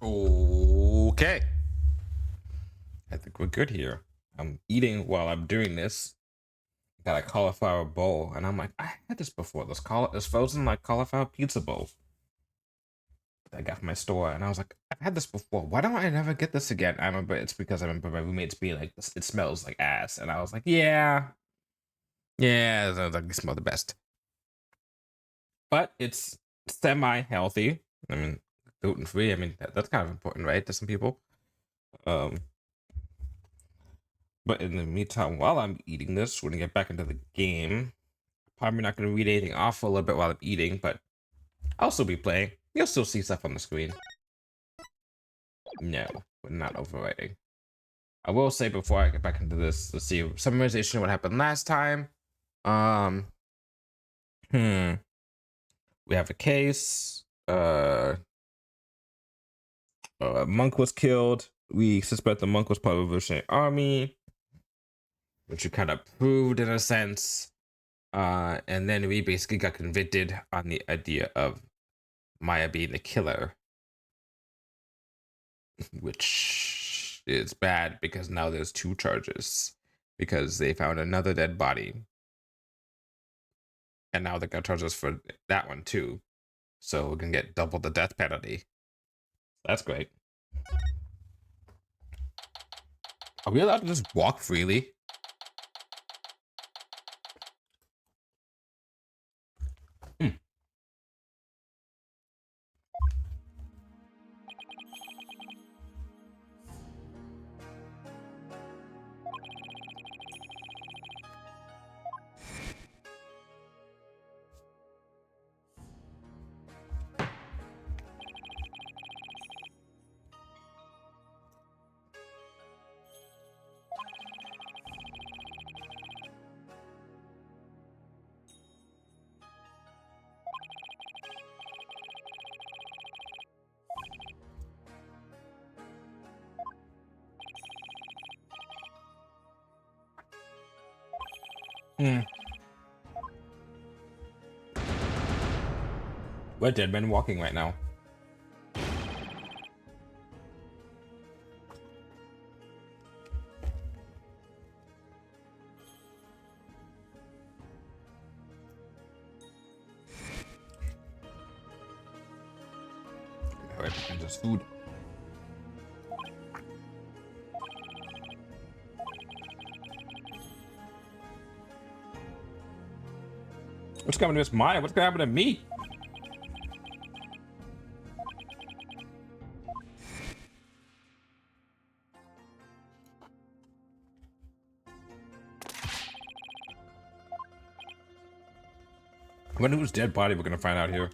Okay. I think we're good here. I'm eating while I'm doing this. Got a cauliflower bowl, and I'm like, I had this before. This frozen like cauliflower pizza bowl that I got from my store, and I was like, I've had this before. Why don't I never get this again? I remember it's because I remember my roommates being like, it smells like ass, and I was like, yeah, it sounds like they smell the best, but it's semi-healthy. I mean, gluten free. I mean, that's kind of important, right, to some people. Um, But in the meantime, while I'm eating this, we're gonna get back into the game. Probably not gonna read anything off for a little bit while I'm eating, but I'll still be playing. You'll still see stuff on the screen. No, we're not overwriting. I will say before I get back into this, let's see summarization of what happened last time. Um, we have a case. A monk was killed. We suspect the monk was part of the Revolutionary Army, which we kind of proved in a sense. And then we basically got convicted on the idea of Maya being the killer, which is bad because now there's two charges because they found another dead body. And now they're going to charge us for that one too. So we're going to get double the death penalty. That's great. Are we allowed to just walk freely? We're dead men walking right now. Alright, and just food. What's coming to Miss Maya? What's gonna happen to me? I wonder whose dead body we're gonna find out here.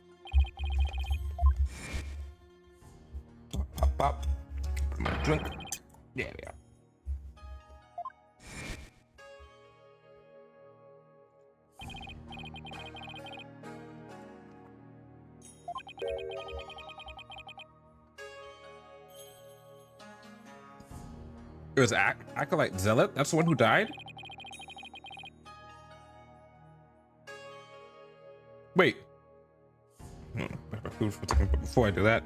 Pop, pop. Put my drink. There we are. It was Acolyte Zealot? That's the one who died? Wait. Before I do that.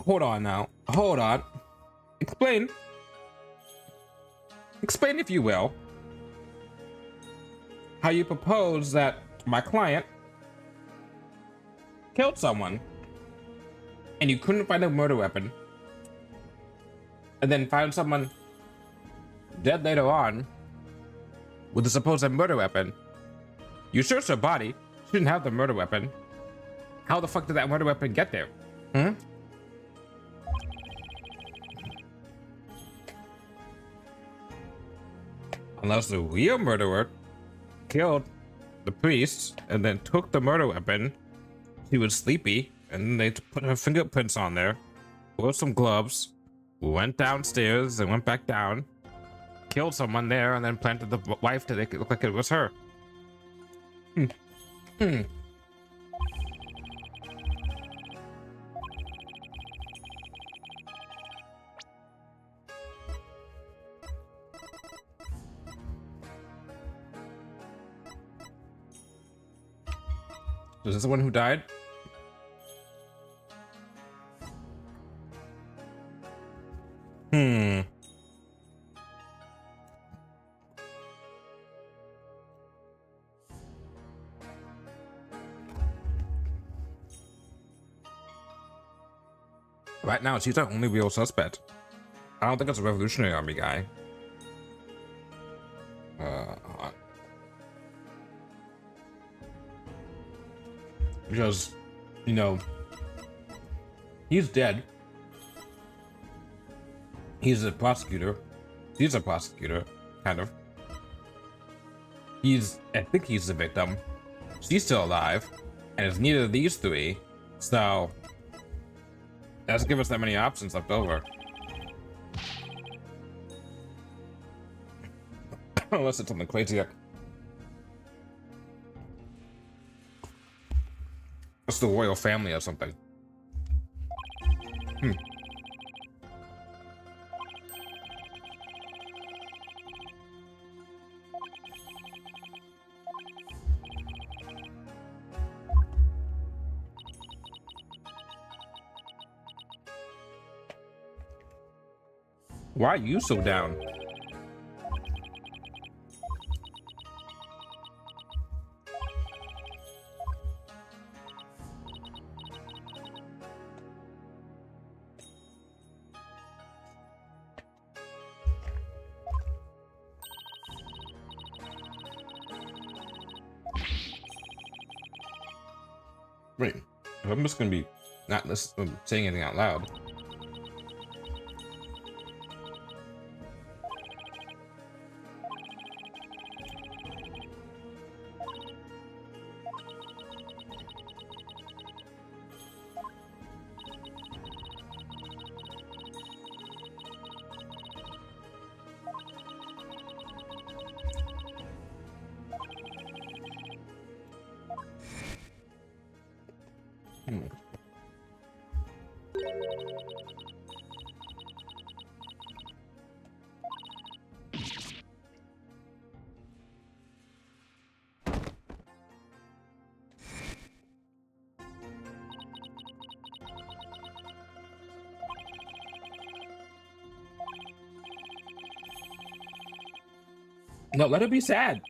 Hold on now. Hold on. Explain. Explain, if you will, how you propose that my client killed someone and you couldn't find a murder weapon and then found someone dead later on with a supposed murder weapon. You searched her body. She didn't have the murder weapon. How the fuck did that murder weapon get there? Unless the real murderer killed the priest and then took the murder weapon. She was sleepy and they put her fingerprints on there, wore some gloves, went downstairs and went back down, killed someone there, and then planted the wife to make it look like it was her. Is this the one who died? Right now, she's our only real suspect. I don't think it's a Revolutionary Army guy. Hold on. Because, you know, he's dead. He's a prosecutor. He's a prosecutor, kind of. I think he's the victim. She's still alive, and it's neither of these three. So, that doesn't give us that many options left over. Unless it's something crazy. It's the royal family or something. Why are you so down? Wait, if I'm just gonna be not saying anything out loud. No, let her be sad.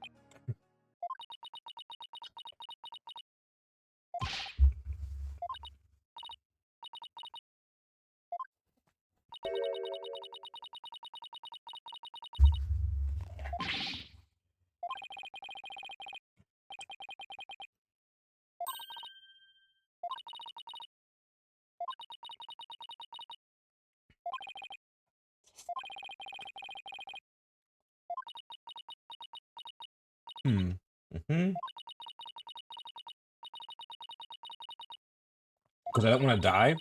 Because I don't want to die.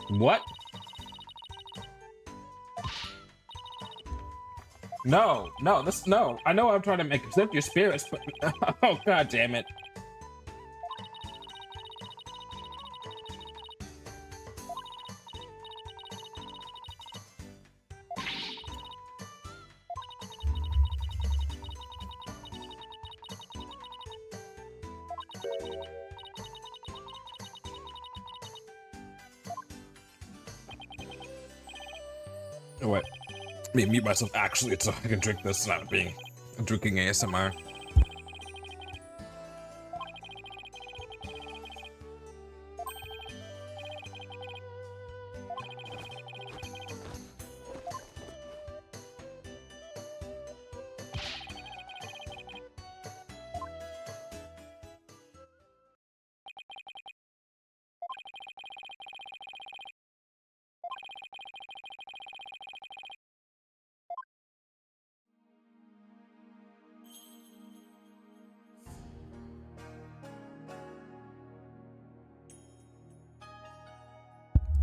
What? No, no. I know I'm trying to make lift your spirits, but oh god damn it. Oh, wait. Let me mute myself actually so I can drink this without being drinking ASMR.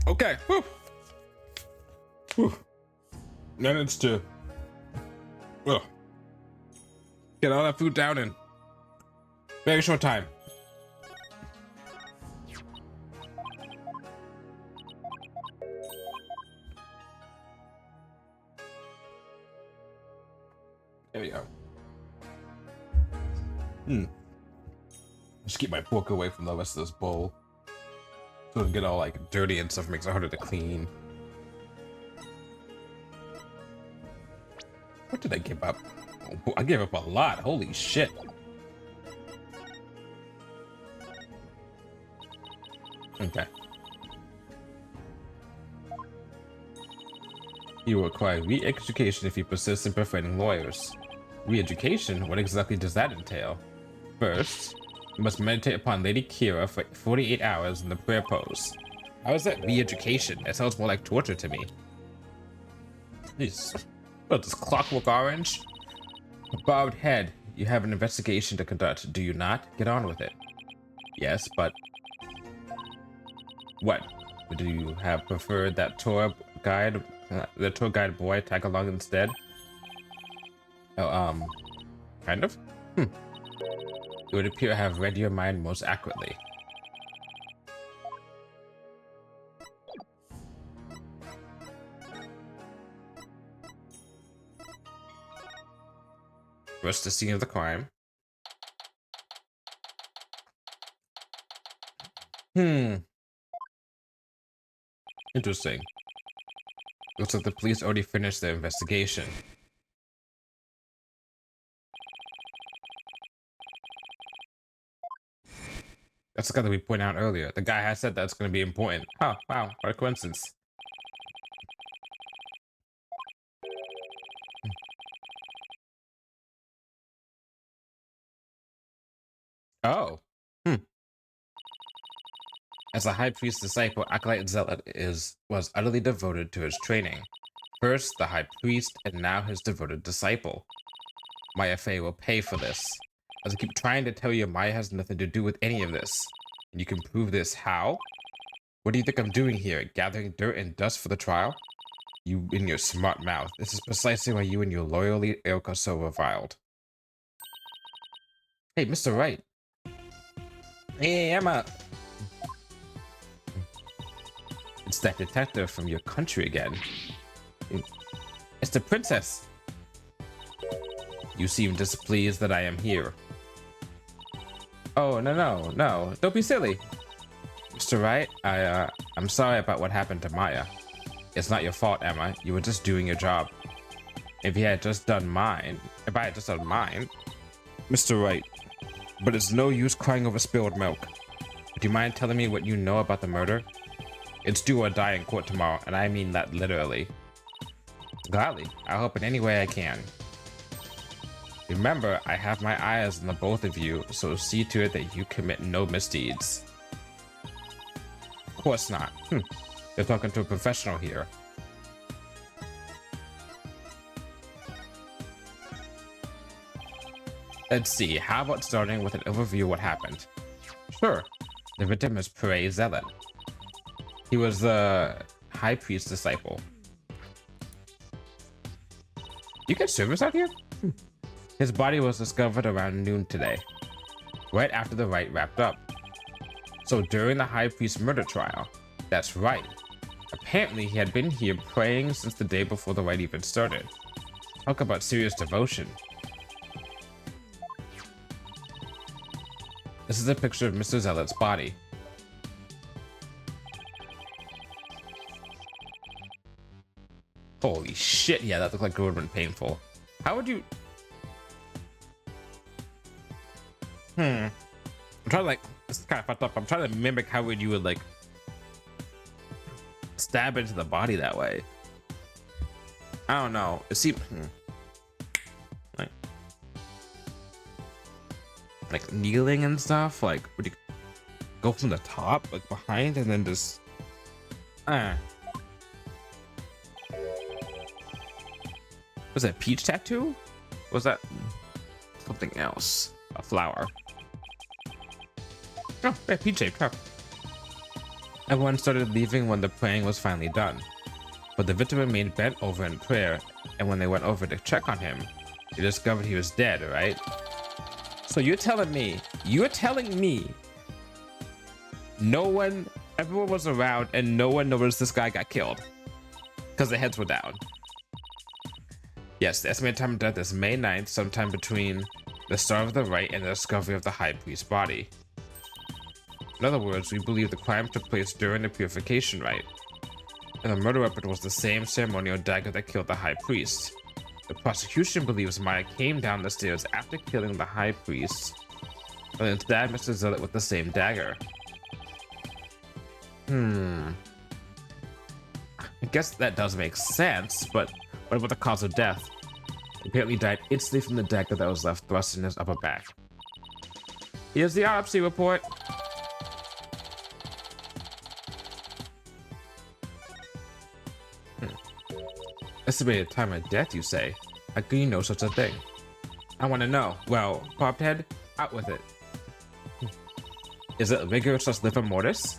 Okay. Whew. Whew. Managed to get all that food down in very short time. There we go. Just keep my fork away from the rest of this bowl. So it doesn't get all like dirty and stuff, makes it harder to clean. What did I give up? Oh, I gave up a lot. Holy shit. Okay. You will require re-education if you persist in befriending lawyers. Re-education? What exactly does that entail? First, you must meditate upon Lady Kira for 48 hours in the prayer pose. How is that re-education? That sounds more like torture to me. Jeez. What, this Clockwork Orange? Barbed head, you have an investigation to conduct, do you not? Get on with it. Yes, but... What? Do you have preferred that tour guide, the tour guide boy tag along instead? Oh, kind of? It would appear I have read your mind most accurately. First, the scene of the crime. Interesting. Looks like the police already finished their investigation. That's the guy that we pointed out earlier. The guy has said that's going to be important. Oh, wow. What a coincidence. Oh. As a high priest disciple, Acolyte Zealot was utterly devoted to his training. First the high priest, and now his devoted disciple. Maya Fey will pay for this. As I keep trying to tell you, Maya has nothing to do with any of this. And you can prove this how? What do you think I'm doing here? Gathering dirt and dust for the trial? You in your smart mouth. This is precisely why you and your loyally ilk are so reviled. Hey, Mr. Wright. Hey, Emma. It's that detective from your country again. It's the princess. You seem displeased that I am here. Oh, no. Don't be silly. Mr. Wright, I'm sorry about what happened to Maya. It's not your fault, Emma. You were just doing your job. If I had just done mine, Mr. Wright, but it's no use crying over spilled milk. Do you mind telling me what you know about the murder? It's do or die in court tomorrow, and I mean that literally. Gladly, I'll help in any way I can. Remember, I have my eyes on the both of you, so see to it that you commit no misdeeds. Of course not. You're talking to a professional here. Let's see, how about starting with an overview of what happened? Sure. The victim is Pere Zealot. He was the high priest disciple. You get service out here? His body was discovered around noon today, right after the rite wrapped up. So during the high priest murder trial. That's right. Apparently he had been here praying since the day before the rite even started. Talk about serious devotion. This is a picture of Mr. Zealot's body. Holy shit, yeah, that looked like it would have been painful. How would you... I'm trying to like... This is kind of fucked up. I'm trying to mimic how you would like... stab into the body that way. I don't know. It seems... Like kneeling and stuff? Like, would you go from the top, like behind, and then just... Was that peach tattoo? Was that something else? A flower. Oh, yeah, peach shaped, huh? Everyone started leaving when the praying was finally done. But the victim remained bent over in prayer, and when they went over to check on him, they discovered he was dead, right? So you're telling me everyone was around and no one noticed this guy got killed because the heads were down. Yes, the estimated time of death is May 9th, sometime between the start of the rite and the discovery of the High Priest's body. In other words, we believe the crime took place during the purification rite, and the murder weapon was the same ceremonial dagger that killed the High Priest. The prosecution believes Maya came down the stairs after killing the High Priest, and then stabbed Mr. Zealot with the same dagger. I guess that does make sense, but what about the cause of death? He apparently died instantly from the dagger that was left thrust in his upper back. Here's the autopsy report. Estimated time of death, you say? How can you know such a thing? I want to know. Well, Bobbed Head, out with it. Is it rigor / livor mortis?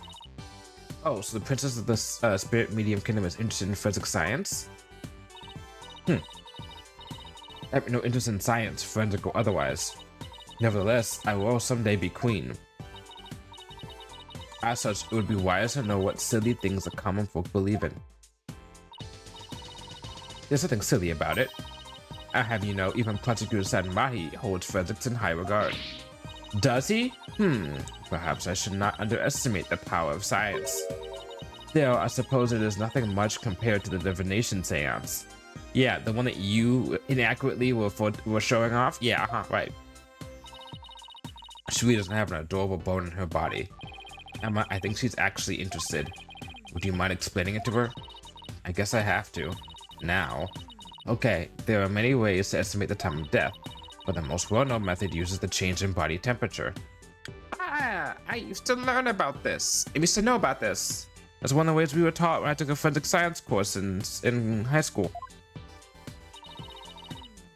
Oh, so the princess of the spirit medium kingdom is interested in forensic science? I have no interest in science, forensic or otherwise. Nevertheless, I will someday be queen. As such, it would be wise to know what silly things the common folk believe in. There's nothing silly about it. I have you know, even Prosecutor San Mahi holds forensics in high regard. Does he? Perhaps I should not underestimate the power of science. Still, I suppose it is nothing much compared to the divination seance. Yeah, the one that you inaccurately were showing off? Yeah, right. She really doesn't have an adorable bone in her body. Emma, I think she's actually interested. Would you mind explaining it to her? I guess I have to. Now. Okay, there are many ways to estimate the time of death, but the most well-known method uses the change in body temperature. Ah, I used to learn about this. I used to know about this. That's one of the ways we were taught when I took a forensic science course in high school.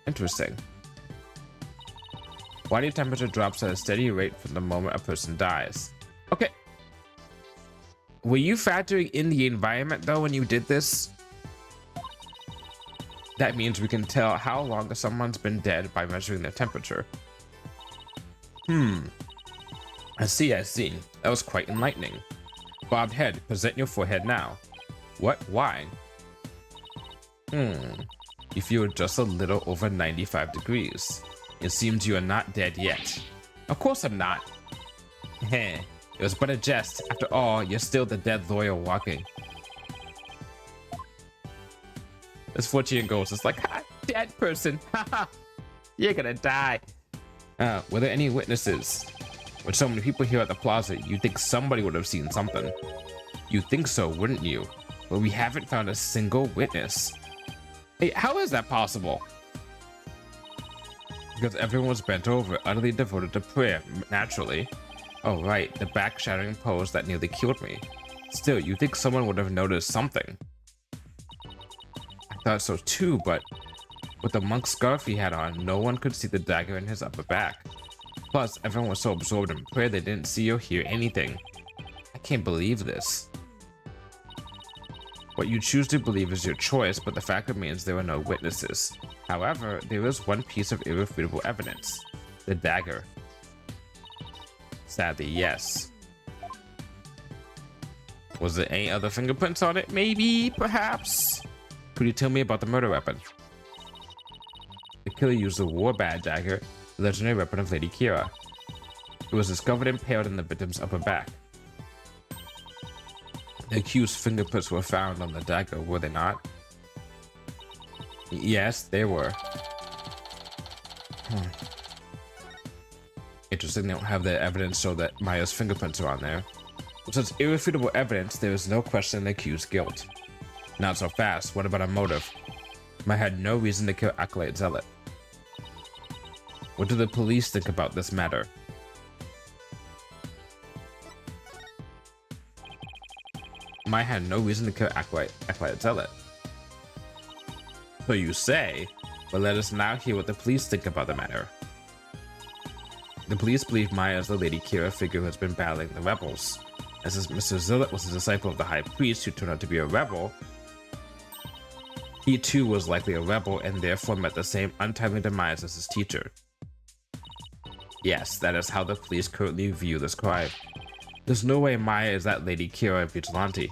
Interesting. Body temperature drops at a steady rate from the moment a person dies. Okay. Were you factoring in the environment though when you did this? That means we can tell how long someone's been dead by measuring their temperature. I see. That was quite enlightening. Bobbed Head, present your forehead now. What? Why? You feel just a little over 95 degrees. It seems you are not dead yet. Of course I'm not. Heh, it was but a jest. After all, you're still the dead lawyer walking. This 14 goes, it's like, dead person. Haha, you're gonna die. Were there any witnesses? With so many people here at the plaza, you'd think somebody would have seen something. You'd think so, wouldn't you? But we haven't found a single witness. Hey, how is that possible? Because everyone was bent over, utterly devoted to prayer, naturally. Oh right, the back-shattering pose that nearly killed me. Still, you'd think someone would have noticed something. I thought so too, but with the monk's scarf he had on, no one could see the dagger in his upper back. Plus, everyone was so absorbed in prayer they didn't see or hear anything. I can't believe this. What you choose to believe is your choice, but the fact remains there were no witnesses. However, there is one piece of irrefutable evidence. The dagger. Sadly, yes. Was there any other fingerprints on it? Maybe, perhaps? Could you tell me about the murder weapon? The killer used the Warbad dagger, the legendary weapon of Lady Kira. It was discovered impaled in the victim's upper back. The accused's fingerprints were found on the dagger, were they not? Yes, they were. Interesting, they don't have the evidence so that Maya's fingerprints are on there. With such irrefutable evidence, there is no question the accused's guilt. Not so fast. What about a motive? Maya had no reason to kill Acolyte Zealot. What do the police think about this matter? Maya had no reason to kill Acolyte Zealot. So you say, but let us now hear what the police think about the matter. The police believe Maya is the Lady Kira figure who has been battling the rebels. As Mr. Zealot was a disciple of the High Priest who turned out to be a rebel, he too was likely a rebel and therefore met the same untimely demise as his teacher. Yes, that is how the police currently view this crime. There's no way Maya is that Lady Kira vigilante.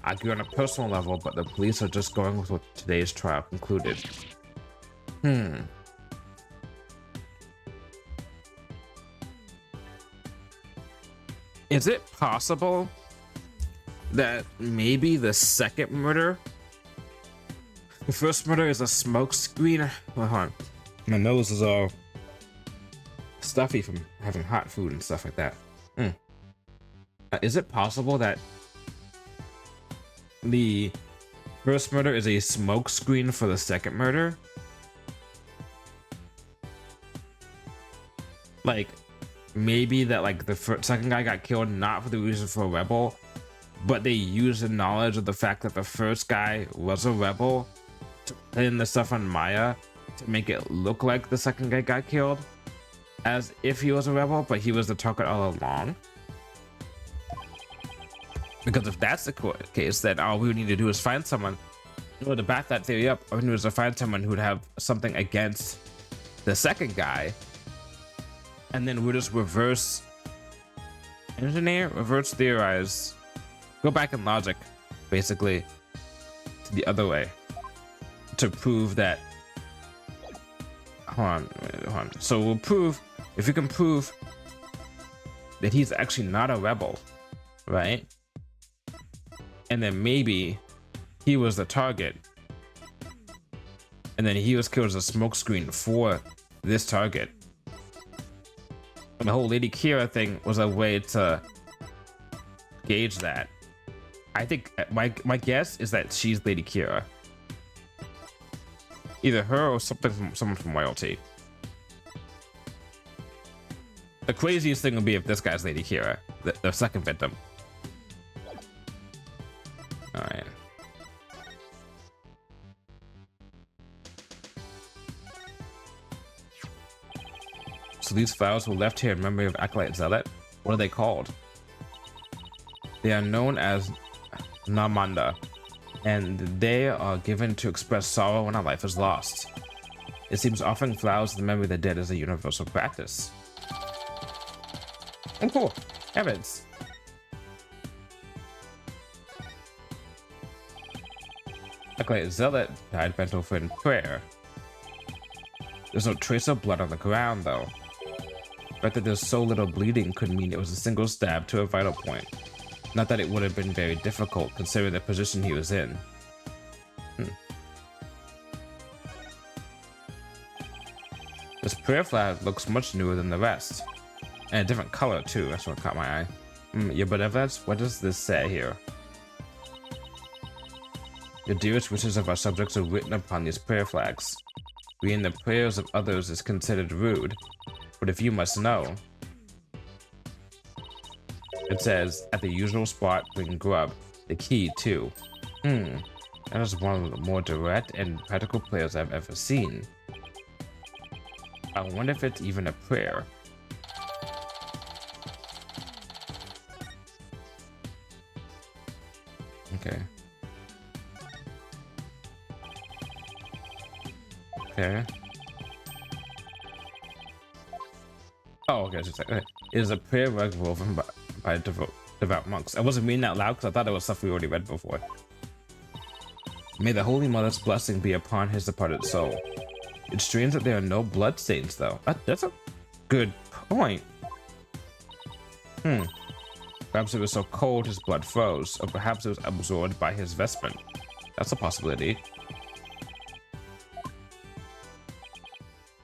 I agree on a personal level, but the police are just going with what today's trial concluded. Hmm. Is it possible that maybe the second murder, the first murder is a smoke screen? Hold on. My nose is all stuffy from having hot food and stuff like that. Hmm. Is it possible that the first murder is a smoke screen for the second murder? Like, maybe that like the second guy got killed not for the reason for a rebel, but they used the knowledge of the fact that the first guy was a rebel to put in the stuff on Maya to make it look like the second guy got killed as if he was a rebel, but he was the target all along. Because if that's the case, then all we would need to do is find someone. To back that theory up, all we need is to find someone who'd have something against the second guy, and then we'll just reverse engineer, reverse theorize, go back in logic, basically, to the other way to prove that. Hold on. So we'll prove, if you can prove that he's actually not a rebel, right? And then maybe he was the target, and then he was killed as a smokescreen for this target. And the whole Lady Kira thing was a way to gauge that. I think my guess is that she's Lady Kira. Either her or someone from royalty. The craziest thing would be if this guy's Lady Kira, the second victim. All right. So these files were left here in memory of Acolyte Zealot. What are they called? They are known as Namanda, and they are given to express sorrow when a life is lost. It seems offering flowers to the memory of the dead is a universal practice. Oh, cool. Evidence. Acolyte Zealot died bent over in prayer. There's no trace of blood on the ground, though. The fact that there's so little bleeding could mean it was a single stab to a vital point. Not that it would have been very difficult, considering the position he was in. This prayer flag looks much newer than the rest. And a different color, too. That's what caught my eye. Your benevolence? What does this say here? The dearest wishes of our subjects are written upon these prayer flags. Reading the prayers of others is considered rude, but if you must know, it says, at the usual spot, bring grub. The key, too. That is one of the more direct and practical prayers I've ever seen. I wonder if it's even a prayer. Okay. Okay. Oh, okay. It is a prayer rug woven by devout monks. I wasn't reading out loud because I thought it was stuff we already read before. May the Holy Mother's blessing be upon his departed soul. It's strange that there are no blood stains, though. That's a good point. Perhaps it was so cold his blood froze, or perhaps it was absorbed by his vestment. That's a possibility.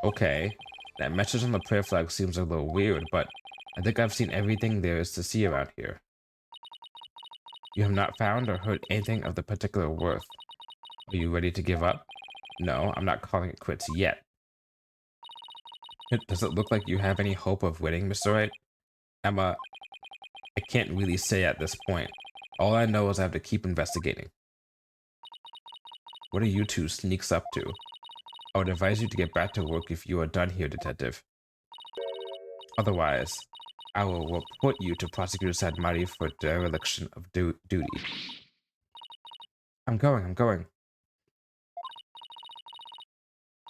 Okay, that message on the prayer flag seems a little weird, but I think I've seen everything there is to see around here. You have not found or heard anything of the particular worth. Are you ready to give up? No, I'm not calling it quits yet. Does it look like you have any hope of winning, Mr. Wright? I can't really say at this point. All I know is I have to keep investigating. What are you two sneaks up to? I would advise you to get back to work if you are done here, Detective. Otherwise, I will report you to Prosecutor Sadmari for dereliction of duty. I'm going.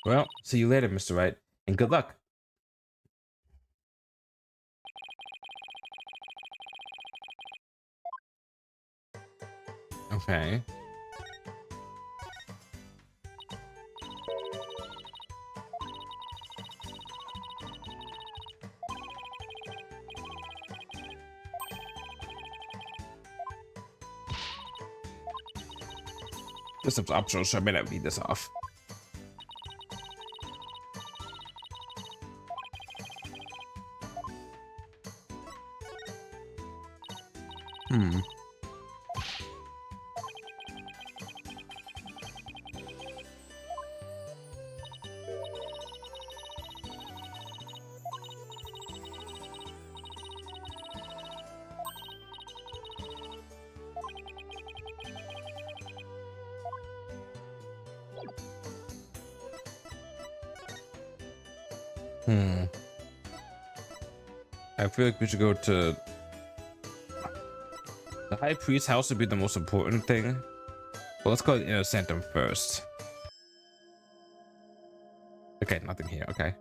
Well, see you later, Mr. Wright, and good luck. Okay. This is optional, so I may not read this off. Hmm. Hmm. I feel like we should go to the high priest's house would be the most important thing. Well, let's go to the inner sanctum first. Okay, nothing here. Okay.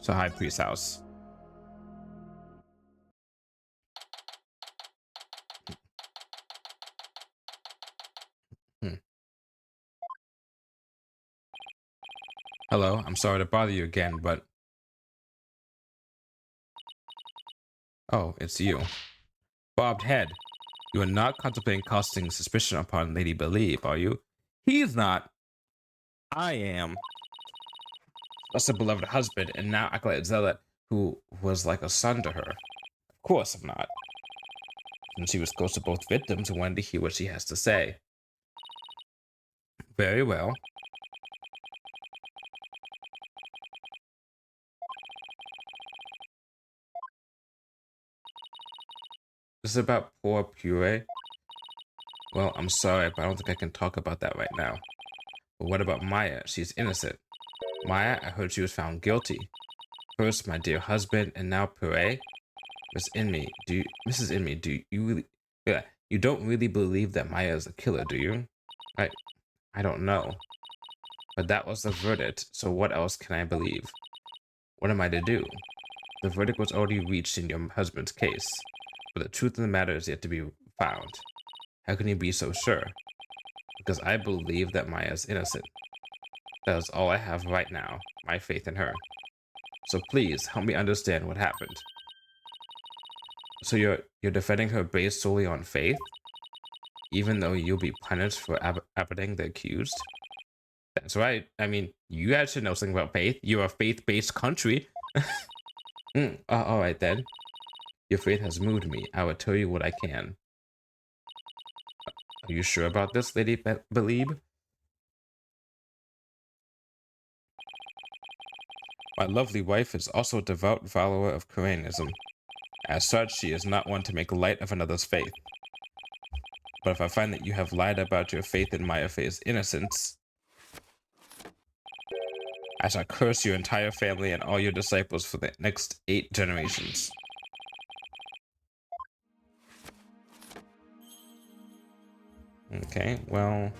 So high priest's house. Hmm. Hello, I'm sorry to bother you again, but oh, it's you. Bobbed head. You are not contemplating casting suspicion upon Lady Believe, are you? He's not. I am. That's a beloved husband, and now acolyte zealot who was like a son to her. Of course I'm not. And she was close to both victims and wanted to hear what she has to say. Very well. This is about poor Puree. Well, I'm sorry, but I don't think I can talk about that right now. But what about Maya? She's innocent. Maya, I heard she was found guilty. First, my dear husband, and now Puree. Mrs. Inme, do you really, yeah, you don't really believe that Maya is a killer, do you? I don't know. But that was the verdict, so what else can I believe? What am I to do? The verdict was already reached in your husband's case, but the truth of the matter is yet to be found. How can you be so sure? Because I believe that Maya is innocent. That is all I have right now, my faith in her. So please, help me understand what happened. So you're defending her based solely on faith? Even though you'll be punished for abetting the accused? That's right. I mean, you guys should know something about faith. You're a faith-based country. All right then. Your faith has moved me. I will tell you what I can. Are you sure about this, Lady Believe? My lovely wife is also a devout follower of Koreanism. As such, she is not one to make light of another's faith. But if I find that you have lied about your faith in Maya Fei's innocence, I shall curse your entire family and all your disciples for the next 8 generations. Okay, well...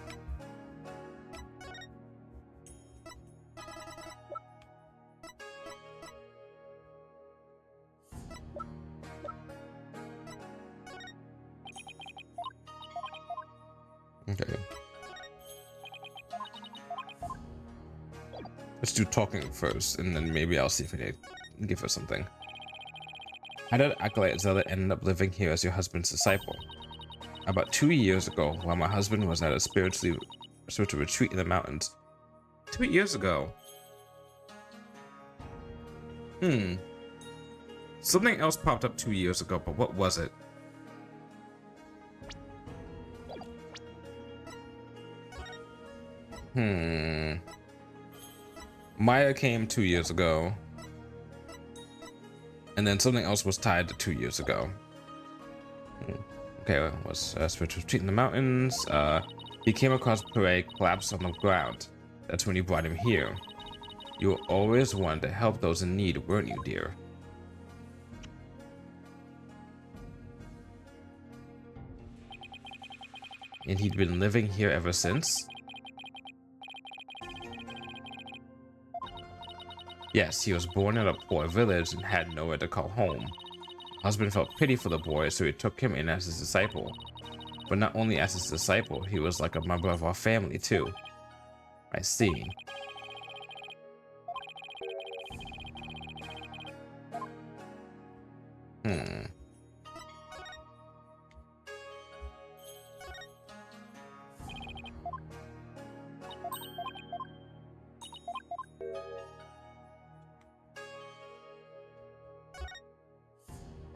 Okay. Let's do talking first, and then maybe I'll see if I can give her something. How did Acolyte Zealot end up living here as your husband's disciple? About 2 years ago, while my husband was at a spiritual retreat in the mountains. 2 years ago? Something else popped up 2 years ago, but what was it? Maya came 2 years ago. And then something else was tied to 2 years ago. Okay, well, was spiritual retreat in the mountains. He came across Parade collapsed on the ground. That's when you brought him here. You were always one to help those in need, weren't you, dear? And he'd been living here ever since? Yes, he was born in a poor village and had nowhere to call home. Husband felt pity for the boy, so he took him in as his disciple. But not only as his disciple, he was like a member of our family, too. I see.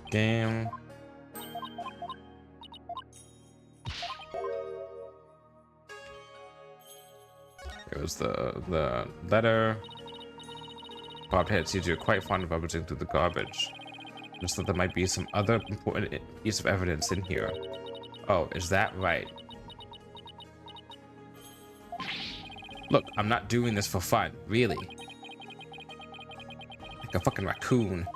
Game. It was the letter. Bob Head sees you're quite fond of rummaging through the garbage. Just thought there might be some other important piece of evidence in here. Oh, is that right? Look, I'm not doing this for fun, really. Like a fucking raccoon.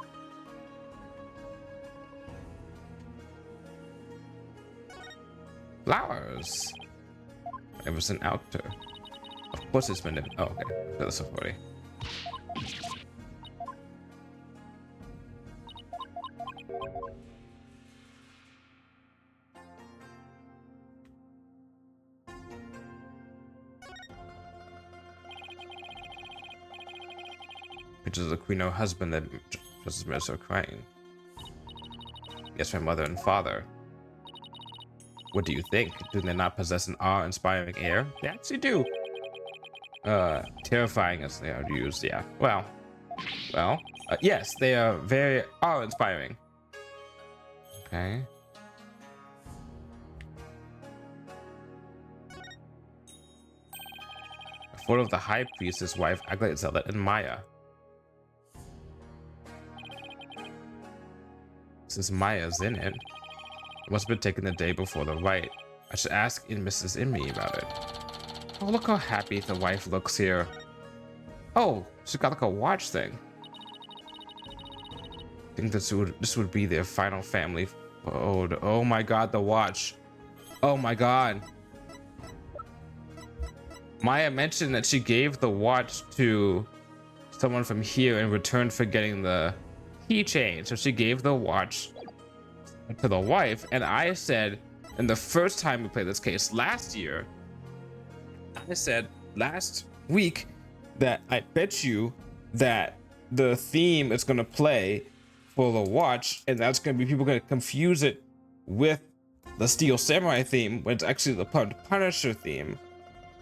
Flowers. It was an outer. Of course it's been. Oh, okay. That's so funny. Pictures of the queen or husband that just made her crying. Yes, my mother and father. What do you think? Do they not possess an awe-inspiring air? They actually do. Terrifying as they are used, yeah. Well, yes, they are very awe-inspiring. Okay. A photo of the high priest, his wife, Aglet, Zealot, and Maya. Since Maya's in it, it must have been taken the day before the rite. I should ask in Mrs. Immy about it. Oh, look how happy the wife looks here. Oh, she's got like a watch thing. I think this would be their final family photo. Oh my god, the watch. Oh my god. Maya mentioned that she gave the watch to someone from here in return for getting the keychain. So she gave the watch to the wife, and I said, in the first time we played this case last year, I said last week that I bet you that the theme is going to play for the watch, and that's going to be people going to confuse it with the Steel Samurai theme when it's actually the Punisher theme.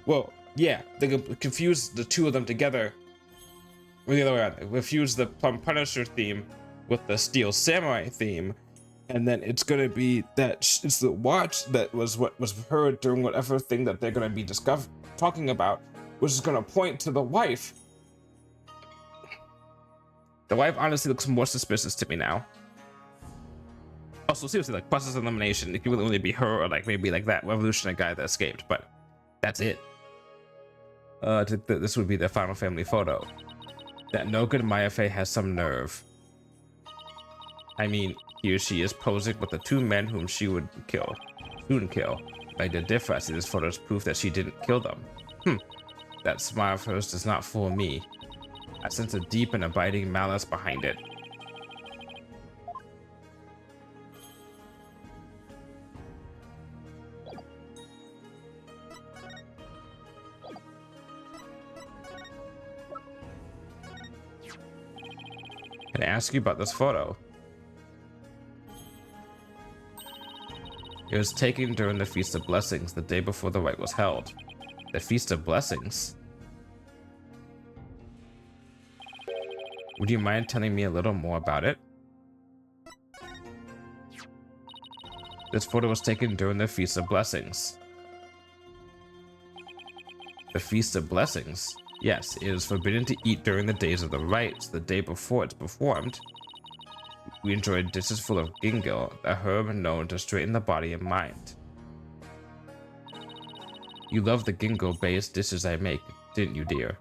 Well, yeah, they can confuse the two of them together, or the other way around. They confuse the Punisher theme with the Steel Samurai theme, and then it's going to be that it's the watch that was what was heard during whatever thing that they're going to be talking about, which is going to point to the wife. The wife honestly looks more suspicious to me now. Also, seriously, like process elimination, it could really only be her or like maybe like that revolutionary guy that escaped, but that's it. This would be their final family photo. That no good Maya Fey has some nerve. I mean, here she is posing with the two men whom she would soon kill. Like the difference in this photo is proof that she didn't kill them. That smile of hers does not fool me. I sense a deep and abiding malice behind it. Can I ask you about this photo? It was taken during the Feast of Blessings, the day before the rite was held. The Feast of Blessings? Would you mind telling me a little more about it? This photo was taken during the Feast of Blessings. The Feast of Blessings? Yes, it is forbidden to eat during the days of the rites, the day before it's performed. We enjoyed dishes full of gingo, a herb known to straighten the body and mind. You love the gingo-based dishes I make, didn't you, dear?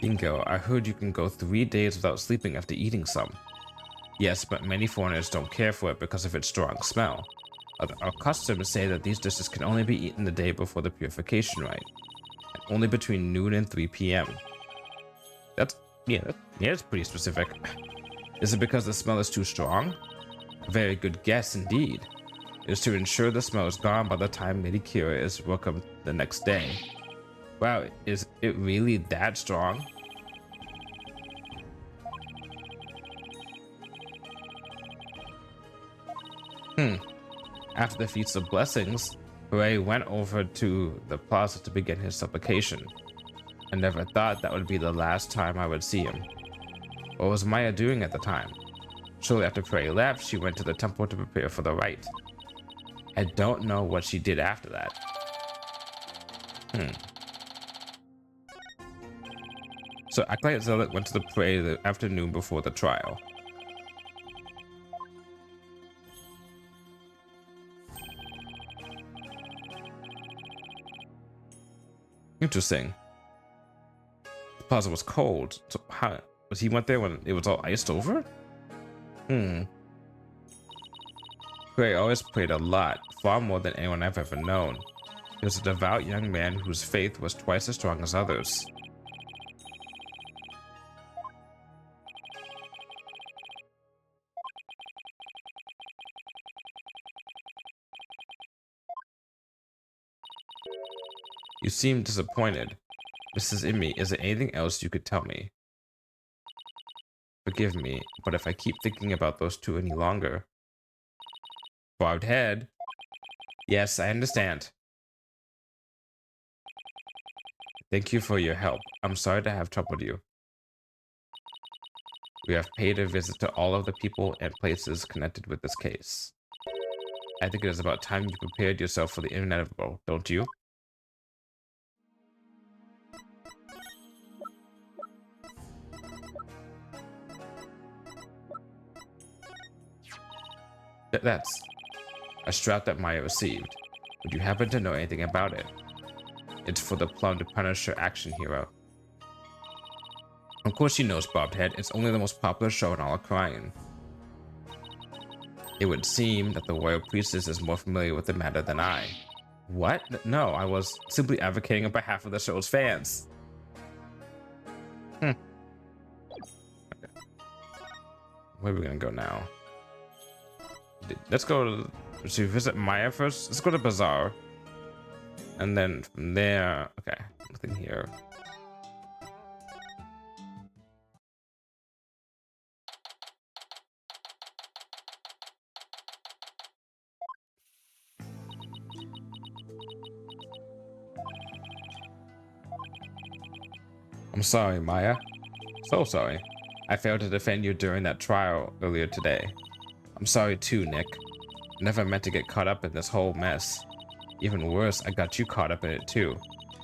Gingo, I heard you can go 3 days without sleeping after eating some. Yes, but many foreigners don't care for it because of its strong smell. Our customs say that these dishes can only be eaten the day before the purification rite, and only between noon and 3 p.m. That's pretty specific. Is it because the smell is too strong? A very good guess indeed. It is to ensure the smell is gone by the time Lady Kira is welcome the next day. Wow, is it really that strong? After the Feast of Blessings, Ray went over to the plaza to begin his supplication. I never thought that would be the last time I would see him. What was Maya doing at the time? Shortly after Prey left, she went to the temple to prepare for the rite. I don't know what she did after that. So Acolyte Zealot went to the Prey the afternoon before the trial. Interesting. The plaza was cold. So how was he went there when it was all iced over? Prey always prayed a lot, far more than anyone I've ever known. He was a devout young man whose faith was twice as strong as others. You seem disappointed. Mrs. Imi, is there anything else you could tell me? Forgive me, but if I keep thinking about those two any longer... Barbed head. Yes, I understand. Thank you for your help. I'm sorry to have troubled you. We have paid a visit to all of the people and places connected with this case. I think it is about time you prepared yourself for the inevitable, don't you? That's a strap that Maya received. Would you happen to know anything about it? It's for the plum to punish her action hero. Of course she knows, Bobbed Head. It's only the most popular show in all of Crying. It would seem that the royal priestess is more familiar with the matter than I. What? No, I was simply advocating on behalf of the show's fans. Where are we gonna go now? Let's go to visit Maya first. Let's go to Bazaar. And then from there, okay, nothing here. I'm sorry, Maya. So sorry. I failed to defend you during that trial earlier today. I'm sorry too, Nick. I never meant to get caught up in this whole mess. Even worse, I got you caught up in it too.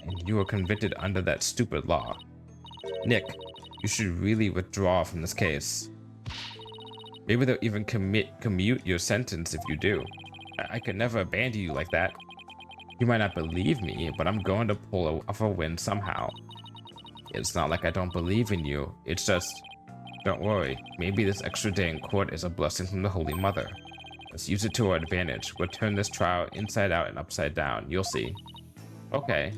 And you were convicted under that stupid law. Nick, you should really withdraw from this case. Maybe they'll even commute your sentence if you do. I could never abandon you like that. You might not believe me, but I'm going to pull off a win somehow. It's not like I don't believe in you. It's just, don't worry. Maybe this extra day in court is a blessing from the Holy Mother. Let's use it to our advantage. We'll turn this trial inside out and upside down. You'll see. Okay.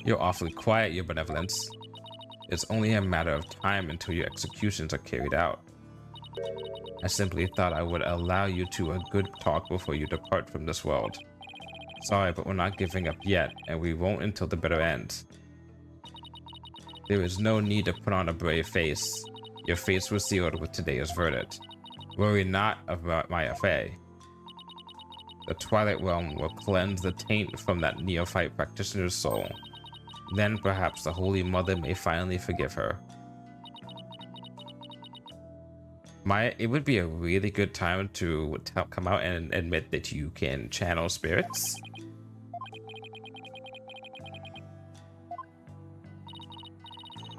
You're awfully quiet, Your Benevolence. It's only a matter of time until your executions are carried out. I simply thought I would allow you to a good talk before you depart from this world. Sorry, but we're not giving up yet, and we won't until the bitter end. There is no need to put on a brave face. Your face was sealed with today's verdict. Worry not about Maya Fey. The Twilight Realm will cleanse the taint from that neophyte practitioner's soul. Then perhaps the Holy Mother may finally forgive her. Maya, it would be a really good time to come out and admit that you can channel spirits.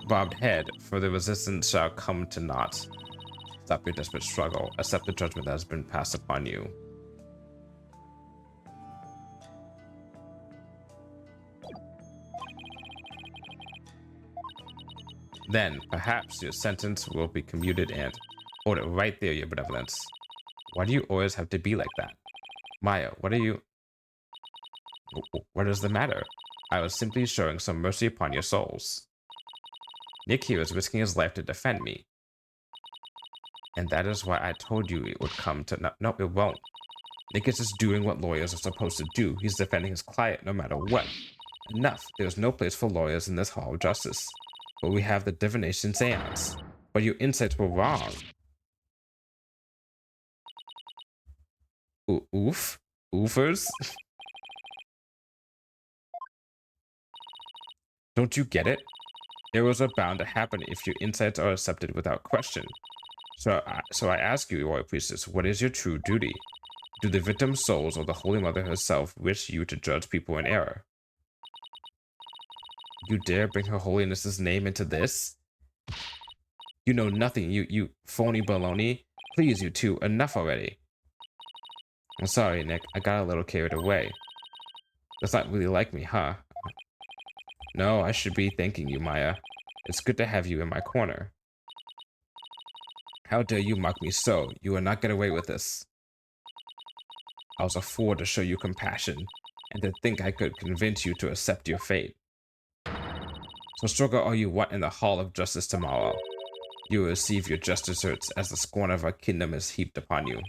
Bobbed head, for the resistance shall come to naught. Stop your desperate struggle. Accept the judgment that has been passed upon you. Then, perhaps your sentence will be commuted and... Hold it right there, Your Benevolence. Why do you always have to be like that? Maya, what are you... What is the matter? I was simply showing some mercy upon your souls. Nick here is risking his life to defend me. And that is why I told you it would come to... No, it won't. Nick is just doing what lawyers are supposed to do. He's defending his client no matter what. Enough. There's no place for lawyers in this Hall of Justice. But we have the divination seance. But your insights were wrong. Oof? Oofers? Don't you get it? Errors are bound to happen if your insights are accepted without question. So I ask you, Royal Priestess, what is your true duty? Do the victim's souls or the Holy Mother herself wish you to judge people in error? You dare bring Her Holiness's name into this? You know nothing, you phony baloney. Please, you two, enough already. I'm sorry, Nick. I got a little carried away. That's not really like me, huh? No, I should be thanking you, Maya. It's good to have you in my corner. How dare you mock me so? You will not get away with this. I was a fool to show you compassion, and to think I could convince you to accept your fate. So struggle all you want in the Hall of Justice tomorrow. You will receive your just deserts as the scorn of our kingdom is heaped upon you.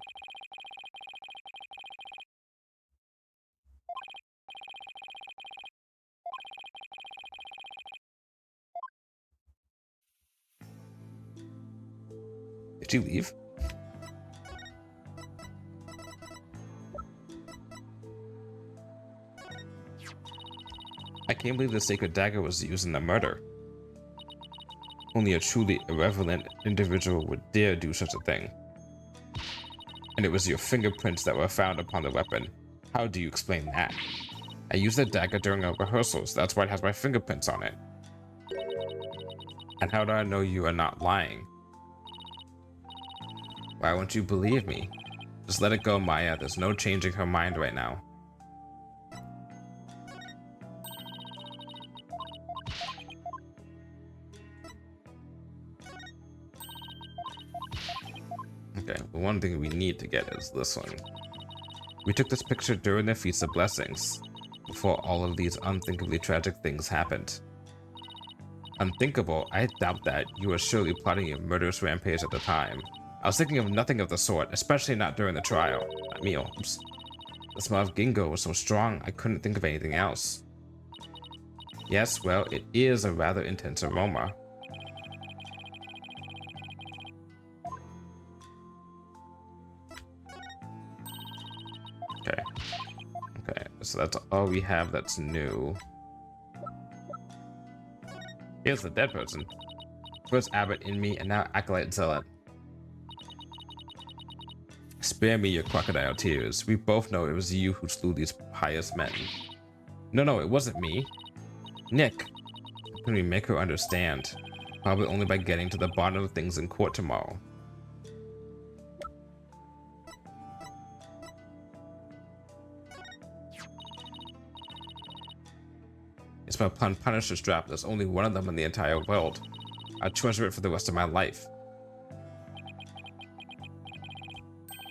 Did she leave? I can't believe the sacred dagger was used in the murder. Only a truly irreverent individual would dare do such a thing. And it was your fingerprints that were found upon the weapon. How do you explain that? I used the dagger during our rehearsals. That's why it has my fingerprints on it. And how do I know you are not lying? Why won't you believe me? Just let it go, Maya. There's no changing her mind right now. Okay, the one thing we need to get is this one. We took this picture during the Feast of Blessings, before all of these unthinkably tragic things happened. Unthinkable? I doubt that. You were surely plotting a murderous rampage at the time. I was thinking of nothing of the sort, especially not during the trial. Oops. The smell of Gingo was so strong, I couldn't think of anything else. Yes, well, it is a rather intense aroma. Okay, so that's all we have that's new. Here's the dead person. First Abbot in me, and now Acolyte Zealot. Spare me your crocodile tears. We both know it was you who slew these pious men. No, it wasn't me. Nick. How can we make her understand? Probably only by getting to the bottom of things in court tomorrow. It's my Punisher strap. There's only one of them in the entire world. I treasure it for the rest of my life.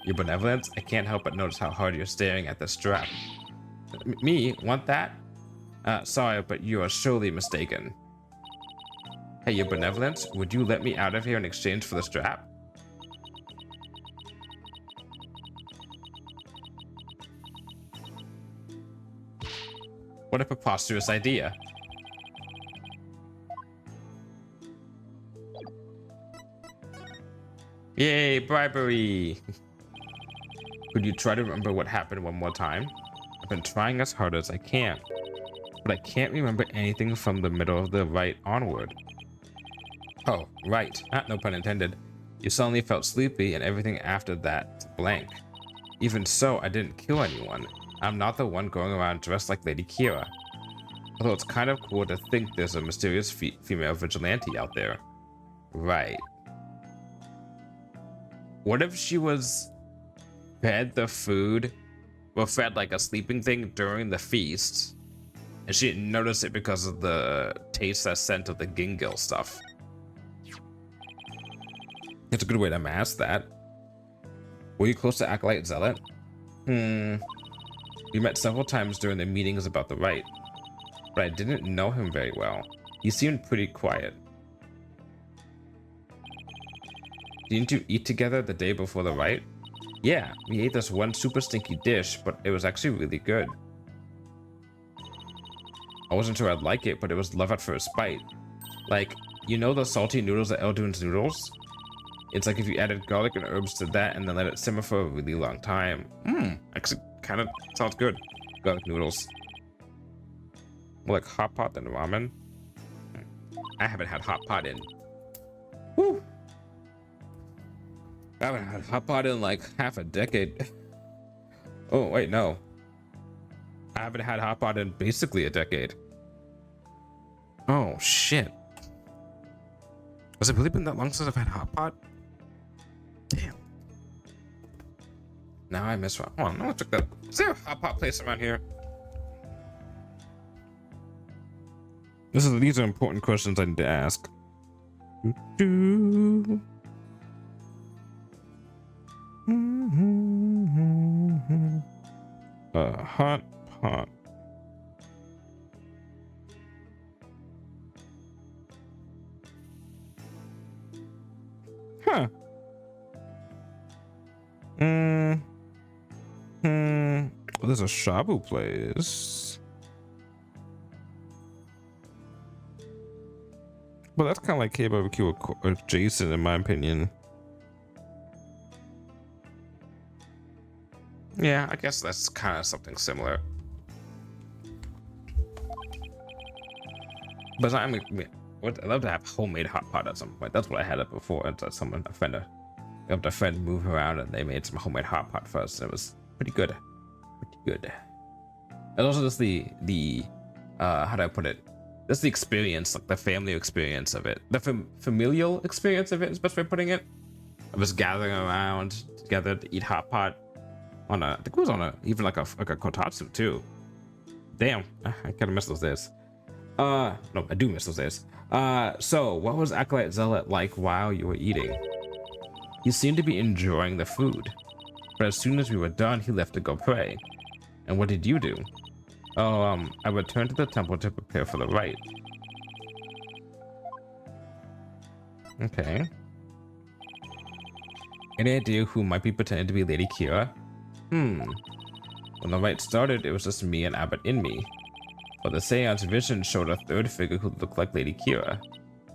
Your benevolence? I can't help but notice how hard you're staring at the strap. Me? Want that? Sorry, but you are surely mistaken. Hey, your benevolence? Would you let me out of here in exchange for the strap? What a preposterous idea. Yay, bribery! Could you try to remember what happened one more time? I've been trying as hard as I can, but I can't remember anything from the middle of the right onward. Oh, right. No pun intended. You suddenly felt sleepy and everything after that blank. Even so, I didn't kill anyone. I'm not the one going around dressed like Lady Kira. Although it's kind of cool to think there's a mysterious female vigilante out there. Right. What if she was fed the food, well, fed like a sleeping thing during the feast, and she didn't notice it because of the taste and scent of the Gingil stuff? It's a good way to mask that. Were you close to Acolyte Zealot? We met several times during the meetings about the Wright, but I didn't know him very well. He seemed pretty quiet. Didn't you eat together the day before the Wright? Yeah, we ate this one super stinky dish, but it was actually really good. I wasn't sure I'd like it, but it was love at first bite. Like, you know the salty noodles at Elduin's Noodles? It's like if you added garlic and herbs to that and then let it simmer for a really long time. Actually kind of sounds good. Garlic noodles. More like hot pot than ramen. I haven't had hot pot in. Woo! I haven't had hot pot in like half a decade. Oh wait, no. I haven't had hot pot in basically a decade. Oh shit. Has it really been that long since I've had hot pot? Damn. Now I miss one. Hold on, I'm gonna check that. Is there a hot pot place around here? These are important questions I need to ask. Hot pot. Huh. Well, there's a shabu place. Well, that's kind of like K-barbecue adjacent, in my opinion. Yeah, I guess that's kind of something similar. But I mean, I'd love to have homemade hot pot at some point. That's what I had it before. Until a friend moved around and they made some homemade hot pot for us. And it was pretty good. Pretty good. And also just the how do I put it? Just the experience, like the family experience of it. The familial experience of it is the best way of putting it. Of us gathering around together to eat hot pot on I think it was on even like a kotatsu too. Damn, I kind of miss those days. No, I do miss those days. So what was Acolyte Zealot like while you were eating? He seemed to be enjoying the food, but as soon as we were done, he left to go pray. And what did you do? Oh, I returned to the temple to prepare for the rite. Okay. Any idea who might be pretending to be Lady Kira? When the rite started, it was just me and Abbot in me. But the seance vision showed a third figure who looked like Lady Kira.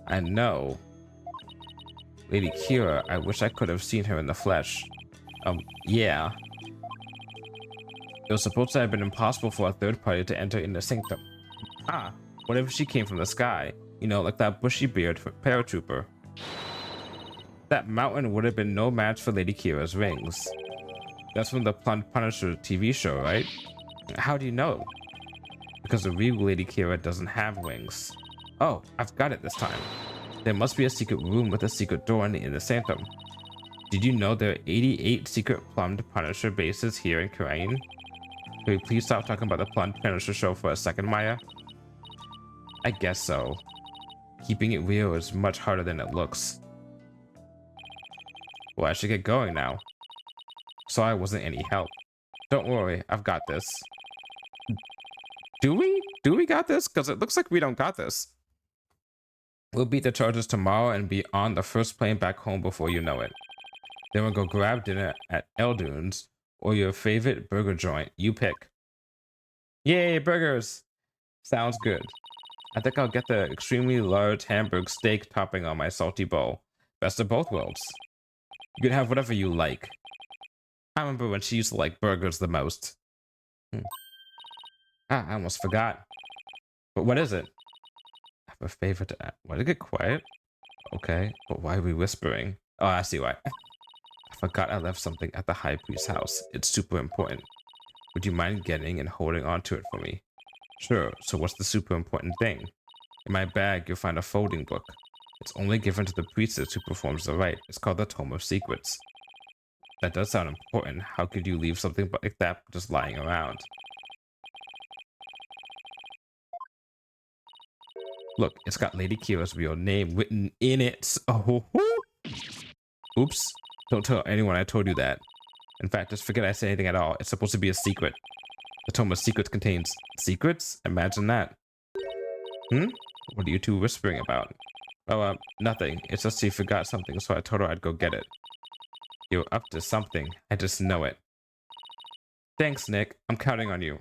I know. Lady Kira, I wish I could have seen her in the flesh. Yeah. It was supposed to have been impossible for a third party to enter in the sanctum. Ah, what if she came from the sky? You know, like that bushy-beard paratrooper. That mountain would have been no match for Lady Kira's wings. That's from the Punisher TV show, right? How do you know? Because the real Lady Kira doesn't have wings. Oh, I've got it this time. There must be a secret room with a secret door in the inner sanctum. Did you know there are 88 secret plumbed Punisher bases here in Karain? Can we please stop talking about the plumbed Punisher show for a second, Maya? I guess so. Keeping it real is much harder than it looks. Well, I should get going now. Sorry I wasn't any help. Don't worry, I've got this. Do we? Do we got this? Because it looks like we don't got this. We'll beat the charges tomorrow and be on the first plane back home before you know it. Then we'll go grab dinner at Eldune's or your favorite burger joint. You pick. Yay, burgers! Sounds good. I think I'll get the extremely large hamburg steak topping on my salty bowl. Best of both worlds. You can have whatever you like. I remember when she used to like burgers the most. I almost forgot. But what is it? I have a favor to add. Why did it get quiet? Okay, but why are we whispering? Oh, I see why. I forgot I left something at the High Priest's house. It's super important. Would you mind getting and holding on to it for me? Sure, so what's the super important thing? In my bag, you'll find a folding book. It's only given to the priestess who performs the rite. It's called the Tome of Secrets. That does sound important. How could you leave something like that just lying around? Look, it's got Lady Kira's real name written in it. Oh, oops. Don't tell anyone I told you that. In fact, just forget I said anything at all. It's supposed to be a secret. The Tome of Secrets contains secrets? Imagine that. What are you two whispering about? Oh, nothing. It's just she forgot something, so I told her I'd go get it. You're up to something. I just know it. Thanks, Nick. I'm counting on you.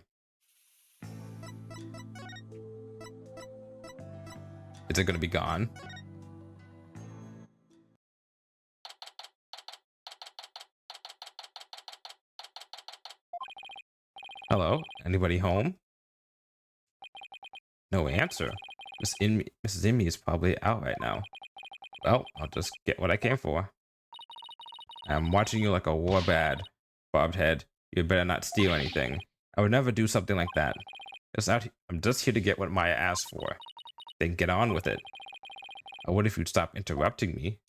Is it gonna be gone? Hello? Anybody home? No answer. Mrs. Amy is probably out right now. Well, I'll just get what I came for. I'm watching you like a warbad, bobbed head. You better not steal anything. I would never do something like that. I'm just here to get what Maya asked for. Then get on with it. Or what if you'd stop interrupting me?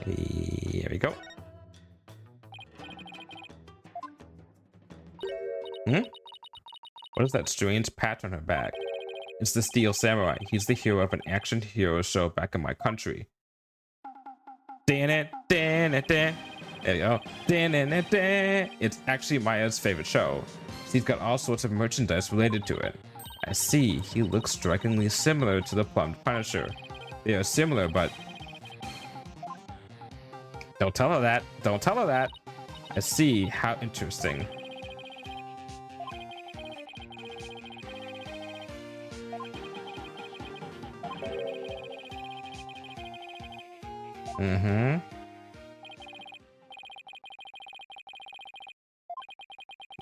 Here we go. What is that strange patch on her back? It's the Steel Samurai. He's the hero of an action hero show back in my country. There you go. It's actually Maya's favorite show. He's got all sorts of merchandise related to it. I see. He looks strikingly similar to the Plumbed Punisher. They are similar, but... Don't tell her that. Don't tell her that. I see. How interesting.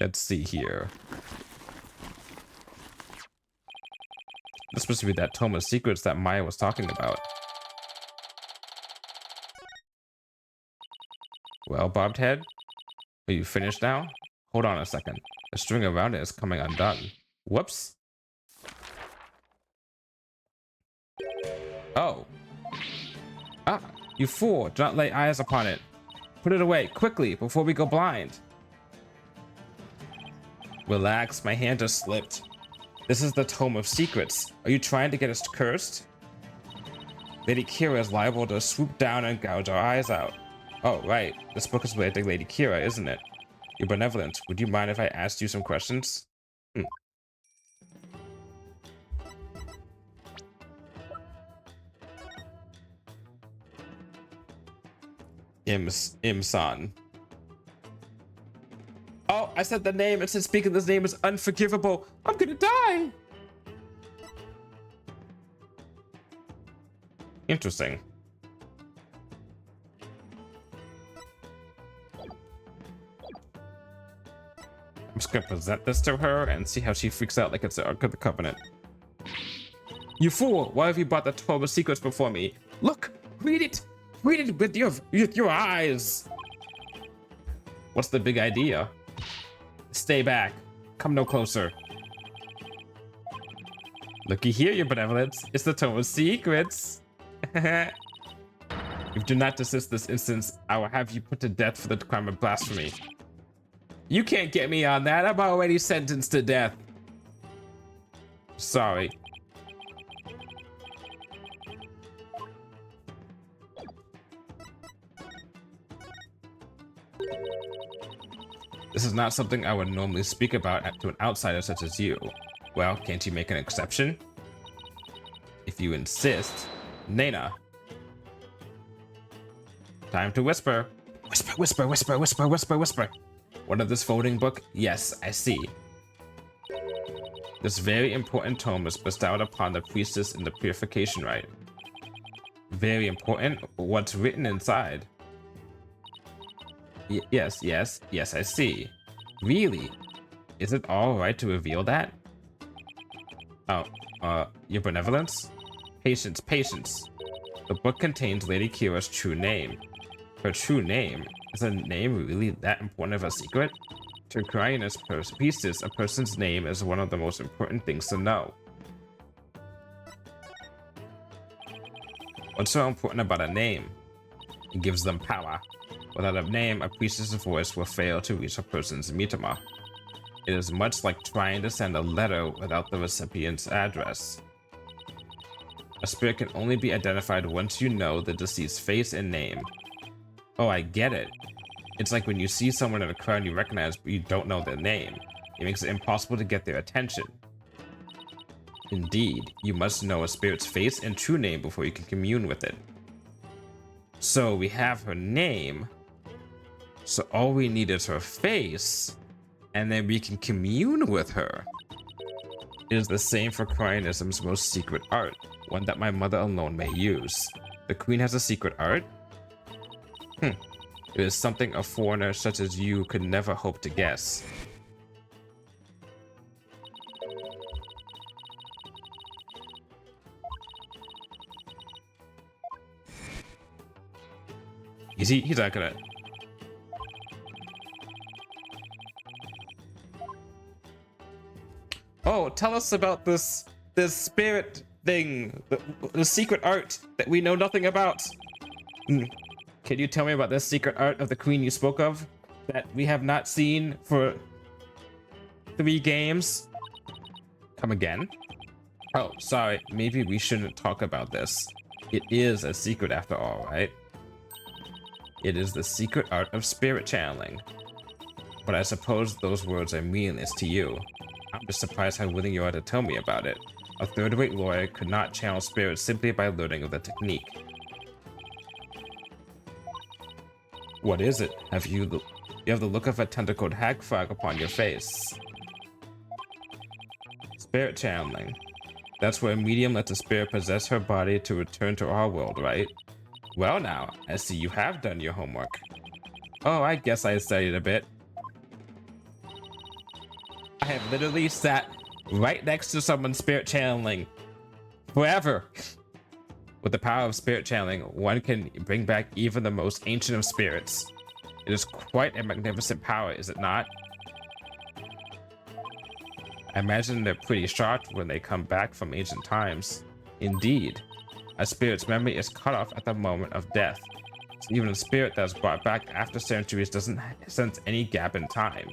Let's see here. This must be that tome of secrets that Maya was talking about. Well, bobbed head, are you finished now? Hold on a second. The string around it is coming undone. Whoops. Oh. Ah, you fool. Do not lay eyes upon it. Put it away, quickly, before we go blind. Relax, my hand just slipped. This is the Tome of Secrets. Are you trying to get us cursed? Lady Kira is liable to swoop down and gouge our eyes out. Oh, right. This book is related to Lady Kira, isn't it? You're benevolent. Would you mind if I asked you some questions? Im-san. Oh, I said the name. It said speaking this name is unforgivable. I'm gonna die. Interesting. I'm just gonna present this to her and see how she freaks out like it's the Ark of the Covenant. You fool! Why have you brought the 12 secrets before me? Look! Read it! Read it with your eyes! What's the big idea? Stay back. Come no closer. Looky here, your benevolence. It's the Tome of Secrets. If you do not desist this instance, I will have you put to death for the crime of blasphemy. You can't get me on that. I'm already sentenced to death. Sorry. This is not something I would normally speak about to an outsider such as you. Well, can't you make an exception? If you insist. Nena. Time to whisper. Whisper, whisper, whisper, whisper, whisper, whisper. What of this folding book? Yes, I see. This very important tome is bestowed upon the priestess in the purification rite. Very important? What's written inside? Yes, I see. Really? Is it all right to reveal that? Oh, your benevolence? Patience, patience. The book contains Lady Kira's true name. Her true name? Is a name really that important of a secret? To Kryanus priestess, a person's name is one of the most important things to know. What's so important about a name? It gives them power. Without a name, a priestess's voice will fail to reach a person's mitama. It is much like trying to send a letter without the recipient's address. A spirit can only be identified once you know the deceased's face and name. Oh, I get it. It's like when you see someone in a crowd you recognize but you don't know their name. It makes it impossible to get their attention. Indeed, you must know a spirit's face and true name before you can commune with it. So we have her name. So all we need is her face, and then we can commune with her. It is the same for Cryanism's most secret art, one that my mother alone may use. The queen has a secret art? It is something a foreigner such as you could never hope to guess. He's not gonna. Oh, tell us about this spirit thing, the secret art that we know nothing about. Can you tell me about this secret art of the queen you spoke of that we have not seen for 3 games? Come again? Oh, sorry. Maybe we shouldn't talk about this. It is a secret after all, right? It is the secret art of spirit channeling. But I suppose those words are meaningless to you. I'm just surprised how willing you are to tell me about it. A third-rate lawyer could not channel spirits simply by learning of the technique. What is it? You have the look of a tentacled hagfrog upon your face. Spirit channeling. That's where a medium lets a spirit possess her body to return to our world, right? Well now, I see you have done your homework. Oh, I guess I studied a bit. I have literally sat right next to someone spirit channeling forever. With the power of spirit channeling, one can bring back even the most ancient of spirits. It is quite a magnificent power, is it not? I imagine they're pretty shocked when they come back from ancient times. Indeed, a spirit's memory is cut off at the moment of death. So even a spirit that is brought back after centuries doesn't sense any gap in time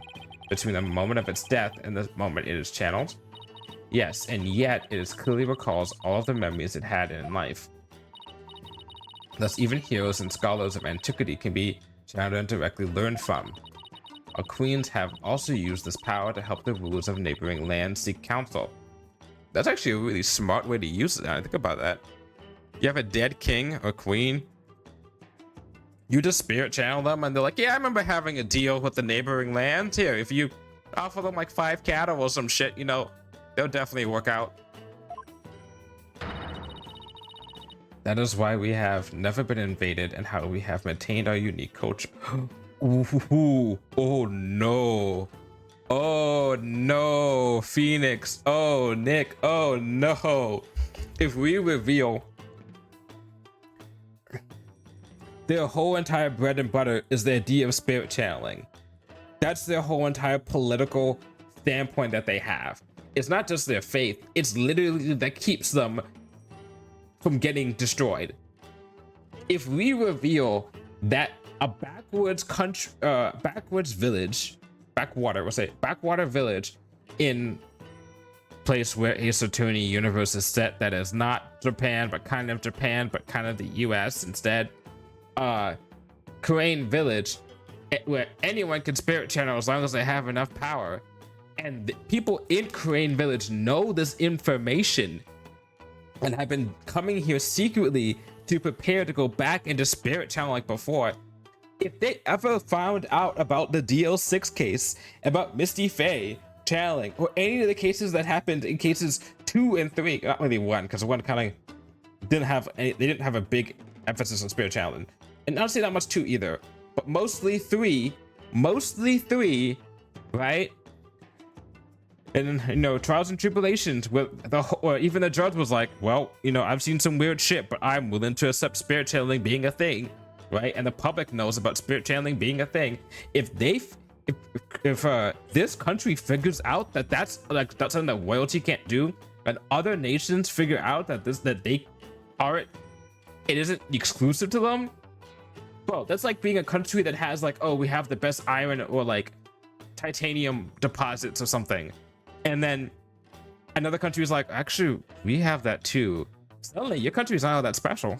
between the moment of its death and the moment it is channeled. Yes, and yet it clearly recalls all of the memories it had in life. Thus, even heroes and scholars of antiquity can be channeled and directly learned from. Our queens have also used this power to help the rulers of neighboring lands seek counsel. That's actually a really smart way to use it. I think about that. You have a dead king or queen, you just spirit channel them and they're like, yeah, I remember having a deal with the neighboring lands. Here, if you offer them like 5 cattle or some shit, you know, they'll definitely work out. That is why we have never been invaded and how we have maintained our unique culture. Ooh, oh no. Oh no, Phoenix. Oh, Nick. Oh no. If we reveal their whole entire bread and butter is the idea of spirit channeling, that's their whole entire political standpoint that they have. It's not just their faith, it's literally that keeps them from getting destroyed. If we reveal that a backwater village in place where Ace Attorney universe is set, that is not Japan but kind of the US instead, Crane Village, where anyone can spirit channel as long as they have enough power, and the people in Crane Village know this information and have been coming here secretly to prepare to go back into spirit channel like before. If they ever found out about the DL6 case, about Misty Faye channeling, or any of the cases that happened in cases 2 and 3, not really 1, because 1 kind of didn't have a big emphasis on spirit channeling, and honestly not much 2 either, but mostly 3, right? And you know, trials and tribulations with or even the judge was like, well, you know, I've seen some weird shit, but I'm willing to accept spirit channeling being a thing, right? And the public knows about spirit channeling being a thing. If this country figures out that that's something that royalty can't do, and other nations figure out that it isn't exclusive to them, bro, that's like being a country that has like, oh, we have the best iron or like titanium deposits or something, and then another country is like, actually, we have that too. Suddenly, your country's not all that special.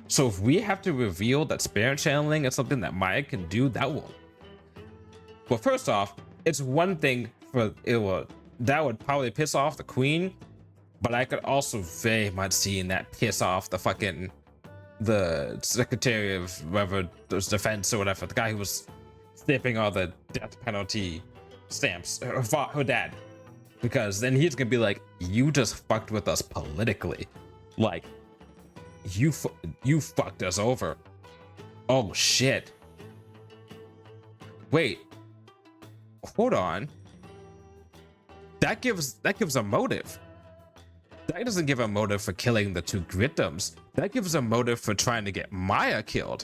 So if we have to reveal that spirit channeling is something that Maya can do, that will. Well, first off, it's one thing that would probably piss off the queen, but I could also very much see that piss off the secretary of whoever does defense or whatever, the guy who was snipping all the death penalty stamps, her dad, because then he's gonna be like, you just fucked with us politically, like you fucked us over. Oh shit, wait, hold on, that gives a motive. That doesn't give a motive for killing the two Gritums. That gives a motive for trying to get Maya killed.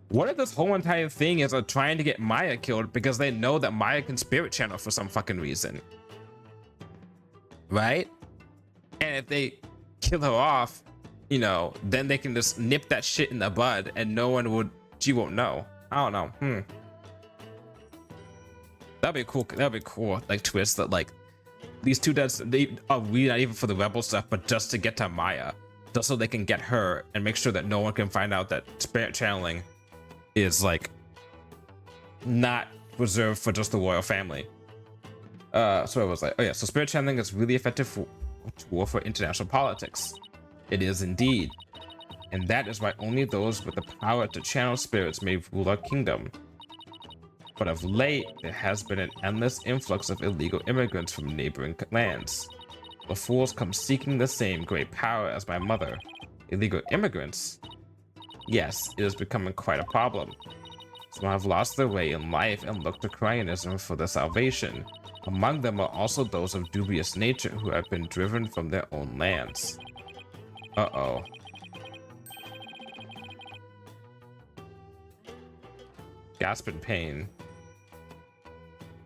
What if this whole entire thing is trying to get Maya killed because they know that Maya can spirit channel for some fucking reason? Right? And if they kill her off, you know, then they can just nip that shit in the bud and no one would, she won't know. I don't know. That'd be a cool, like twist that like these two deaths, they are really not even for the rebel stuff, but just to get to Maya, just so they can get her and make sure that no one can find out that spirit channeling is like not reserved for just the royal family. So I was like, oh yeah, so spirit channeling is really effective tool for international politics. It is indeed, and that is why only those with the power to channel spirits may rule our kingdom. But of late, there has been an endless influx of illegal immigrants from neighboring lands. The fools come seeking the same great power as my mother. Illegal immigrants? Yes, it is becoming quite a problem. Some have lost their way in life and look to cryonism for their salvation. Among them are also those of dubious nature who have been driven from their own lands. Uh-oh. Gasp in pain.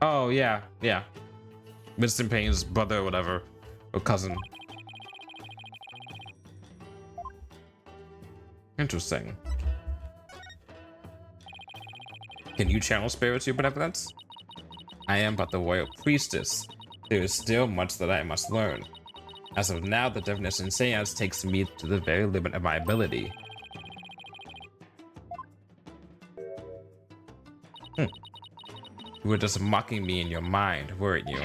Oh, yeah. Winston Payne's brother or whatever. Or cousin. Interesting. Can you channel spirits, your benevolence? I am but the royal priestess. There is still much that I must learn. As of now, the definition seance takes me to the very limit of my ability. You were just mocking me in your mind, weren't you?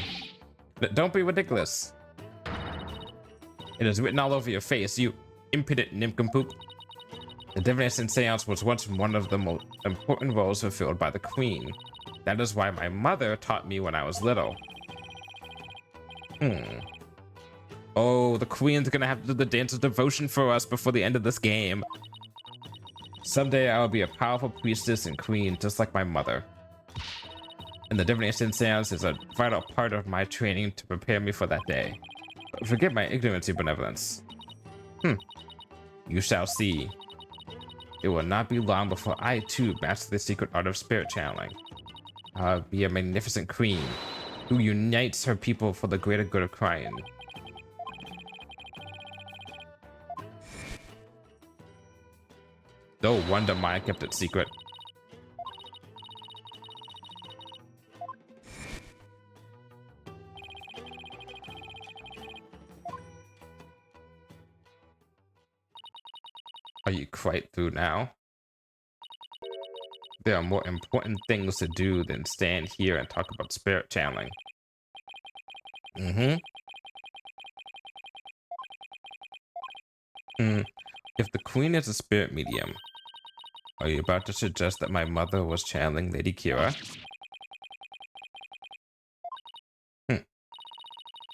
But don't be ridiculous. It is written all over your face, you impudent nincompoop. The divination seance was once one of the most important roles fulfilled by the queen. That is why my mother taught me when I was little. Oh, the queen's gonna have to do the dance of devotion for us before the end of this game. Someday I will be a powerful priestess and queen, just like my mother. And the divination seance is a vital part of my training to prepare me for that day. But forgive my ignorance, your benevolence. You shall see. It will not be long before I too master the secret art of spirit channeling. I'll be a magnificent queen who unites her people for the greater good of Cryon. No wonder Maya kept it secret. Are you quite through now? There are more important things to do than stand here and talk about spirit channeling. If the queen is a spirit medium, are you about to suggest that my mother was channeling Lady Kira?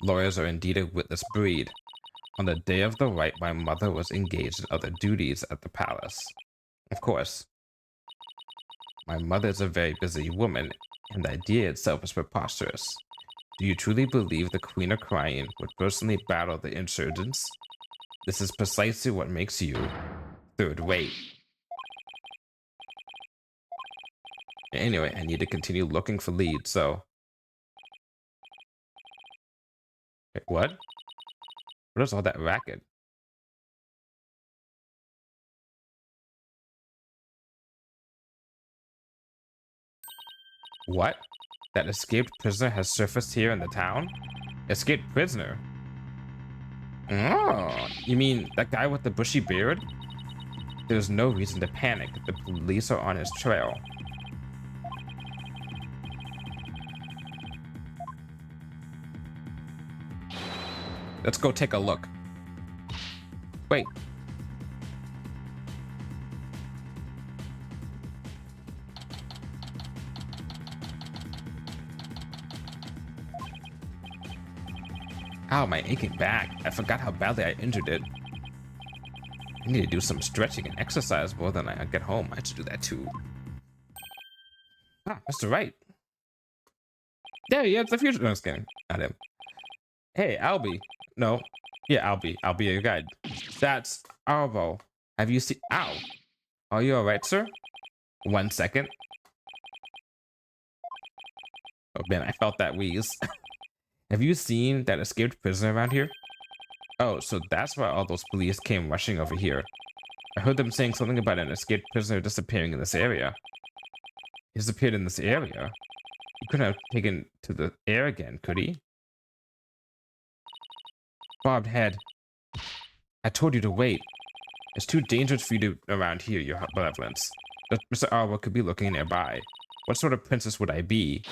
Lawyers are indeed a witless breed. On the day of the Wright, my mother was engaged in other duties at the palace. Of course. My mother is a very busy woman, and the idea itself is preposterous. Do you truly believe the Queen of Cryon would personally battle the insurgents? This is precisely what makes you third rate. Anyway, I need to continue looking for leads, so... Wait, what? What is all that racket? What? That escaped prisoner has surfaced here in the town? Escaped prisoner? Oh, you mean that guy with the bushy beard? There's no reason to panic. The police are on his trail. Let's go take a look. Wait. Ow, my aching back. I forgot how badly I injured it. I need to do some stretching and exercise more than I get home. I should do that too. Ah, Mr. Wright. There he is, the future. No, I'm just kidding. Not him. Hey, Albie. No. Yeah, Albie. I'll be your guide. That's Arbo. Have you seen... Ow. Are you alright, sir? 1 second. Oh, man, I felt that wheeze. Have you seen that escaped prisoner around here? Oh, so that's why all those police came rushing over here. I heard them saying something about an escaped prisoner disappearing in this area. He disappeared in this area? He couldn't have taken to the air again, could he? Bobbed head. I told you to wait. It's too dangerous for you to around here, your benevolence. Mr. Arwa could be looking nearby. What sort of princess would I be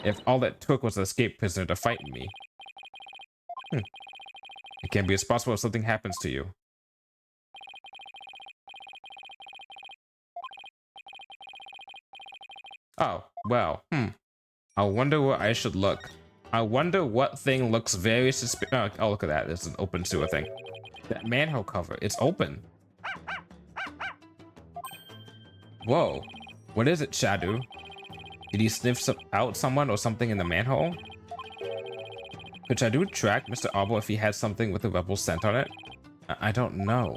if all it took was an escaped prisoner to frighten me? It can be responsible if something happens to you. Oh, well, I wonder where I should look. I wonder what thing looks very suspicious. Oh, look at that. There's an open sewer thing. That manhole cover. It's open. Whoa. What is it, Shadow? Did he sniff out someone or something in the manhole? Could Shadow track Mr. Arbo if he had something with a rebel scent on it? I don't know.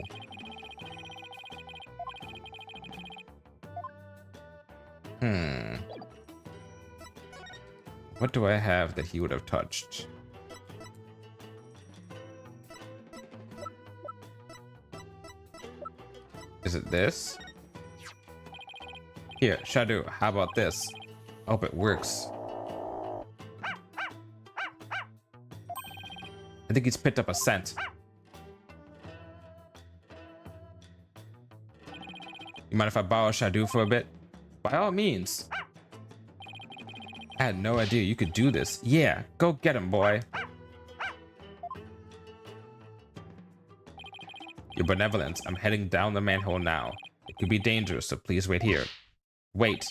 What do I have that he would have touched? Is it this? Here, Shadow, how about this? I hope it works. I think he's picked up a scent. You mind if I borrow Shadow for a bit? By all means. I had no idea you could do this. Yeah, go get him, boy. Your benevolence, I'm heading down the manhole now. It could be dangerous, so please wait here. Wait.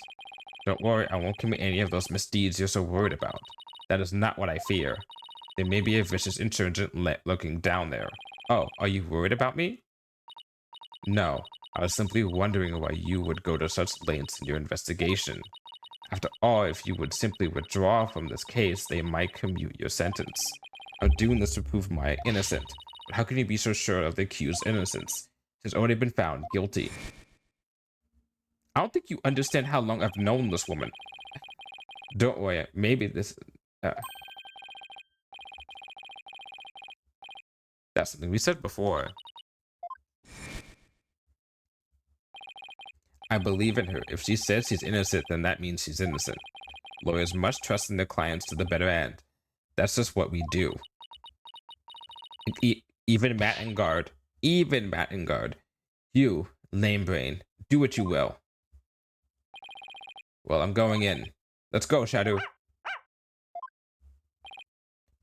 Don't worry, I won't commit any of those misdeeds you're so worried about. That is not what I fear. There may be a vicious insurgent lurking down there. Oh, are you worried about me? No, I was simply wondering why you would go to such lengths in your investigation. After all, if you would simply withdraw from this case, they might commute your sentence. I'm doing this to prove my innocent. But how can you be so sure of the accused's innocence? He's already been found guilty. I don't think you understand how long I've known this woman. Don't worry, maybe this... that's something we said before. I believe in her. If she says she's innocent, then that means she's innocent. Lawyers must trust in their clients to the better end. That's just what we do. Even Matt and Guard. Even Matt and Guard. You, lame brain, do what you will. Well, I'm going in. Let's go, Shadow.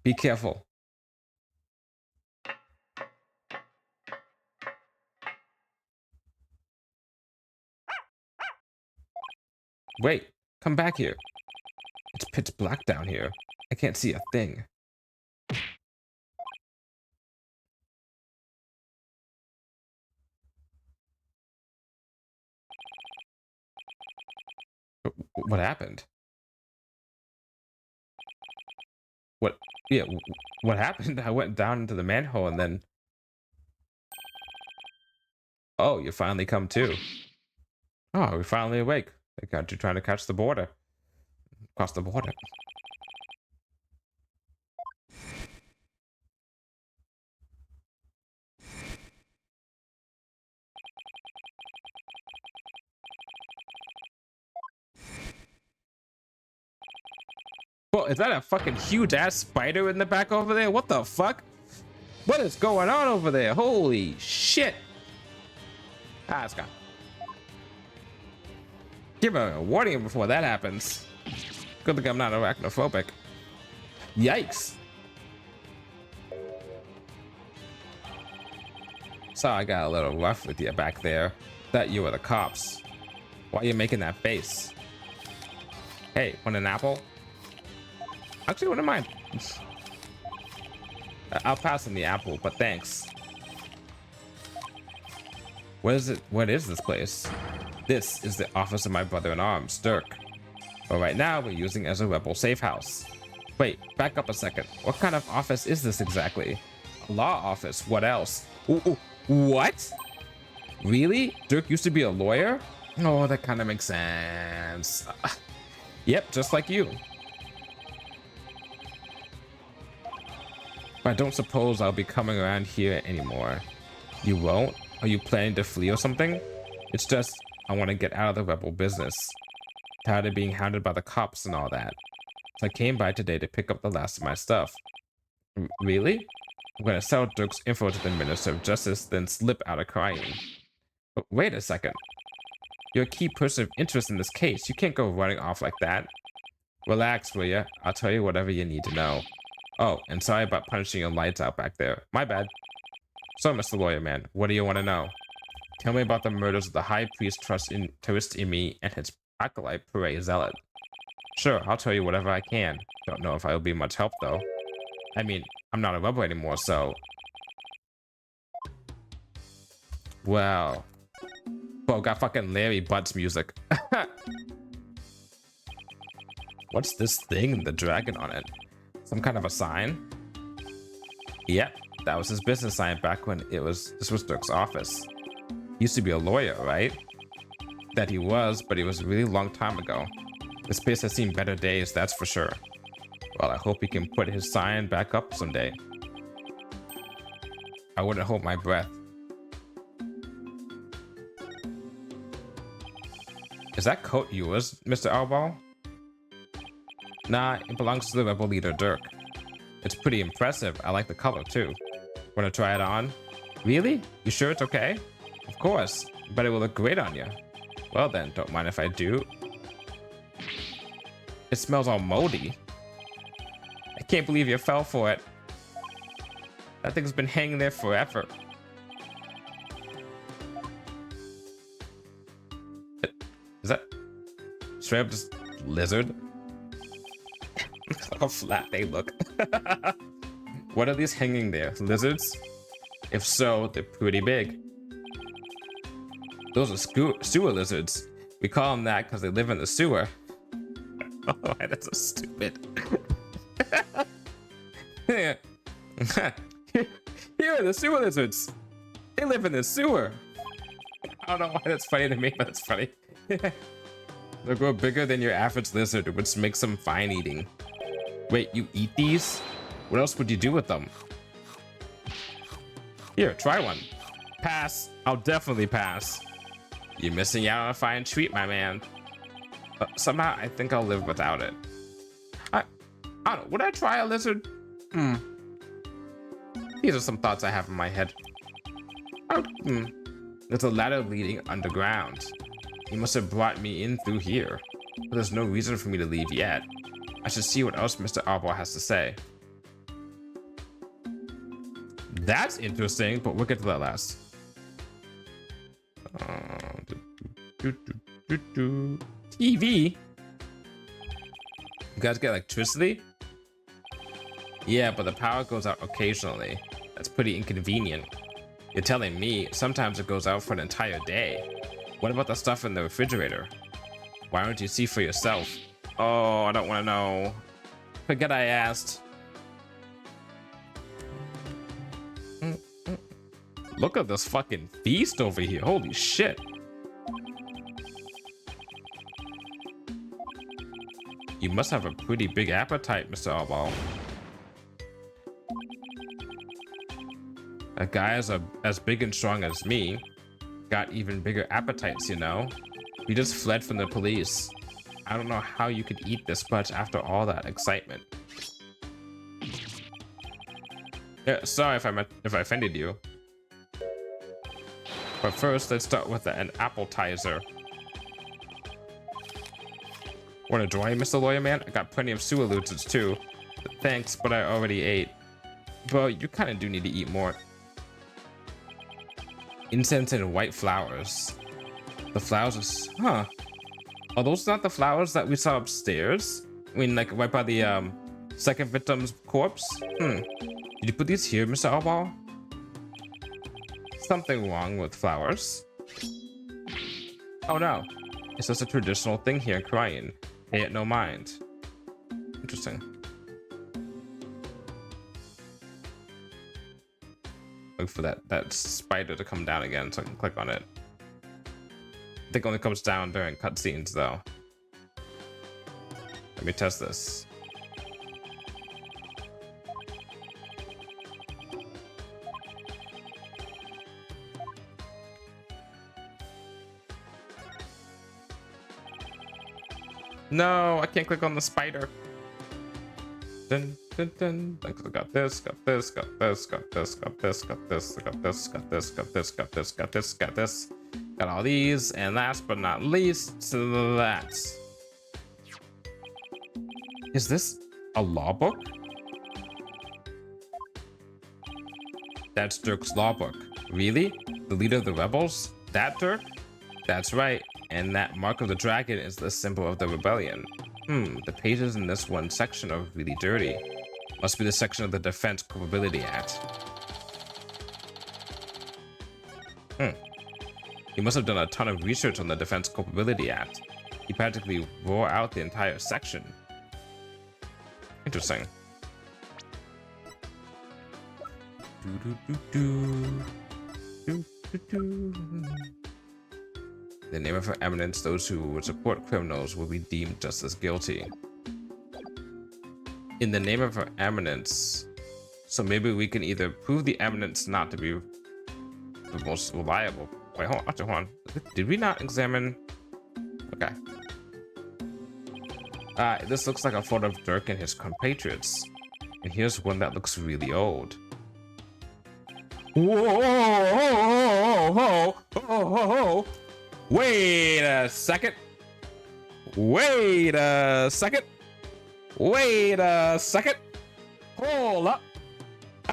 Be careful. Wait, come back here. It's pitch black down here. I can't see a thing. What happened? What? Yeah, what happened? I went down into the manhole and then... Oh, you finally come to. Oh, we're finally awake. They got you trying to catch the border. Cross the border. Well, is that a fucking huge ass spider in the back over there? What the fuck? What is going on over there? Holy shit. Ah, it's gone. Give a warning before that happens. Good thing I'm not arachnophobic. Yikes. So I got a little rough with you back there. Thought you were the cops. Why are you making that face? Hey, want an apple? Actually, wouldn't mind. I'll pass on the apple, but thanks. What is it? What is this place? This is the office of my brother-in-arms, Dirk. But right now, we're using it as a rebel safe house. Wait, back up a second. What kind of office is this exactly? A law office. What else? Ooh, what? Really? Dirk used to be a lawyer? Oh, that kind of makes sense. Yep, just like you. I don't suppose I'll be coming around here anymore. You won't? Are you planning to flee or something? It's just, I want to get out of the rebel business. Tired of being hounded by the cops and all that. So I came by today to pick up the last of my stuff. Really? I'm going to sell Dirk's info to the Minister of Justice, then slip out of crying. But wait a second. You're a key person of interest in this case. You can't go running off like that. Relax, will ya? I'll tell you whatever you need to know. Oh, and sorry about punishing your lights out back there. My bad. So, Mr. Lawyer Man, what do you want to know? Tell me about the murders of the High Priest trust in me and his acolyte, Pere Zealot. Sure, I'll tell you whatever I can. Don't know if I will be much help, though. I mean, I'm not a rebel anymore, so... Well... Whoa, got fucking Larry Butts music. What's this thing with the dragon on it? Some kind of a sign? Yep, that was his business sign back when this was Dirk's office. He used to be a lawyer, right? That he was, but it was a really long time ago. This place has seen better days, that's for sure. Well, I hope he can put his sign back up someday. I wouldn't hold my breath. Is that coat yours, Mr. Albal? Nah, it belongs to the rebel leader, Dirk. It's pretty impressive. I like the color, too. Wanna try it on? Really? You sure it's okay? Of course, but it will look great on you. Well then, don't mind if I do. It smells all moldy. I can't believe you fell for it. That thing's been hanging there forever. Is that straight up just lizard? Look how flat they look. What are these hanging there? Lizards? If so, they're pretty big. Those are sewer lizards. We call them that because they live in the sewer. Oh, that's so stupid. Here are the sewer lizards. They live in the sewer. I don't know why that's funny to me, but it's funny. They grow bigger than your average lizard, which makes them fine eating. Wait, you eat these? What else would you do with them? Here, try one. Pass. I'll definitely pass. You're missing out on a fine treat, my man. Somehow, I think I'll live without it. I don't know. Would I try a lizard? These are some thoughts I have in my head. There's a ladder leading underground. You must have brought me in through here. But there's no reason for me to leave yet. I should see what else Mr. Arbor has to say. That's interesting, but we'll get to that last. TV? You guys get electricity? Yeah, but the power goes out occasionally. That's pretty inconvenient. You're telling me sometimes it goes out for an entire day. What about the stuff in the refrigerator? Why don't you see for yourself? Oh, I don't want to know. Forget I asked. Look at this fucking feast over here. Holy shit. You must have a pretty big appetite, Mr. Arbal. A guy as big and strong as me got even bigger appetites, you know? We just fled from the police. I don't know how you could eat this much after all that excitement. Yeah, sorry if I offended you. But first, let's start with an appetizer. Want to join, Mr. Lawyer Man? I got plenty of sewer lizards too. Thanks, but I already ate. Bro, you kind of do need to eat more. Incense and white flowers. The flowers are... Huh. Are those not the flowers that we saw upstairs? I mean, like, right by the, second victim's corpse? Did you put these here, Mr. Arbal? Something wrong with flowers? Oh, no. It's just a traditional thing here in Korean. Pay it no mind. Interesting. Look for that spider to come down again so I can click on it. I think it only comes down during cutscenes though. Let me test this. No, I can't click on the spider. Dun, dun, dun. Got this, got this, got this, got this, got this, got this, got this, got this, got this, got this, got this, got this. Got all these, and last but not least, that. Is this a law book? That's Dirk's law book. Really? The leader of the rebels? That Dirk? That's right. And that mark of the dragon is the symbol of the rebellion. The pages in this one section are really dirty. Must be the section of the Defense Culpability Act. He must have done a ton of research on the Defense Culpability Act. He practically wore out the entire section. Interesting. In the name of eminence, those who would support criminals will be deemed just as guilty. In the name of her eminence, so maybe we can either prove the eminence not to be the most reliable. Wait, hold on. Did we not examine? Okay. This looks like a photo of Dirk and his compatriots. And here's one that looks really old. Whoa! Wait a second. Wait a second. Wait a second. Hold up.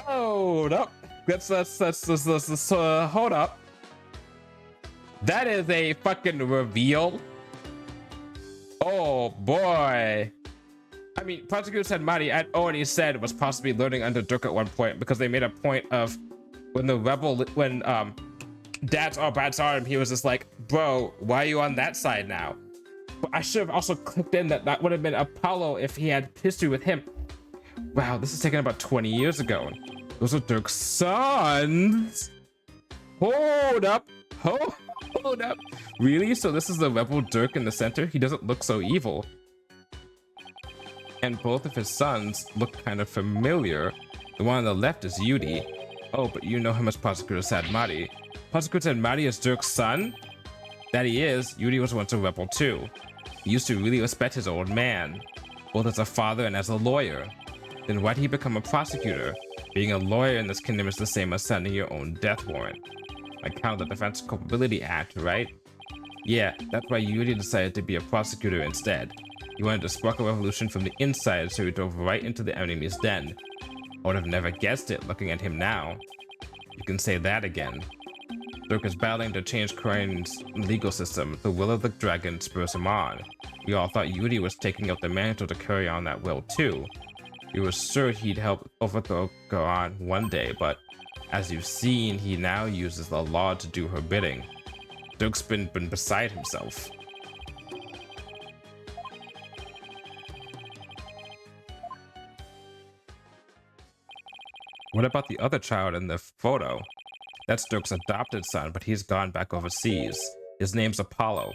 Hold up. Let's hold up. That is a fucking reveal. Oh boy. I mean, Prosecutor said Marty, I'd already said was possibly learning under Dirk at one point because they made a point of when Dad's all bad saw him, he was just like, bro, why are you on that side now? But I should have also clicked in that would have been Apollo if he had history with him. Wow, this is taken about 20 years ago. Those are Dirk's sons. Hold up. Hold up. Really? So this is the rebel Dirk in the center? He doesn't look so evil. And both of his sons look kind of familiar. The one on the left is Yudi. Oh, but you know him as Prosecutor Sadmati. Prosecutor Sadmati is Dirk's son? That he is. Yudi was once a rebel too. He used to really respect his old man, both as a father and as a lawyer. Then why'd he become a prosecutor? Being a lawyer in this kingdom is the same as sending your own death warrant. I count the Defense Culpability Act, right? Yeah, that's why Yudi decided to be a prosecutor instead. He wanted to spark a revolution from the inside, so he drove right into the enemy's den. I would have never guessed it looking at him now. You can say that again. Dirk is battling to change Korean's legal system. The will of the dragon spurs him on. We all thought Yudi was taking up the mantle to carry on that will too. We were sure he'd help overthrow Koran one day, but as you've seen, he now uses the law to do her bidding. Dirk's been beside himself. What about the other child in the photo? That's Dirk's adopted son, but he's gone back overseas. His name's Apollo.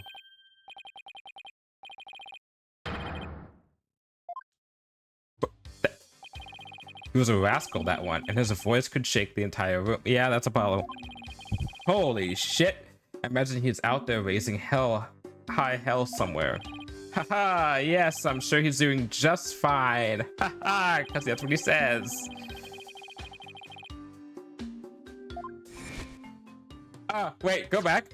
He was a rascal, that one, and his voice could shake the entire room. Yeah, that's Apollo. Holy shit. Imagine he's out there raising high hell somewhere. Haha, yes, I'm sure he's doing just fine. Haha, because that's what he says. Wait, go back.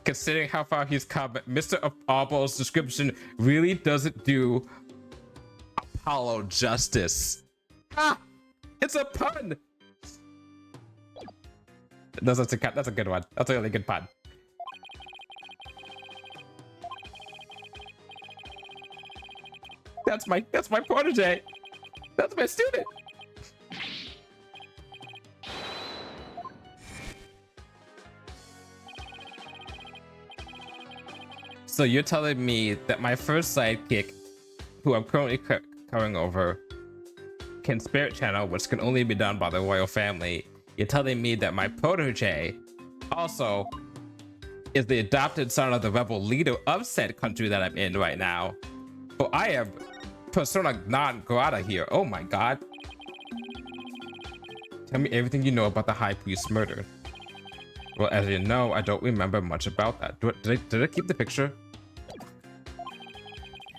Considering how far he's come, Mr. Arble's description really doesn't do Apollo justice. It's a pun. That's a good one. That's a really good pun. That's my protege. That's my student. So you're telling me that my first sidekick, who I'm currently covering over, Kin Spirit channel, which can only be done by the royal family, you're telling me that my protege also is the adopted son of the rebel leader of said country that I'm in right now. But I am persona non grata here. Oh my god. Tell me everything you know about the High Priest's murder. Well, as you know, I don't remember much about that. Did I keep the picture?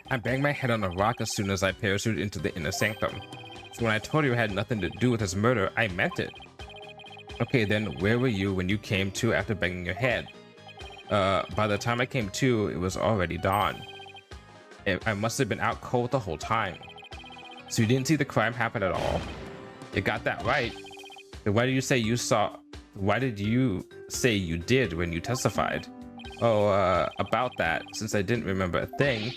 I banged my head on a rock as soon as I parachuted into the inner sanctum. So when I told you it had nothing to do with his murder, I meant it. Okay, then where were you when you came to after banging your head? By the time I came to, it was already dawn. I must have been out cold the whole time. So you didn't see the crime happen at all? You got that right. Then why did you say you saw... Why did you say you did when you testified? Oh, about that, since I didn't remember a thing,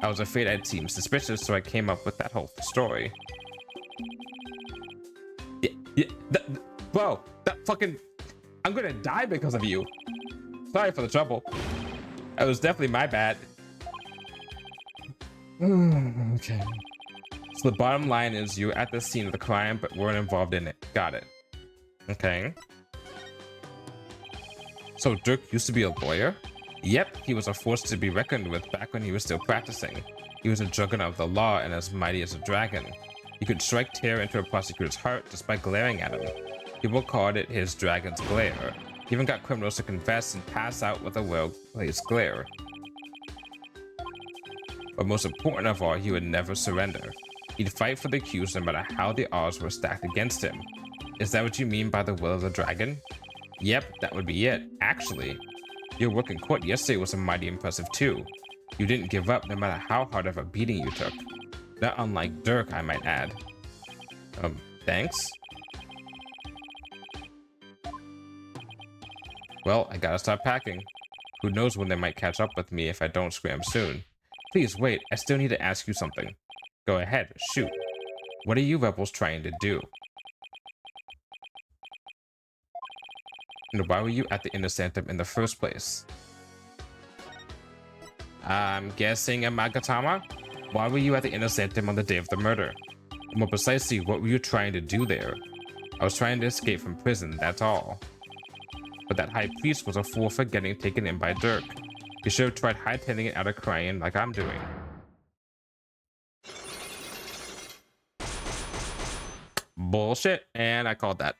I was afraid I'd seem suspicious, so I came up with that whole story. Bro, that fucking... I'm gonna die because of you. Sorry for the trouble. It was definitely my bad. Okay. So the bottom line is you were at the scene of the crime, but weren't involved in it. Got it. Okay. So Dirk used to be a lawyer? Yep, he was a force to be reckoned with back when he was still practicing. He was a juggernaut of the law and as mighty as a dragon. He could strike terror into a prosecutor's heart just by glaring at him. People called it his dragon's glare. He even got criminals to confess and pass out with a well-placed glare. But most important of all, he would never surrender. He'd fight for the accused no matter how the odds were stacked against him. Is that what you mean by the will of the dragon? Yep, that would be it. Actually, your work in court yesterday was mighty impressive too. You didn't give up no matter how hard of a beating you took. Not unlike Dirk, I might add. Thanks? Well, I gotta start packing. Who knows when they might catch up with me if I don't scram soon. Please wait, I still need to ask you something. Go ahead, shoot. What are you rebels trying to do? And why were you at the Inner Sanctum in the first place? I'm guessing a Magatama? Why were you at the Inner Sanctum on the day of the murder? More precisely, what were you trying to do there? I was trying to escape from prison, that's all. But that high priest was a fool for getting taken in by Dirk. You should have tried hightailing it out of crying like I'm doing. Bullshit, and I called that.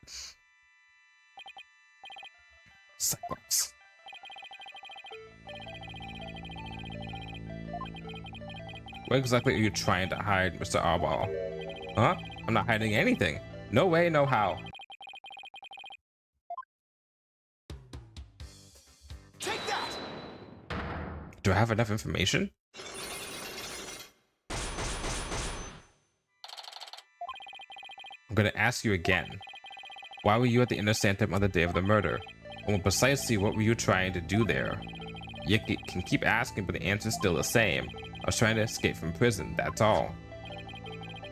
Cyclops. What exactly are you trying to hide, Mr. Arball? Huh? I'm not hiding anything. No way, no how. Take that! Do I have enough information? I'm gonna ask you again. Why were you at the Inner Sanctum on the day of the murder? And more precisely, what were you trying to do there? You can keep asking, but the answer's still the same. I was trying to escape from prison, that's all.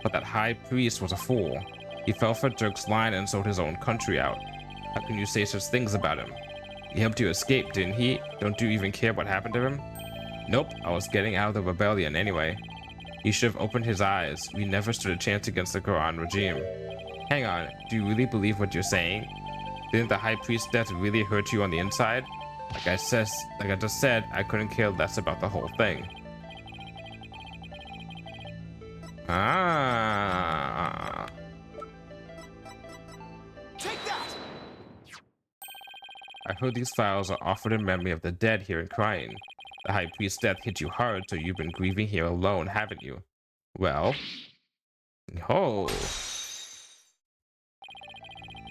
But that high priest was a fool. He fell for Dirk's line and sold his own country out. How can you say such things about him? He helped you escape, didn't he? Don't you even care what happened to him? Nope, I was getting out of the rebellion anyway. He should have opened his eyes. We never stood a chance against the Quran regime. Hang on, do you really believe what you're saying? Didn't the high priest's death really hurt you on the inside? Like I just said, I couldn't care less about the whole thing. Ah. Take that! I heard these files are offered in memory of the dead here in Crying. The high priest's death hit you hard, so you've been grieving here alone, haven't you? Well... Oh...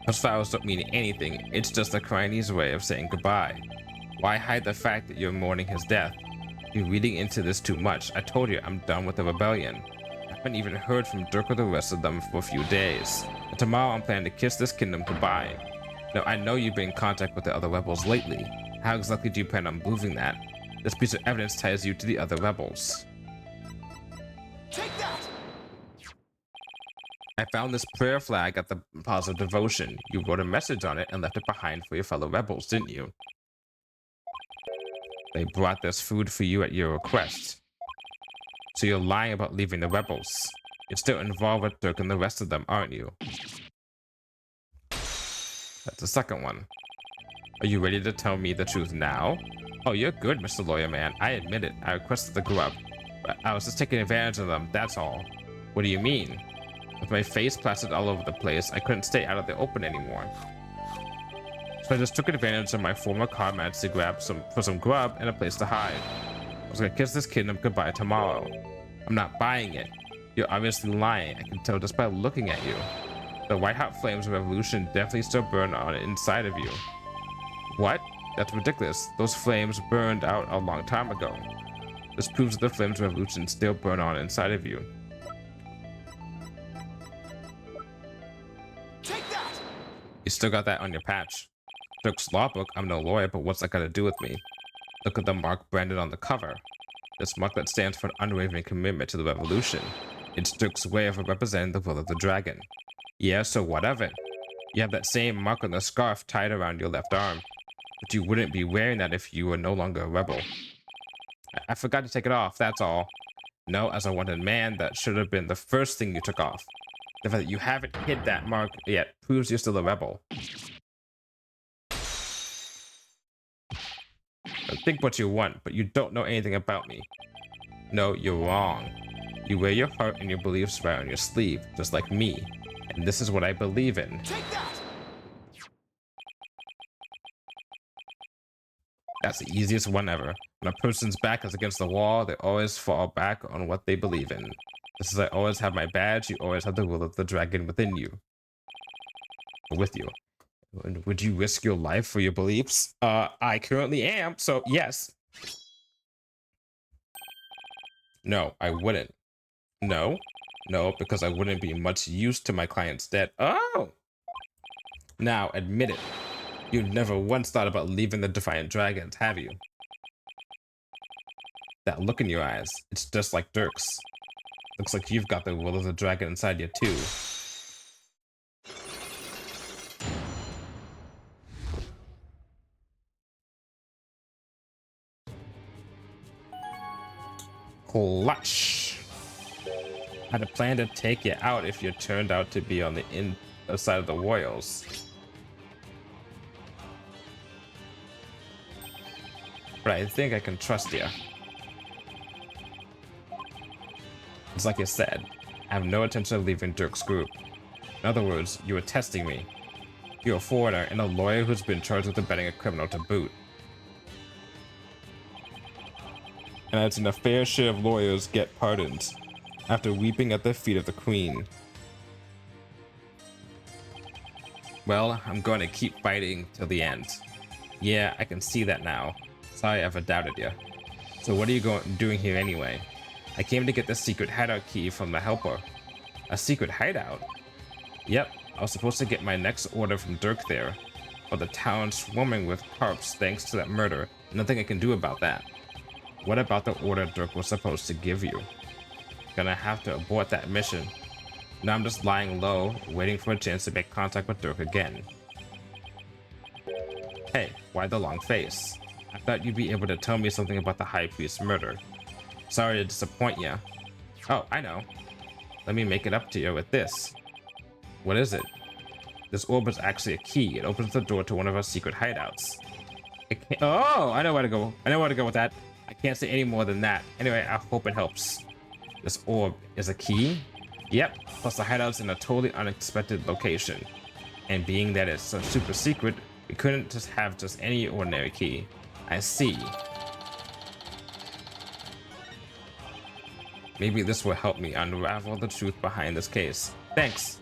Those files don't mean anything, it's just the Chinese way of saying goodbye. Why hide the fact that you're mourning his death? You're reading into this too much. I told you, I'm done with the rebellion. I haven't even heard from Dirk or the rest of them for a few days. And tomorrow I'm planning to kiss this kingdom goodbye. Now, I know you've been in contact with the other rebels lately. How exactly do you plan on moving that? This piece of evidence ties you to the other rebels. Take that! I found this prayer flag at the Plaza of Devotion. You wrote a message on it and left it behind for your fellow rebels, didn't you? They brought this food for you at your request. So you're lying about leaving the rebels. You're still involved with Dirk and the rest of them, aren't you? That's the second one. Are you ready to tell me the truth now? Oh, you're good, Mr. Lawyer Man. I admit it. I requested the grub. But I was just taking advantage of them, that's all. What do you mean? With my face plastered all over the place, I couldn't stay out of the open anymore. So I just took advantage of my former comrades to grab some grub and a place to hide. I was gonna kiss this kingdom goodbye tomorrow. I'm not buying it. You're obviously lying. I can tell just by looking at you. The white-hot flames of revolution definitely still burn on the inside of you. What? That's ridiculous. Those flames burned out a long time ago. This proves that the flames of revolution still burn on inside of you. Take that! You still got that on your patch. Dirk's law book, I'm no lawyer, but what's that got to do with me? Look at the mark branded on the cover. This mark that stands for an unwavering commitment to the revolution. It's Dirk's way of representing the will of the dragon. Yeah, so what of it? You have that same mark on the scarf tied around your left arm. But you wouldn't be wearing that if you were no longer a rebel. I forgot to take it off, that's all. No, as a wanted man, that should have been the first thing you took off. The fact that you haven't hid that mark yet proves you're still a rebel. Think what you want, but you don't know anything about me. No, you're wrong. You wear your heart and your beliefs right on your sleeve, just like me. And this is what I believe in. Take that! That's the easiest one ever. When a person's back is against the wall, they always fall back on what they believe in. Just as I always have my badge, you always have the will of the dragon within you. With you. Would you risk your life for your beliefs? I currently am, so yes. No, I wouldn't. No, because I wouldn't be much use to my client's debt. Oh! Now, admit it. You never once thought about leaving the Defiant Dragons, have you? That look in your eyes, it's just like Dirk's. Looks like you've got the will of the dragon inside you, too. Clutch. I had a plan to take you out if you turned out to be on the inside of the Royals. But I think I can trust you. It's like you said, I have no intention of leaving Dirk's group. In other words, you were testing me. You're a foreigner and a lawyer who's been charged with abetting a criminal to boot. And I've seen a fair share of lawyers get pardons after weeping at the feet of the Queen. Well, I'm going to keep fighting till the end. Yeah, I can see that now. Sorry I ever doubted you. So what are you doing here anyway? I came to get the secret hideout key from the helper. A secret hideout? Yep, I was supposed to get my next order from Dirk there. But the town's swarming with carps thanks to that murder. Nothing I can do about that. What about the order Dirk was supposed to give you? Gonna have to abort that mission. Now I'm just lying low, waiting for a chance to make contact with Dirk again. Hey, why the long face? I thought you'd be able to tell me something about the High Priest's murder. Sorry to disappoint you. Oh, I know. Let me make it up to you with this. What is it? This orb is actually a key. It opens the door to one of our secret hideouts. Oh, I know where to go. I know where to go with that. I can't say any more than that. Anyway, I hope it helps. This orb is a key? Yep, plus the hideout's in a totally unexpected location. And being that it's so super secret, we couldn't just have just any ordinary key. I see. Maybe this will help me unravel the truth behind this case. Thanks.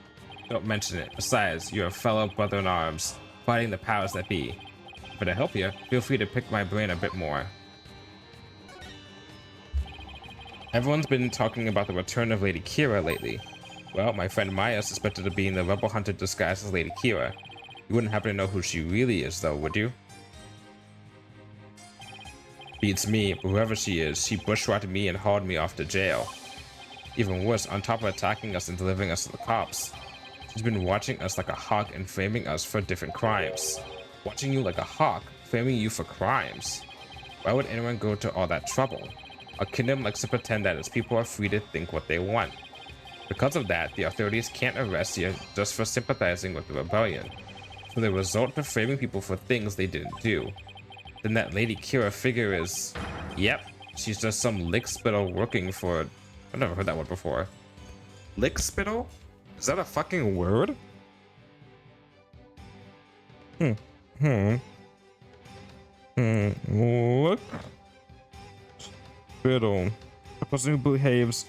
Don't mention it. Besides, you're a fellow brother in arms, fighting the powers that be. If I help you, feel free to pick my brain a bit more. Everyone's been talking about the return of Lady Kira lately. Well, my friend Maya suspected of being the rebel hunter disguised as Lady Kira. You wouldn't happen to know who she really is, though, would you? Beats me, but whoever she is, she bushwhacked me and hauled me off to jail. Even worse, on top of attacking us and delivering us to the cops, she's been watching us like a hawk and framing us for different crimes. Watching you like a hawk, framing you for crimes. Why would anyone go to all that trouble? Our kingdom likes to pretend that its people are free to think what they want. Because of that, the authorities can't arrest you just for sympathizing with the rebellion. So they resort to framing people for things they didn't do. Then that Lady Kira figure is, yep, she's just some lick spittle working for. I've never heard that word before. Lick spittle? Is that a fucking word? Look. Spittle. A person who behaves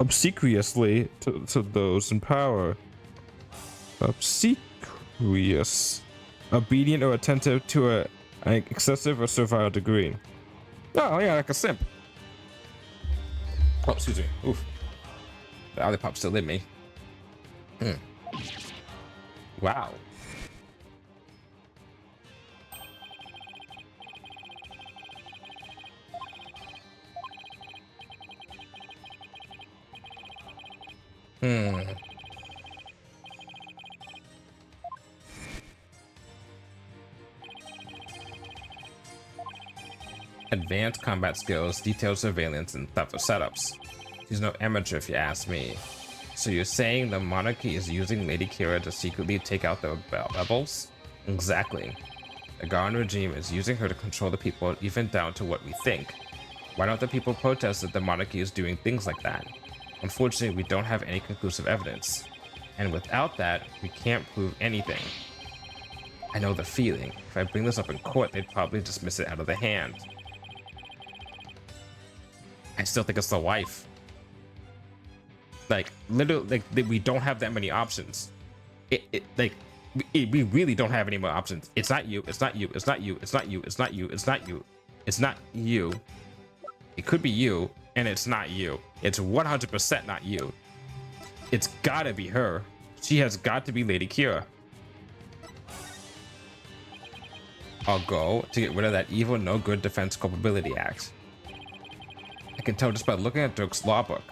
obsequiously to those in power. Obsequious. Obedient or attentive to an excessive or servile degree. Oh, yeah, like a simp. Oh, excuse me. Oof. The Olipop's still in me. Wow. Advanced combat skills, detailed surveillance, and tougher setups. She's no amateur if you ask me. So you're saying the monarchy is using Lady Kira to secretly take out the rebels? Exactly. The Garan regime is using her to control the people, even down to what we think. Why don't the people protest that the monarchy is doing things like that? Unfortunately, we don't have any conclusive evidence. And without that, we can't prove anything. I know the feeling. If I bring this up in court, they'd probably dismiss it out of the hand. I still think it's the wife. Like, literally, like, we don't have that many options. We really don't have any more options. It's not you, it's not you, it's not you, it's not you, it's not you, it's not you, it's not you. It could be you, and it's not you. It's 100% not you. It's gotta be her. She has got to be Lady Kira. I'll go to get rid of that evil, no good Defense Culpability Act. I can tell just by looking at Dirk's law book.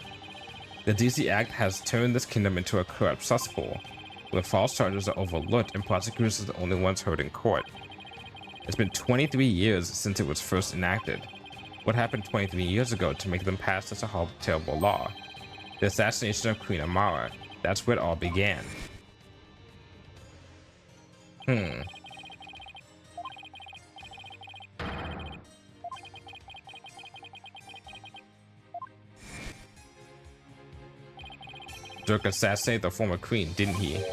The DC Act has turned this kingdom into a corrupt cesspool, where false charges are overlooked and prosecutors are the only ones heard in court. It's been 23 years since it was first enacted. What happened 23 years ago to make them pass such a terrible law? The assassination of Queen Amara. That's where it all began. Dirk assassinated the former queen, didn't he?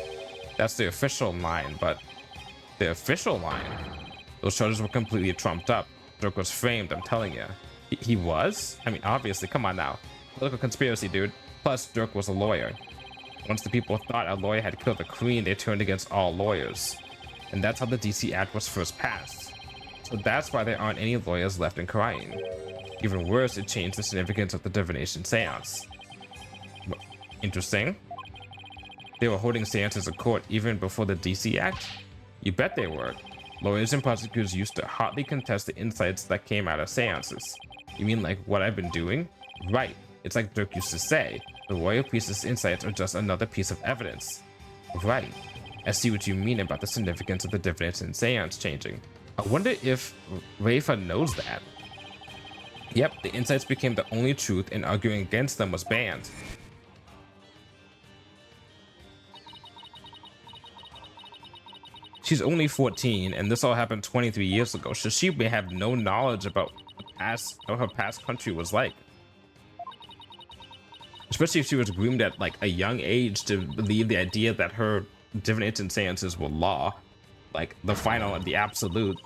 That's the official line, but the official line? Those charges were completely trumped up. Dirk was framed, I'm telling you. He was? I mean, obviously, come on now. Political conspiracy, dude. Plus, Dirk was a lawyer. Once the people thought a lawyer had killed the queen, they turned against all lawyers. And that's how the DC Act was first passed. So that's why there aren't any lawyers left in Karain. Even worse, it changed the significance of the divination seance. Interesting. They were holding seances in court even before the DC Act? You bet they were. Lawyers and prosecutors used to hotly contest the insights that came out of seances. You mean like what I've been doing? Right. It's like Dirk used to say, the royal priestess insights are just another piece of evidence. Right. I see what you mean about the significance of the divination seance changing. I wonder if Rafa knows that. Yep, the insights became the only truth and arguing against them was banned. She's only 14, and this all happened 23 years ago, so she may have no knowledge about what her past country was like. Especially if she was groomed at like a young age to believe the idea that her divination seances were law, like the final and the absolute.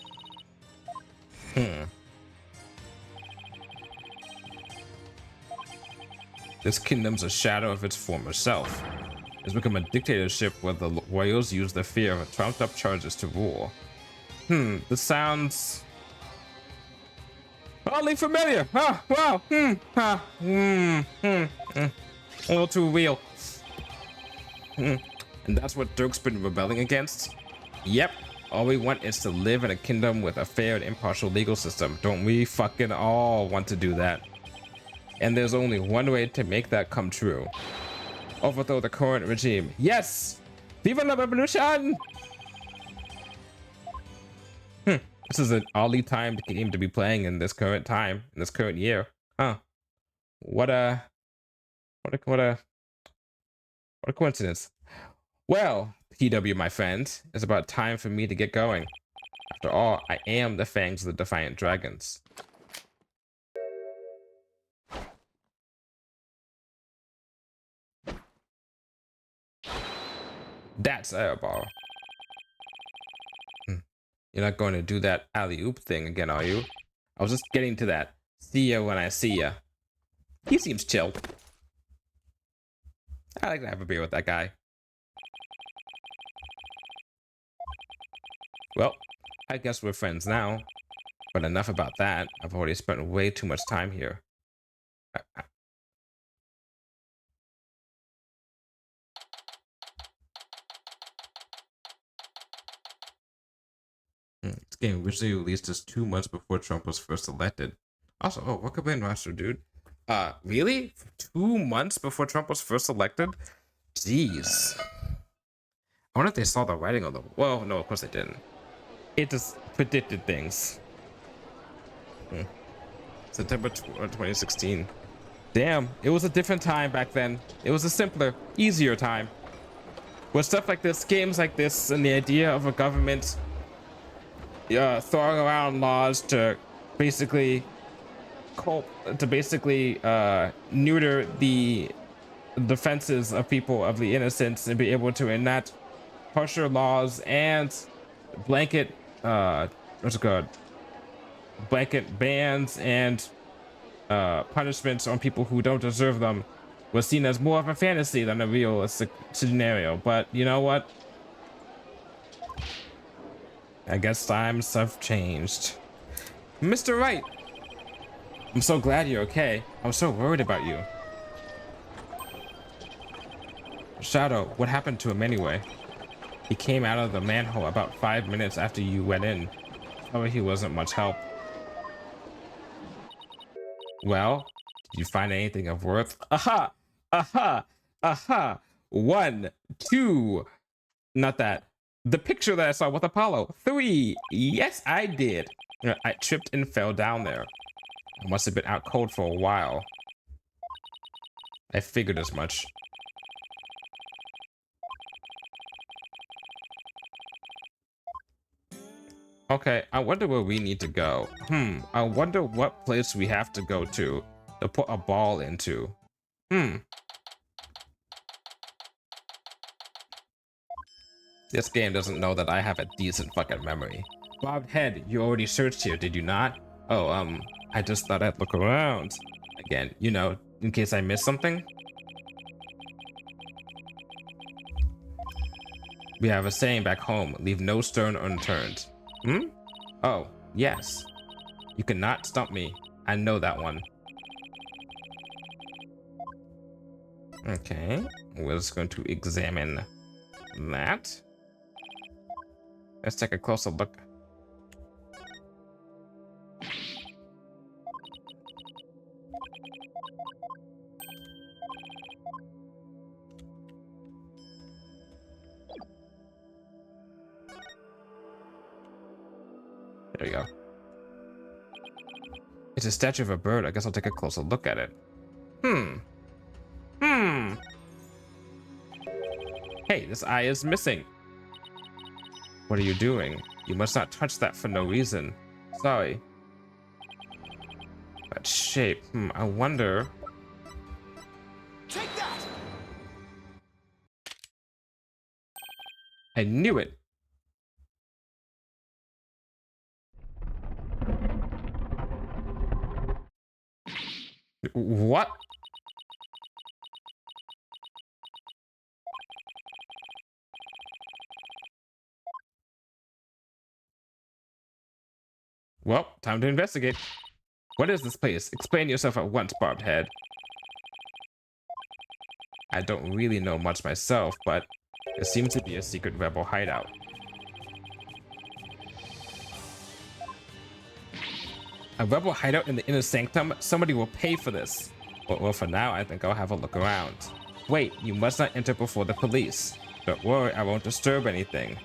This kingdom's a shadow of its former self. It's become a dictatorship where the royals use the fear of trumped up charges to rule. This sounds oddly familiar. Ah, wow. A little too real. And that's what Dirk's been rebelling against? Yep. All we want is to live in a kingdom with a fair and impartial legal system. Don't we fucking all want to do that? And there's only one way to make that come true. Overthrow the current regime. Yes! Viva la revolution! This is an oddly timed game to be playing in this current time, in this current year. Huh. What a What a coincidence. Well, PW, my friend, it's about time for me to get going. After all, I am the fangs of the Defiant Dragons. That's airball. You're not going to do that alley-oop thing again, are you? I was just getting to that. See ya when I see ya. He seems chill. I like to have a beer with that guy. Well, I guess we're friends now. But enough about that. I've already spent way too much time here. This game originally released just 2 months before Trump was first elected. Also, oh, welcome in, roster, dude. Really? 2 months before Trump was first elected? Jeez. I wonder if they saw the writing on the... Well, no, of course they didn't. It just predicted things. September 2016. Damn, it was a different time back then. It was a simpler, easier time. With stuff like this, games like this, and the idea of a government throwing around laws to basically neuter the defenses of people of the innocents and be able to enact harsher laws and blanket blanket bans and punishments on people who don't deserve them was seen as more of a fantasy than a realistic scenario. But you know what? I guess times have changed. Mr. Wright! I'm so glad you're okay. I was so worried about you. Shadow, what happened to him anyway? He came out of the manhole about 5 minutes after you went in. Sorry he wasn't much help. Well, did you find anything of worth? Aha! Aha! Aha! 1, 2. Not that. The picture that I saw with Apollo. 3. Yes, I did. I tripped and fell down there. I must have been out cold for a while. I figured as much. Okay, I wonder where we need to go. I wonder what place we have to go to put a ball into. This game doesn't know that I have a decent fucking memory. Bobbed head, you already searched here, did you not? Oh, I just thought I'd look around. Again, you know, in case I missed something. We have a saying back home, leave no stone unturned. Oh, yes. You cannot stump me. I know that one. Okay, we're just going to examine that. Let's take a closer look. There we go. It's a statue of a bird. I guess I'll take a closer look at it. Hey, this eye is missing. What are you doing? You must not touch that for no reason. Sorry. That shape. I wonder. Take that! I knew it. What? Well, time to investigate. What is this place? Explain yourself at once, Barbed Head. I don't really know much myself, but it seems to be a secret rebel hideout. A rebel hideout in the inner sanctum? Somebody will pay for this. Well, for now, I think I'll have a look around. Wait, you must not enter before the police. Don't worry, I won't disturb anything.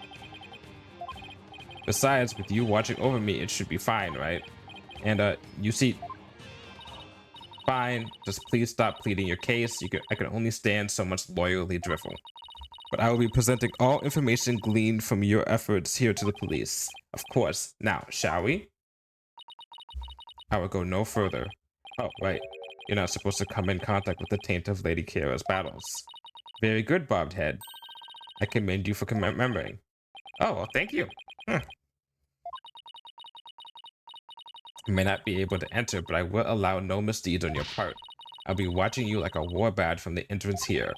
Besides, with you watching over me, it should be fine, right? And, you see... Fine, just please stop pleading your case. I can only stand so much loyally drivel. But I will be presenting all information gleaned from your efforts here to the police. Of course. Now, shall we? I will go no further. Oh, right. You're not supposed to come in contact with the taint of Lady Kira's battles. Very good, bobbed head. I commend you for remembering. Oh, well, thank you. I may not be able to enter, but I will allow no misdeeds on your part. I'll be watching you like a warbad from the entrance here.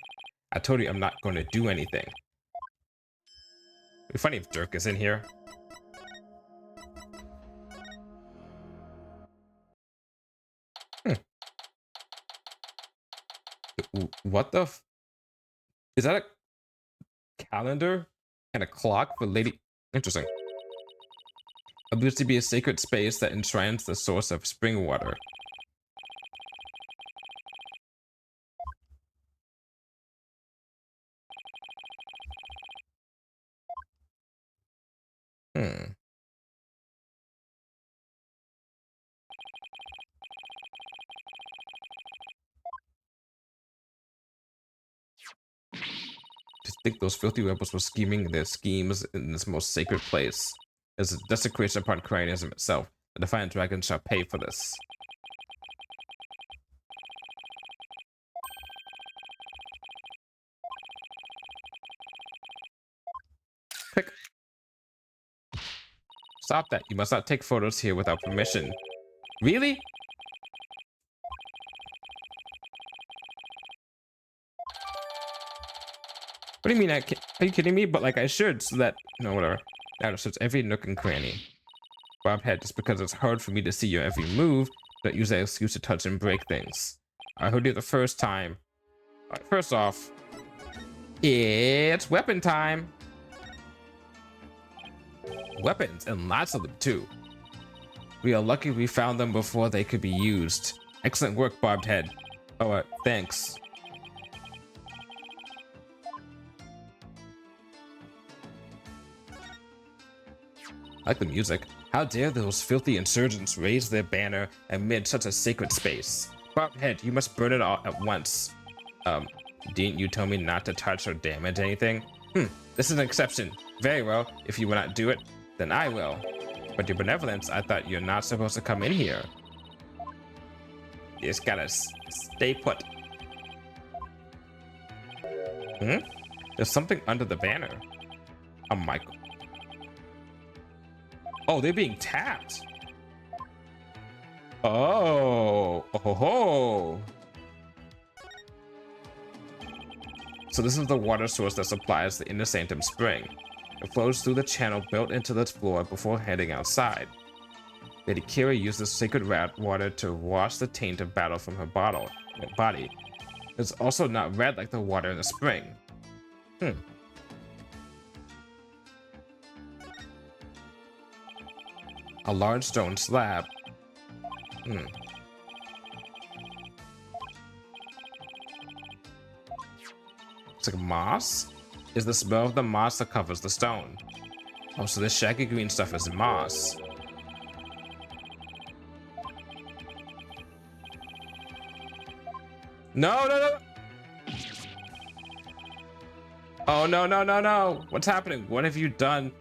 I told you I'm not going to do anything. It'd be funny if Dirk is in here. What the is that a calendar and a clock for Lady? Interesting. Appears to be a sacred space that enshrines the source of spring water. To think those filthy rebels were scheming their schemes in this most sacred place. As a desecration upon Cryanism itself, the Defiant Dragon shall pay for this. Quick! Stop that. You must not take photos here without permission. Really? What do you mean? Are you kidding me? But like I should, so that no, whatever. Now it search every nook and cranny. Bobhead, just because it's hard for me to see your every move, don't use that excuse to touch and break things. I heard you the first time. Alright, first off, it's weapon time. Weapons, and lots of them too. We are lucky we found them before they could be used. Excellent work, Bobbed Head. Oh, thanks. I like the music. How dare those filthy insurgents raise their banner amid such a sacred space? Bobbed Head, you must burn it all at once. Didn't you tell me not to touch or damage anything? This is an exception. Very well, if you will not do it, then I will. But your benevolence, I thought you're not supposed to come in here. You just gotta stay put. There's something under the banner. Oh my god. Oh, they're being tapped. Oh, ho ho. So this is the water source that supplies the Inner Sanctum Spring. It flows through the channel built into the floor before heading outside. Lady Kira uses sacred water to wash the taint of battle from her body. It's also not red like the water in the spring. A large stone slab. It's like moss? Is the smell of the moss that covers the stone. Oh, so this shaggy green stuff is moss. No, no, no! Oh, no, no, no, no! What's happening? What have you done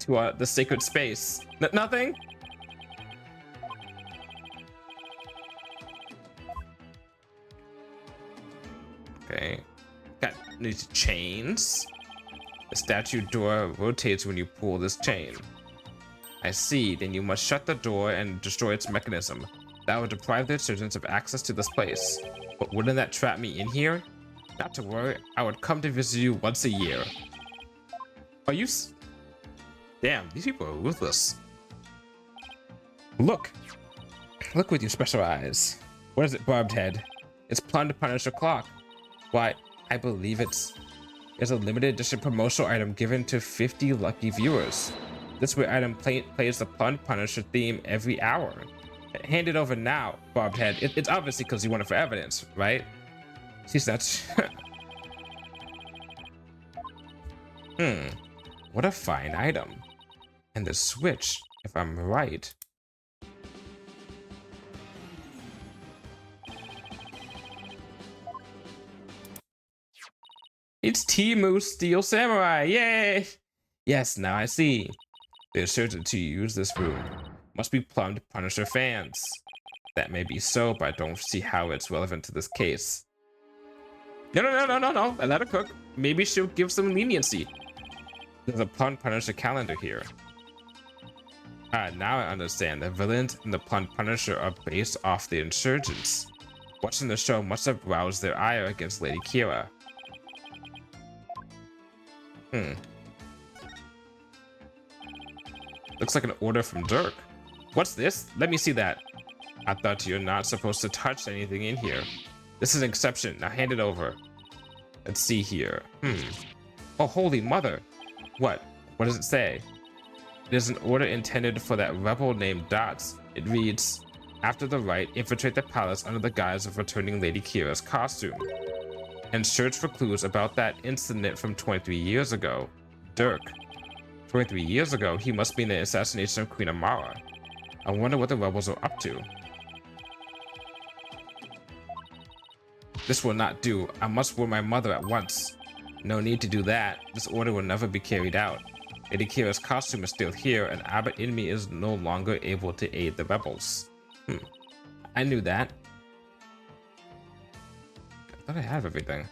to the sacred space? Nothing? Okay. Got these chains. The statue door rotates when you pull this chain. I see. Then you must shut the door and destroy its mechanism. That would deprive the insurgents of access to this place. But wouldn't that trap me in here? Not to worry. I would come to visit you once a year. Are you... Damn, these people are ruthless. Look. Look with your special eyes. What is it, Barbed Head? It's Plum to Punish a clock. Why, I believe it's a limited edition promotional item given to 50 lucky viewers. This weird item plays the Plum Punisher theme every hour. Hand it over now, Bobbed Head. It's obviously because you want it for evidence, right? See, that's... What a fine item. And the switch, if I'm right. It's Timu Steel Samurai! Yay! Yes, now I see. The insurgents to use this room must be plumbed Punisher fans. That may be so, but I don't see how it's relevant to this case. No. I let her cook. Maybe she'll give some leniency. There's a Punisher calendar here. Now I understand. The villains and the Punisher are based off the insurgents. Watching the show must have roused their ire against Lady Kira. Looks like an order from Dirk. What's this? Let me see that. I thought you're not supposed to touch anything in here. This is an exception. Now hand it over. Let's see here. Oh, holy mother. What? What does it say? It is an order intended for that rebel named Dots. It reads, after the Wright, infiltrate the palace under the guise of returning Lady Kira's costume, and search for clues about that incident from 23 years ago. Dirk. 23 years ago, he must be in the assassination of Queen Amara. I wonder what the rebels are up to. This will not do. I must warn my mother at once. No need to do that. This order will never be carried out. Lady Kira's costume is still here, and Abbot Inmi is no longer able to aid the rebels. I knew that. I thought I had everything.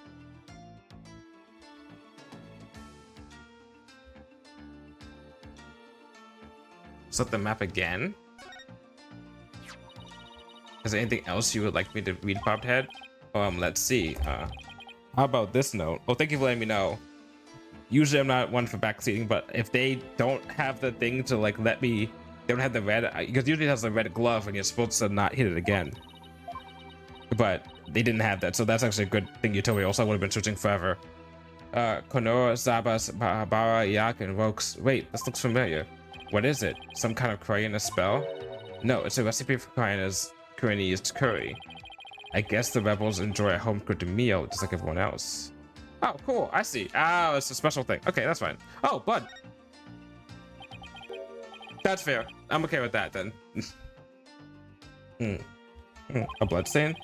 Set the map again. Is there anything else you would like me to read, Bobbed Head? Let's see. How about this note? Oh, thank you for letting me know. Usually I'm not one for backseating, but if they don't have the thing to like let me, they don't have the red, because usually it has the red glove and you're supposed to not hit it again. But they didn't have that, so that's actually a good thing you told me. Also, I would have been searching forever. Konora, Zabas, Bara, Yak, and Rokes. Wait, this looks familiar. What is it? Some kind of curry in a spell? No, it's a recipe for Koreanese curry. I guess the rebels enjoy a home-cooked meal just like everyone else. Oh, cool. I see. Oh, it's a special thing. Okay, that's fine. Oh, blood. That's fair. I'm okay with that then. A blood stain?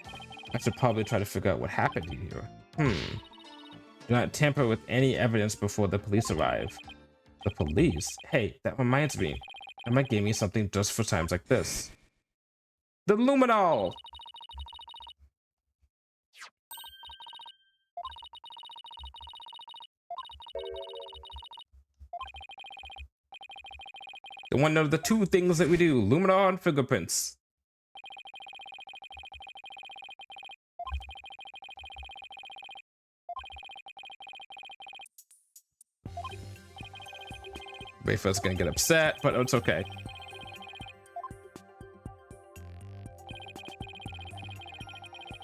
I should probably try to figure out what happened here. Do not tamper with any evidence before the police arrive. The police? Hey, that reminds me. Emma gave me something just for times like this. The luminol! The one of the two things that we do, luminol and fingerprints. Rayford's gonna get upset, but it's okay.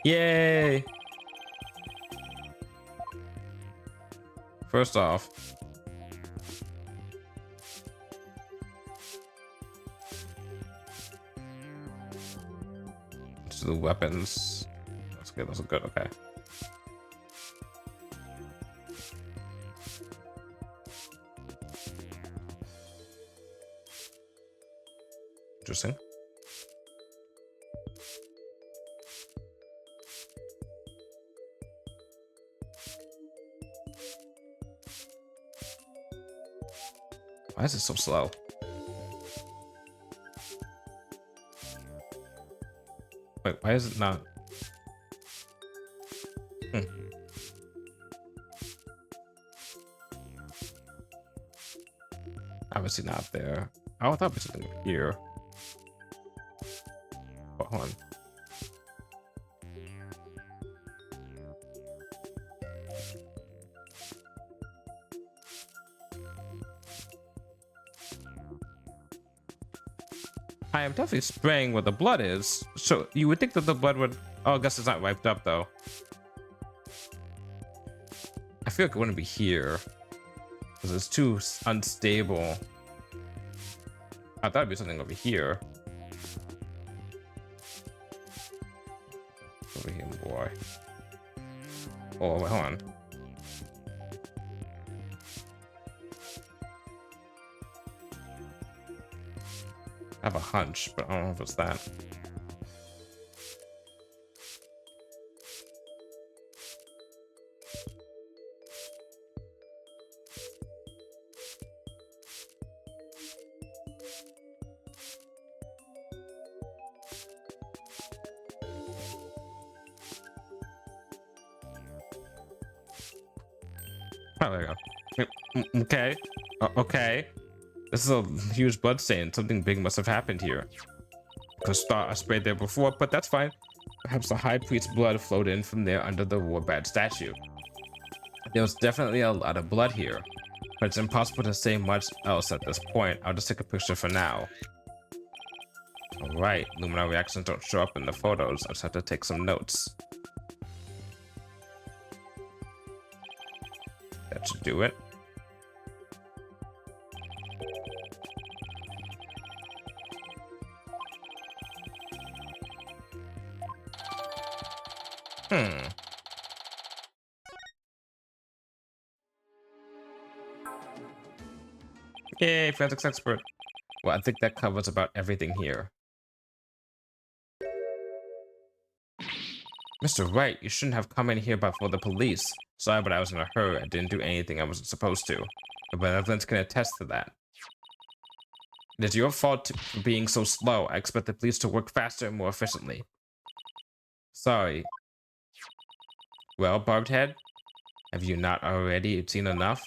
Yay! First off, the weapons. That's good. That's good. Okay. Interesting. Why is it so slow? Wait, why is it not? Obviously not there. Oh, I thought it was something here. Oh, hold on. I am definitely spraying where the blood is. So you would think that the blood would... Oh, I guess it's not wiped up though. I feel like it wouldn't be here because it's too unstable. I thought it'd be something over here. Over here, boy. Oh, wait, hold on. I have a hunch, but I don't know if it's that. Oh, there you go. Okay. Okay. This is a huge blood stain. Something big must have happened here. Because I sprayed there before, but that's fine. Perhaps the high priest's blood flowed in from there under the warbad statue. There was definitely a lot of blood here, but it's impossible to say much else at this point. I'll just take a picture for now. Alright, luminary reactions don't show up in the photos. I just have to take some notes. That should do it. Yay, forensics expert. Well, I think that covers about everything here. Mr. Wright, you shouldn't have come in here before the police. Sorry, but I was in a hurry. I didn't do anything I wasn't supposed to. The benevolence can attest to that. It is your fault for being so slow. I expect the police to work faster and more efficiently. Sorry. Well, Barbed Head, have you not already seen enough?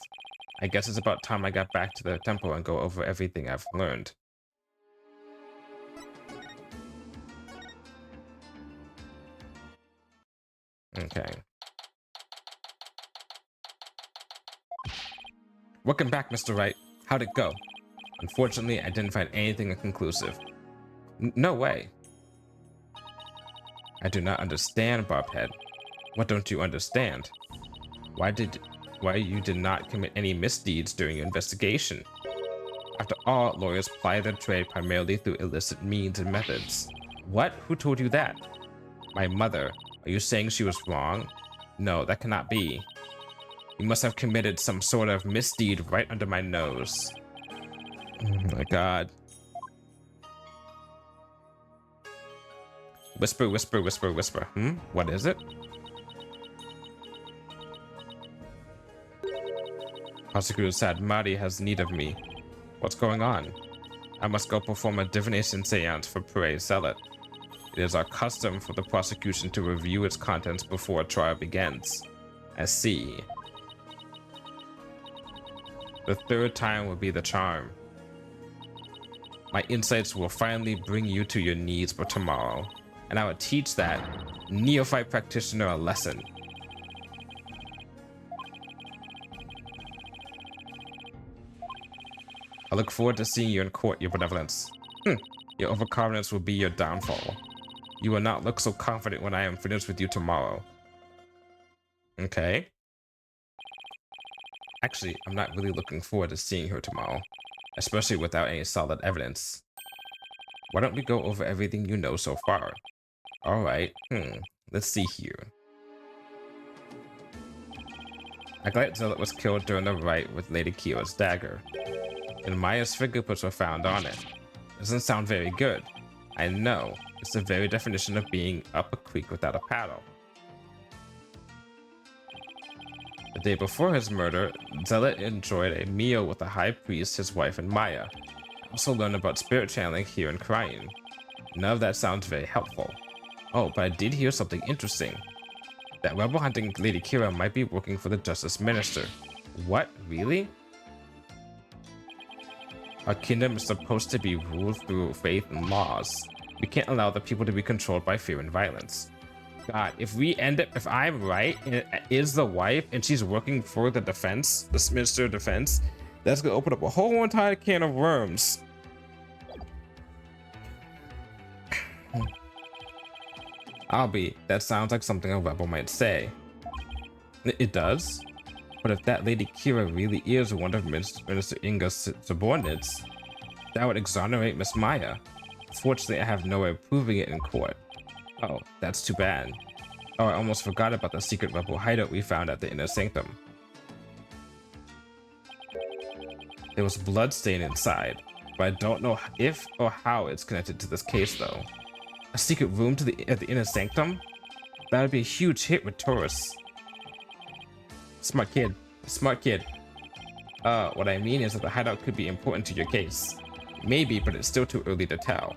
I guess it's about time I got back to the temple and go over everything I've learned. Okay. Welcome back, Mr. Wright. How'd it go? Unfortunately, I didn't find anything inconclusive. No way. I do not understand, Bobhead. What don't you understand? Why you did not commit any misdeeds during your investigation? After all, lawyers ply their trade primarily through illicit means and methods. What? Who told you that? My mother. Are you saying she was wrong? No, that cannot be. You must have committed some sort of misdeed right under my nose. Oh my god. Whisper, whisper, whisper, whisper. What is it? Prosecutor said Mari has need of me. What's going on? I must go perform a divination seance for Prey Zealot. It is our custom for the prosecution to review its contents before a trial begins. I see. The third time will be the charm. My insights will finally bring you to your knees for tomorrow, and I will teach that neophyte practitioner a lesson. I look forward to seeing you in court, your benevolence. Your overconfidence will be your downfall. You will not look so confident when I am finished with you tomorrow. Okay. Actually, I'm not really looking forward to seeing her tomorrow, especially without any solid evidence. Why don't we go over everything you know so far? Alright, let's see here. A Glite Zealot was killed during the riot with Lady Kira's dagger, and Maya's fingerprints were found on it. Doesn't sound very good. I know, it's the very definition of being up a creek without a paddle. The day before his murder, Zealot enjoyed a meal with the High Priest, his wife, and Maya. Also learned about spirit channeling here in Crying. None of that sounds very helpful. Oh, but I did hear something interesting. That rebel hunting Lady Kira might be working for the Justice Minister. What? Really? Our kingdom is supposed to be ruled through faith and laws. We can't allow the people to be controlled by fear and violence. God, if I'm right, and it is the wife, and she's working for the defense, the Minister of Defense, that's gonna open up a whole entire can of worms. That sounds like something a rebel might say. It does? But if that Lady Kira really is one of Minister Inga's subordinates, that would exonerate Miss Maya. Fortunately, I have no way of proving it in court. Oh, that's too bad. Oh, I almost forgot about the secret rebel hideout we found at the Inner Sanctum. There was blood stain inside, but I don't know if or how it's connected to this case though. A secret room at the Inner Sanctum? That would be a huge hit with tourists. Smart kid. Smart kid. What I mean is that the hideout could be important to your case. Maybe, but it's still too early to tell.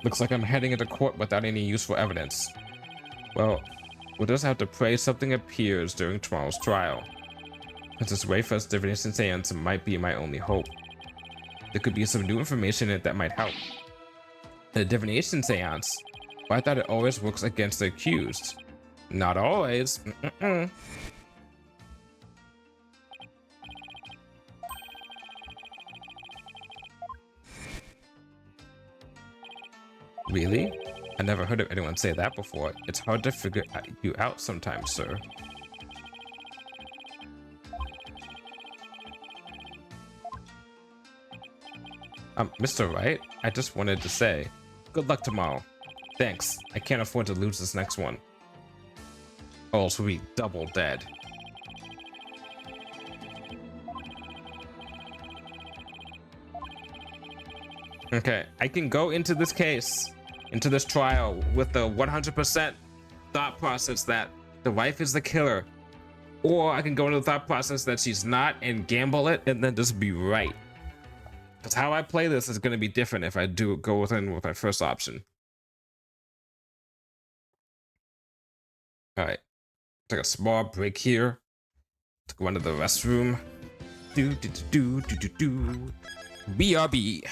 Looks like I'm heading into court without any useful evidence. Well, We'll just have to pray something appears during tomorrow's trial. Since this way first divination seance might be my only hope. There could be some new information in it that might help. The divination seance? But I thought it always works against the accused. Not always. Really? I never heard of anyone say that before. It's hard to figure you out sometimes, sir. Mr. Wright, I just wanted to say, good luck tomorrow. Thanks. I can't afford to lose this next one. Or else we'll be double dead. Okay, I can go into this case, into this trial, with the 100% thought process that the wife is the killer. Or I can go into the thought process that she's not and gamble it and then just be right. Because how I play this is going to be different if I do go within with my first option. All right, take a small break here. To go into the restroom. BRB.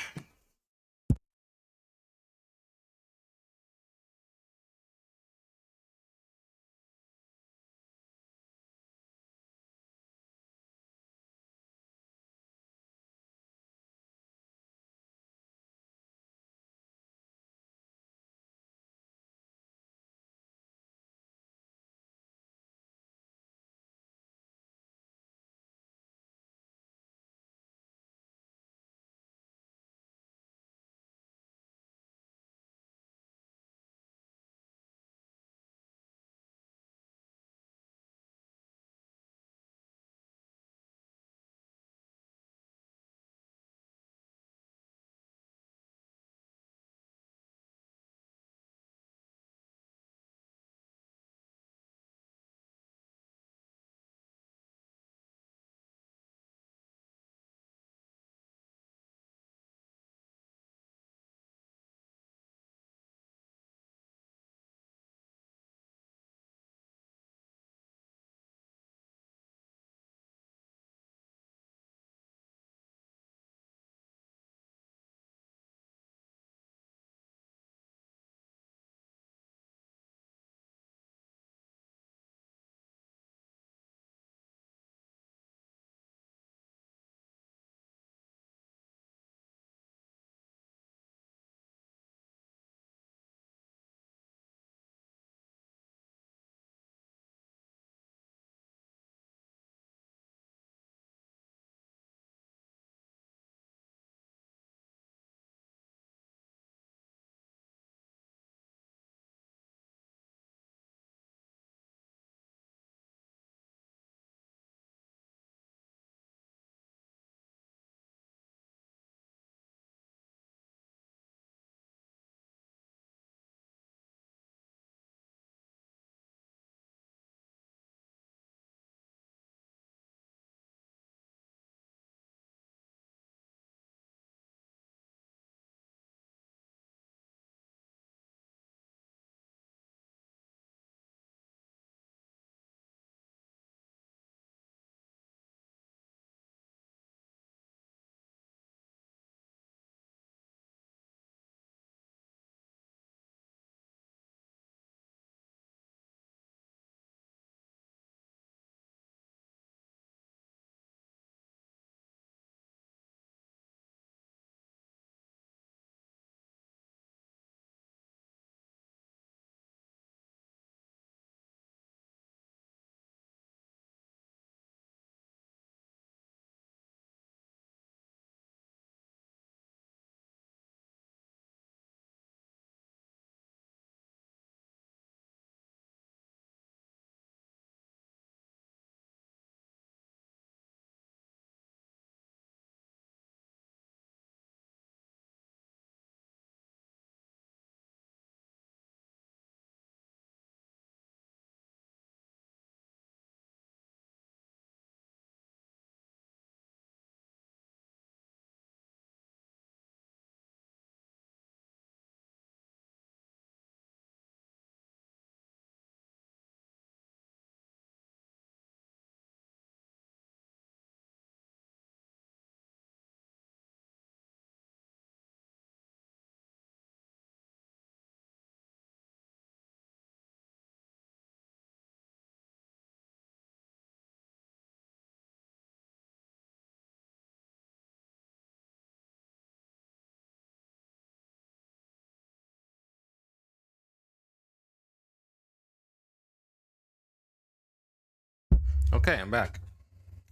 Okay, I'm back.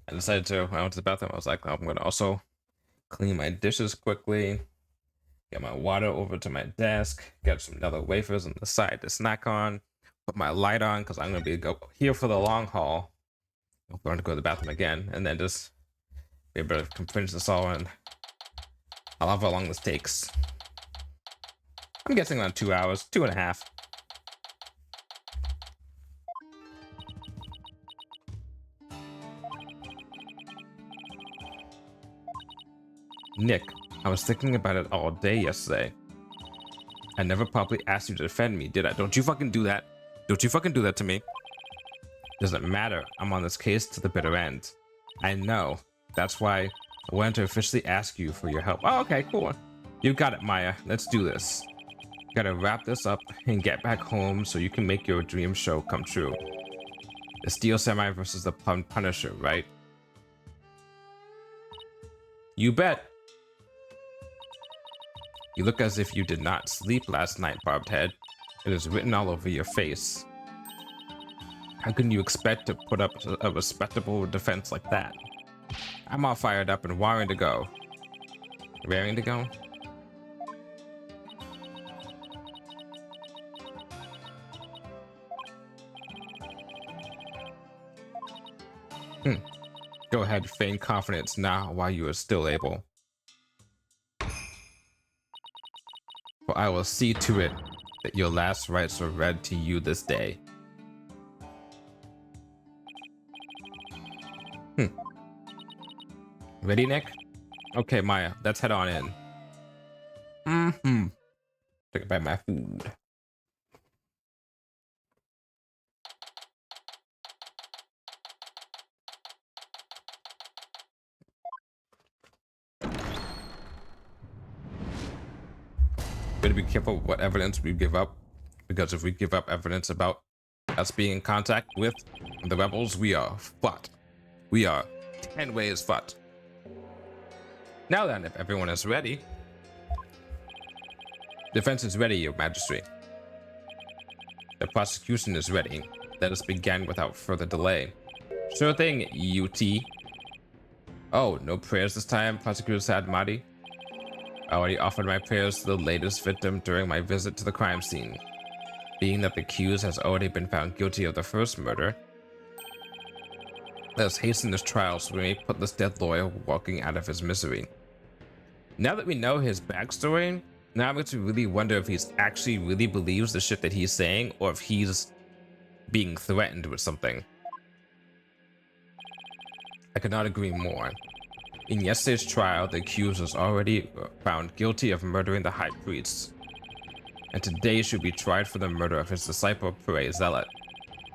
I decided to, when I went to the bathroom, I was like, I'm going to also clean my dishes quickly, get my water over to my desk, get some other wafers on the side to snack on, put my light on because I'm going to be here for the long haul. I'm going to go to the bathroom again, and then just be able to finish this all, and I love how long this takes. I'm guessing around 2 hours, 2.5. Nick, I was thinking about it all day yesterday. I never properly asked you to defend me, did I? Don't you fucking do that. Don't you fucking do that to me. Doesn't matter. I'm on this case to the bitter end. I know. That's why I wanted to officially ask you for your help. Oh, okay, cool. You got it, Maya. Let's do this. Gotta wrap this up and get back home so you can make your dream show come true. The Steel Samurai versus the Punisher, right? You bet. You look as if you did not sleep last night, Barbed Head. It is written all over your face. How can you expect to put up a respectable defense like that? I'm all fired up and raring to go. Raring to go? Go ahead, feign confidence now while you are still able. For I will see to it that your last rites are read to you this day. Ready, Nick? Okay, Maya, let's head on in. Take a bite of my food. Better be careful what evidence we give up, because if we give up evidence about us being in contact with the rebels, we are fucked. We are 10 ways fucked. Now then, if everyone is ready, defense is ready, Your Majesty. The prosecution is ready. Let us begin without further delay. Sure thing, UT. Oh, no prayers this time, Prosecutor Sadmati? I already offered my prayers to the latest victim during my visit to the crime scene. Being that the accused has already been found guilty of the first murder, let us hasten this trial so we may put this dead lawyer walking out of his misery. Now that we know his backstory, now I'm going to really wonder if he's actually really believes the shit that he's saying, or if he's being threatened with something. I could not agree more. In yesterday's trial, the accused was already found guilty of murdering the high priest, and today should be tried for the murder of his disciple, Pere Zealot.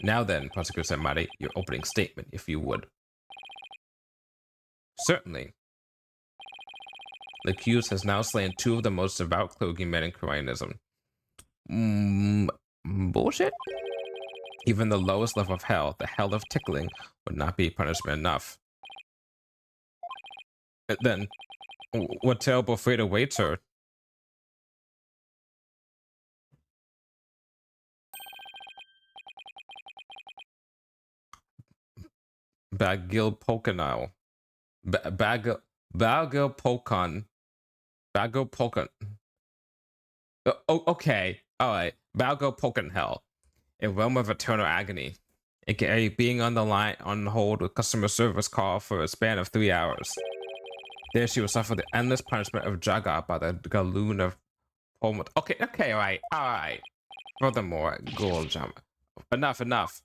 Now then, Prosecutor Samari, your opening statement, if you would. Certainly. The accused has now slain 2 of the most devout clergymen in Koreanism. Bullshit? Even the lowest level of hell, the hell of tickling, would not be punishment enough. Then, what terrible fate awaits her? Bagil Pokanal. Bagil Pokon. Bagil Pokon. Oh, okay. Alright. Bagil Pokan Hell. A realm of eternal agony. AKA being on the line on hold with customer service call for a span of 3 hours. There she will suffer the endless punishment of Jaga by the Galoon of Pomot. Okay, alright. Furthermore, Ghoul Jump. Enough.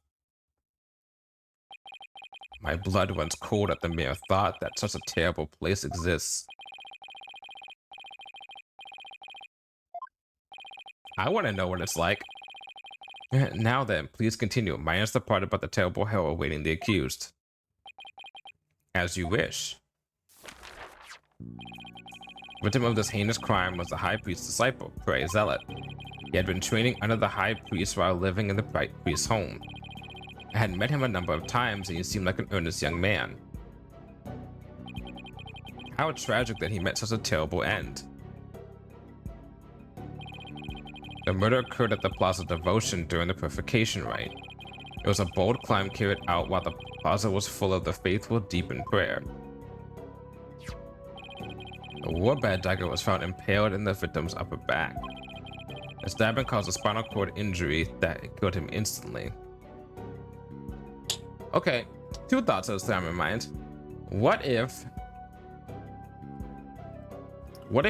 My blood runs cold at the mere thought that such a terrible place exists. I want to know what it's like. Now then, please continue, minus the part about the terrible hell awaiting the accused. As you wish. Victim of this heinous crime was the high priest's disciple, Pere Zealot. He had been training under the high priest while living in the priest's home. I had met him a number of times and he seemed like an earnest young man. How tragic that he met such a terrible end. The murder occurred at the Plaza Devotion during the purification rite. It was a bold climb carried out while the closet was full of the faithful deep in prayer. A warbad dagger was found impaled in the victim's upper back. The stabbing caused a spinal cord injury that killed him instantly. Okay, two thoughts that was in my mind. What if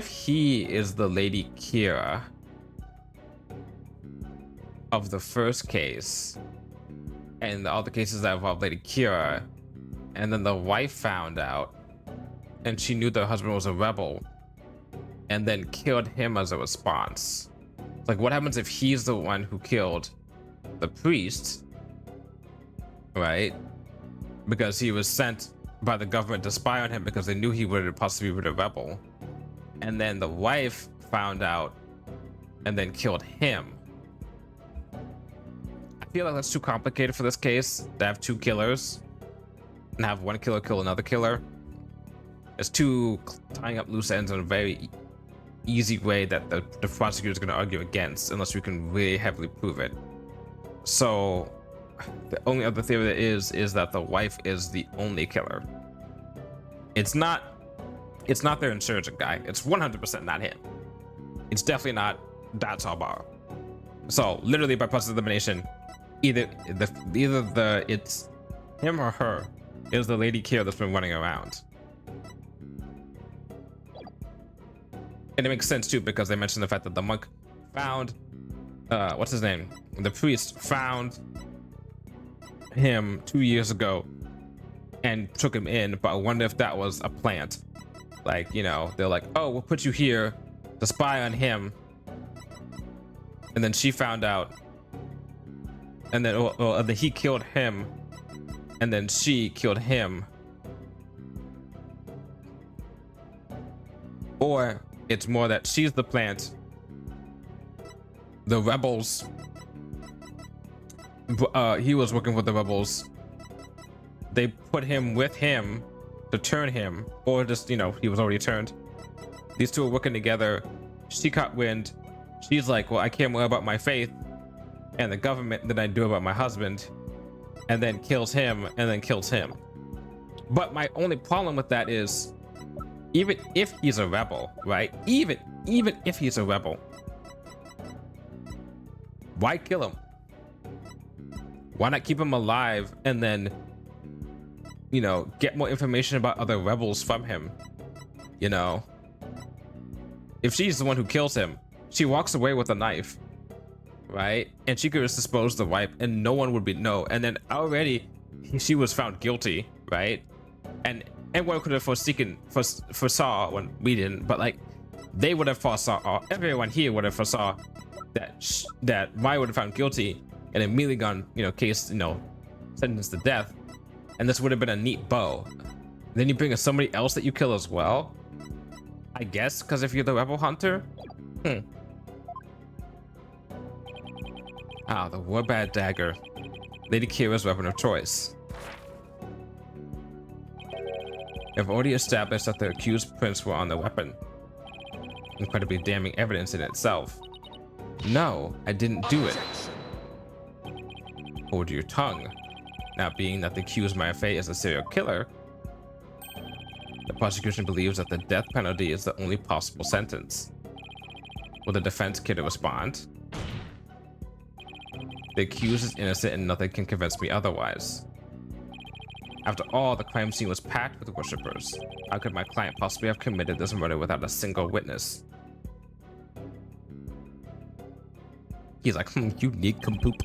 he is the Lady Kira of the first case, and all the cases that involved Lady Kira, and then the wife found out, and she knew the husband was a rebel, and then killed him as a response? Like, what happens if he's the one who killed the priest, right? Because he was sent by the government to spy on him because they knew he would possibly be a rebel, and then the wife found out and then killed him. I feel like that's too complicated for this case to have two killers and have one killer kill another killer. It's too tying up loose ends in a very easy way that the prosecutor is going to argue against unless we can really heavily prove it. So the only other theory there is that the wife is the only killer. It's not their insurgent guy. It's 100% not him. It's definitely not That's Albar. So literally by process of elimination, either it's him or her is the Lady Kira that's been running around. And it makes sense too because they mentioned the fact that the monk found what's his name? The priest found him 2 years ago and took him in, but I wonder if that was a plant. Like, you know, they're like, oh, we'll put you here to spy on him, and then she found out, and then he killed him, and then she killed him. Or it's more that she's the plant, the rebels, he was working with the rebels, they put him with him to turn him, or just, you know, he was already turned. These two are working together. She caught wind. She's like, well, I care more about my faith and the government than I do about my husband, and then kills him and then kills him. But my only problem with that is, even if he's a rebel, right? Even if he's a rebel, why kill him? Why not keep him alive and then, you know, get more information about other rebels from him? You know, if she's the one who kills him, she walks away with a knife, right? And she could just dispose the wife and no one would know. And then already she was found guilty, right? And everyone could have foresaw when we didn't, but like they would have foresaw, or everyone here would have foresaw that Maya would have found guilty and immediately gone, you know, case, you know, sentenced to death. And this would have been a neat bow. Then you bring in somebody else that you kill as well, I guess, because if you're the rebel hunter. Ah, the warbad dagger, Lady Kira's weapon of choice. I've already established that the accused prints were on the weapon. Incredibly damning evidence in itself. No, I didn't do it. Hold your tongue. Now, being that the accused Mayafe is a serial killer, the prosecution believes that the death penalty is the only possible sentence. Will the defense care to respond? The accused is innocent and nothing can convince me otherwise. After all, the crime scene was packed with worshippers. How could my client possibly have committed this murder without a single witness? He's like, you nincompoop.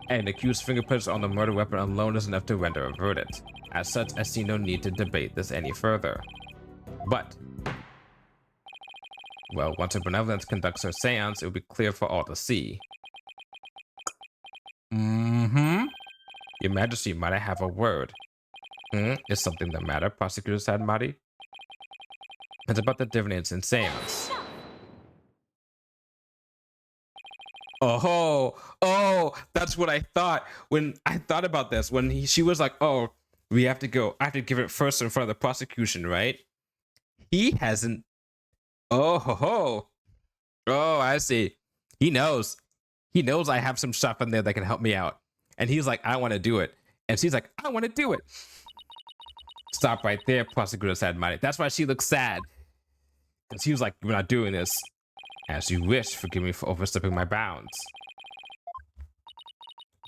And accused fingerprints on the murder weapon alone is enough to render a verdict. As such, I see no need to debate this any further. But, well, once her benevolence conducts her seance, it will be clear for all to see. Your Majesty, might I have a word? Is something the matter, Prosecutor said, Mari? It's about the dividends and seance. Oh, that's what I thought when I thought about this. When she was like, oh, we have to go, I have to give it first in front of the prosecution, right? He hasn't. Oh, I see. He knows I have some stuff in there that can help me out. And he's like, I want to do it. And she's like, I want to do it. Stop right there, prosecutor said Mighty. That's why she looks sad. Because he was like, we're not doing this. As you wish, forgive me for overstepping my bounds.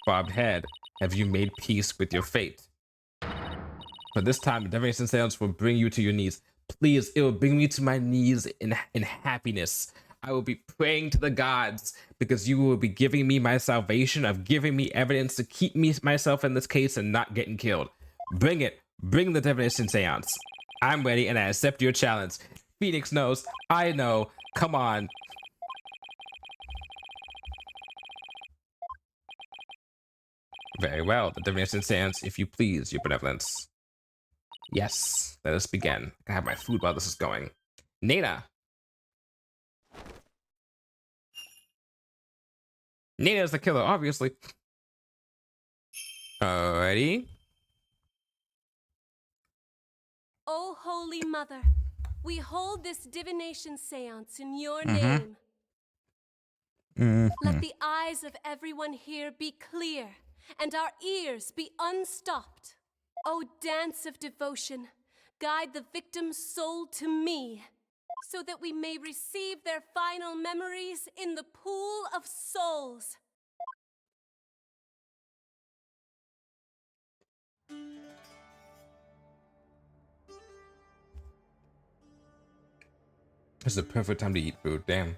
Bob Head, have you made peace with your fate? For this time, the divination seance will bring you to your knees. Please, it will bring me to my knees in happiness. I will be praying to the gods because you will be giving me my salvation, of giving me evidence to keep myself in this case and not getting killed. Bring it. Bring the divination seance. I'm ready and I accept your challenge. Phoenix knows. I know. Come on. Very well. The divination seance, if you please, your benevolence. Yes, let us begin. I can have my food while this is going. Nina. Nina's the killer, obviously. Alrighty. O Holy Mother, we hold this divination seance in your name. Let the eyes of everyone here be clear and our ears be unstopped. O dance of devotion, guide the victim's soul to me, so that we may receive their final memories in the pool of souls. This is the perfect time to eat food, damn.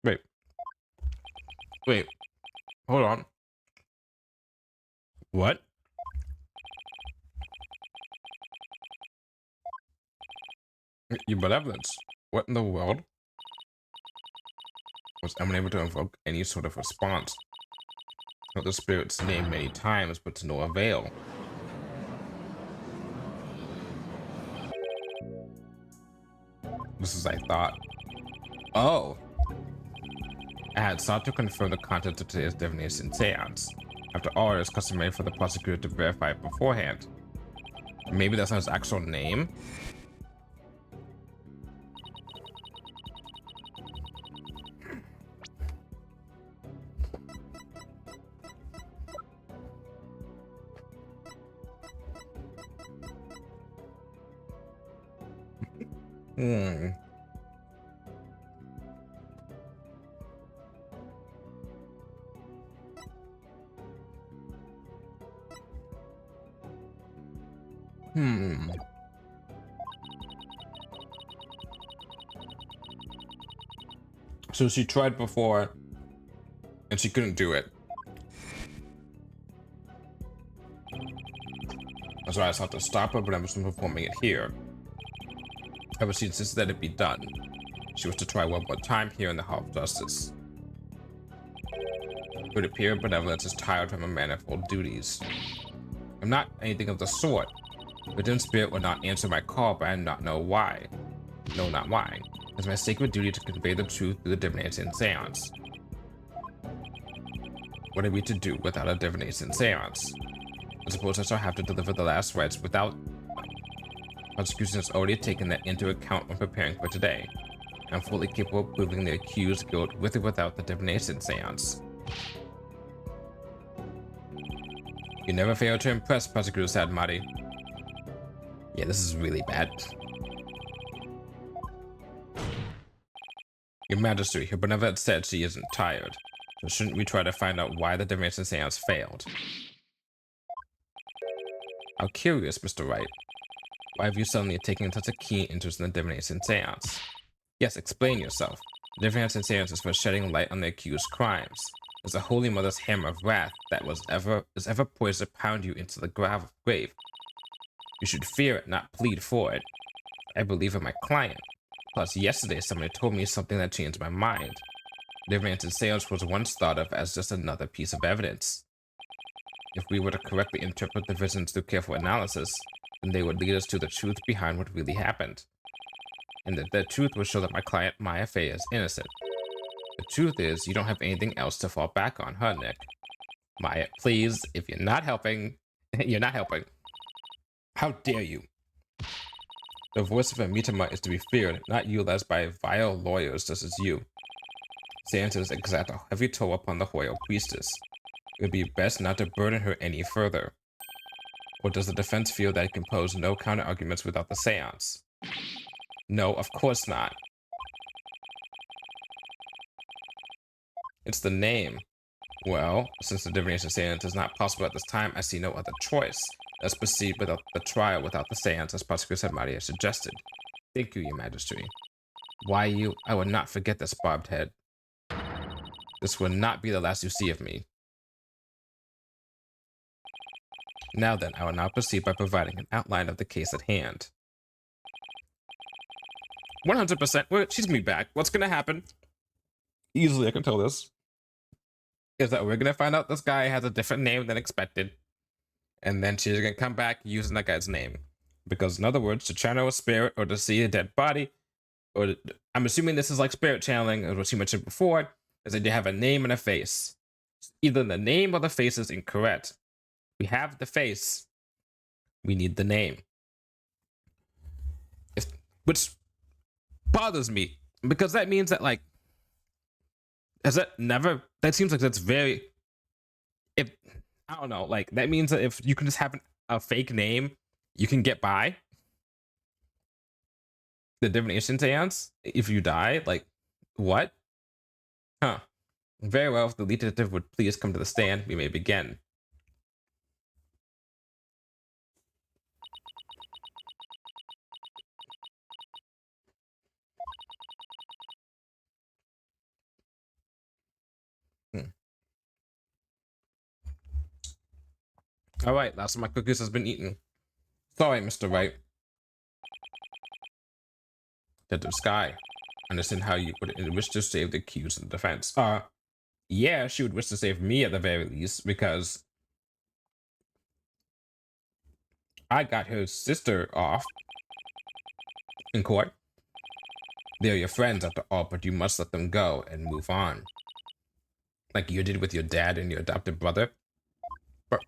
Wait. Wait. Hold on. What? Your benevolence. What in the world? Was unable to invoke any sort of response. Not the spirit's name many times, but to no avail. This is I thought. Oh. I had sought to confirm the content of today's divination seance. After all, it is customary for the prosecutor to verify it beforehand. Maybe that's not his actual name? Hmm. So she tried before, and she couldn't do it. That's why I sought to stop her, but I was from performing it here. However, she insisted that it be done. She was to try one more time here in the Hall of Justice. It would appear benevolence is tired from her manifold duties. I'm not anything of the sort. Within spirit will not answer my call, but I do not know why. No, not why. It's my sacred duty to convey the truth through the divination seance. What are we to do without a divination seance? I suppose I shall have to deliver the last rites without. Prosecution has already taken that into account when preparing for today. I'm fully capable of proving the accused's guilt with or without the divination seance. You never fail to impress, Prosecutor said Marty. Yeah, this is really bad. Your Majesty, Her Benevolence said she isn't tired. So shouldn't we try to find out why the divination seance failed? How curious, Mr. Wright. Why have you suddenly taken such a keen interest in the divination seance? Yes, explain yourself. The divination seance is for shedding light on the accused's crimes. It's a Holy Mother's hammer of wrath that is ever poised to pound you into the grave. You should fear it, not plead for it. I believe in my client. Plus, yesterday somebody told me something that changed my mind. The divination seance was once thought of as just another piece of evidence. If we were to correctly interpret the visions through careful analysis, then they would lead us to the truth behind what really happened. And the truth would show that my client, Maya Fey, is innocent. The truth is, you don't have anything else to fall back on, huh, Nick? Maya, please, if you're not helping, you're not helping. How dare you? The voice of a Mitama is to be feared, not utilized by vile lawyers such as you. Seances exact a heavy toll upon the Royal Priestess. It would be best not to burden her any further. Or does the defense feel that it can pose no counter-arguments without the seance? No, of course not. It's the name. Well, since the divination seance is not possible at this time, I see no other choice. Let's proceed without the trial without the seance, as Prosecutor Maria suggested. Thank you, Your Majesty. Why you? I will not forget this barbed head. This will not be the last you see of me. Now then, I will now proceed by providing an outline of the case at hand. 100%. Well, she's gonna be back. What's gonna happen? Easily, I can tell this. Is that we're gonna find out this guy has a different name than expected. And then she's gonna come back using that guy's name. Because in other words, to channel a spirit or to see a dead body, or I'm assuming this is like spirit channeling, as what she mentioned before, is that they have a name and a face. Either the name or the face is incorrect. We have the face. We need the name. Which bothers me, because that means that, like, that seems like that's very, if, I don't know, like, that means that if you can just have a fake name, you can get by the divination seance if you die. Like, what? Huh. Very well, if the lead detective would please come to the stand, we may begin. All right, last of my cookies has been eaten. Sorry, Mr. Wright. Detective Sky, understand how you would wish to save the accused in the defense. Yeah, she would wish to save me at the very least, because I got her sister off in court. They're your friends after all, but you must let them go and move on. Like you did with your dad and your adopted brother. But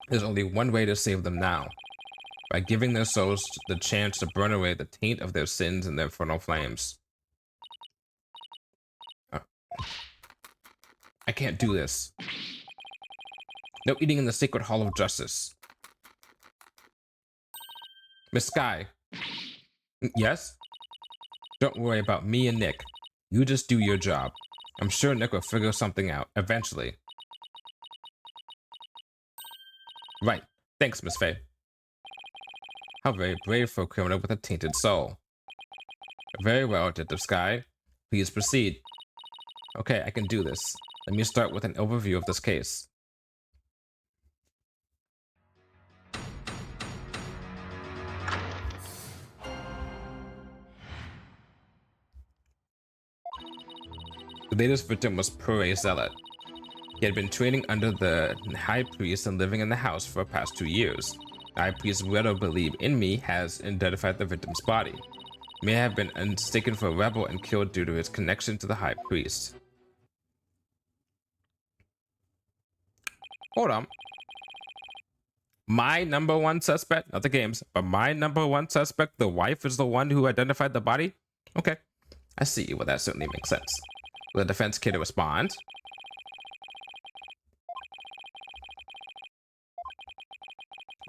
there's only one way to save them now. By giving their souls the chance to burn away the taint of their sins in their infernal flames. I can't do this. No eating in the sacred hall of justice. Miss Sky. Yes? Don't worry about me and Nick. You just do your job. I'm sure Nick will figure something out eventually. Right. Thanks, Miss Faye. How very brave for a criminal with a tainted soul. Very well, Detective Sky. Please proceed. Okay, I can do this. Let me start with an overview of this case. The latest victim was Pure Zealot. He had been training under the high priest and living in the house for the past 2 years. The high priest's widow, Believe in Me, has identified the victim's body. He may have been mistaken for a rebel and killed due to his connection to the high priest. Hold on. My number one suspect, not the games, but my number one suspect, the wife, is the one who identified the body? Okay. I see. Well, that certainly makes sense. Will the defense care to respond?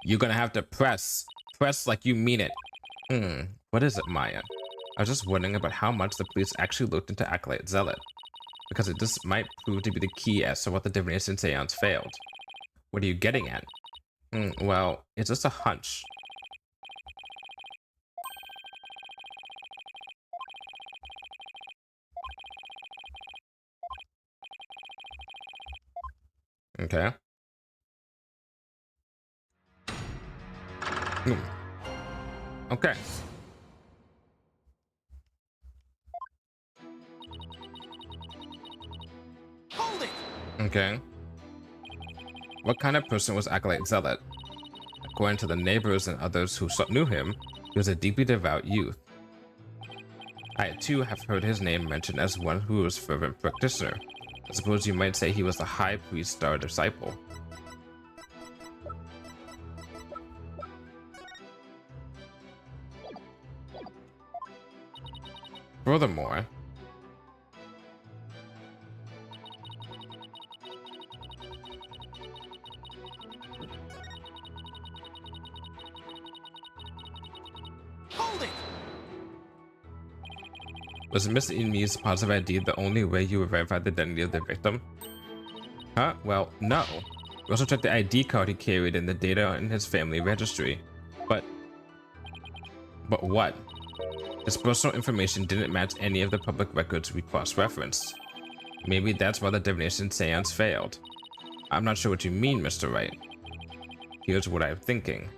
You're gonna have to press. Press like you mean it. What is it, Maya? I was just wondering about how much the police actually looked into Acolyte Zealot, because it just might prove to be the key as to what the divination seance failed. What are you getting at? Well, it's just a hunch. Okay. Okay. Hold it! Okay. What kind of person was Acolyte Zealot? According to the neighbors and others who knew him, he was a deeply devout youth. I, too, have heard his name mentioned as one who was a fervent practitioner. I suppose you might say he was the high priest's star disciple. Furthermore, Hold it! was Miss Inmi's positive ID the only way you would verify the identity of the victim? Huh? Well, no. We also checked the ID card he carried and the data in his family registry. But what? His personal information didn't match any of the public records we cross-referenced. Maybe that's why the divination seance failed. I'm not sure what you mean, Mr. Wright. Here's what I'm thinking.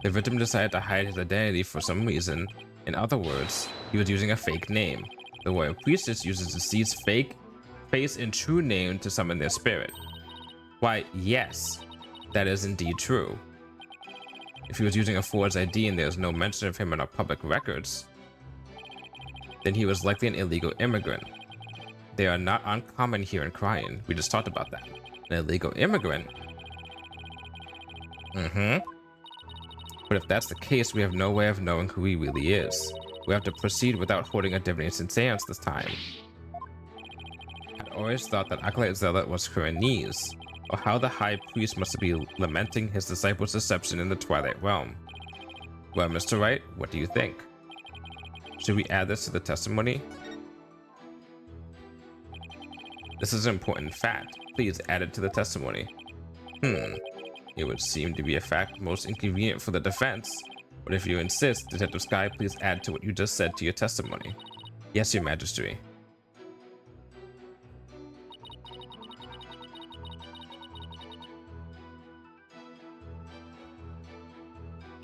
The victim decided to hide his identity for some reason. In other words, he was using a fake name. The royal priestess uses the deceased's fake face and true name to summon their spirit. Why, yes, that is indeed true. If he was using a forged ID and there's no mention of him in our public records, then he was likely an illegal immigrant. They are not uncommon here in Cryan. We just talked about that. An illegal immigrant? But if that's the case, we have no way of knowing who he really is. We have to proceed without holding a divination seance this time. I'd always thought that Acolyte Zealot was Kuranese, or how the high priest must be lamenting his disciples' deception in the Twilight Realm. Well, Mr. Wright, what do you think? Should we add this to the testimony? This is an important fact. Please add it to the testimony. It would seem to be a fact most inconvenient for the defense. But if you insist, Detective Sky, please add to what you just said to your testimony. Yes, Your Majesty.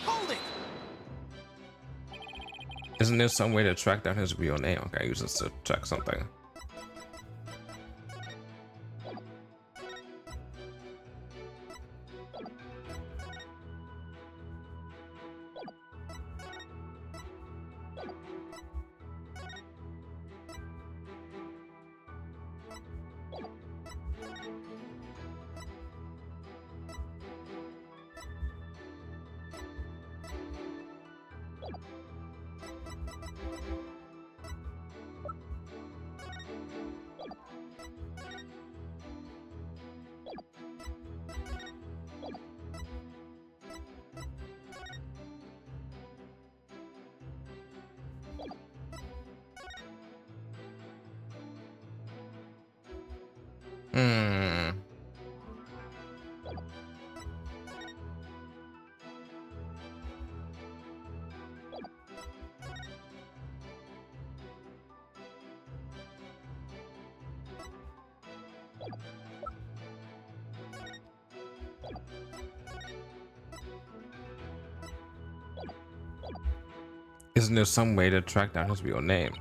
Hold it! Isn't there some way to track down his real name? Okay, I use this to check something. Isn't there some way to track down his real name?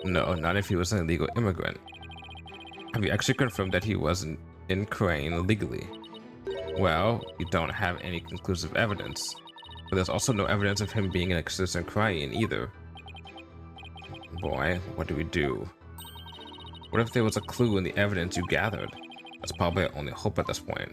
No, not if he was an illegal immigrant. Have you actually confirmed that he wasn't in Crane legally? Well, we don't have any conclusive evidence. But there's also no evidence of him being an citizen Crane either. Boy, what do we do? What if there was a clue in the evidence you gathered? That's probably our only hope at this point.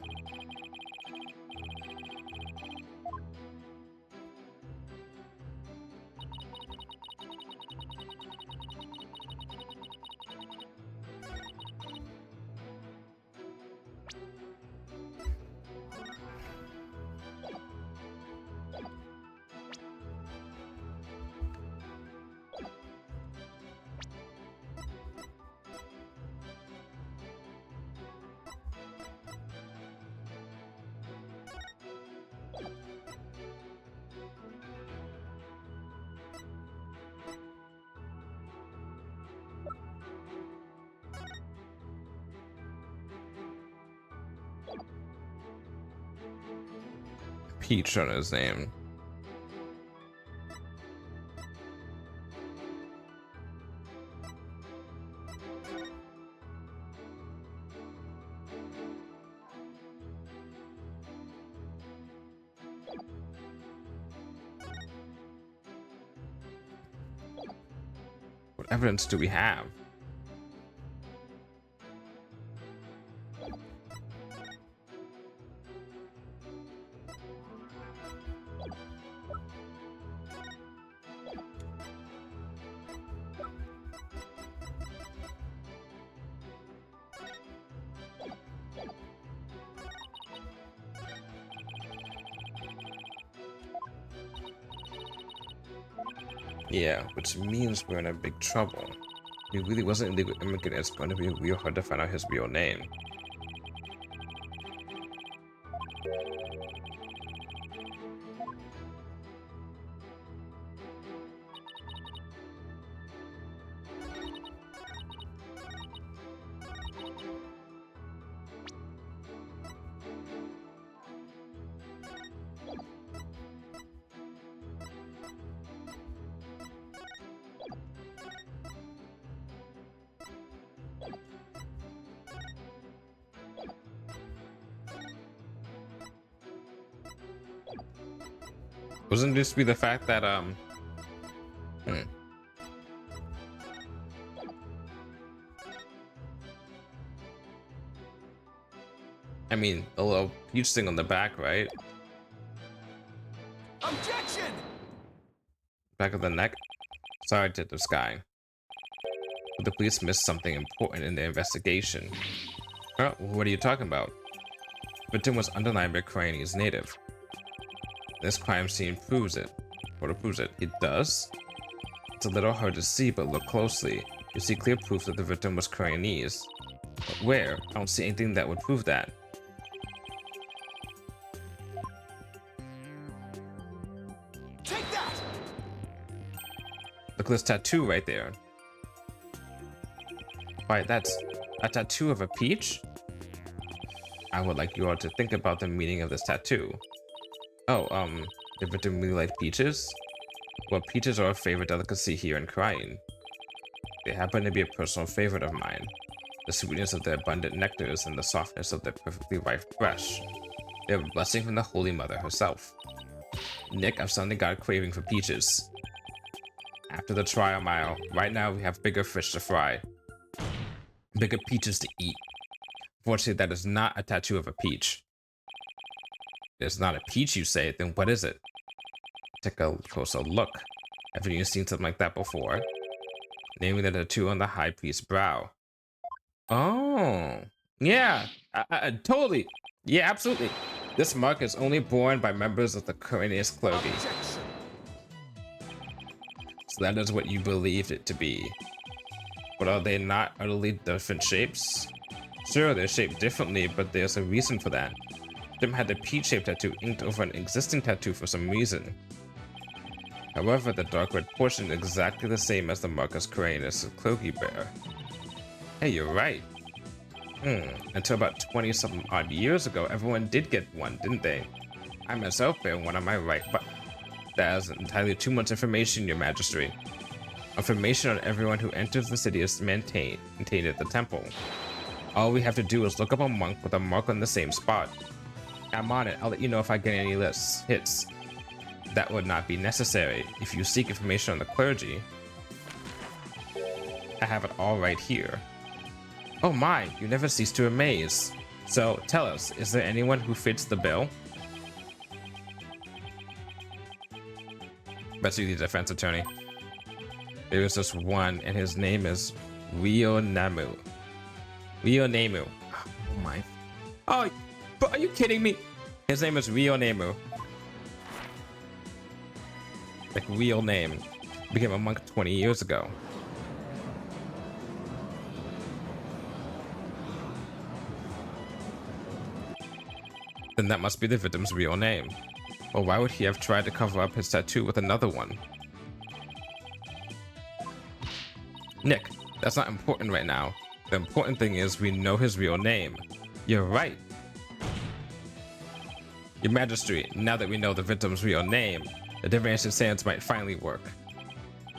Peach on his name. What evidence do we have? Yeah, which means we're in a big trouble. If he really wasn't a legal immigrant, it's going to be real hard to find out his real name. Wasn't this be the fact that I mean, a little peach thing on the back, right? Objection! Back of the neck? Sorry to this guy. But the police missed something important in their investigation. Oh, what are you talking about? Victim was undeniably Chinese native. This crime scene proves it. What proves it? It does? It's a little hard to see, but look closely. You see clear proof that the victim was Chinese. But where? I don't see anything that would prove that. Take that! Look at this tattoo right there. Why, that's a tattoo of a peach? I would like you all to think about the meaning of this tattoo. Oh, the victim really liked peaches? Well, peaches are a favorite delicacy here in Korean. They happen to be a personal favorite of mine. The sweetness of their abundant nectars and the softness of their perfectly ripe flesh. They're a blessing from the Holy Mother herself. Nick, I've suddenly got a craving for peaches. After the trial mile, right now we have bigger fish to fry. Bigger peaches to eat. Fortunately, that is not a tattoo of a peach. It's not a peach, you say, then what is it? Take a closer look. Haven't you seen something like that before? Namely the tattoo on the high priest's brow. Oh, yeah, totally. Yeah, absolutely. This mark is only borne by members of the Koreanese clergy. Objection! So that is what you believed it to be. But are they not utterly different shapes? Sure, they're shaped differently, but there's a reason for that. Them had the peach-shaped tattoo inked over an existing tattoo for some reason. However, the dark red portion is exactly the same as the Marcus Coreanus clergy bear. Hey, you're right. Until about 20-something odd years ago, everyone did get one, didn't they? I myself bear one on my right, but that is entirely too much information, your majesty. Information on everyone who enters the city is maintained at the temple. All we have to do is look up a monk with a mark on the same spot. I'm on it. I'll let you know if I get any hits. That would not be necessary. If you seek information on the clergy, I have it all right here. Oh my, you never cease to amaze. So, tell us, is there anyone who fits the bill? Bet you the defense attorney. There is just one, and his name is Rionamu. Rionamu. Oh my. Oh, but are you kidding me? His name is Rionamu. Like, real name. Became a monk 20 years ago. Then that must be the victim's real name. Or why would he have tried to cover up his tattoo with another one? Nick, that's not important right now. The important thing is we know his real name. You're right. Your Majesty, now that we know the victim's real name, the divination seance might finally work.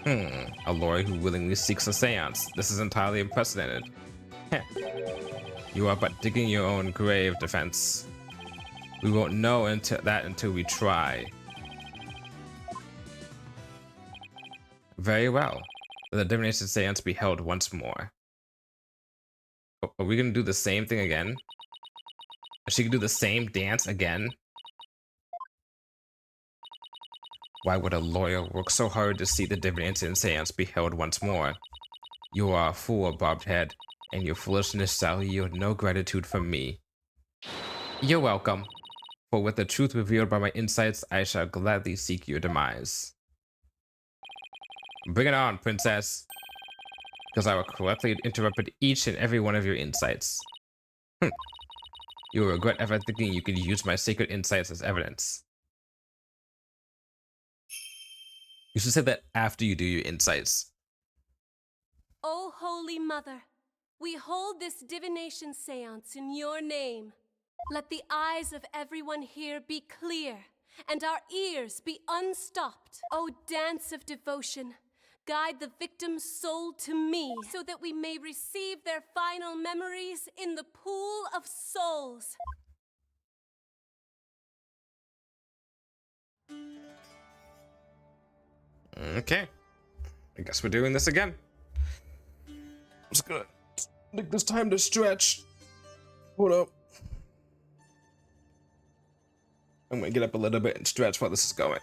A lawyer who willingly seeks a seance. This is entirely unprecedented. Heh. You are but digging your own grave, defense. We won't know until we try. Very well. Let the divination seance be held once more. Are we gonna do the same thing again? She can do the same dance again? Why would a lawyer work so hard to see the divination seance be held once more? You are a fool, bobbed head, and your foolishness shall yield no gratitude from me. You're welcome. For with the truth revealed by my insights, I shall gladly seek your demise. Bring it on, princess. Because I will correctly interpret each and every one of your insights. You will regret ever thinking you could use my sacred insights as evidence. You should say that after you do your insights. O Holy Mother, we hold this divination seance in your name. Let the eyes of everyone here be clear, and our ears be unstopped. O dance of devotion, guide the victim's soul to me, so that we may receive their final memories in the pool of souls. Okay. I guess we're doing this again. I'm just gonna take this time to stretch. Hold up. I'm gonna get up a little bit and stretch while this is going.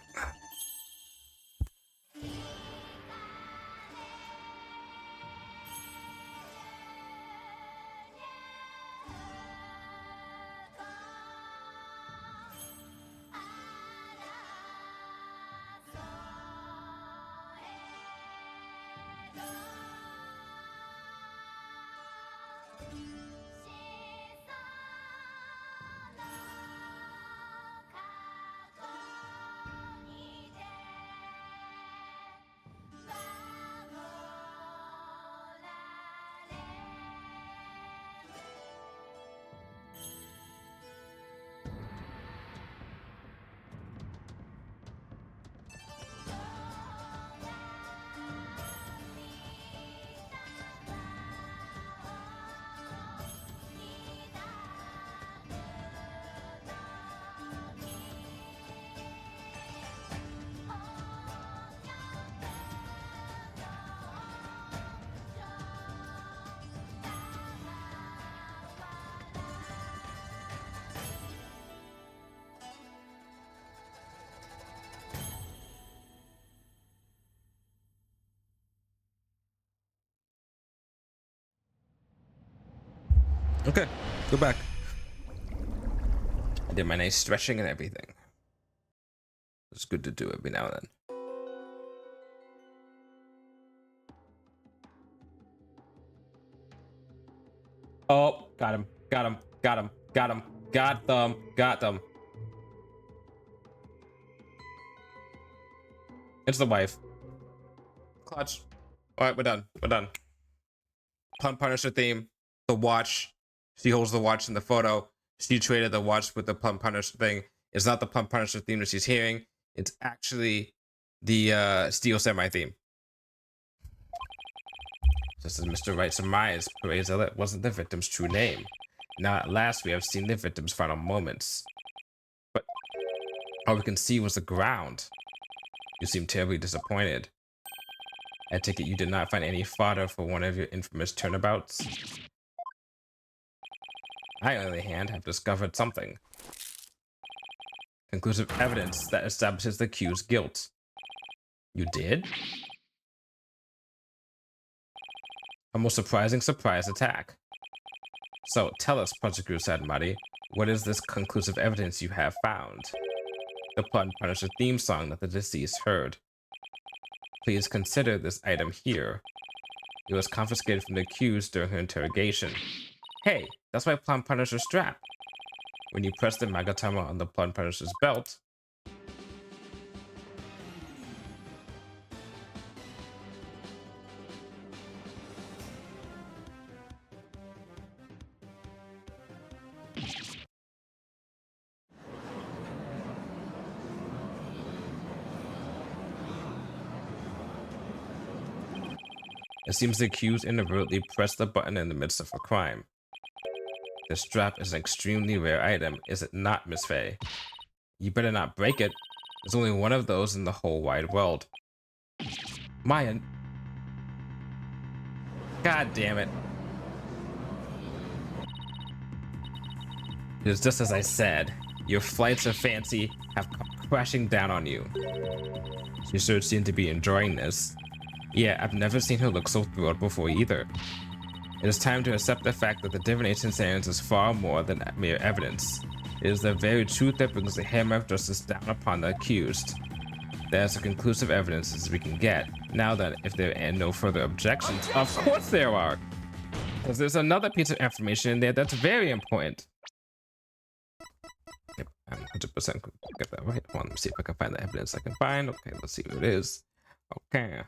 Okay, go back. I did my nice stretching and everything. It's good to do every now and then. Oh, got him, got him, got him, got him, got them, got them. It's the wife. Clutch. All right, we're done. We're done. Plum Punisher theme. The watch. She holds the watch in the photo. She traded the watch with the Plum Punisher thing. It's not the Plum Punisher theme that she's hearing. It's actually the Steel Samurai theme. Just as Mr. Wright surmised, Perez Elliott wasn't the victim's true name. Now at last we have seen the victim's final moments. But all we can see was the ground. You seem terribly disappointed. I take it you did not find any fodder for one of your infamous turnabouts? I, on the other hand, have discovered something. Conclusive evidence that establishes the accused's guilt. You did? A most surprising surprise attack. So, tell us, Prosecutor Sadmati, what is this conclusive evidence you have found? The Plot and Punisher theme song that the deceased heard. Please consider this item here. It was confiscated from the accused during her interrogation. Hey, that's my Plot and Punisher strap. When you press the Magatama on the Plot and Punisher's belt, it seems the accused inadvertently pressed the button in the midst of a crime. The strap is an extremely rare item, is it not, Miss Faye? You better not break it. There's only one of those in the whole wide world. Maya. God damn it. It is just as I said. Your flights of fancy have come crashing down on you. She sure seemed to be enjoying this. Yeah, I've never seen her look so thrilled before either. It is time to accept the fact that the divination science is far more than mere evidence. It is the very truth that brings the hammer of justice down upon the accused. That is as conclusive evidence as we can get. Now then, if there are no further objections, of course there are! Because there's another piece of information in there that's very important. Yep, I'm 100% get that right. Let me see if I can find the evidence I can find. Okay, let's see what it is. Okay.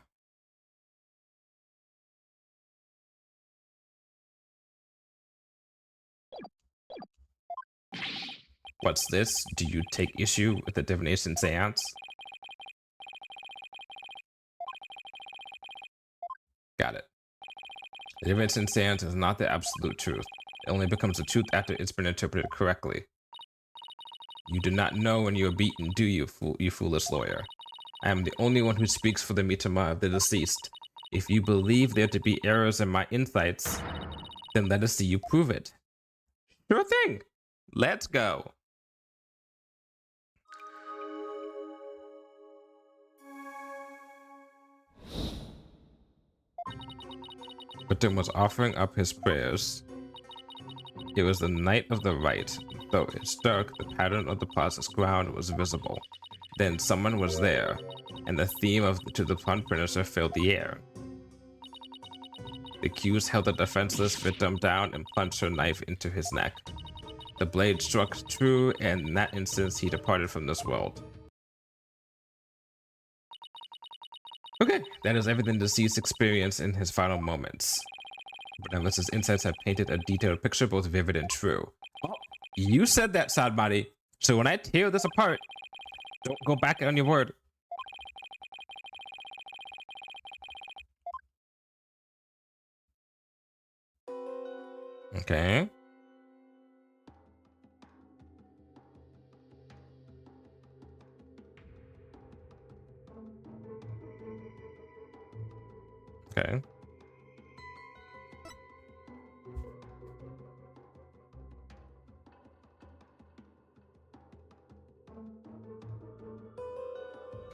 What's this? Do you take issue with the divination seance? Got it. The divination seance is not the absolute truth. It only becomes the truth after it's been interpreted correctly. You do not know when you are beaten, do you, you foolish lawyer? I am the only one who speaks for the Mitama of the deceased. If you believe there to be errors in my insights, then let us see you prove it. Sure thing. Let's go. Victim was offering up his prayers. It was the night of the rite. Though it's dark, the pattern of the plaza's ground was visible. Then someone was there, and the theme of To the Plot Punisher filled the air. The accused held the defenseless victim down and plunged her knife into his neck. The blade struck true, and in that instant he departed from this world. Okay, that is everything the deceased experienced in his final moments. Benevolent's insights have painted a detailed picture, both vivid and true. Oh, you said that, Sadmati. So when I tear this apart, don't go back on your word. Okay. Okay.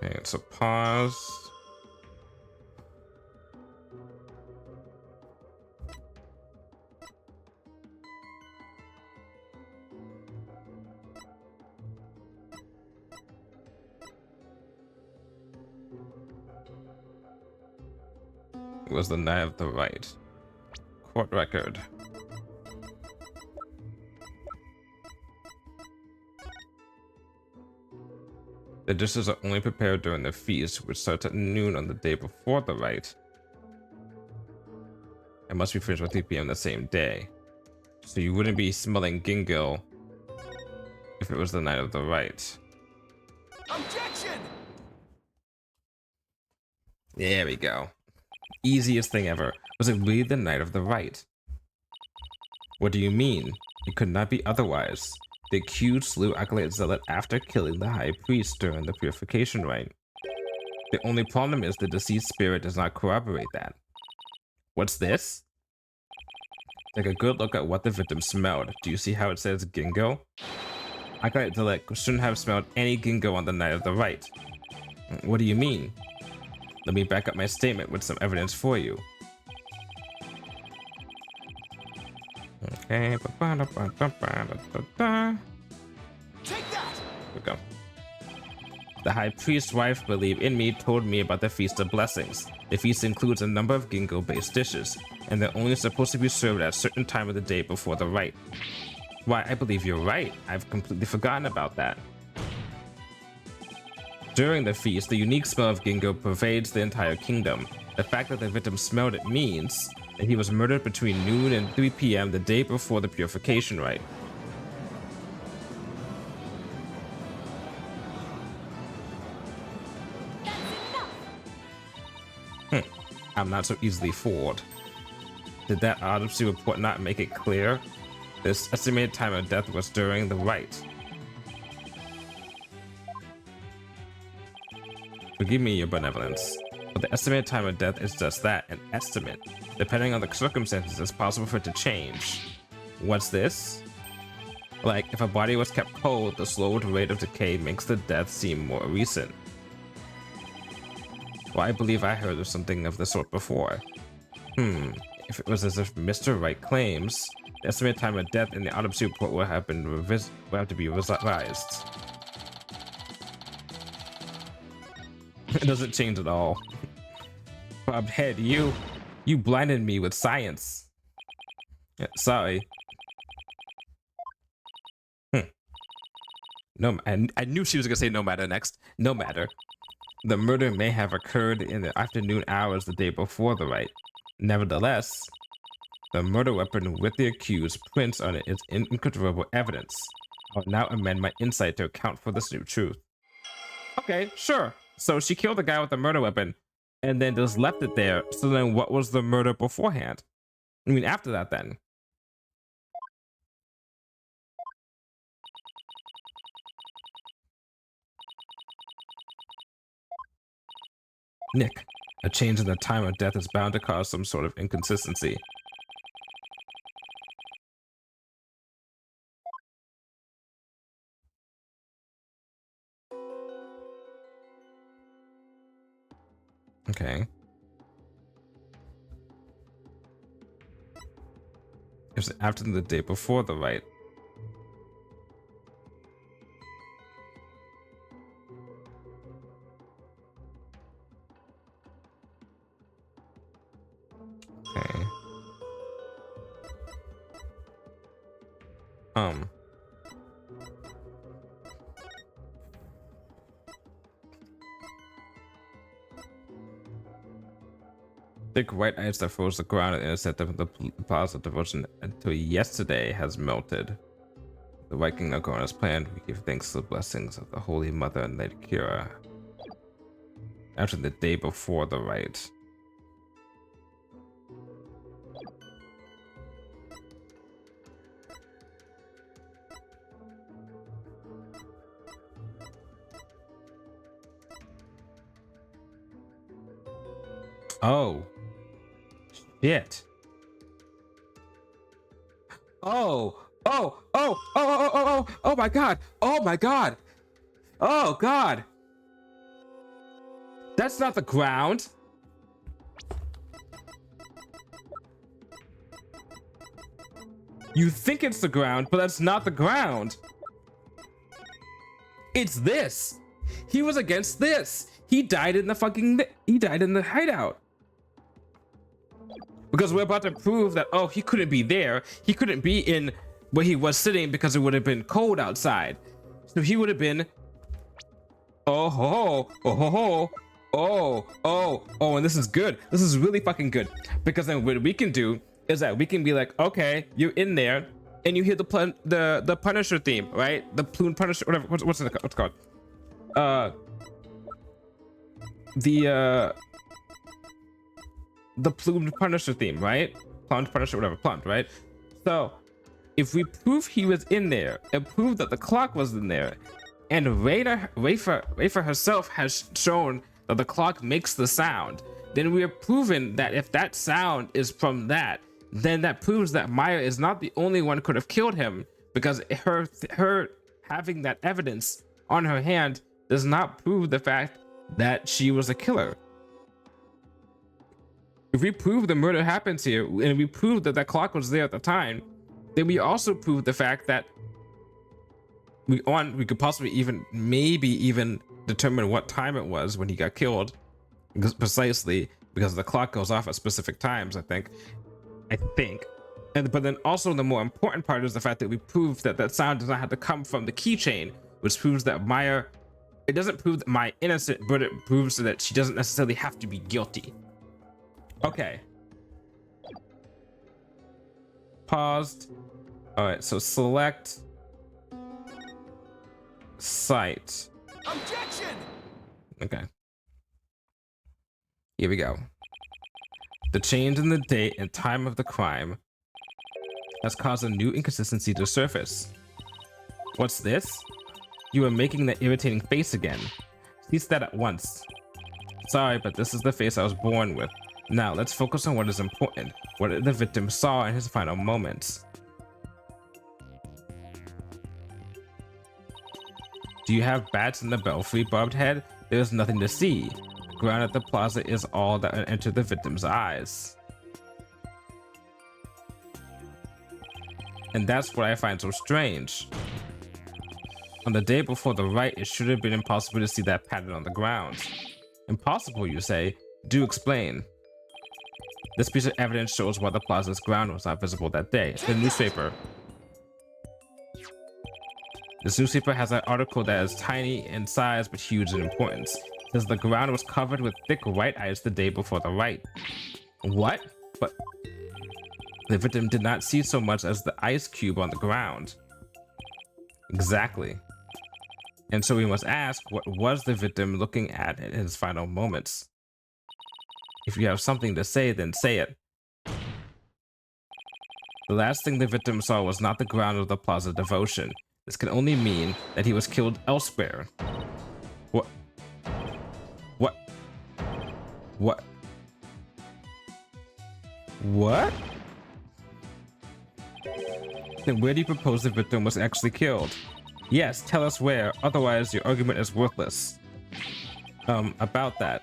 Okay, so pause. It was the night of the rite. Court record. The dishes are only prepared during the feast, which starts at noon on the day before the rite. It must be finished by 3 p.m. the same day. So you wouldn't be smelling gingill if it was the night of the rite. Objection! There we go. Easiest thing ever. Was it really the night of the rite? What do you mean? It could not be otherwise. The accused slew Acolyte Zealot after killing the High Priest during the purification rite. The only problem is the deceased spirit does not corroborate that. What's this? Take a good look at what the victim smelled. Do you see how it says Gingo? Acolyte Zealot shouldn't have smelled any Gingo on the night of the rite. What do you mean? Let me back up my statement with some evidence for you. Okay. Take that! Here we go. The High Priest's wife, Believe in Me, told me about the Feast of Blessings. The feast includes a number of Gingo-based dishes, and they're only supposed to be served at a certain time of the day before the rite. Why, I believe you're right. I've completely forgotten about that. During the feast, the unique smell of Gingo pervades the entire kingdom. The fact that the victim smelled it means that he was murdered between noon and 3 p.m. the day before the purification rite. I'm not so easily fooled. Did that autopsy report not make it clear? This estimated time of death was during the rite. Forgive me your benevolence, but the estimated time of death is just that, an estimate. Depending on the circumstances, it's possible for it to change. What's this? Like, if a body was kept cold, the slowed rate of decay makes the death seem more recent. Well, I believe I heard of something of the sort before. If it was as if Mr. Wright claims, the estimated time of death in the autopsy report will have to be revised. It doesn't change at all. Bob Head, you blinded me with science. Yeah, sorry. No, I knew she was gonna say no matter next. No matter. The murder may have occurred in the afternoon hours the day before the rite. Nevertheless, the murder weapon with the accused prints on it is incontrovertible evidence. I'll now amend my insight to account for this new truth. Okay, sure. So she killed the guy with the murder weapon and then just left it there. So then what was the murder beforehand? I mean, after that then. Nick, a change in the time of death is bound to cause some sort of inconsistency. Okay. It was after the day before the rite. Okay. Thick white ice that froze the ground and intercepted the plaza devotion until yesterday has melted. The Viking now going as planned. We give thanks to the blessings of the Holy Mother and Lady Kira. After the day before the rite. Oh. Shit. Oh my god. Oh my god. Oh god. That's not the ground. You think it's the ground, but that's not the ground. It's this. He was against this. He died in the hideout. Because we're about to prove that, oh, he couldn't be there. He couldn't be in where he was sitting because it would have been cold outside. So he would have been, oh, and this is good. This is really fucking good. Because then what we can do is that we can be like, okay, you're in there and you hear the Punisher theme, right? The Plume Punisher, whatever, what's it called? the plumed Punisher theme, right? Plumed Punisher, whatever, plumed, right? So if we prove he was in there and prove that the clock was in there, and Rafa herself has shown that the clock makes the sound, then we are proven that if that sound is from that, then that proves that Maya is not the only one who could have killed him, because her having that evidence on her hand does not prove the fact that she was a killer. If we prove the murder happens here, and we prove that that clock was there at the time, then we also prove the fact that we could possibly maybe even determine what time it was when he got killed, precisely because the clock goes off at specific times. I think, but then also the more important part is the fact that we prove that that sound does not have to come from the keychain, which proves that Maya. It doesn't prove that Maya innocent, but it proves that she doesn't necessarily have to be guilty. Okay. Paused. All right, so select site. Objection! Okay. Here we go. The change in the date and time of the crime has caused a new inconsistency to surface. What's this? You are making that irritating face again. Cease that at once. Sorry, but this is the face I was born with. Now, let's focus on what is important. What the victim saw in his final moments. Do you have bats in the belfry, Barbed Head? There is nothing to see. The ground at the plaza is all that entered the victim's eyes. And that's what I find so strange. On the day before the Wright, it should have been impossible to see that pattern on the ground. Impossible, you say? Do explain. This piece of evidence shows why the plaza's ground was not visible that day. The newspaper. This newspaper has an article that is tiny in size but huge in importance. It says the ground was covered with thick white ice the day before the Wright. What? But the victim did not see so much as the ice cube on the ground. Exactly. And so we must ask, what was the victim looking at in his final moments? If you have something to say, then say it. The last thing the victim saw was not the ground of the Plaza Devotion. This can only mean that he was killed elsewhere. What? What? What? What? Then where do you propose the victim was actually killed? Yes, tell us where, otherwise your argument is worthless. About that.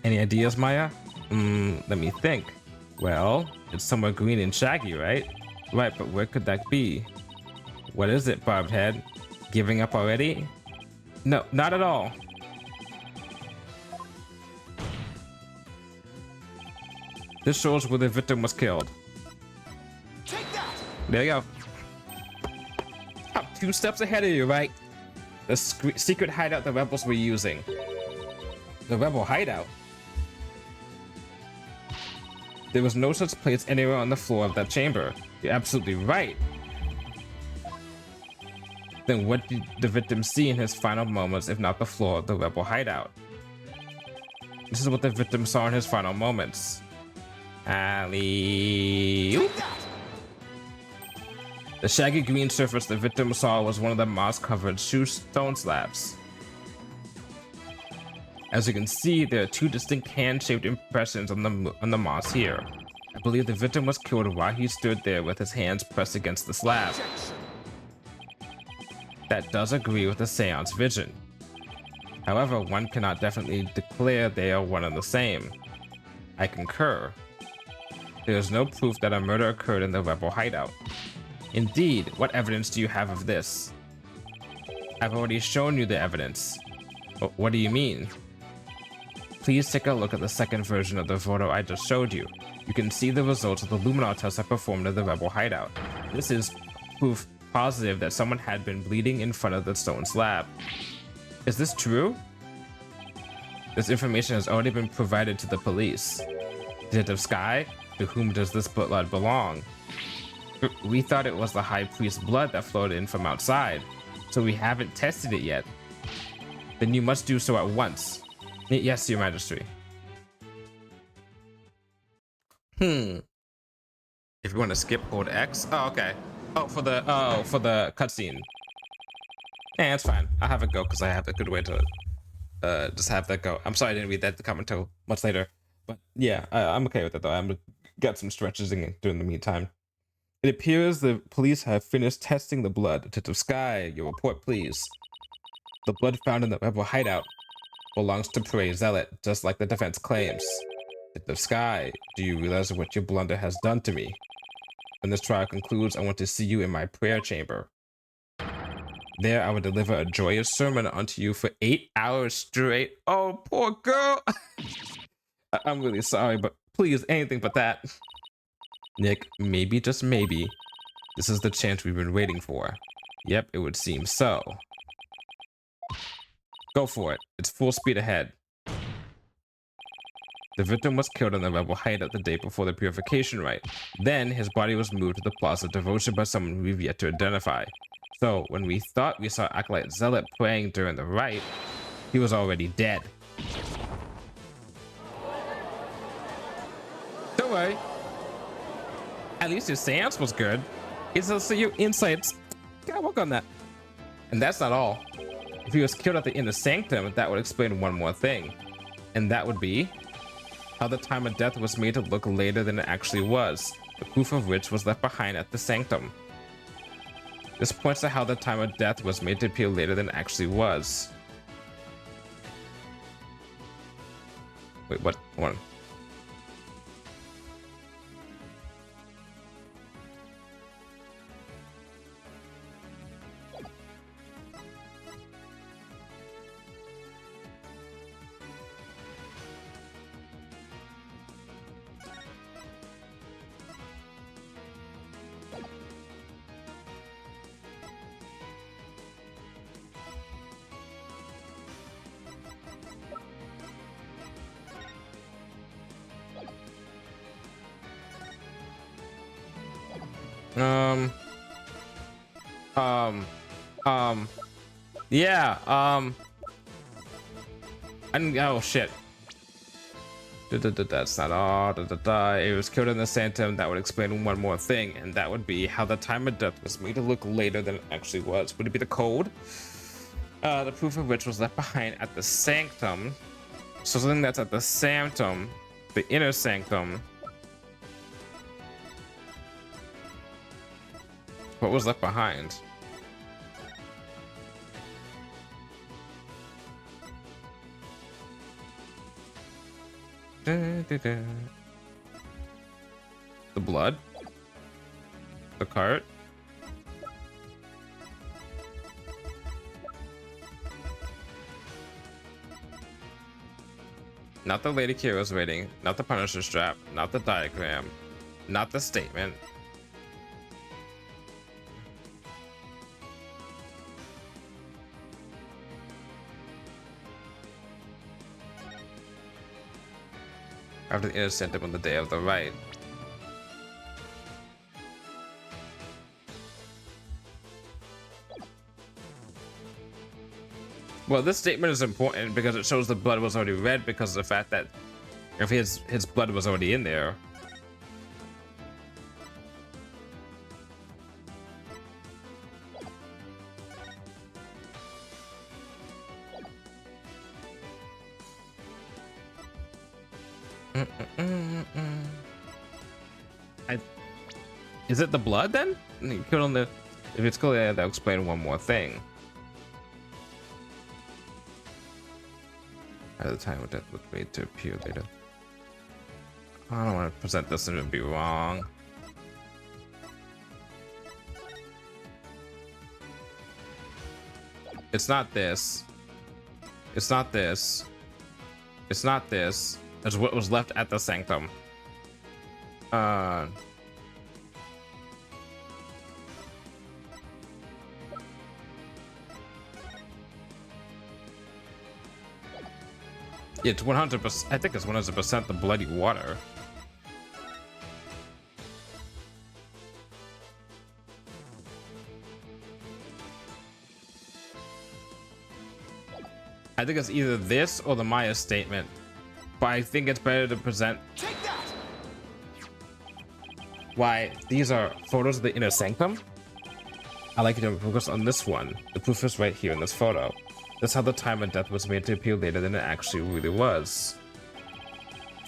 Any ideas, Maya? Let me think. Well, it's somewhere green and shaggy, right? Right, but where could that be? What is it, Barbed Head? Giving up already? No, not at all. This shows where the victim was killed. Take that! There you go. I'm 2 steps ahead of you, right? The secret hideout the rebels were using. The rebel hideout? There was no such place anywhere on the floor of that chamber. You're absolutely right. Then what did the victim see in his final moments if not the floor of the rebel hideout? This is what the victim saw in his final moments. Alley. The shaggy green surface the victim saw was one of the moss-covered stone slabs. As you can see, there are 2 distinct hand-shaped impressions on the moss here. I believe the victim was killed while he stood there with his hands pressed against the slab. That does agree with the seance vision. However, one cannot definitely declare they are one and the same. I concur. There is no proof that a murder occurred in the rebel hideout. Indeed, what evidence do you have of this? I've already shown you the evidence. What do you mean? Please take a look at the second version of the photo I just showed you. You can see the results of the luminol test I performed at the rebel hideout. This is proof positive that someone had been bleeding in front of the stone slab. Is this true? This information has already been provided to the police. Detective Sky, to whom does this blood belong? We thought it was the High Priest's blood that flowed in from outside, so we haven't tested it yet. Then you must do so at once. Yes, Your Majesty. Hmm. If you want to skip, hold X. Oh, okay. For the cutscene. Yeah, it's fine. I'll have it go because I have a good way to just have that go. I'm sorry I didn't read that comment until much later, but yeah, I'm okay with it though. I'm got some stretches in during the meantime. It appears the police have finished testing the blood. Detective Sky, your report, please. The blood found in the rebel hideout belongs to Prey Zealot, just like the defense claims. Detective Sky, do you realize what your blunder has done to me? When this trial concludes, I want to see you in my prayer chamber. There, I will deliver a joyous sermon unto you for 8 hours straight. Oh, poor girl. I'm really sorry, but please, anything but that. Nick, maybe, just maybe, this is the chance we've been waiting for. Yep, it would seem so. Go for it. It's full speed ahead. The victim was killed in the rebel hideout the day before the purification rite. Then, his body was moved to the Plaza of Devotion by someone we've yet to identify. So, when we thought we saw Acolyte Zealot praying during the rite, he was already dead. Don't worry. At least his seance was good. It's also your insights. Gotta work on that. And that's not all. If he was killed at the inner sanctum, that would explain one more thing. And that would be how the time of death was made to look later than it actually was, the proof of which was left behind at the sanctum. This points to how the time of death was made to appear later than it actually was. Wait, what? Hold on. Yeah, oh shit. That's not all. It was killed in the sanctum. That would explain one more thing, and that would be how the time of death was made to look later than it actually was. Would it be the code? The proof of which was left behind at the sanctum. So something that's at the sanctum, the inner sanctum. What was left behind? The blood? The cart? Not the Lady Kira's rating, not the Punisher strap, not the diagram, not the statement. After the inner sanctum on the day of the rite. Well, this statement is important because it shows the blood was already red because of the fact that if his blood was already in there. Is it the blood then? You killed on the. If it's clear, that'll explain one more thing. At the time of death was made to appear later. I don't want to present this and be wrong. It's not this. It's not this. It's not this. It's what was left at the sanctum. It's 100%. I think it's 100% the bloody water. I think it's either this or the Maya statement, but I think it's better to present. Take that! why these are photos of the inner sanctum. I like to focus on this one. The proof is right here in this photo. That's how the time of death was made to appear later than it actually really was.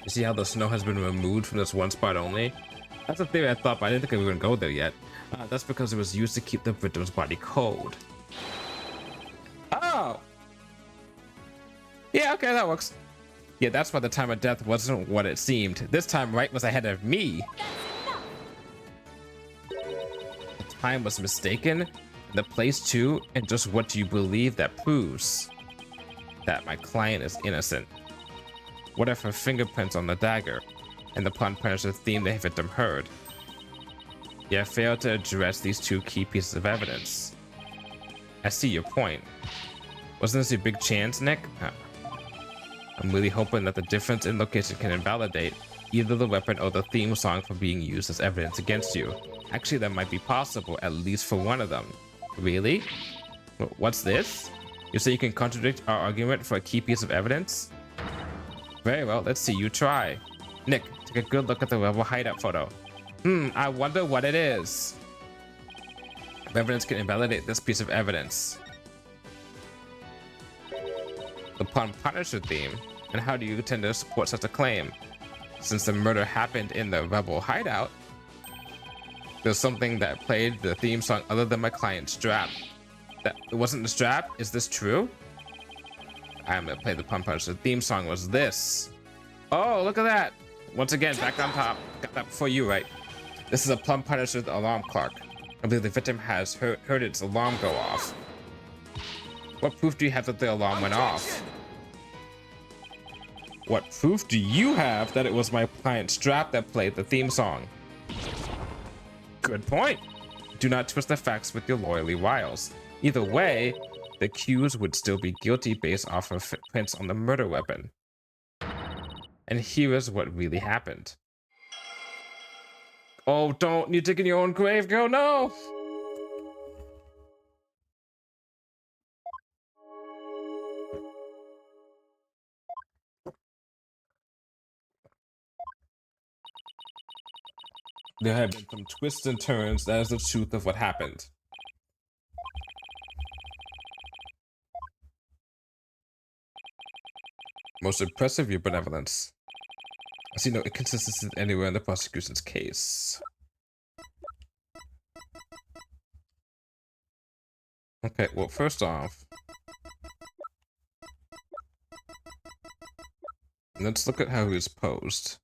You see how the snow has been removed from this one spot only? That's a theory I thought, but I didn't think we were gonna go there yet. That's because it was used to keep the victim's body cold. Oh! Yeah, okay, that works. Yeah, that's why the time of death wasn't what it seemed. This time, Wright was ahead of me. The time was mistaken, the place too, and just what do you believe that proves that my client is innocent? What if her fingerprints on the dagger and the pawn punisher theme the victim heard? You have failed to address these two key pieces of evidence. I see your point. Wasn't this a big chance, Nick? I'm really hoping that the difference in location can invalidate either the weapon or the theme song for being used as evidence against you. Actually, that might be possible, at least for one of them. Really? What's this? You say you can contradict our argument for a key piece of evidence? Very well, let's see you try. Nick, take a good look at the rebel hideout photo. I wonder what it is. If evidence can invalidate this piece of evidence. The pawn punisher theme, and how do you intend to support such a claim? Since the murder happened in the rebel hideout, there's something that played the theme song other than my client's strap. That it wasn't the strap? Is this true? I'm gonna play the pawn punisher theme song was this. Oh, look at that. Once again, back on top. Got that before you, right? This is a pawn punisher alarm clock. I believe the victim has heard its alarm go off. What proof do you have that the alarm went off? What proof do you have that it was my client's strap that played the theme song? Good point. Do not twist the facts with your lawyerly wiles. Either way, the accused would still be guilty based off of footprints on the murder weapon. And here is what really happened. Oh, don't you dig in your own grave, girl? No! There have been some twists and turns. That is the truth of what happened. Most impressive, your benevolence. I see no inconsistencies anywhere in the prosecution's case. Okay, well, first off, let's look at how he was posed.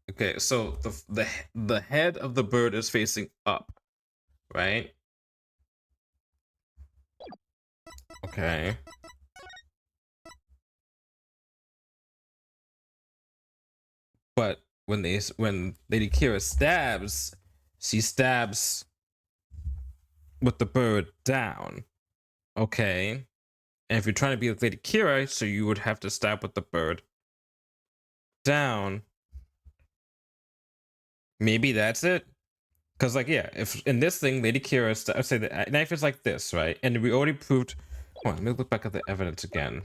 Okay, so the head of the bird is facing up, right? Okay. But when Lady Kira stabs, she stabs with the bird down. Okay. And if you're trying to be with Lady Kira, so you would have to stab with the bird down. Maybe that's it. Because, like, yeah, if in this thing, Lady Kira, I say the knife is like this, right? And we already proved. Hold on, let me look back at the evidence again.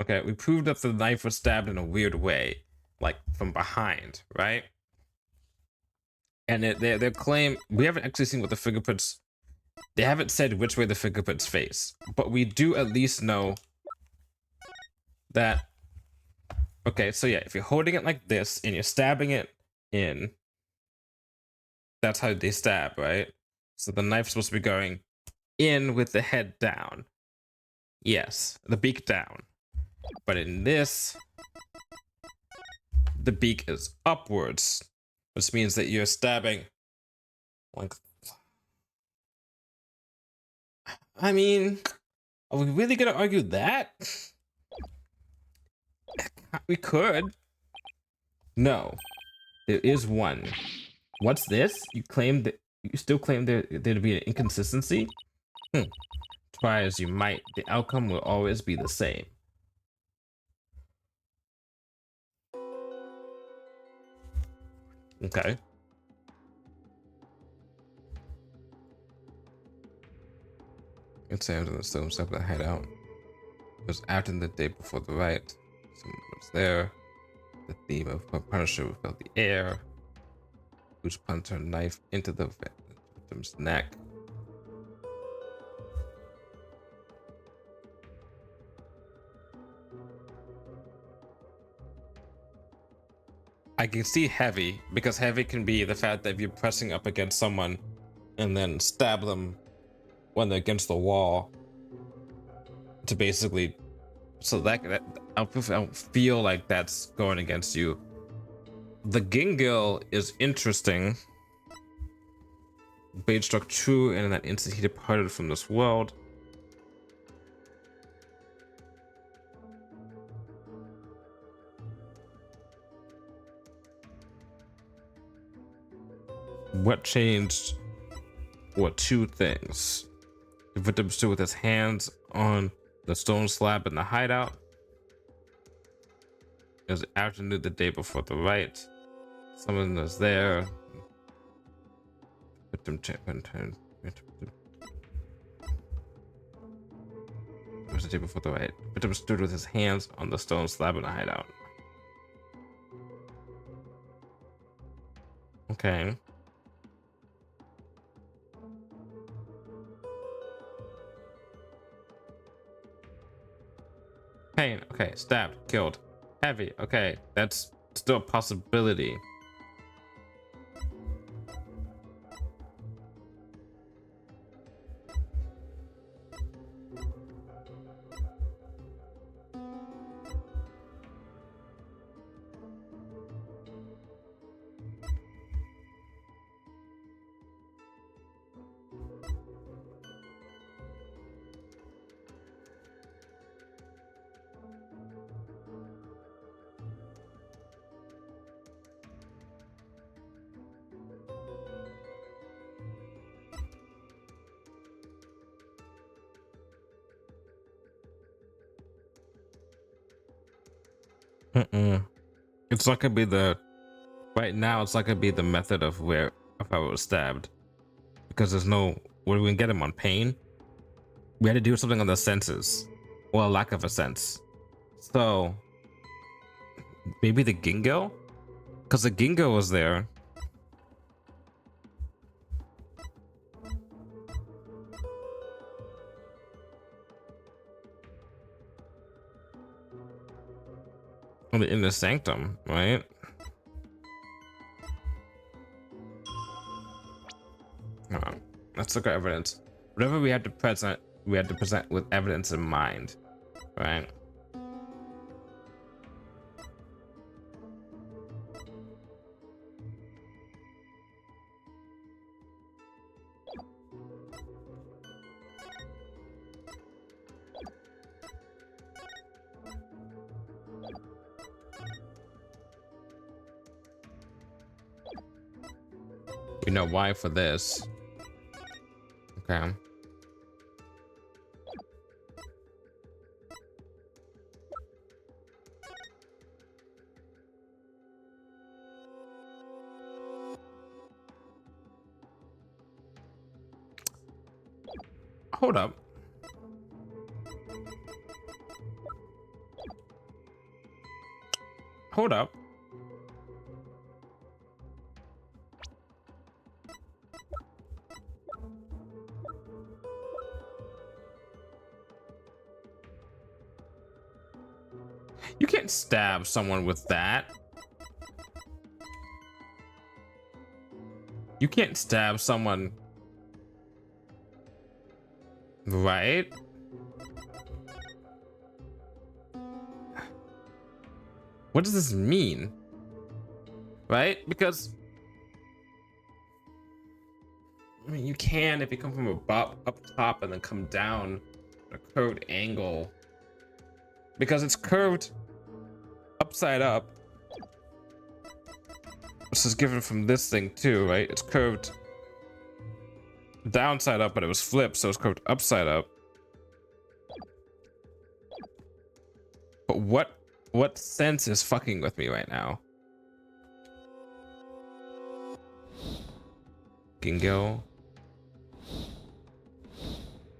Okay, we proved that the knife was stabbed in a weird way, like from behind, right? And their claim, we haven't actually seen what the fingerprints. They haven't said which way the fingerprints face, but we do at least know that. Okay, so yeah, if you're holding it like this and you're stabbing it in, that's how they stab, right? So the knife's supposed to be going in with the head down. Yes, the beak down. But in this, the beak is upwards, which means that you're stabbing like. I mean, are we really gonna argue that? We could. No, there is one. What's this? You still claim there to be an inconsistency? Try as you might, the outcome will always be the same. Okay. It's Sam to the stone step and head out. It was after the day before the riot. Someone was there. The theme of Punisher will fill the air. Who's plunged her knife into the victim's neck. I can see heavy, because heavy can be the fact that if you're pressing up against someone and then stab them when they're against the wall to basically, so that I don't feel like that's going against you. The Gingil is interesting. Blade struck true, and in that instant he departed from this world. What changed? What two things? The victim stood with his hands on the stone slab in the hideout. It was afternoon the day before the Wright. Someone was there. Victim it was the day before the Wright. Victim stood with his hands on the stone slab in the hideout. Okay. Pain. Okay. Stabbed. Killed. Heavy. Okay. That's still a possibility. It's not gonna be the right now. It's not gonna be the method of where if I was stabbed, because there's no where we can get him on pain. We had to do something on the senses, or a lack of a sense. So maybe the Gingo, because the Gingo was there. In the sanctum, right? Hold on. Let's look at evidence. Whatever we had to present with evidence in mind, right? We know why for this. Okay. Hold up. Hold up. You can't stab someone with that. You can't stab someone, right? What does this mean? Right? Because I mean, you can if you come from up top and then come down at a curved angle, because it's curved upside up. This is given from this thing too, right? It's curved downside up, but it was flipped, so it's curved upside up. But what sense is fucking with me right now? Gingo.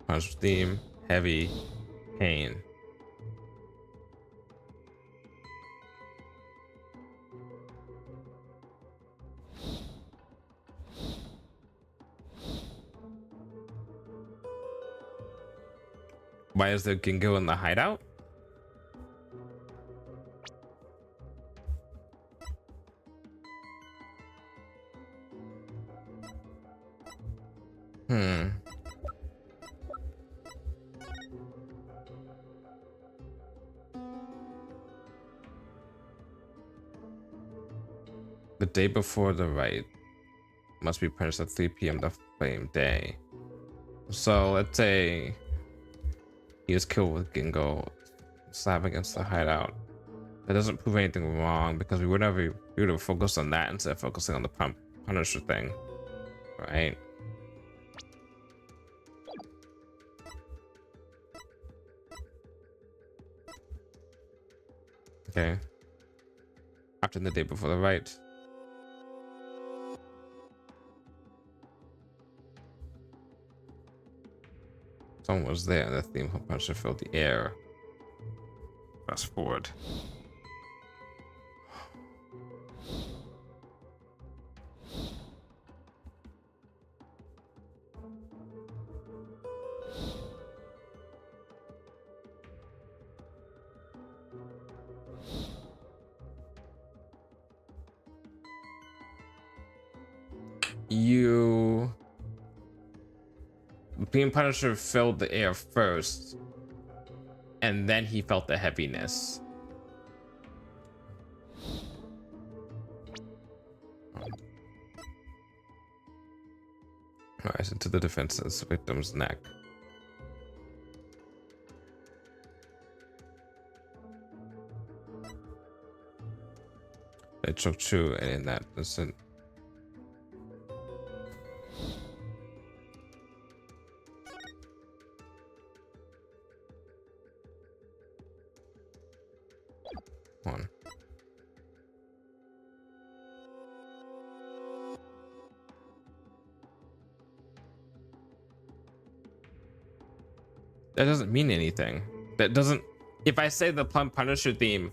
Punch theme. Heavy. Pain. Why is there Gingo in the hideout? Hmm. The day before the Wright must be punished at 3 p.m. the same day. So let's say he was killed with Gingo slap against the hideout. That doesn't prove anything wrong because we would have focused on that instead of focusing on the Punisher thing, right? Okay. After the day before the Wright. Someone was there. The theme of Punisher filled the air. Fast forward. Being Punisher filled the air first, and then he felt the heaviness. Rise into the defense's victim's neck. It took true, and in that instant, one. That doesn't mean anything. That doesn't. If I say the Plum Punisher theme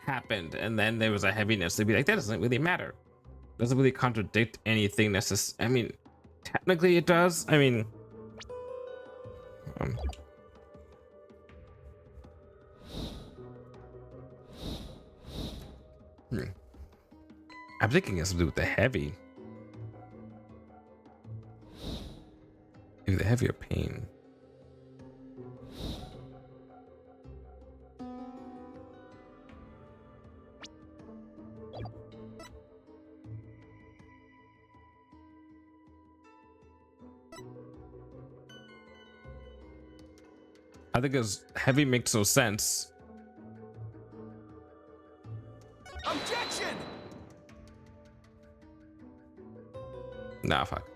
happened and then there was a heaviness, they'd be like, that doesn't really matter. Doesn't really contradict anything necessarily. I mean, technically it does. I mean, I'm thinking it's to do with the heavy. Maybe the heavier pain. I think it's heavy makes no sense. Objection! Nah, fuck.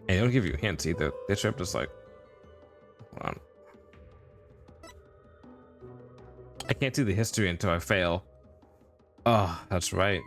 And they don't give you hints either. They show up just like, hold on. I can't see the history until I fail. Oh, that's right.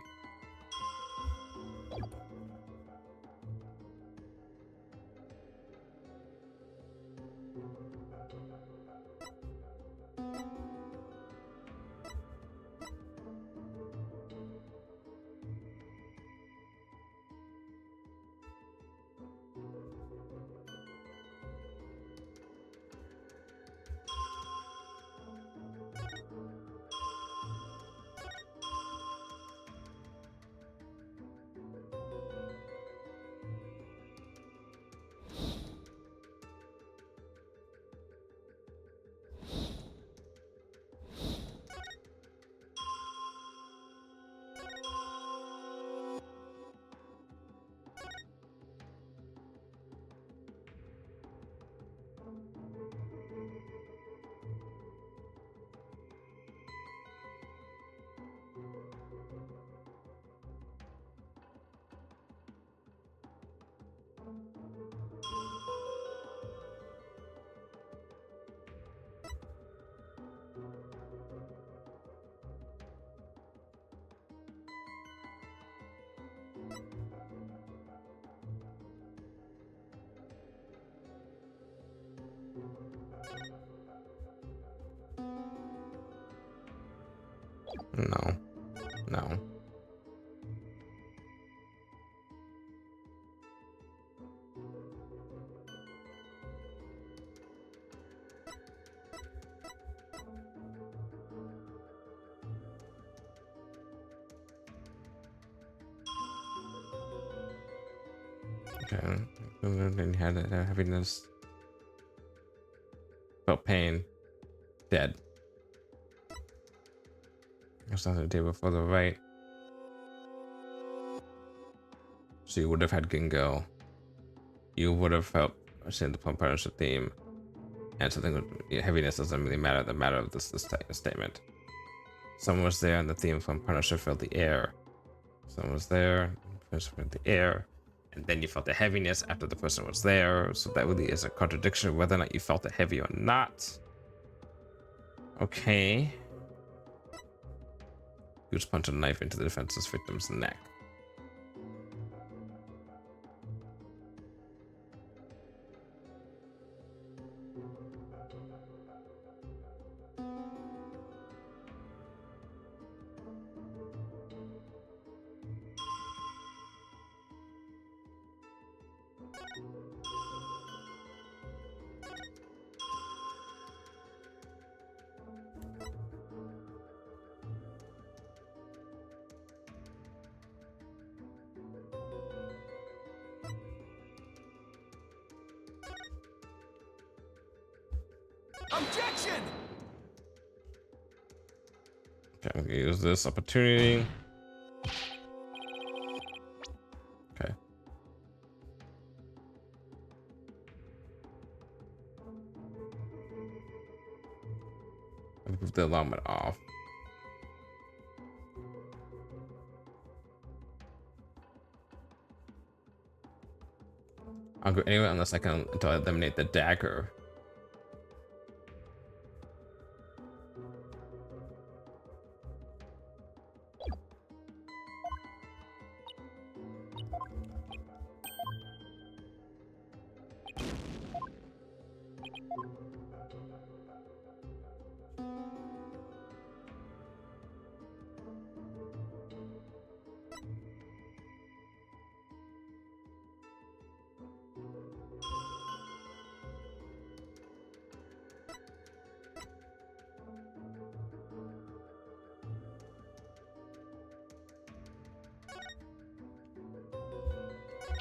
No. No. Okay. Then you had happiness. Felt pain. Dead. There's nothing to do before the right. So you would have had Gingo. You would have felt seen the plum partnership theme. And something with heaviness doesn't really matter. The matter of this statement. Someone was there and the theme from partnership filled the air. Someone was there, filled the air. And then you felt the heaviness after the person was there. So that really is a contradiction whether or not you felt it heavy or not. Okay. You just punch a knife into the defenseless victim's neck. Objection! Okay, I'm gonna use this opportunity. Okay. Move the alignment off. I'll go anywhere unless I can until I eliminate the dagger.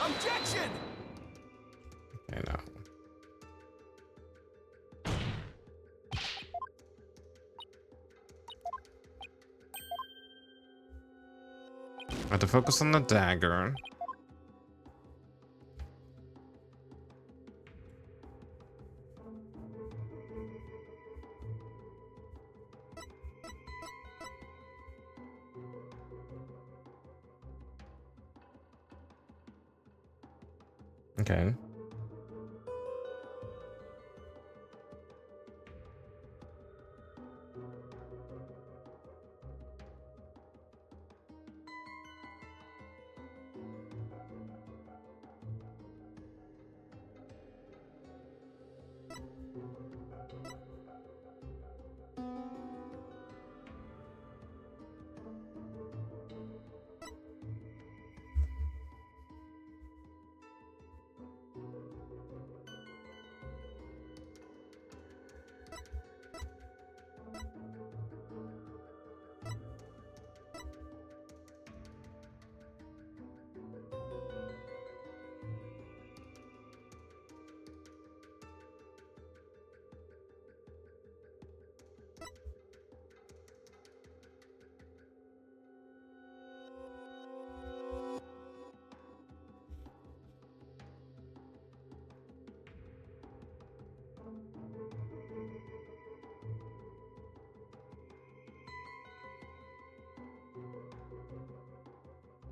Objection! Okay, now. I have to focus on the dagger. Okay.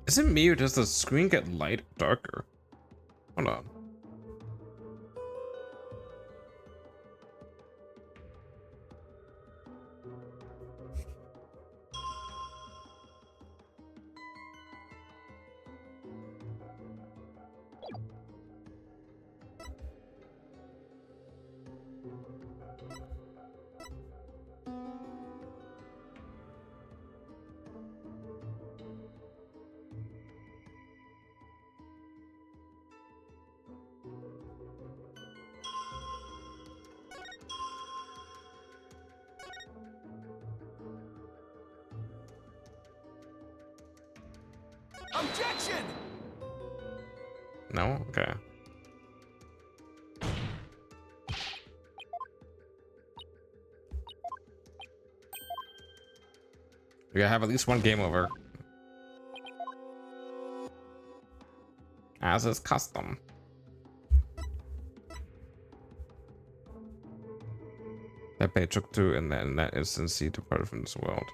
Is it me or does the screen get light darker? Hold on. Objection! No? Okay. We gotta have at least one game over. As is custom. That page took two, and then that instant he departed from this world.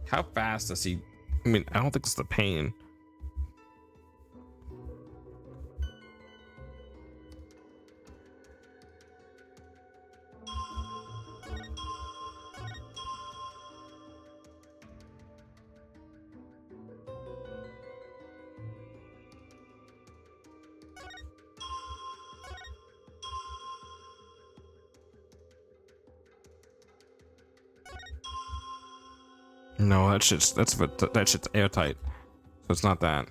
How fast does he? I mean, I don't think it's the pain. No, that shit's airtight, so it's not that.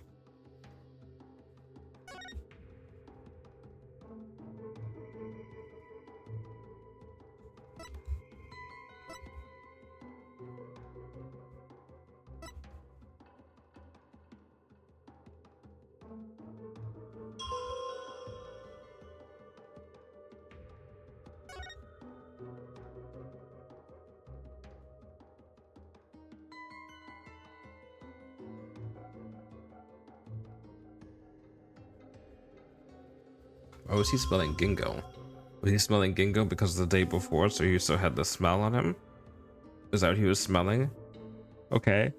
Oh, is he smelling Gingo? Was he smelling Gingo because the day before, so he still had the smell on him? Is that what he was smelling? Okay.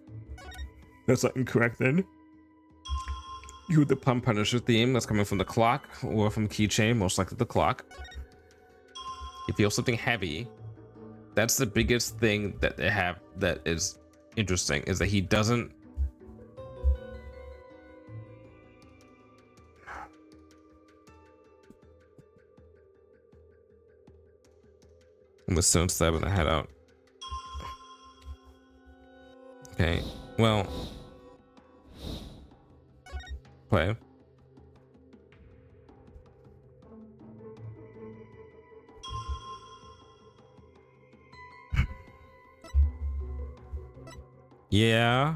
That's not incorrect then. You the Plum Punisher theme that's coming from the clock or from Keychain, most likely the clock. You feel something heavy. That's the biggest thing that they have that is interesting, is that he doesn't. I'm with stone stabbing the head out. Okay, well, play. Yeah.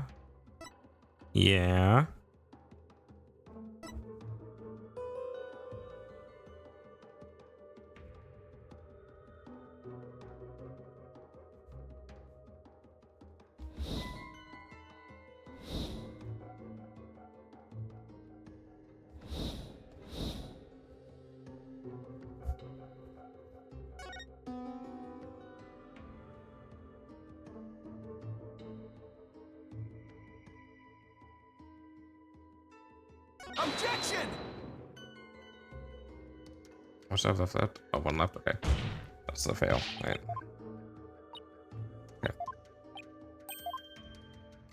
Yeah. Objection! What's left? Oh, one left. Okay, that's the fail. Right. Okay.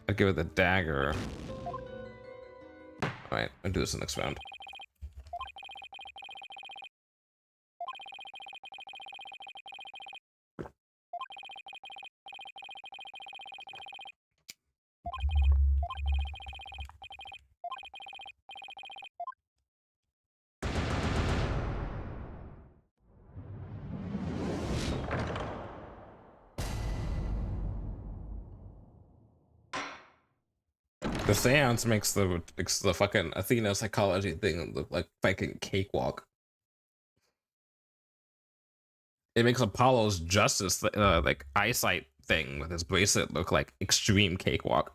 I'd give it the dagger. All right, I'll do this in the next round. The seance makes the fucking Athena psychology thing look like fucking cakewalk. It makes Apollo's justice like eyesight thing with his bracelet look like extreme cakewalk.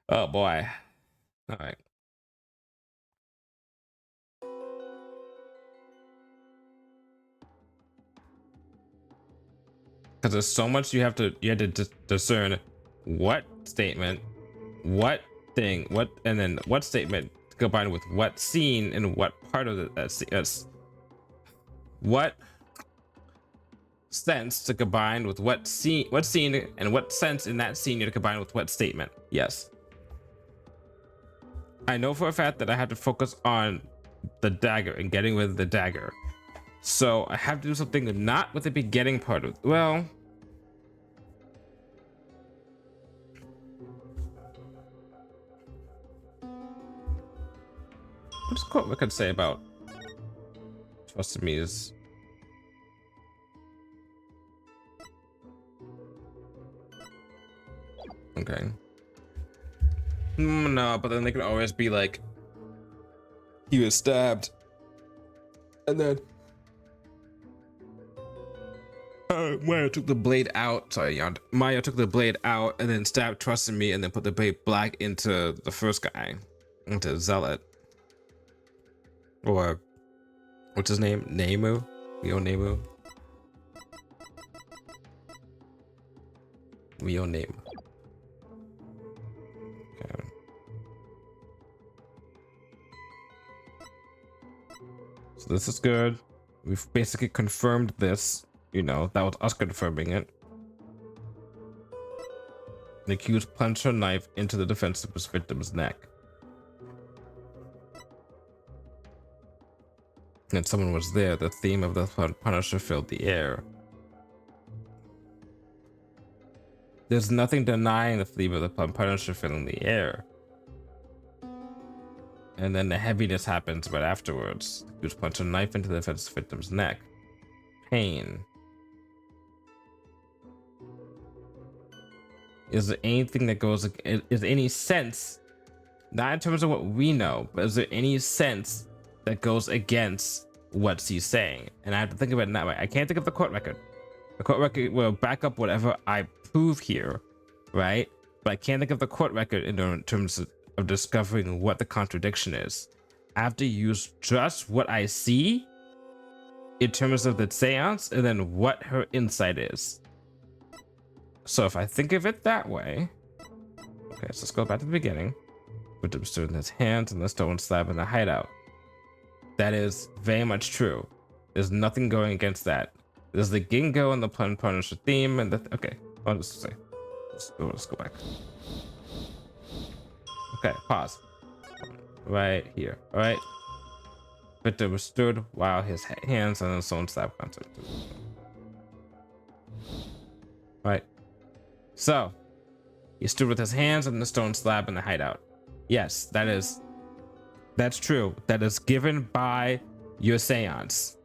Oh boy. All right. Because there's so much you have to discern what statement, what thing, what, and then what statement combined with what scene and what part of the what sense to combine with what scene and what sense in that scene to combine with what statement. Yes. I know for a fact that I have to focus on the dagger and getting rid of the dagger. So I have to do something not with the beginning part of, well, what's quote we could say about trust me is okay. No, but then they can always be like, he was stabbed, and then Maya took the blade out. Sorry, yawned. Maya took the blade out and then stabbed trusting me, and then put the blade back into the first guy, into Zealot, or what's his name? Nemu, Nemu. Name. Okay. So this is good. We've basically confirmed this. You know, that was us confirming it. The accused plunged her knife into the defenseless victim's neck. And someone was there. The theme of the Punisher filled the air. There's nothing denying the theme of the Punisher filling the air. And then the heaviness happens right afterwards. The accused punched a knife into the defenseless victim's neck. Pain. Is there anything that goes, is there any sense, not in terms of what we know, but is there any sense that goes against what she's saying? And I have to think of it in that way. I can't think of the court record. The court record will back up whatever I prove here, right? But I can't think of the court record in terms of discovering what the contradiction is. I have to use just what I see in terms of the seance and then what her insight is. So if I think of it that way, okay, so let's go back to the beginning. Victim stood in his hands and the stone slab in the hideout. That is very much true. There's nothing going against that. There's the Gingo and the Punisher theme, and the okay. I'll just say, let's go back. Okay, pause. Right here. All right. Victim stood while his hands and the stone slab concert. Right. So, he stood with his hands on the stone slab in the hideout. Yes, that's true. That is given by your seance.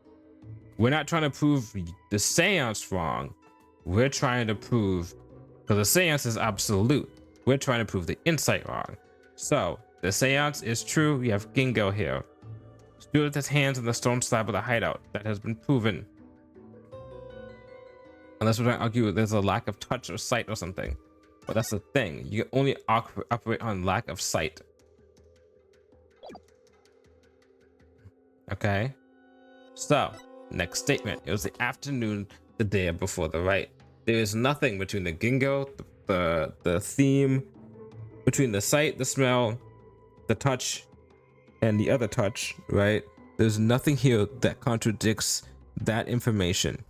We're not trying to prove the seance wrong. We're trying to prove, because the seance is absolute. We're trying to prove the insight wrong. So, the seance is true. We have Gingo here. Stood with his hands on the stone slab of the hideout. That has been proven. Unless we're trying to argue there's a lack of touch or sight or something. But that's the thing. You can only operate on lack of sight. Okay. So, next statement. It was the afternoon, the day before the Wright. There is nothing between the Gingo, the theme, between the sight, the smell, the touch, and the other touch, right? There's nothing here that contradicts that information.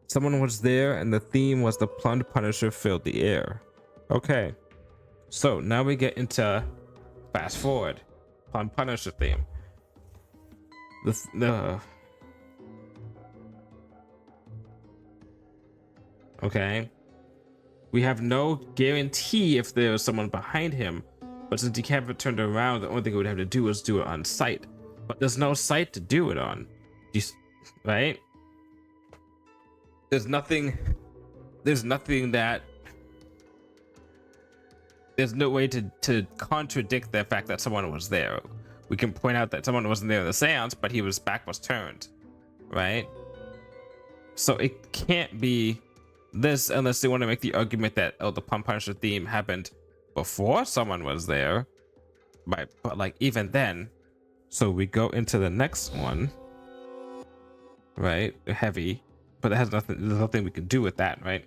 Someone was there and the theme was the plunge Punisher filled the air. Okay. So now we get into fast forward. Plunge Punisher theme. Okay. We have no guarantee if there was someone behind him, but since he can't be turned around, the only thing we would have to do is do it on sight. But there's no sight to do it on. Right? There's nothing that, there's no way to contradict the fact that someone was there. We can point out that someone wasn't there in the seance, but his back was turned, right? So it can't be this unless they want to make the argument that, oh, the Plunge Punisher theme happened before someone was there. But like even then, so we go into the next one, right? Heavy. But it has nothing. There's nothing we can do with that, right?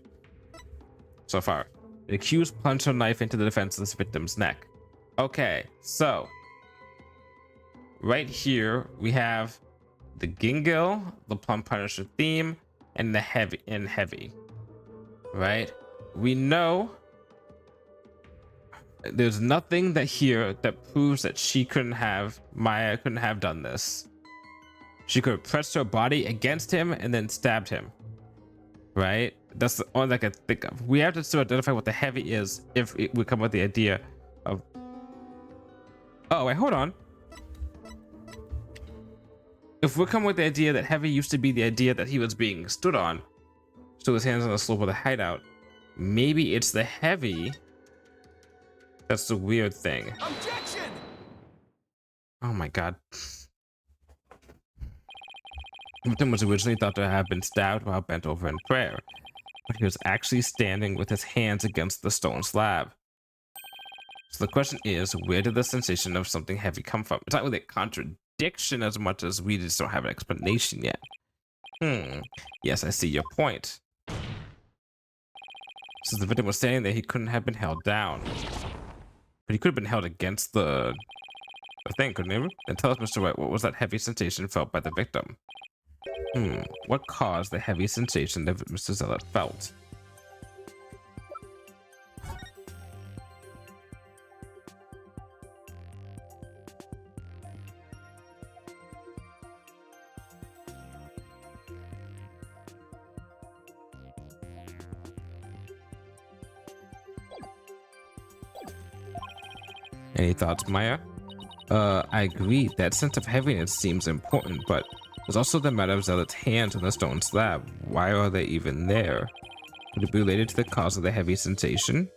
So far, the accused plunged her knife into the defenseless victim's neck. Okay, so right here we have the Gingil, the Plum Punisher theme, and the heavy. Right? We know there's nothing that here that proves that Maya couldn't have done this. She could have pressed her body against him and then stabbed him. Right? That's the only I can think of. We have to still identify what the heavy is if we come with the idea of. Oh, wait, hold on. If we come with the idea that heavy used to be the idea that he was being stood on, so his hands on the slope of the hideout, maybe it's the heavy that's the weird thing. Objection! Oh my god. Victim was originally thought to have been stabbed while bent over in prayer, but he was actually standing with his hands against the stone slab. So the question is, where did the sensation of something heavy come from? It's not really a contradiction as much as we just don't have an explanation yet. Yes, I see your point. Since the victim was standing there, he couldn't have been held down. But he could have been held against the thing, couldn't he? And tell us, Mr. Wright, what was that heavy sensation felt by the victim? What caused the heavy sensation that Mr. Zealot felt? Any thoughts, Maya? I agree. That sense of heaviness seems important, but there's also the matter of Zealot's hands on the stone slab. Why are they even there? Could it be related to the cause of the heavy sensation?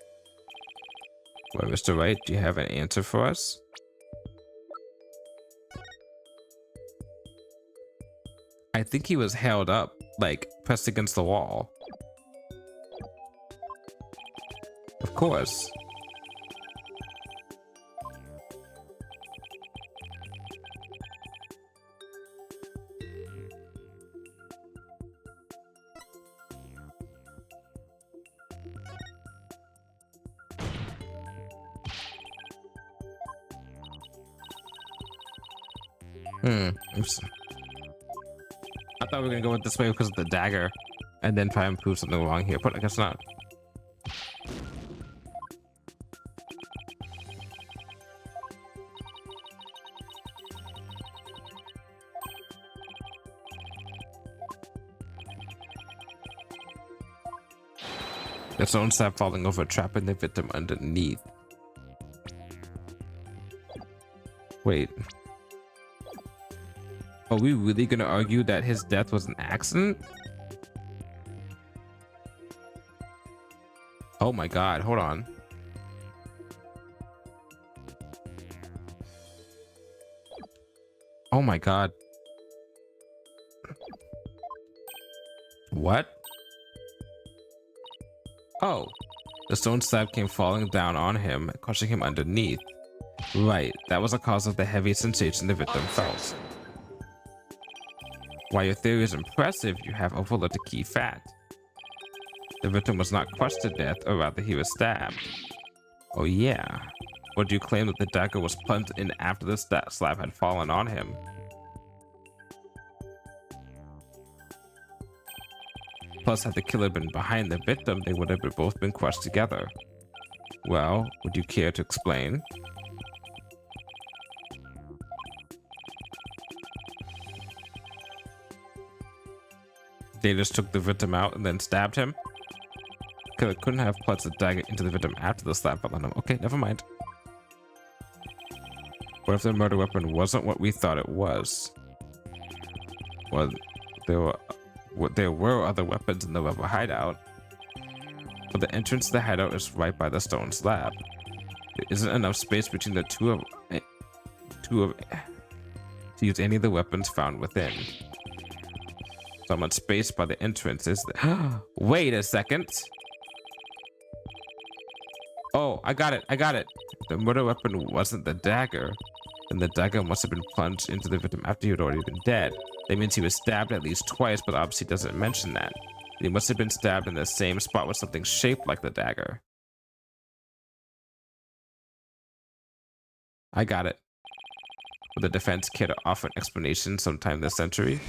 Well, Mr. Wright, do you have an answer for us? I think he was held up, like pressed against the wall. Of course. Oops. I thought we were gonna go this way because of the dagger and then try and prove something wrong here, but I guess not. The stone slab falling over, trapping the victim underneath. Wait. Are we really gonna argue that his death was an accident? Oh my god, hold on. Oh my god. What? Oh, the stone slab came falling down on him, crushing him underneath. Right, that was the cause of the heavy sensation the victim felt. While your theory is impressive, you have overlooked a key fact. The victim was not crushed to death, or rather he was stabbed. Oh yeah. Or do you claim that the dagger was plunged in after the slab had fallen on him? Plus, had the killer been behind the victim, they would have both been crushed together. Well, would you care to explain? They just took the victim out and then stabbed him? Killer couldn't have plunged the dagger into the victim after the slap fell on him. Okay, never mind. What if the murder weapon wasn't what we thought it was? Well, there were other weapons in the rubber hideout. But the entrance to the hideout is right by the stone slab. There isn't enough space between the two of to use any of the weapons found within. So much space by the entrance is there. Wait a second. Oh, I got it. The murder weapon wasn't the dagger. Then the dagger must have been plunged into the victim after he had already been dead. That means he was stabbed at least twice, but obviously doesn't mention that. He must have been stabbed in the same spot with something shaped like the dagger. I got it. Would the defense care to offer an explanation sometime this century?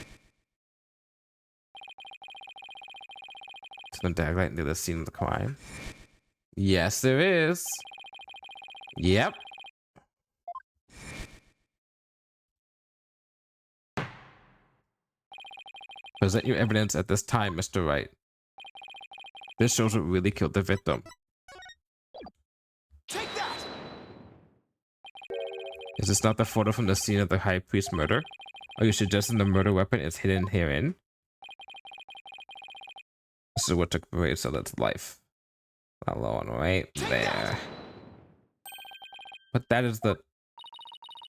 Is the dagger near the scene of the crime? Yes, there is. Yep. Present your evidence at this time, Mr. Wright. This shows what really killed the victim. Take that! Is this not the photo from the scene of the high priest murder? Are you suggesting the murder weapon is hidden herein? This is what took away Zealot's life. That one right there. But that is the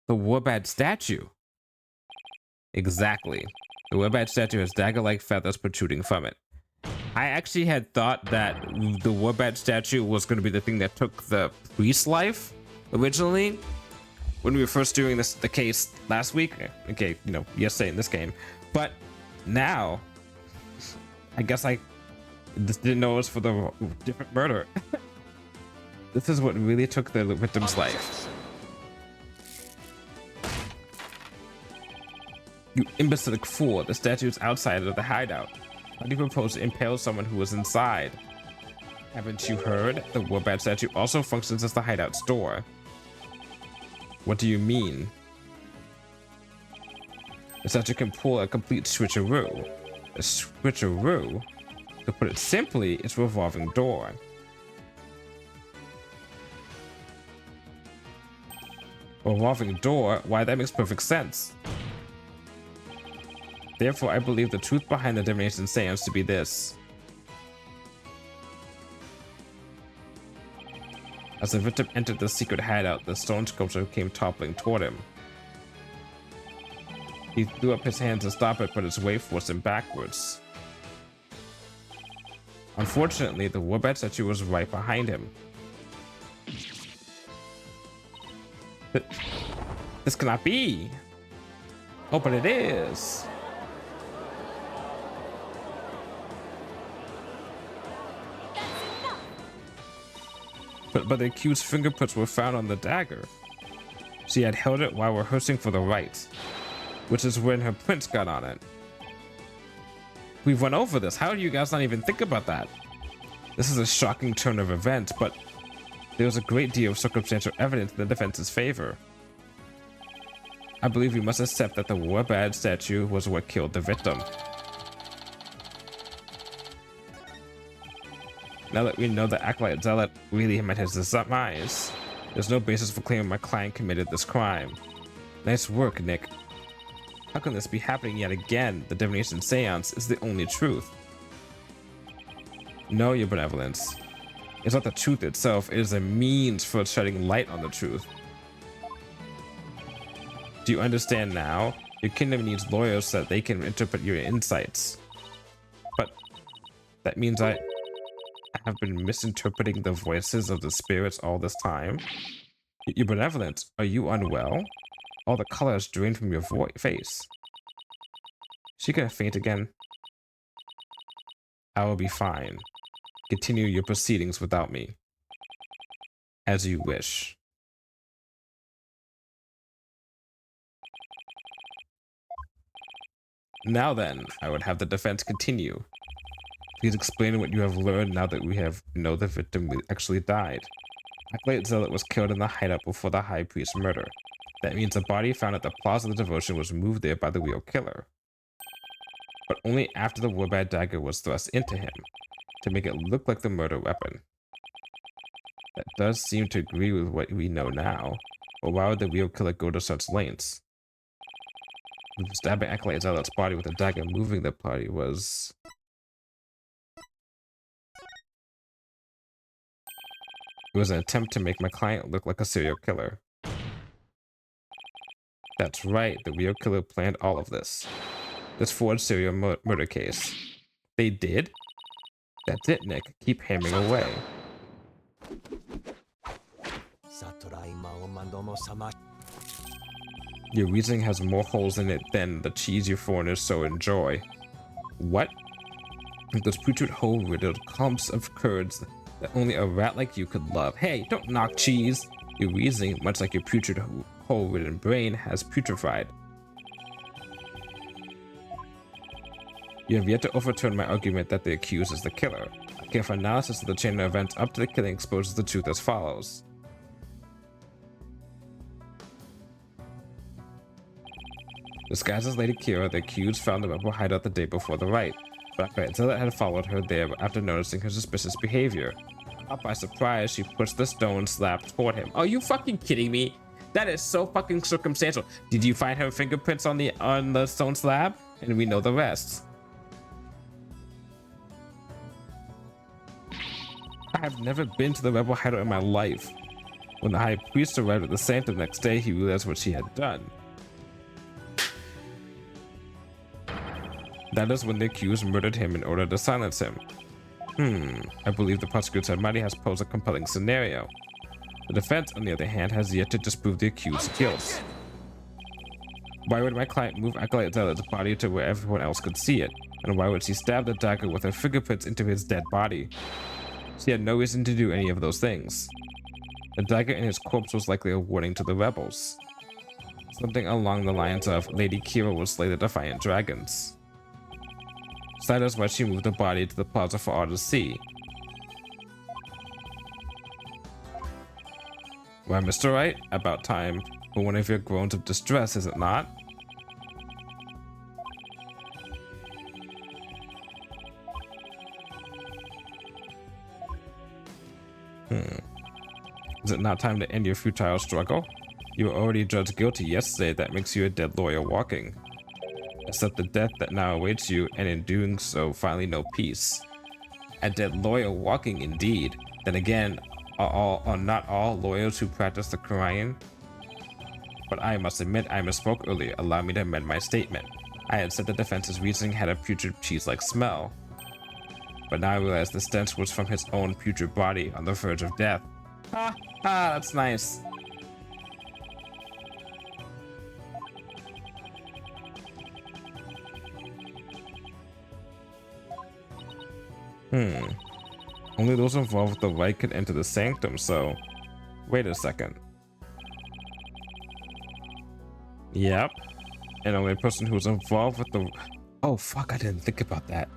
Warbad statue. Exactly. The Warbad statue has dagger-like feathers protruding from it. I actually had thought that the Warbad statue was going to be the thing that took the priest's life originally when we were first doing the case last week. Okay, you know, yesterday in this game. But now, I guess I just didn't know it was for the different murder. This is what really took the victim's life. You imbecilic fool, the statue is outside of the hideout. How do you propose to impale someone who was inside? Haven't you heard? The Warbad statue also functions as the hideout's door. What do you mean? The statue can pull a complete switcheroo. A switcheroo? To put it simply, it's a revolving door. A revolving door? Why, that makes perfect sense. Therefore, I believe the truth behind the divination seance to be this. As the victim entered the secret hideout, the stone sculpture came toppling toward him. He threw up his hands to stop it, but its weight forced him backwards. Unfortunately, the Warbad statue was right behind him. But this cannot be. Oh, but it is. But the accused's fingerprints were found on the dagger. She had held it while rehearsing for the rite, which is when her prints got on it. We've went over this. How do you guys not even think about that? This is a shocking turn of events, but there was a great deal of circumstantial evidence in the defense's favor. I believe we must accept that the Warbad statue was what killed the victim. Now that we know the Acolyte Zealot really met his demise, there's no basis for claiming my client committed this crime. Nice work, Nick. How can this be happening yet again? The divination seance is the only truth. No, your benevolence. It's not the truth itself, it is a means for shedding light on the truth. Do you understand now? Your kingdom needs lawyers so that they can interpret your insights. But that means I have been misinterpreting the voices of the spirits all this time. Your benevolence, are you unwell? All the color is drained from your face. She gonna faint again? I will be fine. Continue your proceedings without me. As you wish. Now then, I would have the defense continue. Please explain what you have learned now that we know the victim actually died. Acolyte Zealot was killed in the hideout before the High Priest's murder. That means the body found at the Plaza of the Devotion was moved there by the real killer. But only after the Warbad dagger was thrust into him, to make it look like the murder weapon. That does seem to agree with what we know now, but why would the real killer go to such lengths? Stabbing Acolyte Zealot's body with a dagger, moving the body was... It was an attempt to make my client look like a serial killer. That's right, the real killer planned all of this. This forged serial murder case. They did? That's it, Nick. Keep hammering away. Your reasoning has more holes in it than the cheese you foreigners so enjoy. What? Those putrid hole-riddled clumps of curds that only a rat like you could love. Hey, don't knock cheese. Your reasoning, much like your putrid hole-ridden brain has putrefied. You have yet to overturn my argument that the accused is the killer. A careful analysis of the chain of events up to the killing exposes the truth as follows. Disguised as Lady Kira, the accused found the rebel hideout the day before the Wright. Black Zealot had followed her there after noticing her suspicious behavior. Caught by surprise, she pushed the stone slab toward him. Are you fucking kidding me? That is so fucking circumstantial. Did you find her fingerprints on the stone slab? And we know the rest. I have never been to the rebel hideout in my life. When the high priest arrived at the sanctum the next day, he realized what she had done. That is when the accused murdered him in order to silence him. I believe the prosecutor Almighty has posed a compelling scenario. The defense, on the other hand, has yet to disprove the accused's guilt. Why would my client move Acolyte Zealot's body to where everyone else could see it? And why would she stab the dagger with her fingerprints into his dead body? She had no reason to do any of those things. The dagger in his corpse was likely a warning to the rebels. Something along the lines of, Lady Kira will slay the defiant dragons. So that is why she moved the body to the plaza for all to see. Why, Mr. Wright? About time for one of your groans of distress, is it not? Is it not time to end your futile struggle? You were already judged guilty yesterday. That makes you a dead lawyer walking. Accept the death that now awaits you, and in doing so, finally know peace. A dead lawyer walking, indeed. Then again, are not all lawyers who practice the Quran? But I must admit I misspoke earlier. Allow me to amend my statement. I had said the defense's reasoning had a putrid cheese-like smell. But now I realize the stench was from his own putrid body on the verge of death. Ha! Ha! That's nice. Only those involved with the Wright could enter the sanctum, so... Wait a second. Yep. And only a person who was involved with the... Oh, fuck, I didn't think about that.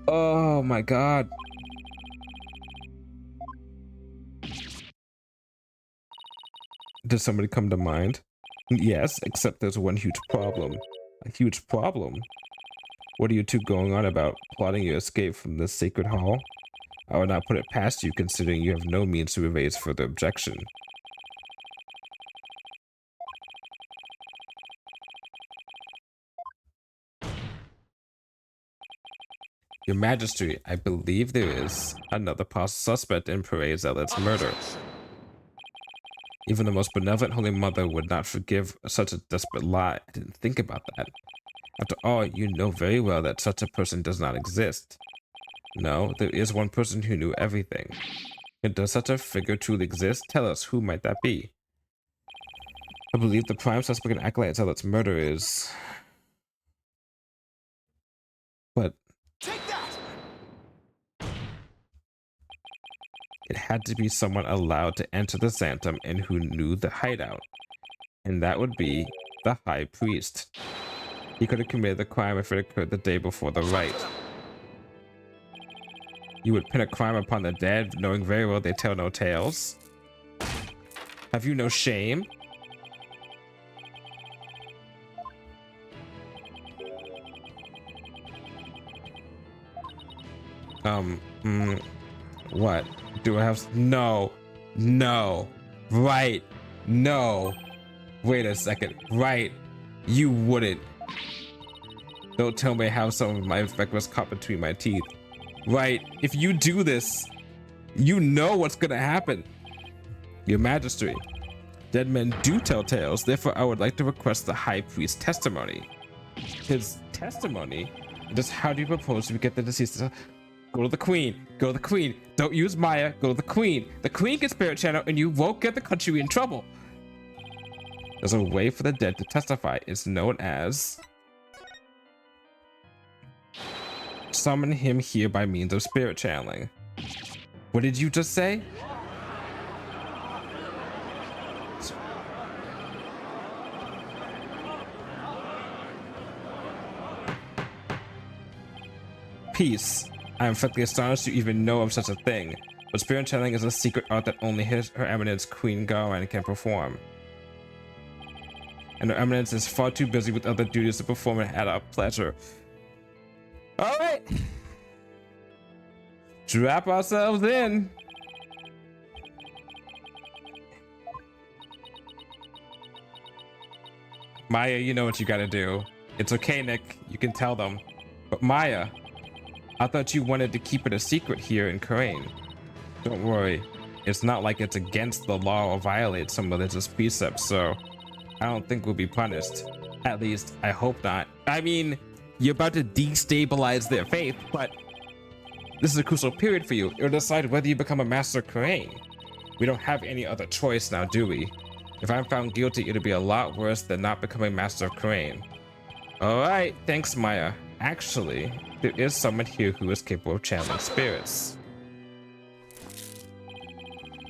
Oh, my God. Did somebody come to mind? Yes, except there's one huge problem. A huge problem? What are you two going on about? Plotting your escape from this sacred hall? I would not put it past you, considering you have no means to raise further objection. Your Majesty, I believe there is another possible suspect in Pere Zealot's murder. Even the most benevolent Holy Mother would not forgive such a desperate lie. I didn't think about that. After all, you know very well that such a person does not exist. No, there is one person who knew everything. And does such a figure truly exist? Tell us, who might that be? I believe the prime suspect in Acolyte Zealot's murder is... But... Take that! It had to be someone allowed to enter the sanctum and who knew the hideout. And that would be the High Priest. He could have committed the crime if it occurred the day before the Wright. You would pin a crime upon the dead, knowing very well they tell no tales? Have you no shame? What? Do I have... No. No. Right. No. Wait a second. Right. You wouldn't. Don't tell me how some of my effect was caught between my teeth. Right. If you do this, you know what's gonna happen. Your Majesty, dead men do tell tales. Therefore, I would like to request the High Priest's testimony. His testimony? Just how do you propose to get the deceased to... Go to the Queen. Go to the Queen. Don't use Maya. Go to the Queen. The Queen can spirit channel and you won't get the country in trouble. There's a way for the dead to testify. It's known as... Summon him here by means of spirit channeling. What did you just say? Peace. I am frankly astonished you even know of such a thing, but spirit channeling is a secret art that only Her Eminence Queen Gawain can perform. And Her Eminence is far too busy with other duties to perform it at our pleasure. Alright! Strap ourselves in! Maya, you know what you gotta do. It's okay, Nick. You can tell them. But Maya, I thought you wanted to keep it a secret here in Karain. Don't worry. It's not like it's against the law or violates some religious precepts, so I don't think we'll be punished. At least, I hope not. I mean, you're about to destabilize their faith, but this is a crucial period for you. It'll decide whether you become a master of Karain. We don't have any other choice now, do we? If I'm found guilty, it'll be a lot worse than not becoming master of Karain. Alright, thanks Maya. Actually, there is someone here who is capable of channeling spirits.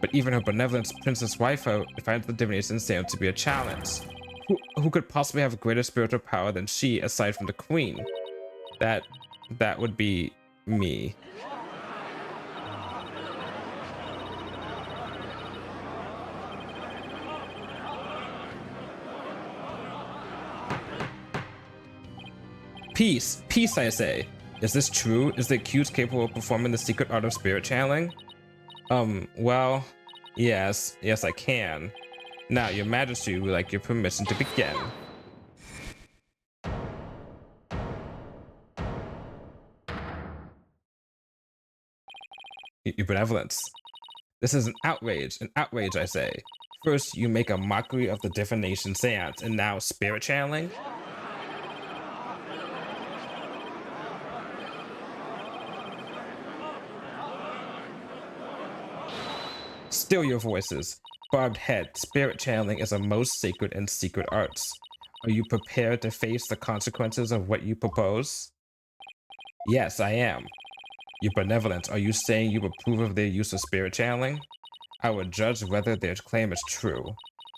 But even her benevolent princess waifu finds the divination stands to be a challenge. Who could possibly have greater spiritual power than she, aside from the queen? That would be me. Peace, peace, I say. Is this true? Is the accused capable of performing the secret art of spirit channeling? Well, yes, I can. Now, your majesty would like your permission to begin. Your benevolence. This is an outrage, I say. First, you make a mockery of the divination seance, and now spirit channeling? Still your voices. Barbed head, spirit channeling is a most sacred and secret arts. Are you prepared to face the consequences of what you propose? Yes, I am. Your benevolence, are you saying you approve of their use of spirit channeling? I will judge whether their claim is true.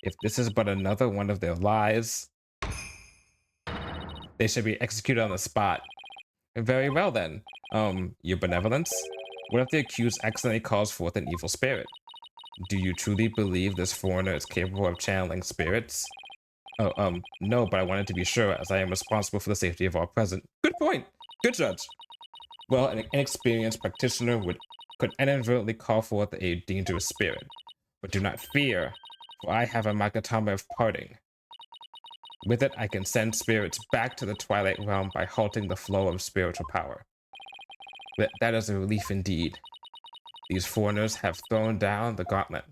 If this is but another one of their lies, they should be executed on the spot. Very well then. Your benevolence? What if the accused accidentally calls forth an evil spirit? Do you truly believe this foreigner is capable of channeling spirits? Oh, no, but I wanted to be sure, as I am responsible for the safety of all present. Good point. Good judge. Well, an inexperienced practitioner could inadvertently call forth a dangerous spirit. But do not fear, for I have a Magatama of parting. With it, I can send spirits back to the Twilight Realm by halting the flow of spiritual power. That is a relief indeed. These foreigners have thrown down the gauntlet.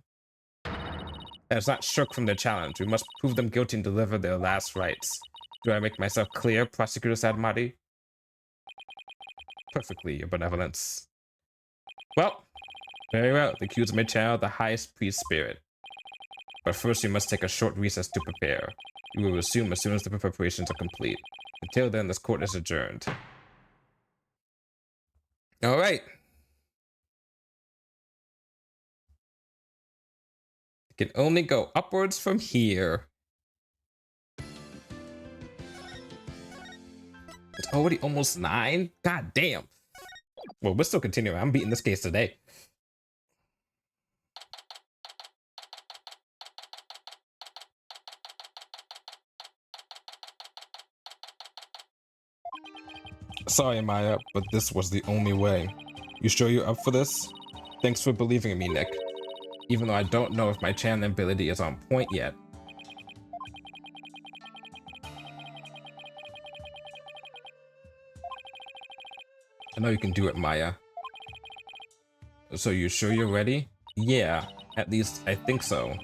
And it's not shook from their challenge. We must prove them guilty and deliver their last rites. Do I make myself clear, Prosecutor Sadmati? Perfectly, your benevolence. Well, very well. The accused may channel the highest priest spirit. But first, you must take a short recess to prepare. We will resume as soon as the preparations are complete. Until then, this court is adjourned. All right. It can only go upwards from here. It's already almost 9? God damn. Well, we're still continuing. I'm beating this case today. Sorry, Maya, but this was the only way. You sure you're up for this? Thanks for believing in me, Nick. Even though I don't know if my channeling ability is on point yet. I know you can do it, Maya. So you sure you're ready? Yeah, at least I think so.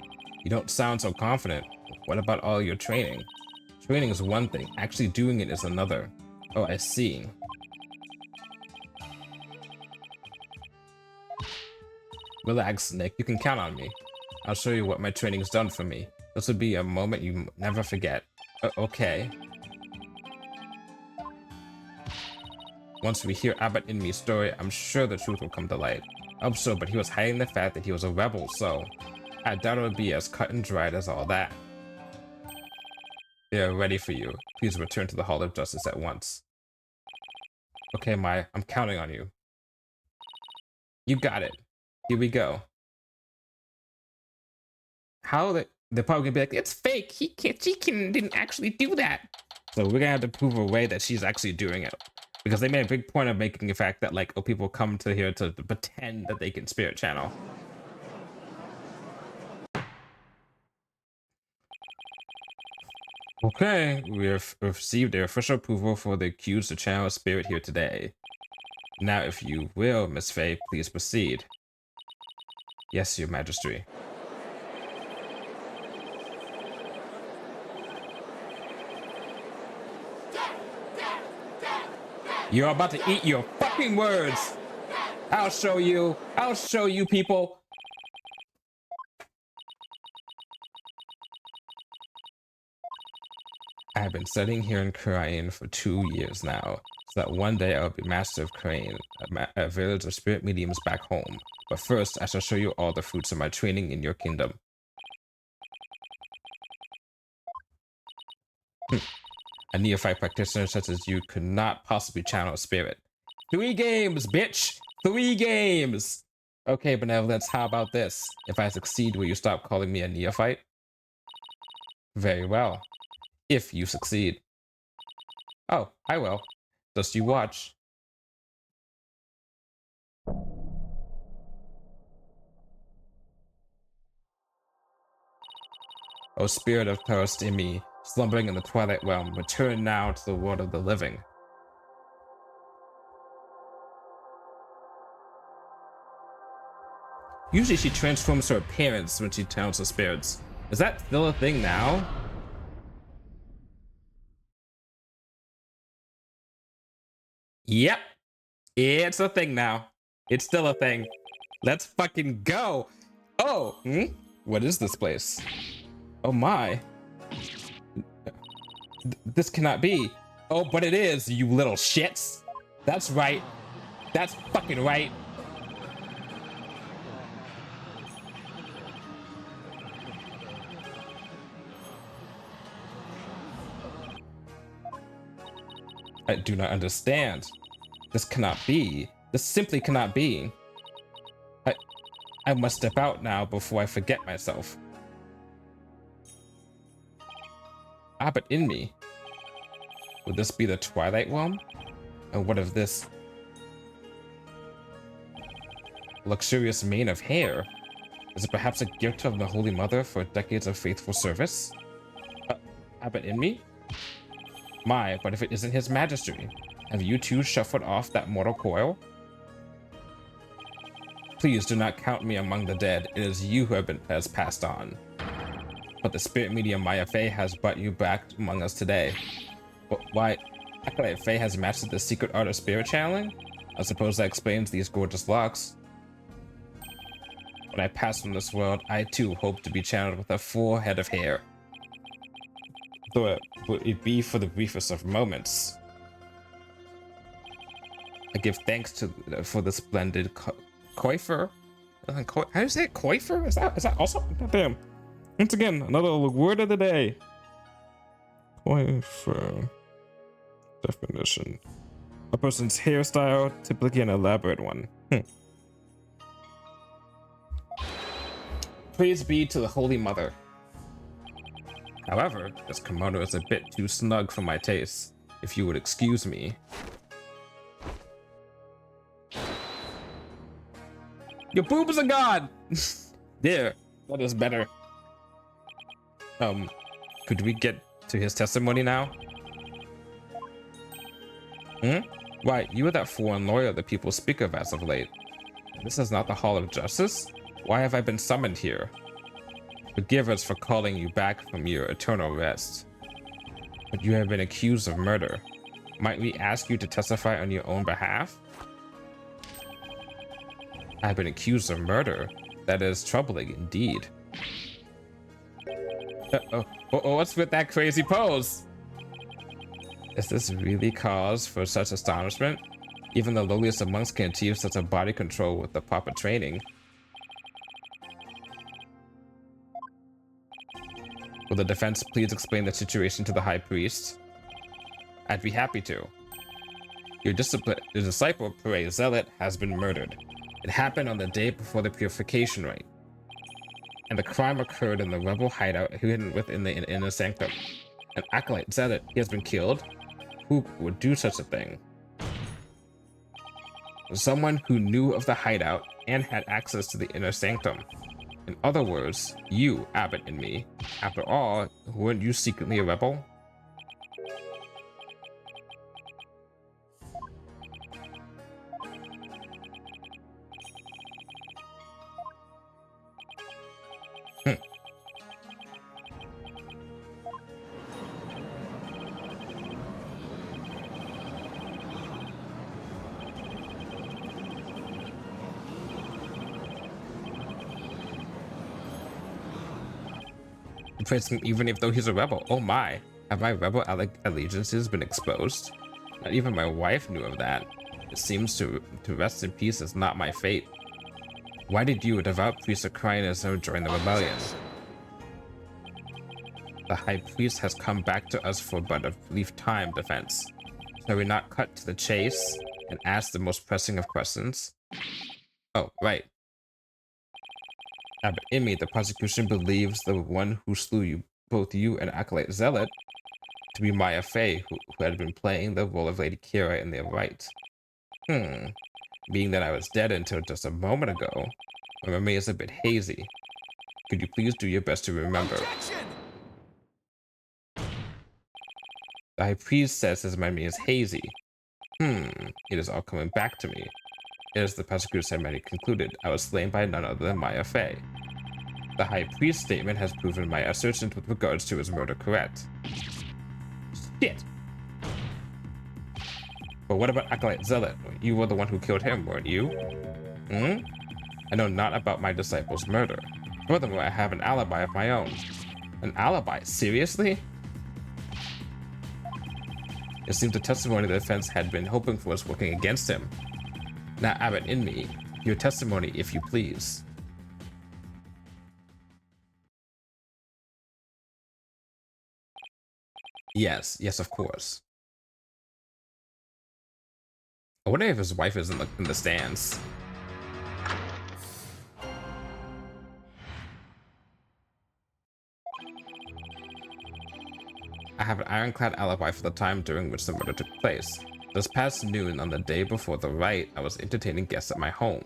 You don't sound so confident. What about all your training? Training is one thing, actually doing it is another. Oh, I see. Relax, Nick. You can count on me. I'll show you what my training's done for me. This will be a moment you never forget. Okay. Once we hear Abbot Inmi's story, I'm sure the truth will come to light. I'm sure, but he was hiding the fact that he was a rebel, so I doubt it would be as cut and dried as all that. They are ready for you. Please return to the Hall of Justice at once. Okay, Mai, I'm counting on you. You got it. Here we go. How they're probably gonna be like, it's fake. Didn't actually do that. So we're gonna have to prove a way that she's actually doing it. Because they made a big point of making the fact that like, oh, people come to here to pretend that they can spirit channel. Okay, we have received their official approval for the accused to channel a spirit here today. Now, if you will, Miss Faye, please proceed. Yes, Your Majesty. You're about to eat your fucking words! I'll show you! I'll show you, people! I have been studying here in Korean for 2 years now, so that one day I will be master of Korean, a village of spirit mediums back home. But first, I shall show you all the fruits of my training in your kingdom. A neophyte practitioner such as you could not possibly channel a spirit. 3 games, bitch! 3 games! Okay, Benevolence, how about this? If I succeed, will you stop calling me a neophyte? Very well. If you succeed. Oh, I will. Just you watch. O spirit of thirst in me, slumbering in the twilight realm, return now to the world of the living. Usually she transforms her appearance when she channels the spirits. Is that still a thing now? Yep. It's a thing now. It's still a thing. Let's fucking go. Oh, what is this place? Oh my. This cannot be. Oh, but it is, you little shits. That's right. That's fucking right. I do not understand. This cannot be. This simply cannot be. I must step out now before I forget myself. But in me. Would this be the Twilight Realm? And what of this luxurious mane of hair? Is it perhaps a gift of the Holy Mother for decades of faithful service? Abbot in me? My, but if it isn't His Majesty, have you too shuffled off that mortal coil? Please do not count me among the dead. It is you who has passed on. But the spirit medium Maya Fey has brought you back among us today. Why, Acolyte Fey has mastered the secret art of spirit channeling? I suppose that explains these gorgeous locks. When I pass from this world, I too hope to be channeled with a full head of hair. Though it be for the briefest of moments. I give thanks for the splendid coiffure. How do you say it? Coiffure? Is that also? Damn. Once again, another word of the day. Coiffure. Definition. A person's hairstyle, typically an elaborate one. Praise be to the Holy Mother. However, this kimono is a bit too snug for my taste, if you would excuse me. Your boobs are gone! There, that is better. Could we get to his testimony now? Why, you are that foreign lawyer that people speak of as of late. This is not the Hall of Justice? Why have I been summoned here? Forgive us for calling you back from your eternal rest. But you have been accused of murder. Might we ask you to testify on your own behalf? I have been accused of murder. That is troubling indeed. What's with that crazy pose? Is this really cause for such astonishment? Even the lowliest of monks can achieve such a body control with the proper training. Will the defense please explain the situation to the High Priest? I'd be happy to. Your disciple, Pere Zealot, has been murdered. It happened on the day before the purification rite, and the crime occurred in the rebel hideout hidden within the inner sanctum. An acolyte Zealot, he has been killed? Who would do such a thing? Someone who knew of the hideout and had access to the inner sanctum. In other words, you, Abbott, and me. After all, weren't you secretly a rebel? Even if though he's a rebel. Oh my, have my rebel allegiances been exposed? Not even my wife knew of that. It seems to rest in peace is not my fate. Why did you, a devout priest of Cryonism, join the rebellion? The high priest has come back to us for but a brief time, defense. Shall we not cut to the chase and ask the most pressing of questions? Oh, right. But in me, the prosecution believes the one who slew you, both you and Acolyte Zealot, to be Maya Fey, who had been playing the role of Lady Kira in the Wright. Being that I was dead until just a moment ago, my memory is a bit hazy. Could you please do your best to remember? Objection! The High Priest says his memory is hazy. It is all coming back to me. As the prosecutor ceremony concluded, I was slain by none other than Maya Fey. The High Priest's statement has proven my assertions with regards to his murder correct. Shit! But what about Acolyte Zealot? You were the one who killed him, weren't you? I know not about my disciple's murder. Furthermore, I have an alibi of my own. An alibi? Seriously? It seems the testimony the defense had been hoping for was working against him. Now, Abbott, in me, your testimony, if you please. Yes, of course. I wonder if his wife is in the stands. I have an ironclad alibi for the time during which the murder took place. This past noon on the day before the rite, I was entertaining guests at my home.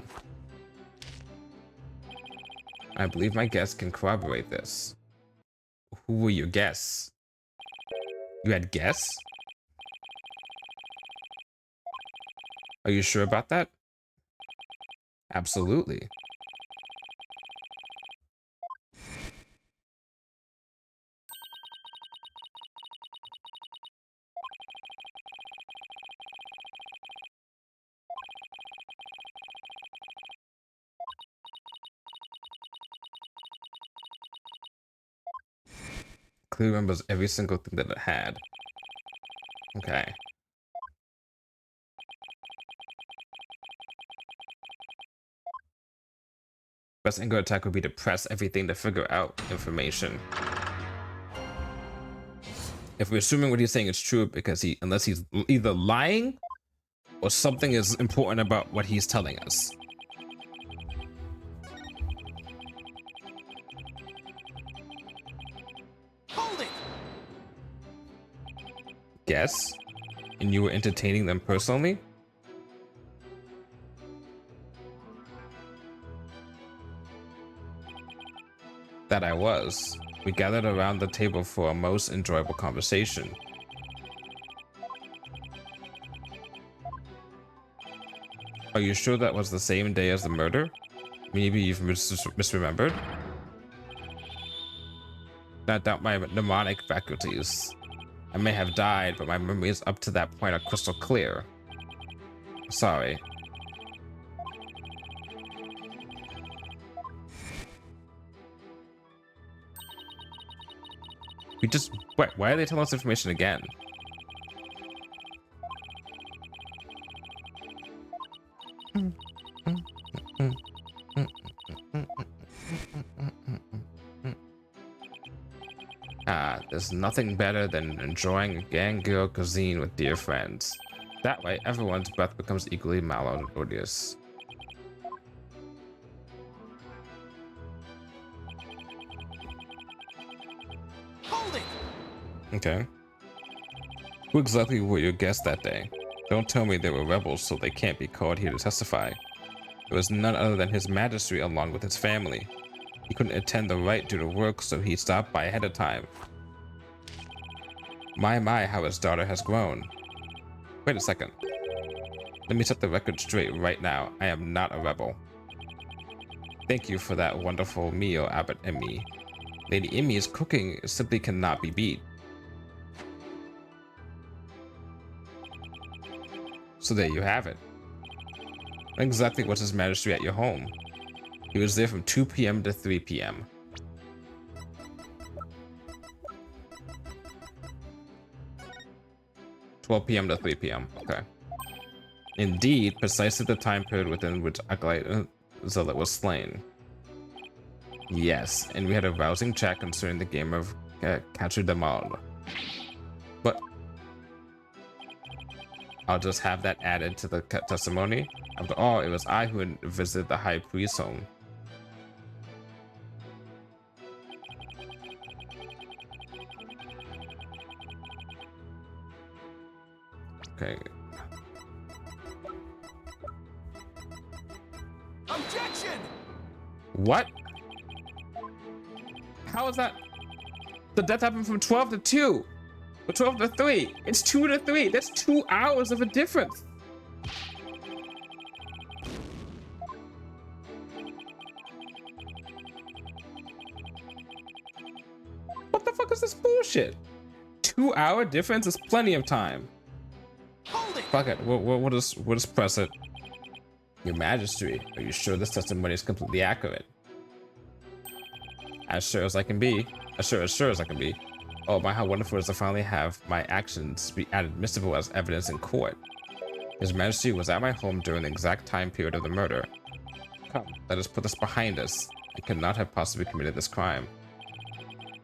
I believe my guests can corroborate this. Who were your guests? You had guests? Are you sure about that? Absolutely. Clearly remembers every single thing that it had. Okay. Best angle attack would be to press everything to figure out information. If we're assuming what he's saying is true, because unless he's either lying or something is important about what he's telling us. Hold it! Guess? And you were entertaining them personally? That I was. We gathered around the table for a most enjoyable conversation. Are you sure that was the same day as the murder? Maybe you've misremembered? Not doubt my mnemonic faculties. I may have died, but my memories up to that point are crystal clear. Sorry. We just... Wait, why are they telling us information again? There's nothing better than enjoying a gang girl cuisine with dear friends. That way, everyone's breath becomes equally melodious. Hold it! Okay. Who exactly were your guests that day? Don't tell me they were rebels, so they can't be called here to testify. It was none other than His Majesty along with his family. He couldn't attend the Wright due to work, so he stopped by ahead of time. My, how his daughter has grown. Wait a second. Let me set the record straight right now. I am not a rebel. Thank you for that wonderful meal, Abbot Emmy. Lady Emmy's cooking simply cannot be beat. So there you have it. When exactly was His Majesty at your home? He was there from 2 p.m. to 3 p.m. (12 p.m. to 3 p.m.) Okay. Indeed, precisely the time period within which Acolyte Zealot was slain. Yes, and we had a rousing chat concerning the game of Catcher de Mal. But I'll just have that added to the testimony. After all, it was I who had visited the High Priest's home. Okay. Objection! What? How is that? The death happened from 12 to 2. Or 12 to 3. It's 2 to 3. That's 2 hours of a difference. What the fuck is this bullshit? 2 hour difference is plenty of time. Hold it! Fuck it. We'll just press it. Your Majesty, are you sure this testimony is completely accurate? As sure as I can be. As sure as I can be. Oh my, how wonderful it is to finally have my actions be admissible as evidence in court. His Majesty was at my home during the exact time period of the murder. Come, let us put this behind us. I could not have possibly committed this crime.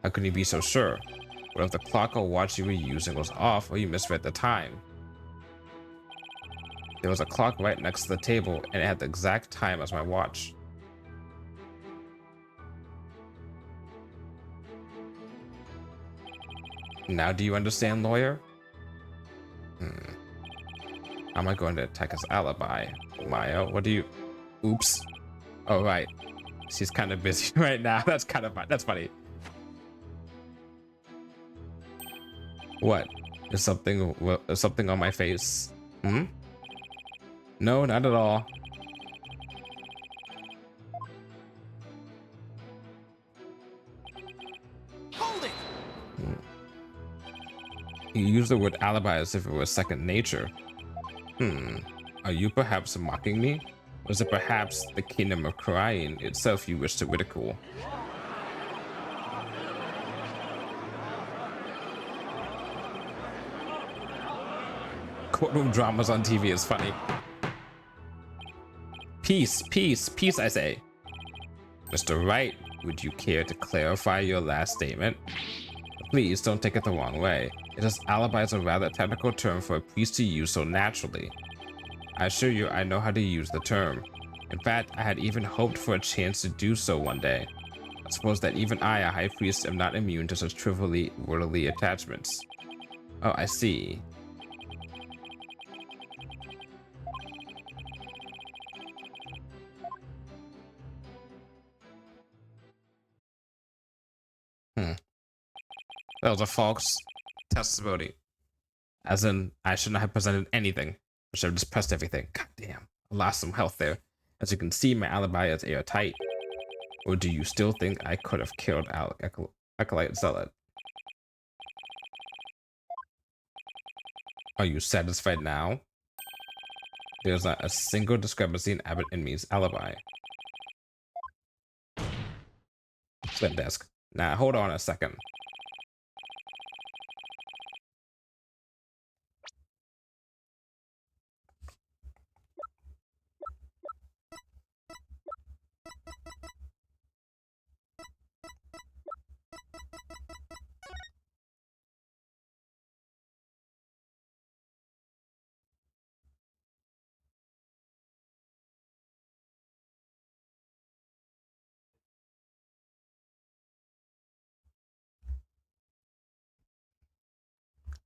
How can you be so sure? What if the clock or watch you were using was off or you misread the time? There was a clock right next to the table and it had the exact time as my watch. Now do you understand, lawyer? How am I going to attack his alibi? Maya, what do you... Oops. Oh, right. She's kind of busy right now. That's kind of fun. That's funny. What? Is something on my face? Hmm? No, not at all. Hold it! You use the word alibi as if it was second nature. Are you perhaps mocking me? Or is it perhaps the kingdom of crying itself you wish to ridicule? Courtroom dramas on TV is funny. Peace, peace, peace, I say. Mr. Wright, would you care to clarify your last statement? Please don't take it the wrong way. It is alibi is a rather technical term for a priest to use so naturally. I assure you I know how to use the term. In fact, I had even hoped for a chance to do so one day. I suppose that even I, a high priest, am not immune to such trivially worldly attachments. Oh, I see. That was a false testimony. As in, I should not have presented anything. I should have just pressed everything. God damn. I lost some health there. As you can see, my alibi is airtight. Or do you still think I could have killed Acolyte Zealot? Are you satisfied now? There's not a single discrepancy in Abbot Enmy's alibi. Slim desk. Now, hold on a second.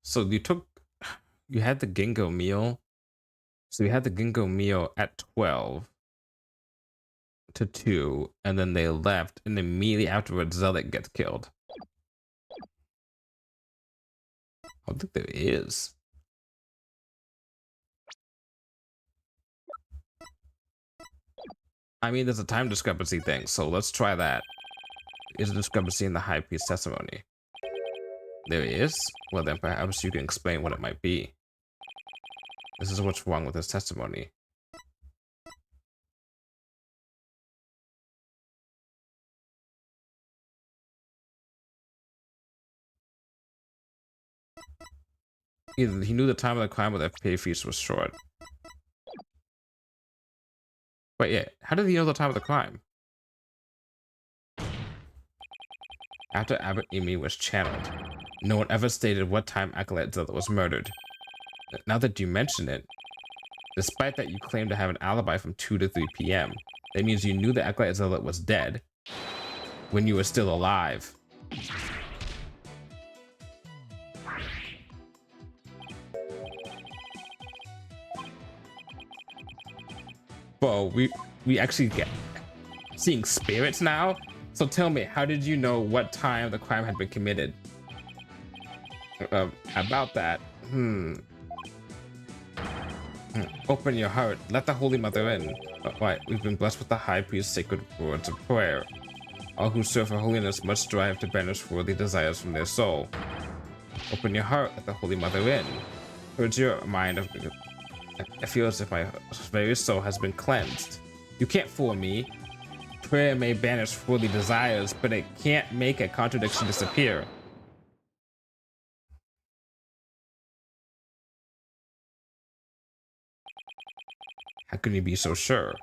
So you had the Gingo meal. So you had the Gingo meal at 12 to 2, and then they left, and immediately afterwards, Zealot gets killed. I don't think there is. I mean, there's a time discrepancy thing, so let's try that. Is a discrepancy in the High Priest's testimony? There is? Well, then perhaps you can explain what it might be. This is what's wrong with his testimony. Either he knew the time of the crime or the FPA feast was short. But yeah, how did he know the time of the crime? After Abbot Amy was channeled, no one ever stated what time Acolyte Zealot was murdered. Now that you mention it, despite that you claim to have an alibi from 2 to 3 p.m., that means you knew the Acolyte Zealot was dead when you were still alive. Well, we actually get seeing spirits now. So tell me, how did you know what time the crime had been committed? About that, Open your heart. Let the Holy Mother in. Why? We've been blessed with the High Priest's sacred words of prayer. All who serve for holiness must strive to banish worldly desires from their soul. Open your heart. Let the Holy Mother in. Purge your mind of. I feel as if my very soul has been cleansed. You can't fool me. Prayer may banish worldly desires, but it can't make a contradiction disappear. How can you be so sure?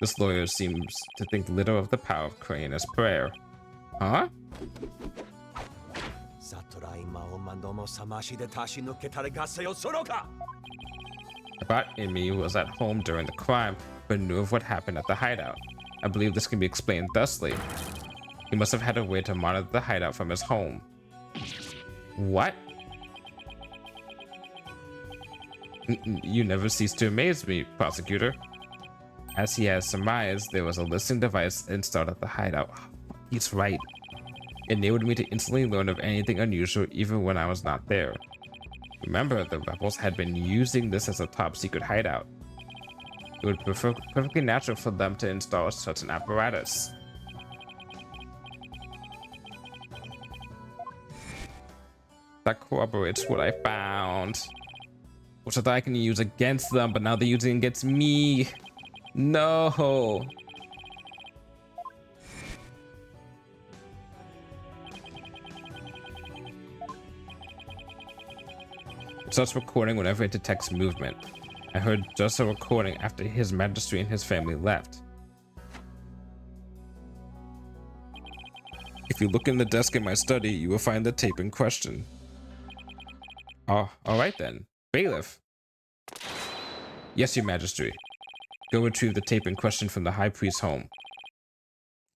This lawyer seems to think little of the power of Kraina's prayer. Huh? About Amy was at home during the crime, but knew of what happened at the hideout. I believe this can be explained thusly. He must have had a way to monitor the hideout from his home. What? You never cease to amaze me, prosecutor. As he has surmised, there was a listening device installed at the hideout. He's right. It enabled me to instantly learn of anything unusual even when I was not there. Remember, the rebels had been using this as a top secret hideout. It would be perfectly natural for them to install such an apparatus. That corroborates what I found. Which I thought I can use against them, but now they're using it against me. No. It starts recording whenever it detects movement. I heard just a recording after His Majesty and his family left. If you look in the desk in my study, you will find the tape in question. Oh, alright then. Bailiff. Yes, Your Majesty. Go retrieve the tape in question from the High Priest's home.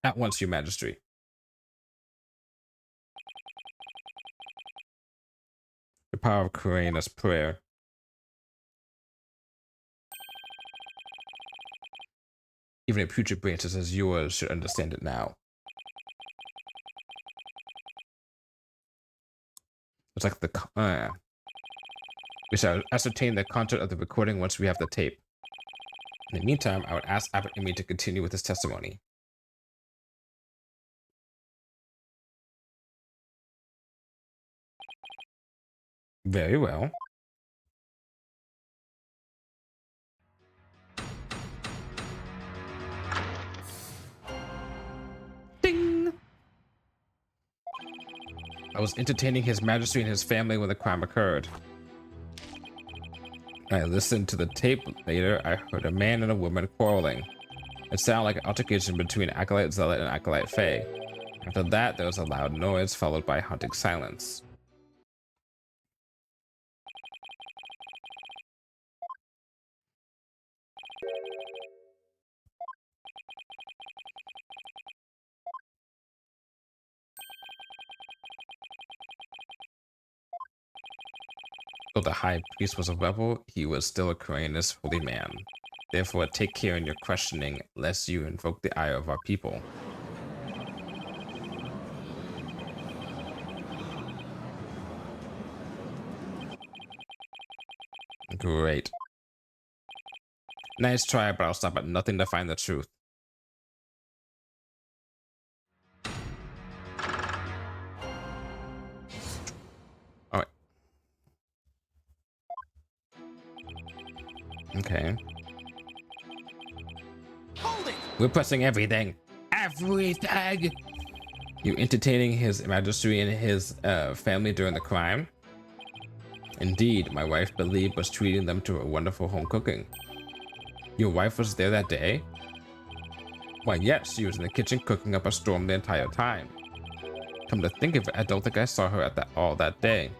At once, Your Majesty. The power of Kraina's prayer. Even a future brain such as yours should understand it now. It's like the we shall ascertain the content of the recording once we have the tape. In the meantime, I would ask Abbot Amy to continue with his testimony. Very well. Ding! I was entertaining His Majesty and his family when the crime occurred. I listened to the tape later. I heard a man and a woman quarreling. It sounded like an altercation between Acolyte Zealot and Acolyte Faye. After that, there was a loud noise followed by haunting silence. Though the high priest was a rebel, he was still a courageous, holy man. Therefore, take care in your questioning, lest you invoke the ire of our people. Great. Nice try, but I'll stop at nothing to find the truth. Alright. Okay. Hold it! We're pressing everything. Everything! You entertaining his majesty and his family during the crime? Indeed, my wife Believe was treating them to a wonderful home cooking. Your wife was there that day? Why, yes, she was in the kitchen cooking up a storm the entire time. Come to think of it, I don't think I saw her at all that day.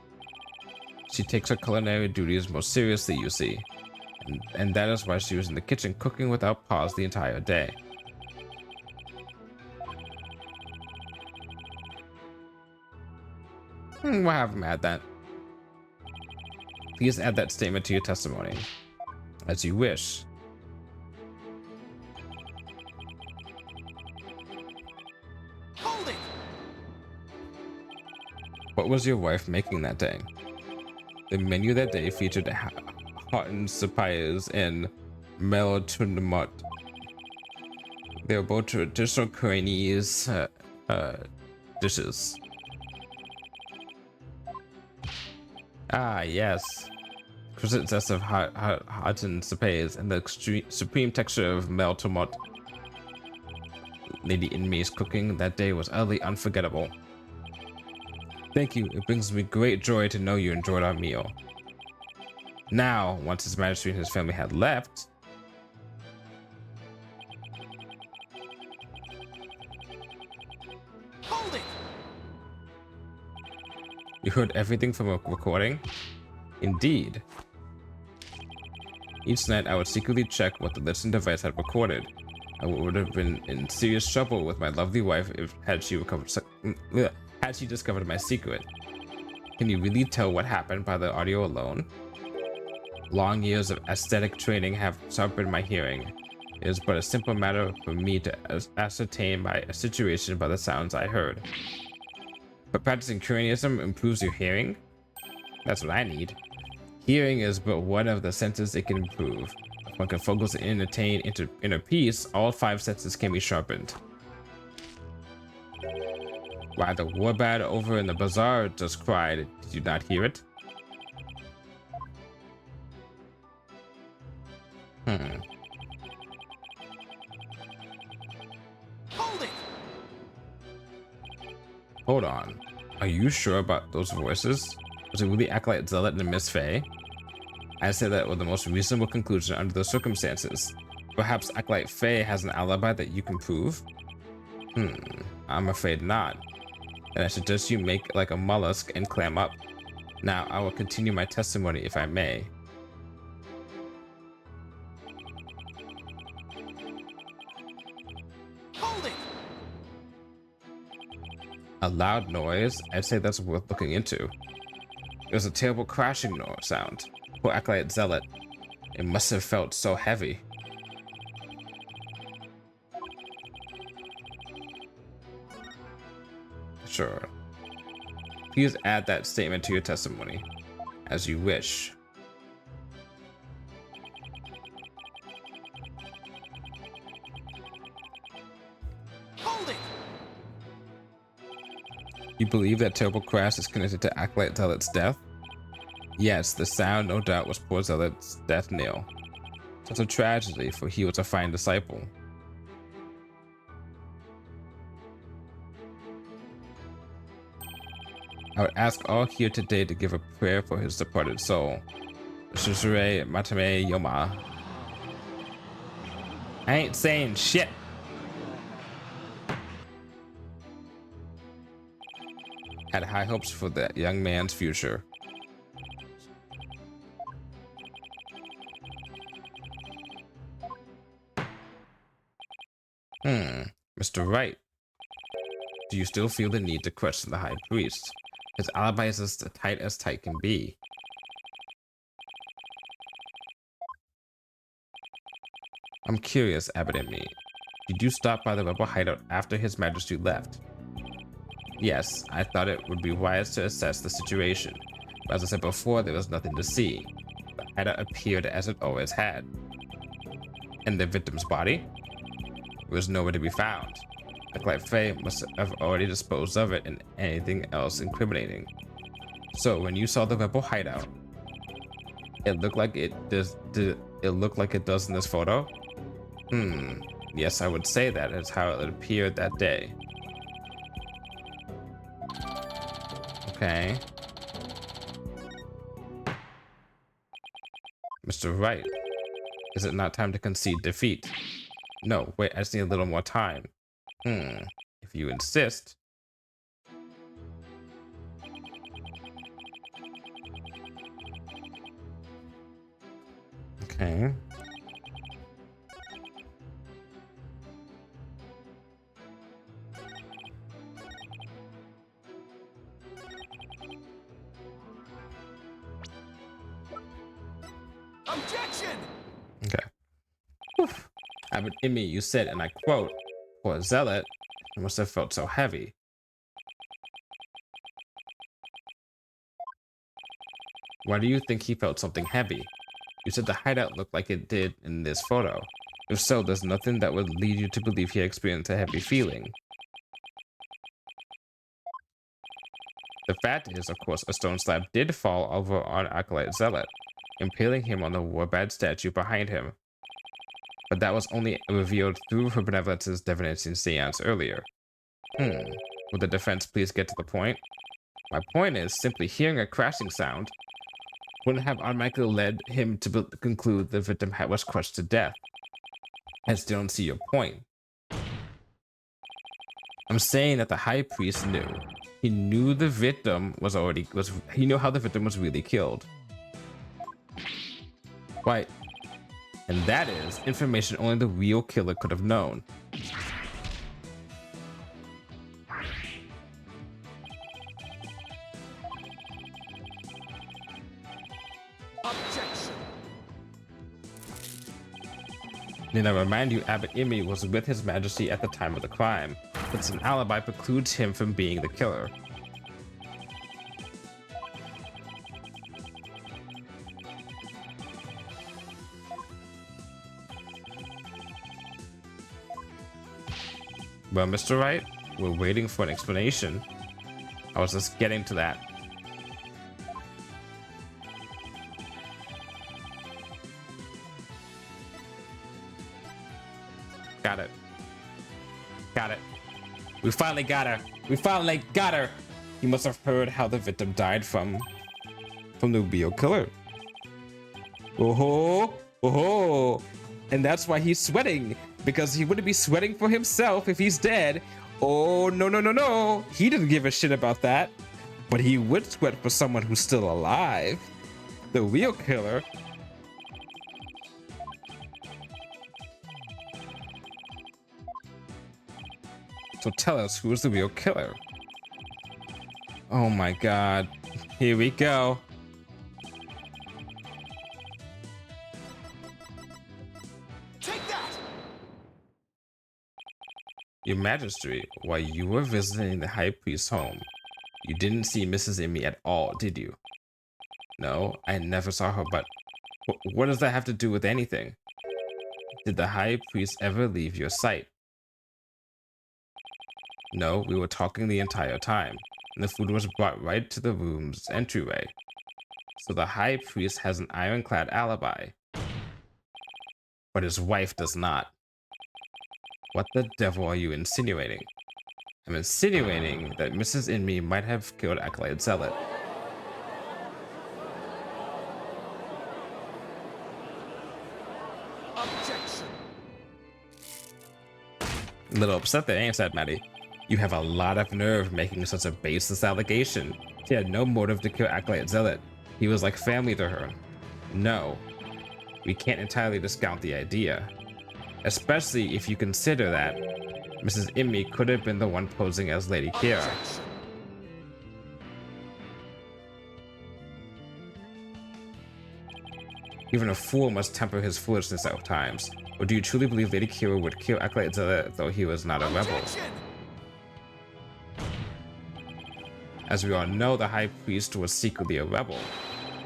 She takes her culinary duties most seriously, you see. And that is why she was in the kitchen cooking without pause the entire day. We'll have him add that. Please add that statement to your testimony. As you wish. Hold it! What was your wife making that day? The menu that day featured hot and supplies and melatoninamot. They were both traditional Koreanese dishes. Ah, yes. Exquisite zest of hot and supplies and the supreme texture of meltomot. Lady Inmay's cooking that day was utterly unforgettable. Thank you. It brings me great joy to know you enjoyed our meal. Now, once His Majesty and his family had left, Hold it! you heard everything from a recording? Indeed. Each night I would secretly check what the listening device had recorded. I would have been in serious trouble with my lovely wife had she discovered my secret. Can you really tell what happened by the audio alone? Long years of aesthetic training have sharpened my hearing. It is but a simple matter for me to ascertain my situation by the sounds I heard. But practicing Koreanism improves your hearing? That's what I need. Hearing is but one of the senses it can improve. If one can focus and attain inner peace, all 5 senses can be sharpened. Why, the warbat over in the bazaar just cried. Did you not hear it? Hold it! Hold on. Are you sure about those voices? Was it really Acolyte Zealot and Miss Faye? I say that with the most reasonable conclusion under the circumstances. Perhaps Acolyte Faye has an alibi that you can prove? I'm afraid not. And I suggest you make like a mollusk and clam up. Now, I will continue my testimony if I may. Hold it! A loud noise? I'd say that's worth looking into. It was a terrible crashing sound. Poor Acolyte Zealot. It must have felt so heavy. Sure. Please add that statement to your testimony. As you wish. Hold it! You believe that terrible crash is connected to Acolyte Zealot's death? Yes, the sound no doubt was poor Zealot's death knell. Such a tragedy, for he was a fine disciple. I would ask all here today to give a prayer for his departed soul. Shushure Matame Yoma. I ain't saying shit. Had high hopes for that young man's future. Mr. Wright, do you still feel the need to question the high priest? His alibi is as tight can be. I'm curious, Abbott and me. Did you stop by the rebel hideout after His Majesty left? Yes, I thought it would be wise to assess the situation. But as I said before, there was nothing to see. The hideout appeared as it always had. And the victim's body? It was nowhere to be found. Acolyte Faye must have already disposed of it and anything else incriminating. So when you saw the rebel hideout, it looked like it does. Did it look like it does in this photo? Yes, I would say that is how it appeared that day. Okay. Mr. Wright, is it not time to concede defeat? No, wait, I just need a little more time. If you insist. Okay. Objection! Okay. Oof. Abbott Emmy, you said, and I quote, poor zealot, he must have felt so heavy. Why do you think he felt something heavy? You said the hideout looked like it did in this photo. If so, there's nothing that would lead you to believe he experienced a heavy feeling. The fact is, of course, a stone slab did fall over on Acolyte Zealot, impaling him on the warbad statue behind him. But that was only revealed through Her Benevolence's divination seance earlier. Would the defense please get to the point? My point is, simply hearing a crashing sound wouldn't have automatically led him to conclude the victim was crushed to death. I still don't see your point. I'm saying that the high priest knew. He knew the victim he knew how the victim was really killed. Right. And that is information only the real killer could have known. Objection! Need I remind you, Abbott Emmy was with His Majesty at the time of the crime, but an alibi precludes him from being the killer. Well, Mr. Wright, we're waiting for an explanation. I was just getting to that. Got it. Got it. We finally got her. We finally got her. He must have heard how the victim died from the real killer. Oh, oh, and that's why he's sweating, because he wouldn't be sweating for himself if he's dead. Oh, no, no, no, no. He didn't give a shit about that, but he would sweat for someone who's still alive. The real killer. So tell us, who is the real killer? Oh my god. Here we go. Take that! Your Majesty, while you were visiting the High Priest's home, you didn't see Mrs. Emmy at all, did you? No, I never saw her, but what does that have to do with anything? Did the High Priest ever leave your sight? No, we were talking the entire time, and the food was brought right to the room's entryway. So the High Priest has an ironclad alibi, but his wife does not. What the devil are you insinuating? I'm insinuating that Mrs. Inme might have killed Acolyte Zealot. Objection! A little upset there, ain't that, Maddie? You have a lot of nerve making such a baseless allegation. She had no motive to kill Acolyte Zealot. He was like family to her. No, we can't entirely discount the idea. Especially if you consider that Mrs. Immy could have been the one posing as Lady Kira. Objection! Even a fool must temper his foolishness at times. Or do you truly believe Lady Kira would kill Acolyte Zealot though he was not a rebel? Objection! As we all know, the High Priest was secretly a rebel.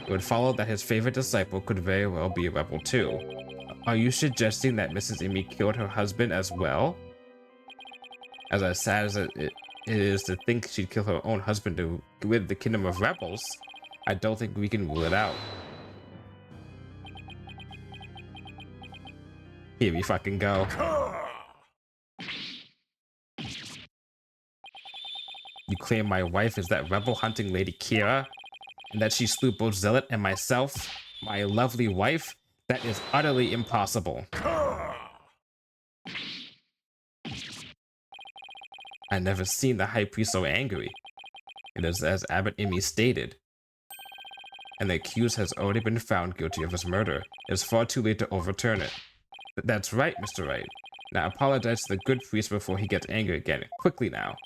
It would follow that his favorite disciple could very well be a rebel too. Are you suggesting that Mrs. Amy killed her husband as well? As sad as it is to think she'd kill her own husband to rid the kingdom of rebels, I don't think we can rule it out. Here we fucking go. You claim my wife is that rebel hunting Lady Kira, and that she slew both Zealot and myself, my lovely wife? That is utterly impossible. I never seen the High Priest so angry. It is as Abbot Imi stated. And the accused has already been found guilty of his murder. It is far too late to overturn it. That's right, Mr. Wright. Now apologize to the good priest before he gets angry again. Quickly now.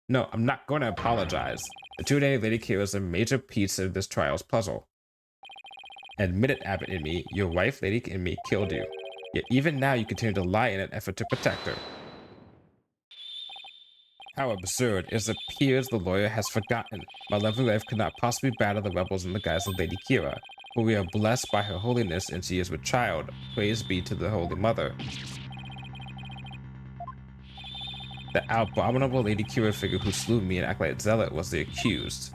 No, I'm not going to apologize. The two-day Lady Kira is a major piece of this trial's puzzle. Admit it, Abbot Imi, your wife, Lady Imi, killed you. Yet even now you continue to lie in an effort to protect her. How absurd. It appears the lawyer has forgotten. My lovely wife could not possibly battle the rebels in the guise of Lady Kira. For we are blessed by her holiness and she is with child. Praise be to the Holy Mother. The abominable Lady Kira figure who slew me and Acolyte Zealot was the accused.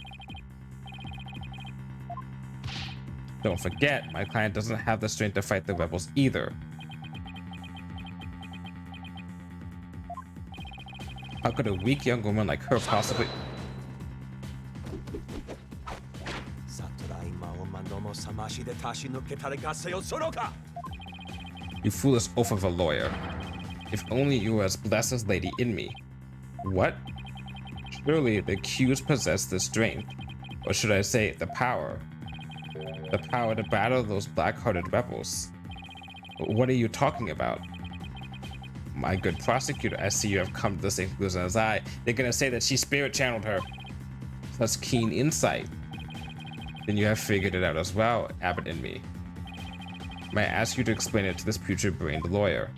Don't forget, my client doesn't have the strength to fight the rebels either. How could a weak young woman like her possibly... You foolish oaf of a lawyer. If only you were as blessed as Lady Inmi. What? Surely the accused possessed the strength, or should I say the power. The power to battle those black-hearted rebels. What are you talking about? My good prosecutor, I see you have come to the same conclusion as I. They're gonna say that she spirit channeled her. Such keen insight. Then you have figured it out as well, Abbot and me. May I ask you to explain it to this putrid-brained lawyer?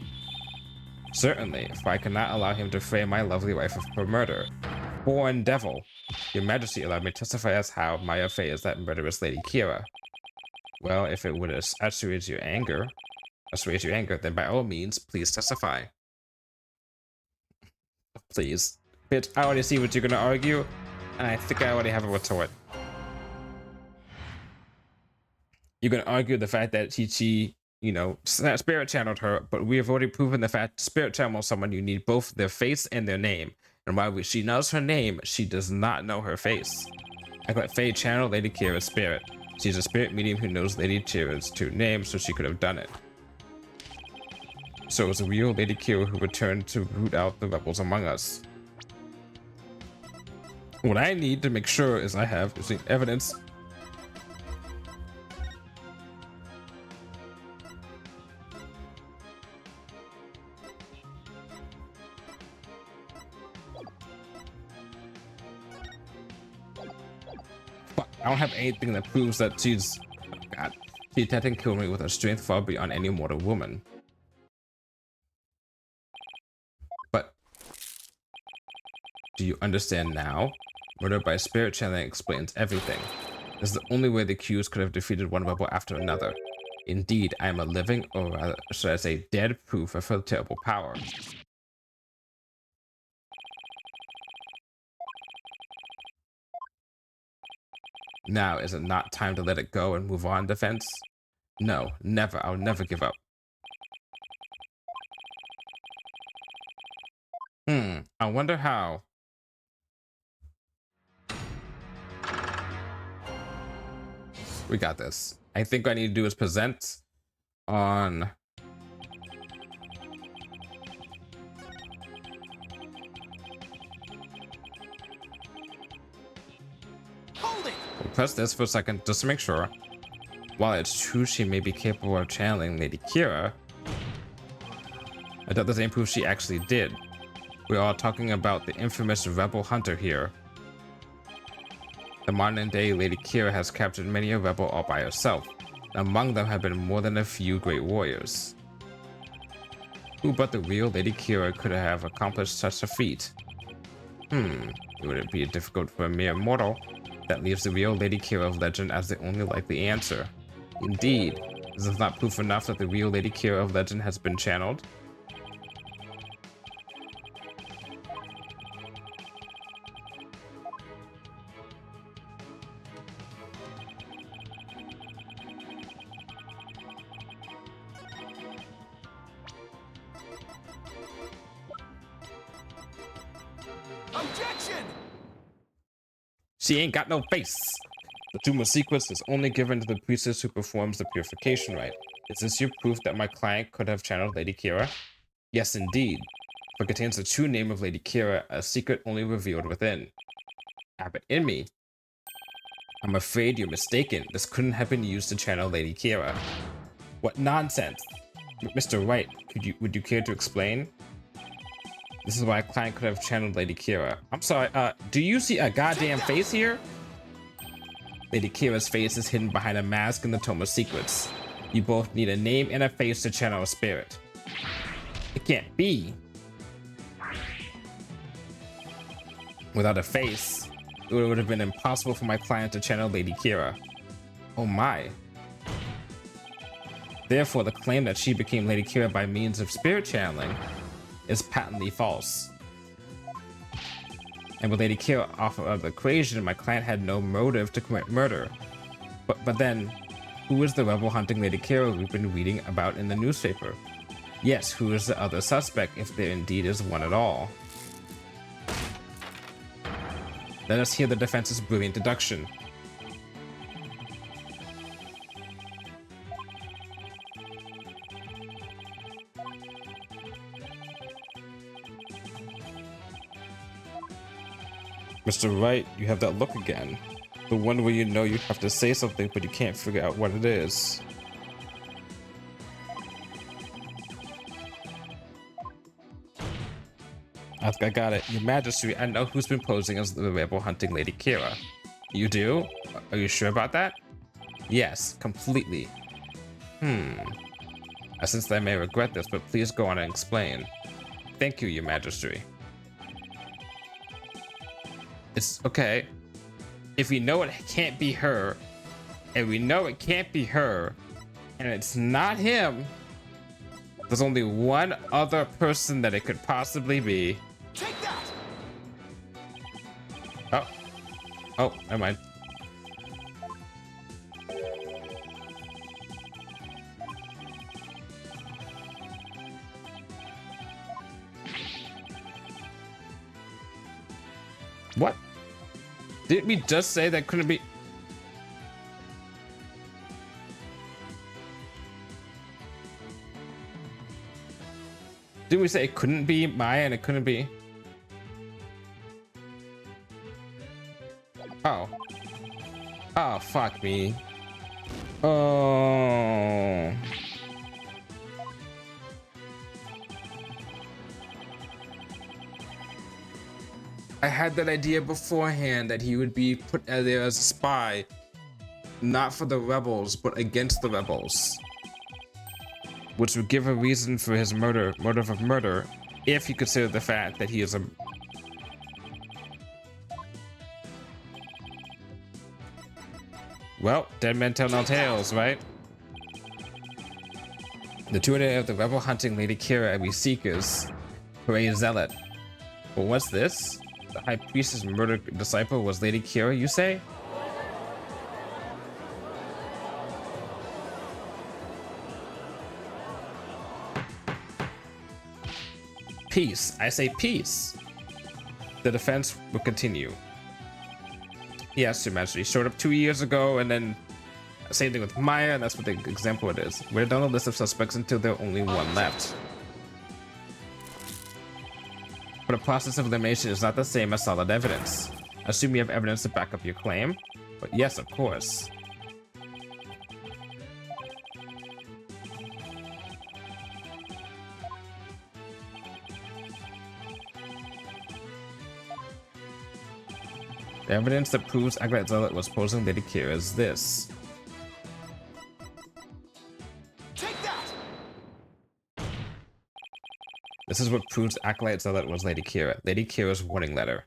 Certainly, for I cannot allow him to frame my lovely wife of her murder. Born devil! Your Majesty allowed me to testify as how my affair is that murderous Lady Kira. Well, if it would assuage your anger, then by all means, please testify. Please. Bitch, I already see what you're gonna argue, and I think I already have a retort. You're gonna argue the fact that she you know, spirit channeled her, but we have already proven the fact spirit channel someone, you need both their face and their name. And while she knows her name, she does not know her face. I got Faye channel Lady Kira's spirit. She's a spirit medium who knows Lady Kira's two names, so she could have done it. So it was a real Lady Kira who returned to root out the rebels among us. What I need to make sure is I have evidence. But I don't have anything that proves that she's, oh God, she attempted to kill me with a strength far beyond any mortal woman. But do you understand now? Murder by spirit channeling explains everything. This is the only way the accused could have defeated one rebel after another. Indeed, I am a living, or rather, should I say, dead proof of her terrible power. Now, is it not time to let it go and move on, defense? No, never. I'll never give up. I wonder how. We got this. I think what I need to do is present on... Hold it! We'll press this for a second just to make sure. While it's true she may be capable of channeling Lady Kira, I doubt there's any proof she actually did. We're all talking about the infamous rebel hunter here. The modern day Lady Kira has captured many a rebel all by herself. Among them have been more than a few great warriors. Who but the real Lady Kira could have accomplished such a feat? It would be difficult for a mere mortal. That leaves the real Lady Kira of legend as the only likely answer. Indeed, this is not proof enough that the real Lady Kira of legend has been channeled. Objection! She ain't got no face. The Tomb of Secrets is only given to the priestess who performs the purification rite. Is this your proof that my client could have channeled Lady Kira? Yes, indeed. For it contains the true name of Lady Kira, a secret only revealed within. Abbot Inmi. I'm afraid you're mistaken. This couldn't have been used to channel Lady Kira. What nonsense! Mr. Wright, would you care to explain? This is why a client could have channeled Lady Kira. I'm sorry, do you see a goddamn face here? Lady Kira's face is hidden behind a mask in the Tome of Secrets. You both need a name and a face to channel a spirit. It can't be. Without a face, it would have been impossible for my client to channel Lady Kira. Oh my. Therefore, the claim that she became Lady Kira by means of spirit channeling is patently false. And with Lady Kira off of the equation, my client had no motive to commit murder. But then, who is the rebel hunting Lady Kira we've been reading about in the newspaper? Yes, who is the other suspect, if there indeed is one at all? Let us hear the defense's brilliant deduction. Mr. Wright, you have that look again. The one where you know you have to say something, but you can't figure out what it is. I got it. Your Majesty, I know who's been posing as the rebel hunting Lady Kira. You do? Are you sure about that? Yes, completely. I sense that I may regret this, but please go on and explain. Thank you, Your Majesty. It's okay. If we know it can't be her, and we know it can't be her, and it's not him, there's only one other person that it could possibly be. Take that! Oh, never mind. What? Didn't we just say that couldn't be? Didn't we say it couldn't be Maya and it couldn't be? Oh. Oh, fuck me. Oh. I had that idea beforehand that he would be put there as a spy, not for the rebels, but against the rebels, which would give a reason for his motive of murder, if you consider the fact that he is a. Well, dead men tell no tales, right? The tutor of the rebel hunting Lady Kira and we seekers, Hooray Zealot. But what's this? The High Priestess murdered disciple was Lady Kira, you say? Peace. I say peace. The defense will continue. Yes, Your Majesty. Showed up 2 years ago, and then same thing with Maya, and that's what the example it is. We're down the list of suspects until there are only one left. But a process of elimination is not the same as solid evidence. Assume you have evidence to back up your claim. But yes, of course. The evidence that proves Aglet Zealot was posing Lady Kira is this. This is what proves Acolyte Zealot was Lady Kira. Lady Kira's warning letter.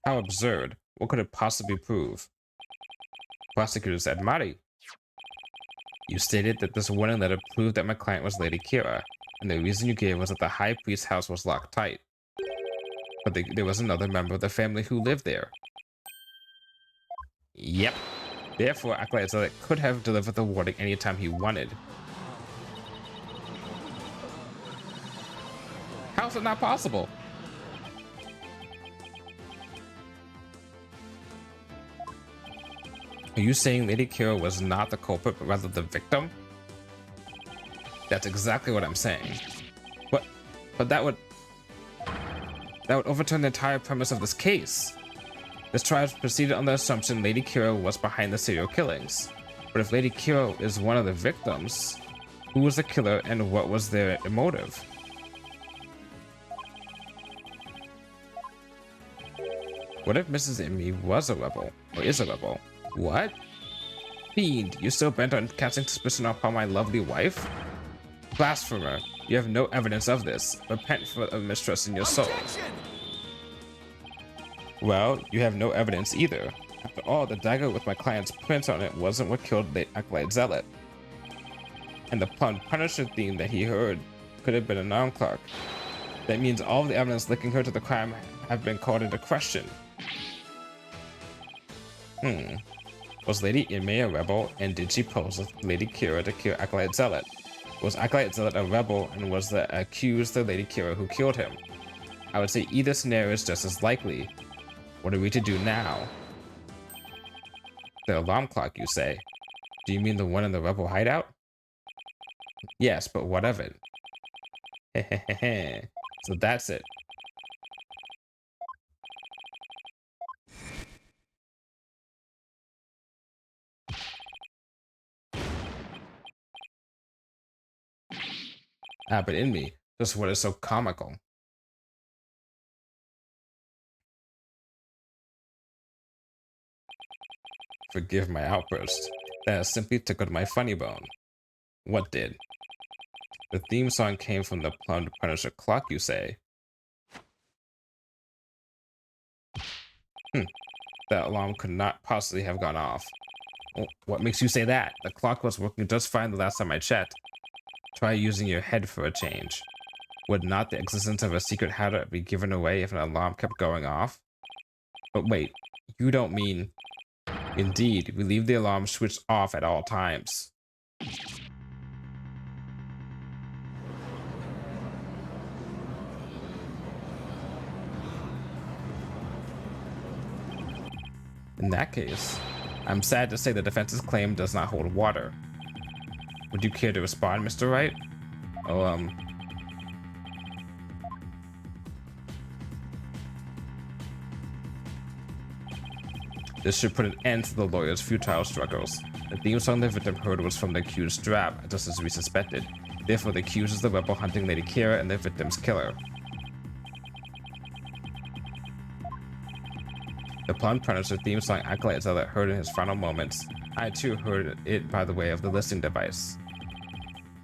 How absurd. What could it possibly prove? Prosecutor said, Mari, you stated that this warning letter proved that my client was Lady Kira, and the reason you gave was that the High Priest's house was locked tight. But there was another member of the family who lived there. Yep. Therefore, Acolyte Zealot could have delivered the warning anytime he wanted. How is it not possible? Are you saying Lady Kira was not the culprit, but rather the victim? That's exactly what I'm saying. But that would overturn the entire premise of this case. This trial proceeded on the assumption Lady Kira was behind the serial killings. But if Lady Kira is one of the victims, who was the killer and what was their motive? What if Mrs. Amy was a rebel, or is a rebel? What? Fiend, you still bent on casting suspicion upon my lovely wife? Blasphemer, you have no evidence of this. Repent for a mistrust in your soul. Objection! Well, you have no evidence either. After all, the dagger with my client's print on it wasn't what killed the Acolyte Zealot. And the Punisher theme that he heard could have been an alarm clock. That means all of the evidence linking her to the crime have been called into question. Was Lady Ime a rebel, and did she pose with Lady Kira to kill Acolyte Zealot? Was Acolyte Zealot a rebel, and was the accused the Lady Kira who killed him? I would say either scenario is just as likely. What are we to do now? The alarm clock, you say? Do you mean the one in the rebel hideout? Yes, but what of it? Hehehe. So that's it. But in me, just what is so comical. Forgive my outburst. That has simply tickled my funny bone. What did? The theme song came from the Plumbed Punisher clock, you say? That alarm could not possibly have gone off. Well, what makes you say that? The clock was working just fine the last time I checked. Try using your head for a change. Would not the existence of a secret hideout be given away if an alarm kept going off? But wait, you don't mean... Indeed, we leave the alarm switched off at all times. In that case, I'm sad to say the defense's claim does not hold water. Would you care to respond, Mr. Wright? Oh, This should put an end to the lawyer's futile struggles. The theme song the victim heard was from the accused's drab, just as we suspected. Therefore, the accused is the rebel hunting Lady Kira and the victim's killer. The Plumbed Punisher theme song Acolyte Zealot heard in his final moments. I too heard it by the way of the listening device.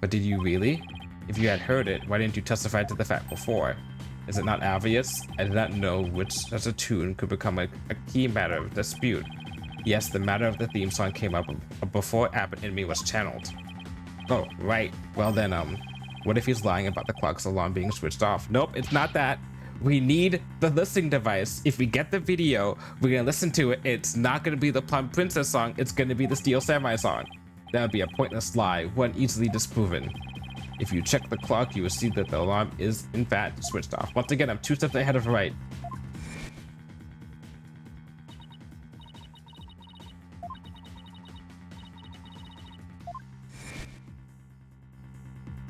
But did you really? If you had heard it, why didn't you testify to the fact before? Is it not obvious? I did not know which such a tune could become a key matter of dispute. Yes, the matter of the theme song came up before Abbott in me was channeled. Oh, right. Well then, what if he's lying about the clock's alarm being switched off? Nope, it's not that. We need the listening device. If we get the video, we're gonna listen to it. It's not gonna be the Plum Princess song. It's gonna be the Steel Samurai song. That would be a pointless lie, one easily disproven. If you check the clock, you will see that the alarm is, in fact, switched off. Once again, I'm 2 steps ahead of Wright.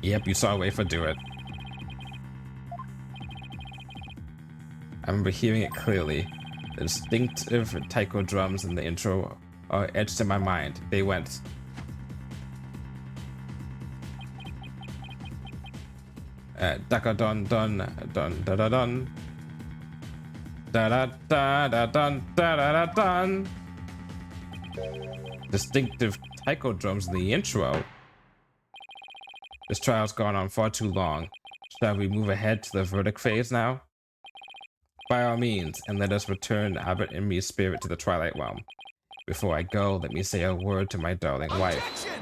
Yep, you saw a way for do it. I remember hearing it clearly. The distinctive taiko drums in the intro are etched in my mind. They went... Daka don don don da da don da da da da don da da da don. Distinctive taiko drums in the intro. This trial's gone on far too long. Shall we move ahead to the verdict phase now? By all means, and let us return Albert and me's spirit to the Twilight Realm. Before I go, let me say a word to my darling wife. Objection!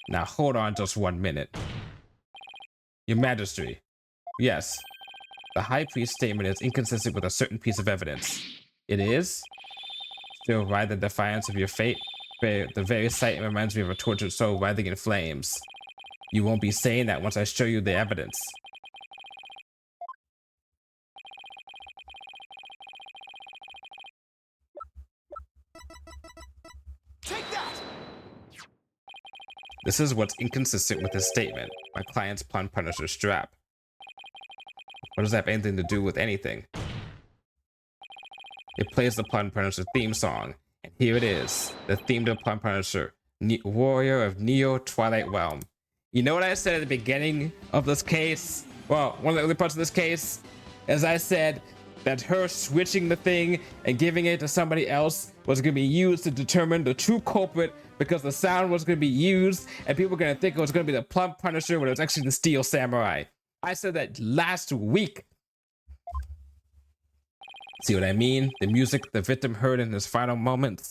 Now hold on just 1 minute. Your Majesty, yes, the High Priest's statement is inconsistent with a certain piece of evidence. It is? Still ride the defiance of your fate? The very sight reminds me of a tortured soul writhing in flames. You won't be saying that once I show you the evidence. Take that! This is what's inconsistent with his statement. My client's Plum Punisher strap. What does that have anything to do with anything? It plays the Plum Punisher theme song. And here it is. The theme to Plum Punisher. Warrior of Neo Twilight Realm. You know what I said at the beginning of this case? Well, one of the early parts of this case, as I said, that her switching the thing and giving it to somebody else was going to be used to determine the true culprit because the sound was going to be used and people were going to think it was going to be the Plum Punisher when it was actually the Steel Samurai. I said that last week. See what I mean? The music the victim heard in his final moments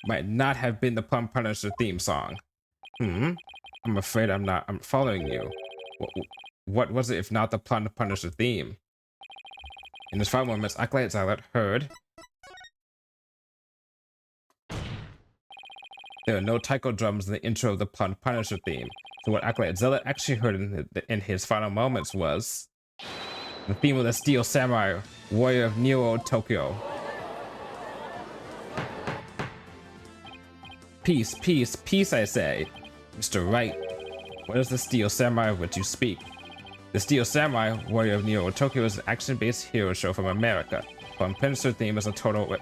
might not have been the Plum Punisher theme song. I'm afraid I'm following you. What was it if not the Plum Punisher theme? In his final moments, Acolyte Zealot heard. There are no taiko drums in the intro of the Plum Punisher theme. So what Acolyte Zealot actually heard in his final moments was the theme of the Steel Samurai, Warrior of Neo Tokyo. Peace, peace, peace, I say. Mr. Wright, what is the Steel Samurai of which you speak? The Steel Samurai, Warrior of Neo Tokyo, is an action-based hero show from America. Plum Punisher theme is a total,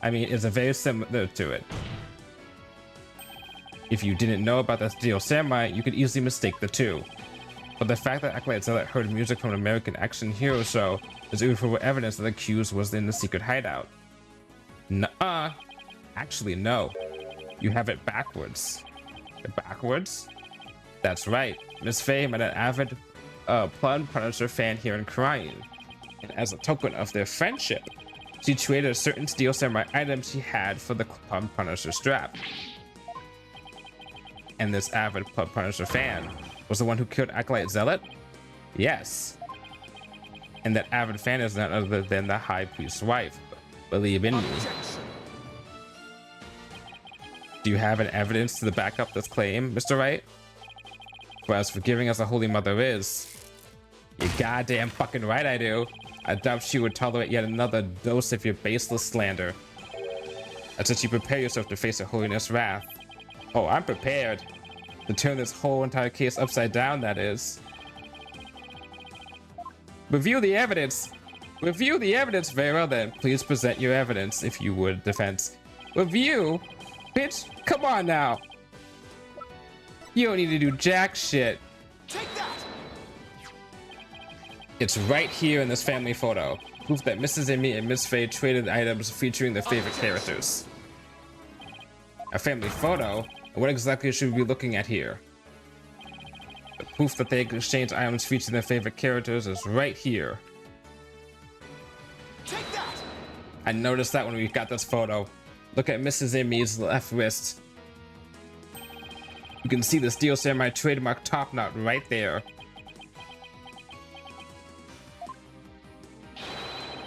is a very similar to it. If you didn't know about the Steel Samurai, you could easily mistake the two. But the fact that Acolyte Zealot heard music from an American action hero show is irrefutable evidence that the accused was in the secret hideout. Nuh-uh. Actually, no. You have it backwards. Backwards? That's right. Miss Faye met an avid Plum Punisher fan here in Korean. And as a token of their friendship, she traded a certain Steel Samurai item she had for the Plum Punisher strap. And this avid Plum Punisher fan was the one who killed Acolyte Zealot? Yes. And that avid fan is none other than the High Priest's wife. Believe in me. Do you have an evidence to back up this claim, Mr. Wright? For as forgiving as the Holy Mother is, you're goddamn fucking right I do. I doubt she would tolerate yet another dose of your baseless slander. As such, you prepare yourself to face her holiness' wrath. Oh, I'm prepared. To turn this whole entire case upside down, that is. Review the evidence. Review the evidence. Very well then. Please present your evidence, if you would, defense. Review? Bitch, come on now. You don't need to do jack shit. Take that! It's right here in this family photo. Proof that Mrs. Amy and Miss Faye traded items featuring their favorite characters. A family photo? What exactly should we be looking at here? The proof that they exchanged items featuring their favorite characters is right here. Take that! I noticed that when we got this photo. Look at Mrs. Amy's left wrist. You can see the Steel Samurai trademark top knot right there.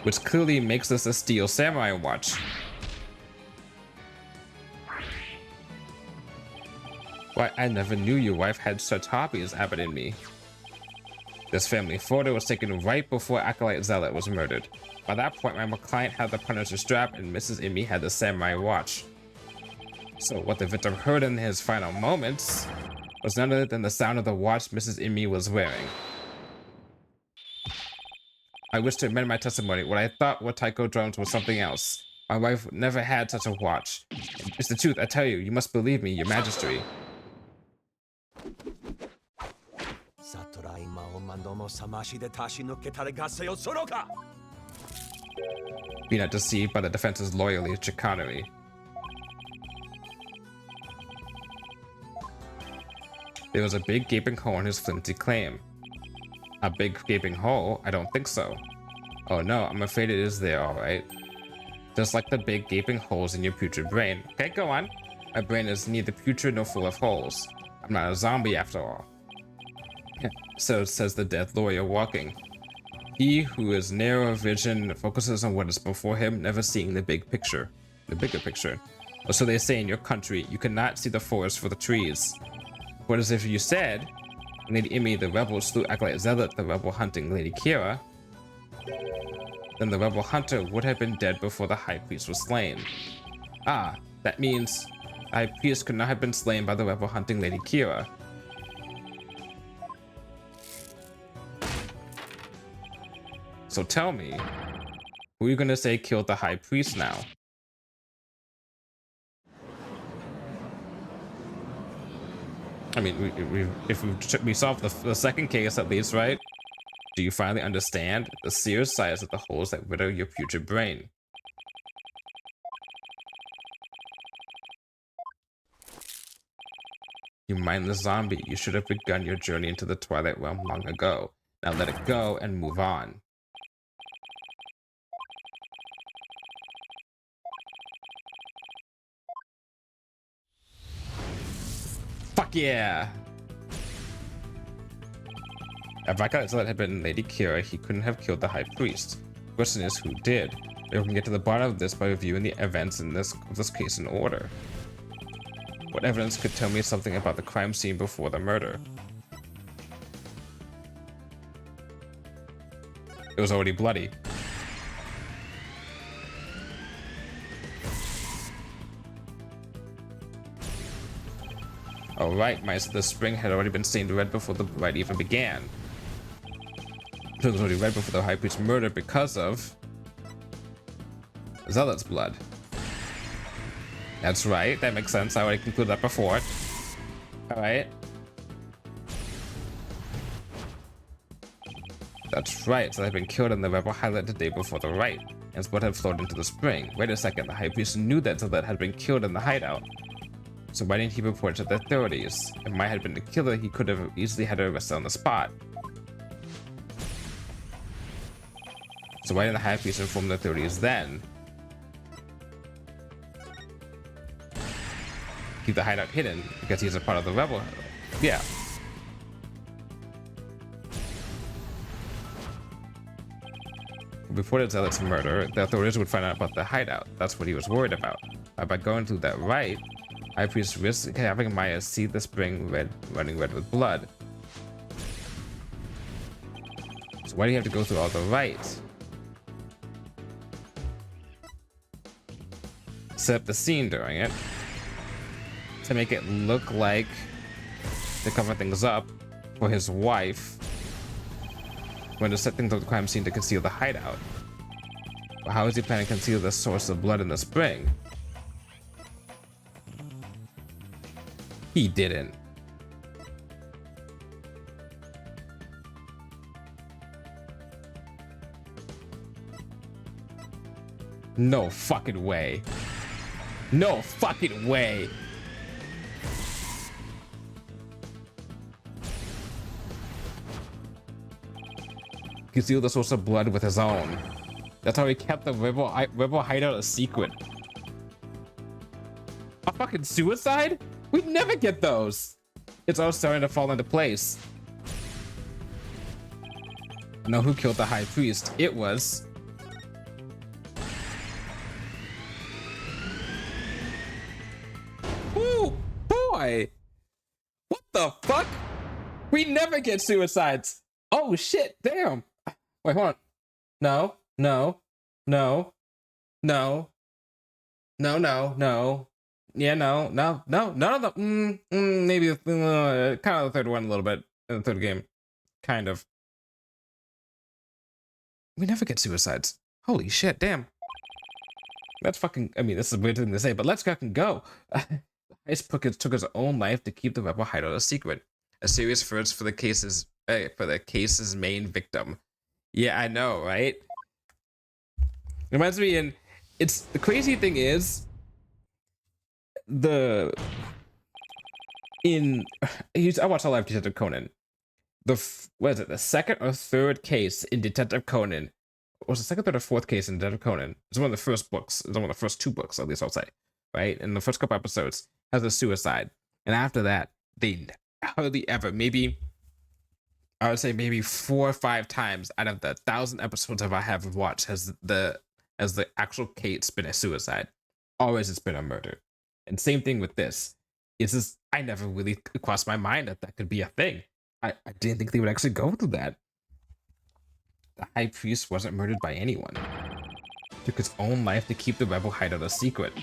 Which clearly makes this a Steel Samurai watch. Why, I never knew your wife had such hobbies, Abbott and me. This family photo was taken right before Acolyte Zealot was murdered. By that point, my client had the Punisher strap and Mrs. Amy had the Samurai watch. So what the victim heard in his final moments was none other than the sound of the watch Mrs. Amy was wearing. I wish to amend my testimony. What I thought were taiko drums was something else. My wife never had such a watch. It's the truth, I tell you. You must believe me, your majesty. Be not deceived by the defense's loyalty chicanery. There was a big gaping hole in his flimsy claim. A big gaping hole? I don't think so. Oh no, I'm afraid it is there, alright. Just like the big gaping holes in your putrid brain. Okay, go on. My brain is neither putrid nor full of holes. I'm not a zombie after all. So says the dead lawyer walking. He who is narrow of vision focuses on what is before him, never seeing the big picture. The bigger picture. Or so they say in your country, you cannot see the forest for the trees. What as if you said, Lady Emmy, the rebel, slew Acolyte Zealot, the rebel hunting Lady Kira, then the rebel hunter would have been dead before the high priest was slain. Ah, that means the high priest could not have been slain by the rebel hunting Lady Kira. So tell me, who are you gonna say killed the high priest now? I mean, if we solve the second case at least, right? Do you finally understand the sheer size of the holes that riddle your putrid brain? You mindless zombie, you should have begun your journey into the Twilight Realm long ago. Now let it go and move on. Fuck yeah! If Acolyte Zealot had been Lady Kira, he couldn't have killed the High Priest. The question is, who did? We can get to the bottom of this by reviewing the events in this case in order. What evidence could tell me something about the crime scene before the murder? It was already bloody. Oh right, the spring had already been stained red before the rite even began. It was already red before the High Priest's murder because of Zealot's blood. That's right, that makes sense. I already concluded that before. Alright. That's right, so they'd been killed in the rebel highlight the day before the rite, and his blood had flowed into the spring. Wait a second, the High Priest knew that Zealot had been killed in the hideout. So why didn't he report it to the authorities? If Mai had been the killer, he could have easily had her arrested on the spot. So why didn't the High Priest inform the authorities then? Keep the hideout hidden because he's a part of the rebel. Yeah. Reported Zealot's murder, the authorities would find out about the hideout. That's what he was worried about. By going through that rite, High Priest risked having Maya see the spring running red with blood. So why do you have to go through all the rites? Set up the scene during it to make it look like to cover things up for his wife when to set things up the crime scene to conceal the hideout. But how is he planning to conceal the source of blood in the spring? He didn't. No fucking way. No fucking way. Conceal the source of blood with his own. That's how he kept the rebel hideout a secret. A fucking suicide? We'd never get those. It's all starting to fall into place. I know who killed the High Priest. It was... Ooh, boy! What the fuck? We never get suicides. Oh shit, damn. Wait, hold on. No, no, no, no, no, no, no. Yeah, no, no, no, none of them. Maybe kind of the third one a little bit in the third game. Kind of. We never get suicides. Holy shit, damn. That's fucking, I mean, this is a weird thing to say, but let's fucking go. Ice Puckett took his own life to keep the rebel hideout a secret. A serious first for the case's main victim. Yeah, I know, right? Reminds me, and it's the crazy thing is, I watched a lot of Detective Conan. What is it? The second or third case in Detective Conan was the second, third, or fourth case in Detective Conan. It's one of the first books. It's one of the first two books, at least I'll say. Right? In the first couple episodes, has a suicide, and after that, they hardly ever. Maybe I would say maybe 4 or 5 times out of the 1,000 episodes I have watched has the actual case been a suicide. Always it's been a murder. And same thing with this. It's just I never really crossed my mind that that could be a thing. I didn't think they would actually go through that. The high priest wasn't murdered by anyone. Took his own life to keep the rebel hideout a secret.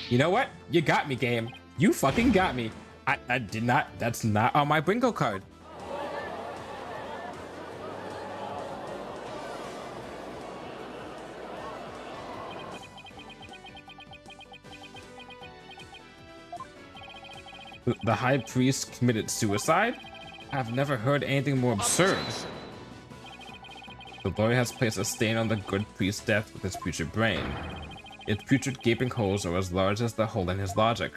You know what? You got me, game. You fucking got me. I did not. That's not on my bingo card. The high priest committed suicide? I've never heard anything more absurd. The lawyer has placed a stain on the good priest's death with his putrid brain. Its putrid gaping holes are as large as the hole in his logic.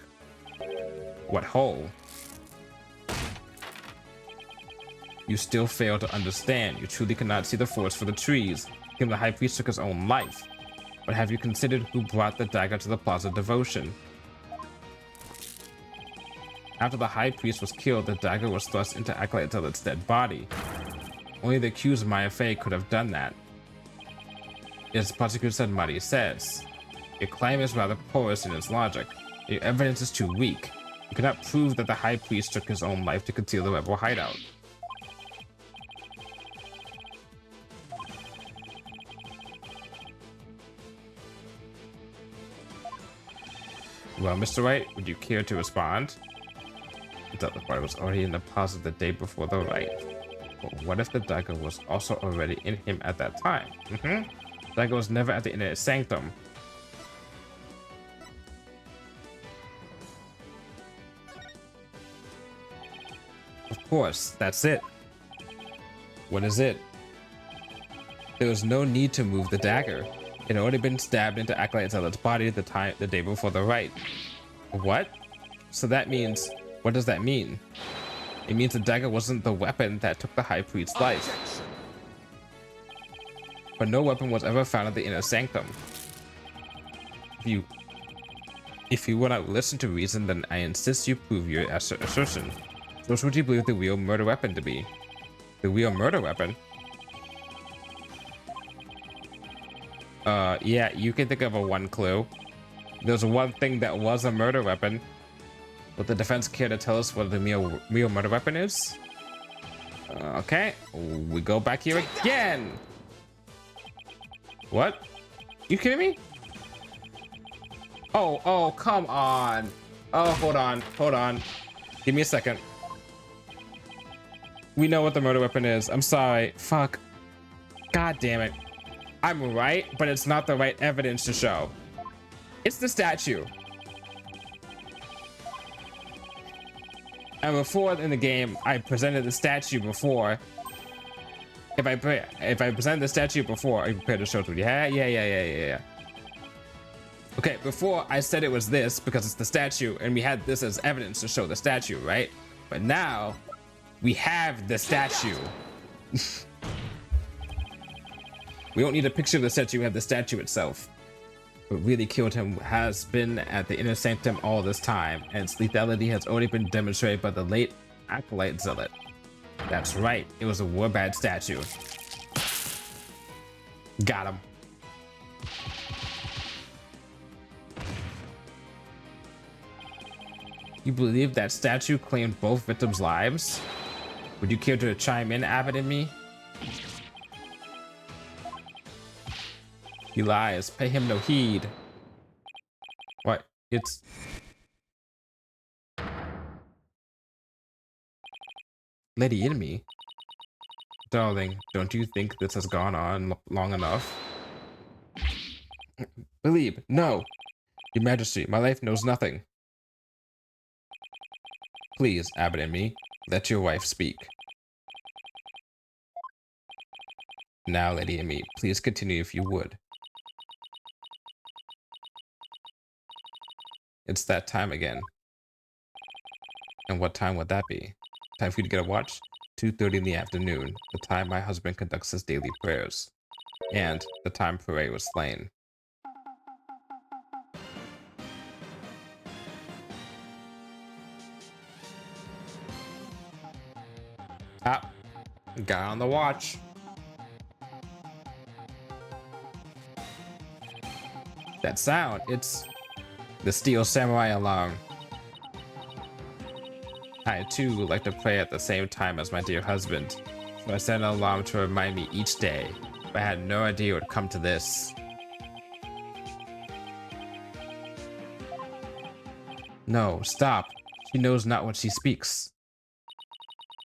What hole? You still fail to understand. You truly cannot see the forest for the trees. Even the high priest took his own life. But have you considered who brought the dagger to the Plaza of Devotion? After the high priest was killed, the dagger was thrust into Acolyte Zealot's dead body. Only the accused Maya Fey could have done that. As prosecutor Sanmari says, your claim is rather porous in its logic. Your evidence is too weak. You cannot prove that the high priest took his own life to conceal the rebel hideout. Well, Mr. Wright, would you care to respond? I thought the body was already in the plaza the day before the riot. But what if the dagger was also already in him at that time? Dagger was never at the inner sanctum. Of course, that's it. What is it? There was no need to move the dagger. It had already been stabbed into Acolyte Zealot's body the day before the riot. What? So that means... What does that mean? It means the dagger wasn't the weapon that took the high priest's life. But no weapon was ever found at the inner sanctum. If you will not listen to reason, then I insist you prove your assertion. So which would you believe the real murder weapon to be? The real murder weapon? Yeah, you can think of one clue. There's one thing that was a murder weapon. Would the defense care to tell us what the real murder weapon is? Okay, we go back here again. What? You kidding me? Oh, come on. Oh, hold on. Give me a second. We know what the murder weapon is. I'm sorry. Fuck. God damn it. I'm right, but it's not the right evidence to show. It's the statue. And before in the game, I presented the statue before. If I presented the statue before, are you prepared to show it to you? Yeah. Okay, before I said it was this because it's the statue, and we had this as evidence to show the statue, right? But now we have the statue. We don't need a picture of the statue, we have the statue itself. What really killed him has been at the inner sanctum all this time, and its lethality has already been demonstrated by the late Acolyte Zealot. That's right, it was a Warbad statue. Got him. You believe that statue claimed both victims' lives? Would you care to chime in, Abbott and me? He lies. Pay him no heed. What? It's... Lady Enemy? Darling, don't you think this has gone on long enough? Believe, no. Your Majesty, my life knows nothing. Please, Abbott and me, let your wife speak. Now, Lady Enemy, please continue if you would. It's that time again. And what time would that be? Time for you to get a watch? 2:30 in the afternoon, the time my husband conducts his daily prayers. And the time Pere was slain. Ah, got on the watch. That sound, it's the Steel Samurai alarm. I too like to pray at the same time as my dear husband, so I set an alarm to remind me each day, but I had no idea it would come to this. No, stop. She knows not what she speaks.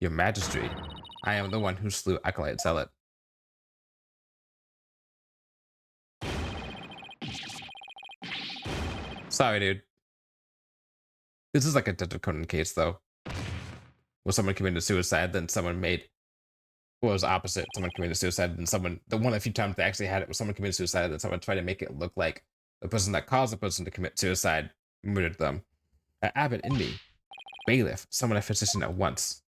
Your Majesty, I am the one who slew Acolyte Zealot. Sorry, dude. This is like a Detective Conan case, though. Where someone committed suicide, then someone made... Well, it was opposite. Someone committed suicide, then someone... The one a few times they actually had it was someone committed suicide, then someone tried to make it look like the person that caused the person to commit suicide murdered them. Abbott in me. Bailiff, summon a physician at once.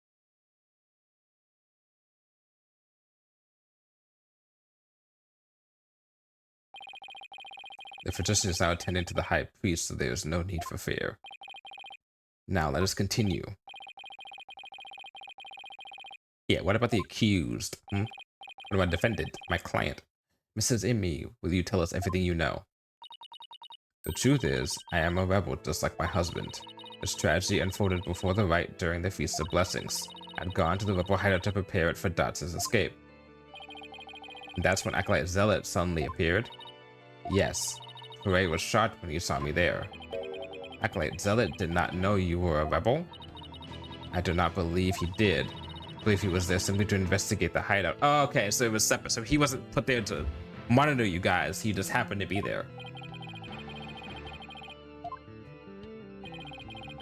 The physician is now attending to the high priest, so there is no need for fear. Now let us continue. Yeah, what about the accused? What about defendant, my client? Mrs. Immi, will you tell us everything you know? The truth is, I am a rebel just like my husband. This tragedy unfolded before the Wright during the Feast of Blessings. I'd gone to the rebel hideout to prepare it for Dots's escape. And that's when Acolyte Zealot suddenly appeared? Yes. Pere was shocked when he saw me there. Acolyte Zealot did not know you were a rebel? I do not believe he did. I believe he was there simply to investigate the hideout. Oh, okay, so it was separate. So he wasn't put there to monitor you guys. He just happened to be there.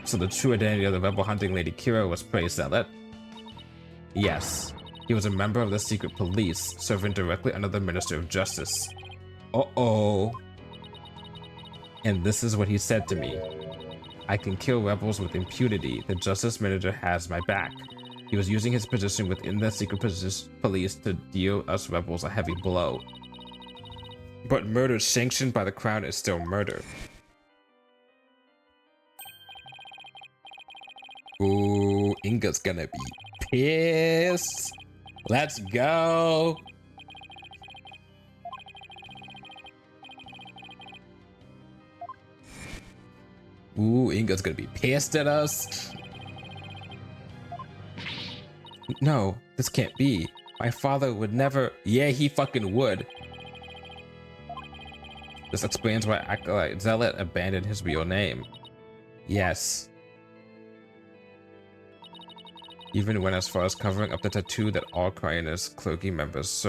So the true identity of the rebel hunting lady Kira was Pere Zealot? Yes. He was a member of the secret police, serving directly under the Minister of Justice. Uh-oh. And this is what he said to me. I can kill rebels with impunity. The Justice Minister has my back. He was using his position within the secret police to deal us rebels a heavy blow. But murder sanctioned by the crown is still murder. Ooh, Inga's gonna be pissed. Let's go. Ooh, Inga's gonna be pissed at us. No, this can't be. My father would never... Yeah, he fucking would. This explains why Acolyte Zealot abandoned his real name. Yes. Even went as far as covering up the tattoo that all Cryonis clergy members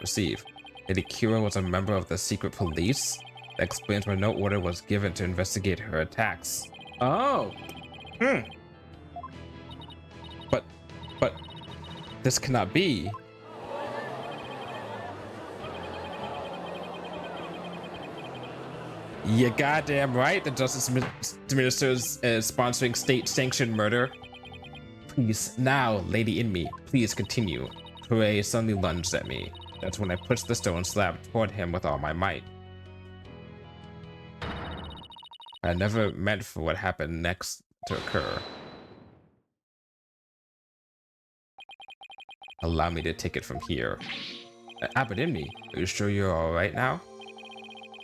receive. Lady Kira was a member of the secret police? That explains why no order was given to investigate her attacks. Oh! But, this cannot be. You goddamn right the Justice Minister is sponsoring state-sanctioned murder. Please, now, Lady in me, please continue. Pere suddenly lunged at me. That's when I pushed the stone slab toward him with all my might. I never meant for what happened next to occur. Allow me to take it from here. Abbott in me, are you sure you're alright now?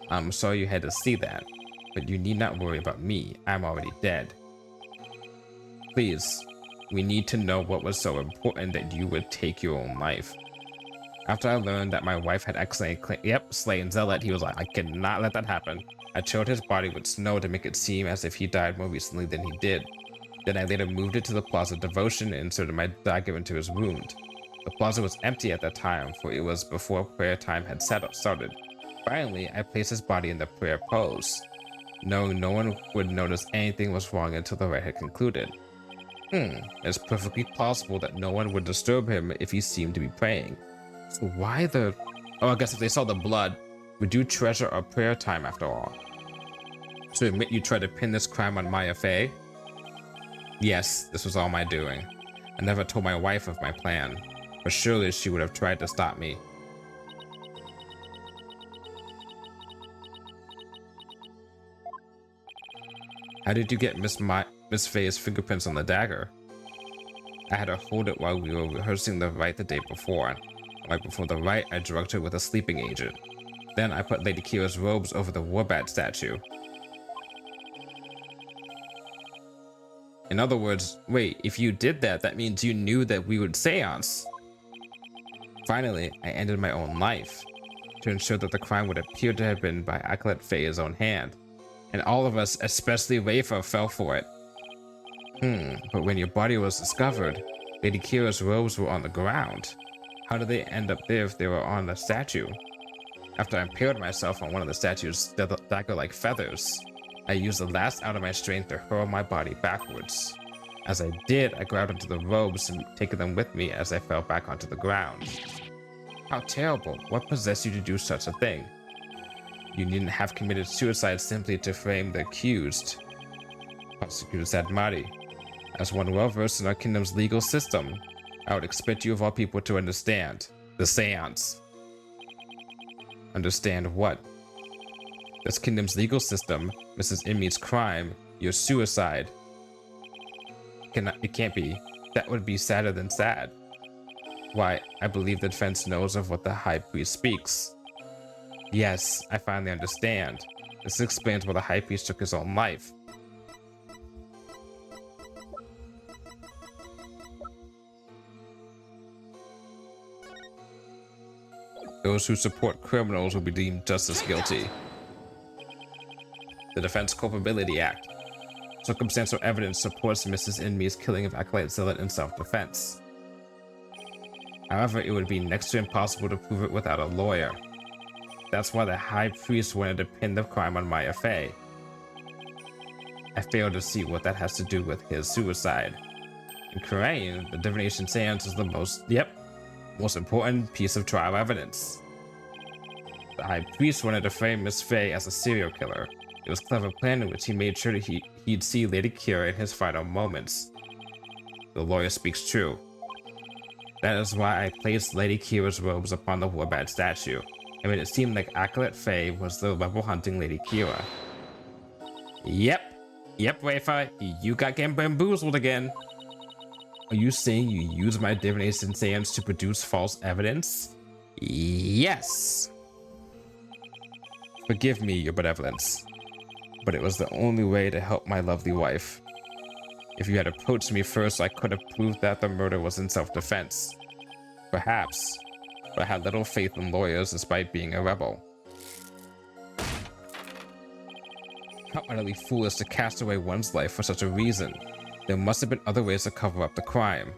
I'm sorry you had to see that, but you need not worry about me. I'm already dead. Please, we need to know what was so important that you would take your own life. After I learned that my wife had accidentally slain Zealot, he was like, I cannot let that happen. I chilled his body with snow to make it seem as if he died more recently than he did. Then I later moved it to the Plaza of Devotion and inserted my dagger into his wound. The plaza was empty at that time, for it was before prayer time had started. Finally, I placed his body in the prayer pose, knowing no one would notice anything was wrong until the rite had concluded. It's perfectly possible that no one would disturb him if he seemed to be praying. So why the... Oh, I guess if they saw the blood, we do treasure our prayer time after all. To admit you tried to pin this crime on Maya Fey? Yes, this was all my doing. I never told my wife of my plan, but surely she would have tried to stop me. How did you get Miss Faye's fingerprints on the dagger? I had her hold it while we were rehearsing the rite the day before. Right before the rite, I drugged her with a sleeping agent. Then I put Lady Kira's robes over the warbat statue. In other words, wait, if you did that, that means you knew that we would seance. Finally, I ended my own life to ensure that the crime would appear to have been by Acolyte Faye's own hand. And all of us, especially Rafa, fell for it. But when your body was discovered, Lady Kira's robes were on the ground. How did they end up there if they were on the statue? After I impaled myself on one of the statue's dagger-like feathers, I used the last out of my strength to hurl my body backwards. As I did, I grabbed onto the robes and taken them with me as I fell back onto the ground. How terrible. What possessed you to do such a thing? You needn't have committed suicide simply to frame the accused. Prosecutor said Mari. As one well-versed in our kingdom's legal system, I would expect you of all people to understand the seance. Understand what? This kingdom's legal system, Mrs. Inmee's crime, your suicide. It can't be. That would be sadder than sad. Why, I believe the defense knows of what the High Priest speaks. Yes, I finally understand. This explains why the High Priest took his own life. Those who support criminals will be deemed just as guilty. The Defense Culpability Act. Circumstantial evidence supports Mrs. Inmee's killing of Acolyte Zealot in self-defense. However, it would be next to impossible to prove it without a lawyer. That's why the High Priest wanted to pin the crime on Maya Fey. I fail to see what that has to do with his suicide. In Korean, the divination seance is the most important piece of trial evidence. The High Priest wanted to frame Miss Fey as a serial killer. It was a clever plan in which he made sure that he'd see Lady Kira in his final moments. The lawyer speaks true. That is why I placed Lady Kira's robes upon the warbat statue. I made it seem like Acolyte Faye was the rebel-hunting Lady Kira. Yep, Rafa, you got getting bamboozled again. Are you saying you used my divination seance to produce false evidence? Yes. Forgive me, your benevolence, but it was the only way to help my lovely wife. If you had approached me first, I could have proved that the murder was in self-defense. Perhaps, but I had little faith in lawyers despite being a rebel. How utterly foolish to cast away one's life for such a reason. There must have been other ways to cover up the crime.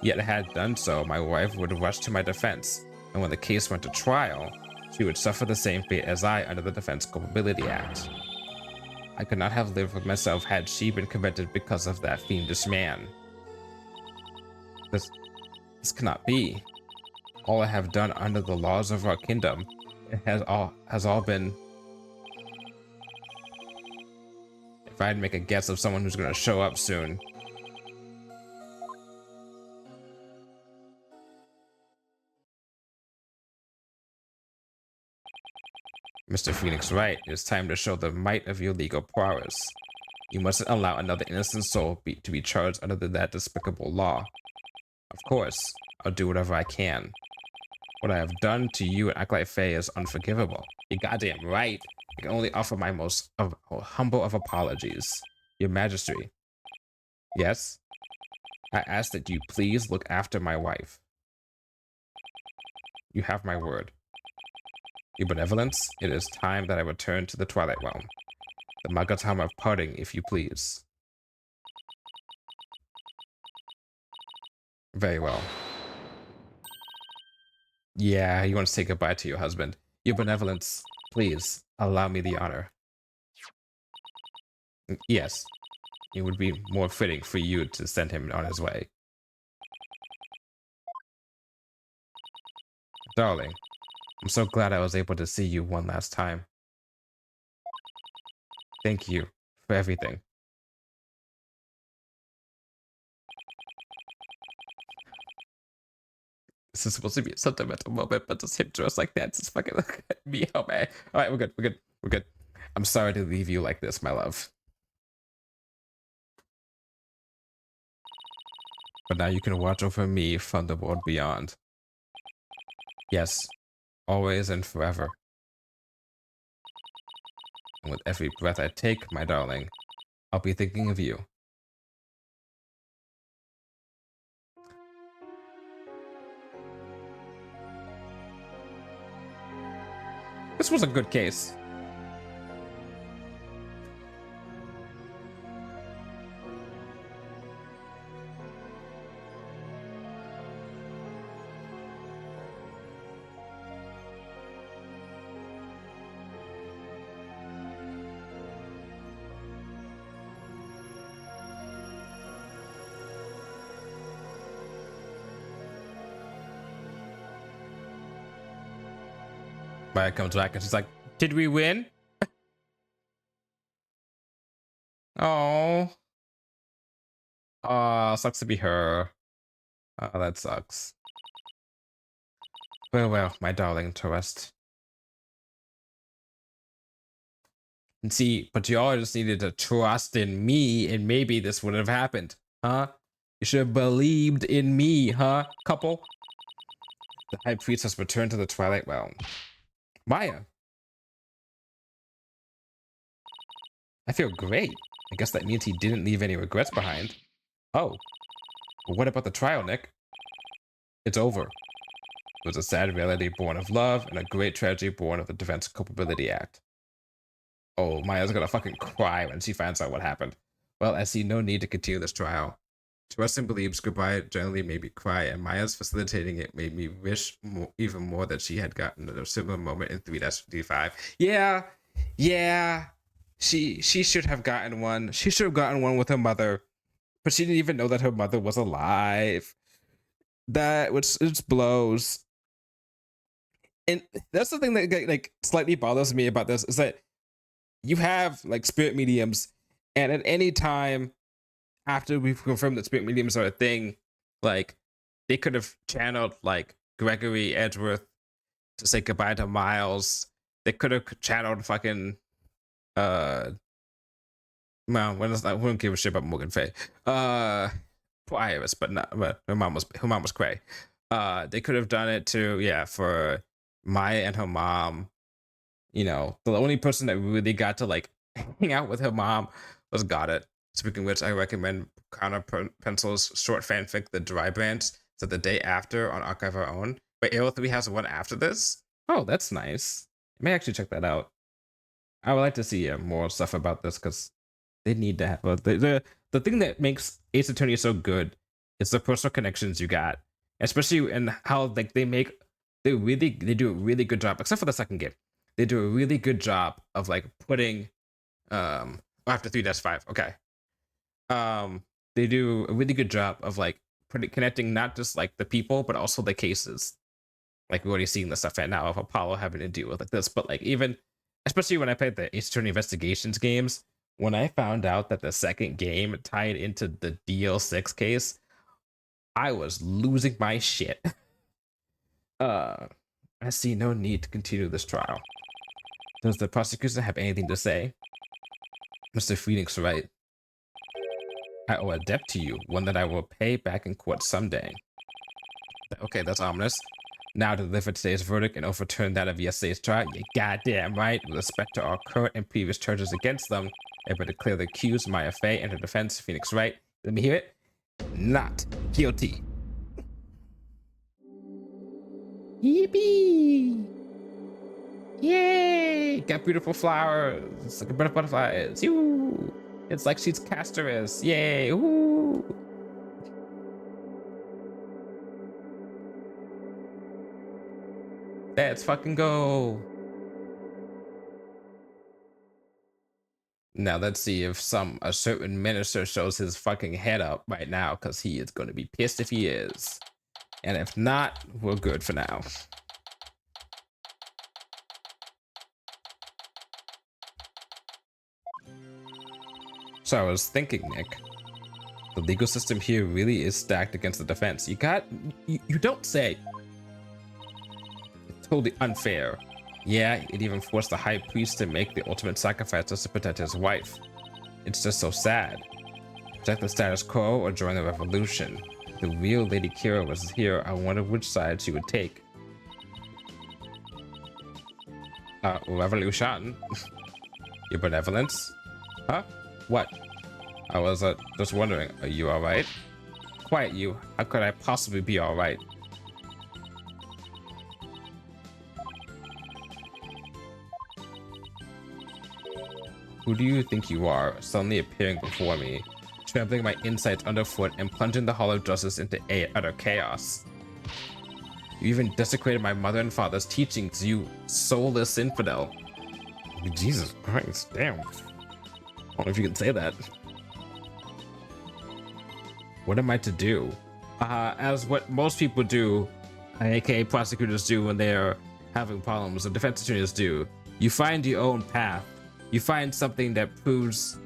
Yet had I done so, my wife would rush to my defense, and when the case went to trial, she would suffer the same fate as I under the Defense Culpability Act. I could not have lived with myself had she been convicted because of that fiendish man. This cannot be. All I have done under the laws of our kingdom has all been. If I'd make a guess of someone who's going to show up soon. Mr. Phoenix Wright, it is time to show the might of your legal prowess. You mustn't allow another innocent soul to be charged under that despicable law. Of course, I'll do whatever I can. What I have done to you and Acolyte Faye is unforgivable. You're goddamn right. I can only offer my most humble of apologies. Your Majesty. Yes? I ask that you please look after my wife. You have my word. Your benevolence, it is time that I return to the Twilight Realm. The Magatama of parting, if you please. Very well. Yeah, you want to say goodbye to your husband. Your benevolence, please, allow me the honor. Yes, it would be more fitting for you to send him on his way. Darling, I'm so glad I was able to see you one last time. Thank you for everything. This is supposed to be a sentimental moment, but just him dressed like that, just fucking look at me. Oh man. All right, we're good. We're good. We're good. I'm sorry to leave you like this, my love. But now you can watch over me from the world beyond. Yes, always and forever. And with every breath I take, my darling, I'll be thinking of you. This was a good case. Maya comes back and she's like, did we win? Oh. Oh, sucks to be her. Oh, that sucks. Well, my darling, to rest. And see, but you all just needed to trust in me, and maybe this would have happened, huh? You should have believed in me, huh, couple? The high priest has returned to the Twilight Realm. Maya. I feel great. I guess that means he didn't leave any regrets behind. Oh. But what about the trial, Nick? It's over. It was a sad reality born of love, and a great tragedy born of the Defense Culpability Act. Oh, Maya's gonna fucking cry when she finds out what happened. Well, I see no need to continue this trial. Trust and believes goodbye generally made me cry, and Maya's facilitating it made me wish even more that she had gotten a similar moment in 3-55. Yeah, she should have gotten one. She should have gotten one with her mother, but she didn't even know that her mother was alive. That which it blows. And that's the thing that like slightly bothers me about this is that you have like spirit mediums, and at any time after we've confirmed that spirit mediums are a thing, like they could have channeled like Gregory Edgeworth to say goodbye to Miles. They could have channeled fucking well, when it's not, we don't give a shit about Morgan Faye. Poor Iris, but not, but her mom was cray. They could have done it too, yeah, for Maya and her mom. You know, the only person that really got to like hang out with her mom was Goddard. Speaking of which, I recommend Connor Pencil's short fanfic, The Dry Branch, so the day after on Archive Our Own. But Arrow 3 has one after this. Oh, that's nice. I may actually check that out. I would like to see more stuff about this because they need to have the thing that makes Ace Attorney so good is the personal connections you got, especially in how like they do a really good job, except for the second game. They do a really good job of like putting after 3-5, okay. They do a really good job of like connecting not just like the people but also the cases. Like we're already seeing the stuff right now of Apollo having to deal with like this, but like even especially when I played the Ace Attorney Investigations games, when I found out that the second game tied into the DL6 case, I was losing my shit. I see no need to continue this trial. Does the prosecution have anything to say? Mr. Phoenix, Wright. I owe a debt to you, one that I will pay back in court someday. Okay, that's ominous. Now to deliver today's verdict and overturn that of yesterday's trial, you goddamn right. With respect to our current and previous charges against them, I will declare the accused, Maya Fey, and her defense, Phoenix Wright. Let me hear it. Not guilty. Yippee! Yay! Got beautiful flowers. It's like a bird of butterflies. Yoo! It's like she's Castorus. Yay! Ooh! Let's fucking go. Now let's see if a certain minister shows his fucking head up right now, because he is going to be pissed if he is. And if not, we're good for now. So I was thinking, Nick, The legal system here really is stacked against the defense. You don't say. It's totally unfair. Yeah, it even forced the high priest to make the ultimate sacrifice just to protect his wife. It's just so sad. Protect the status quo or join the revolution. If the real Lady Kira was here, I wonder which side she would take. Revolution? Your benevolence? Huh? What? I was just wondering, are you alright? Quiet you. How could I possibly be alright? Who do you think you are, suddenly appearing before me, trampling my insides underfoot and plunging the Hall of Justice into utter chaos? You even desecrated my mother and father's teachings, you soulless infidel. Jesus Christ, damn. I don't know if you can say that. What am I to do? As what most people do, aka prosecutors do when they're having problems, or defense attorneys do, you find your own path. You find something that proves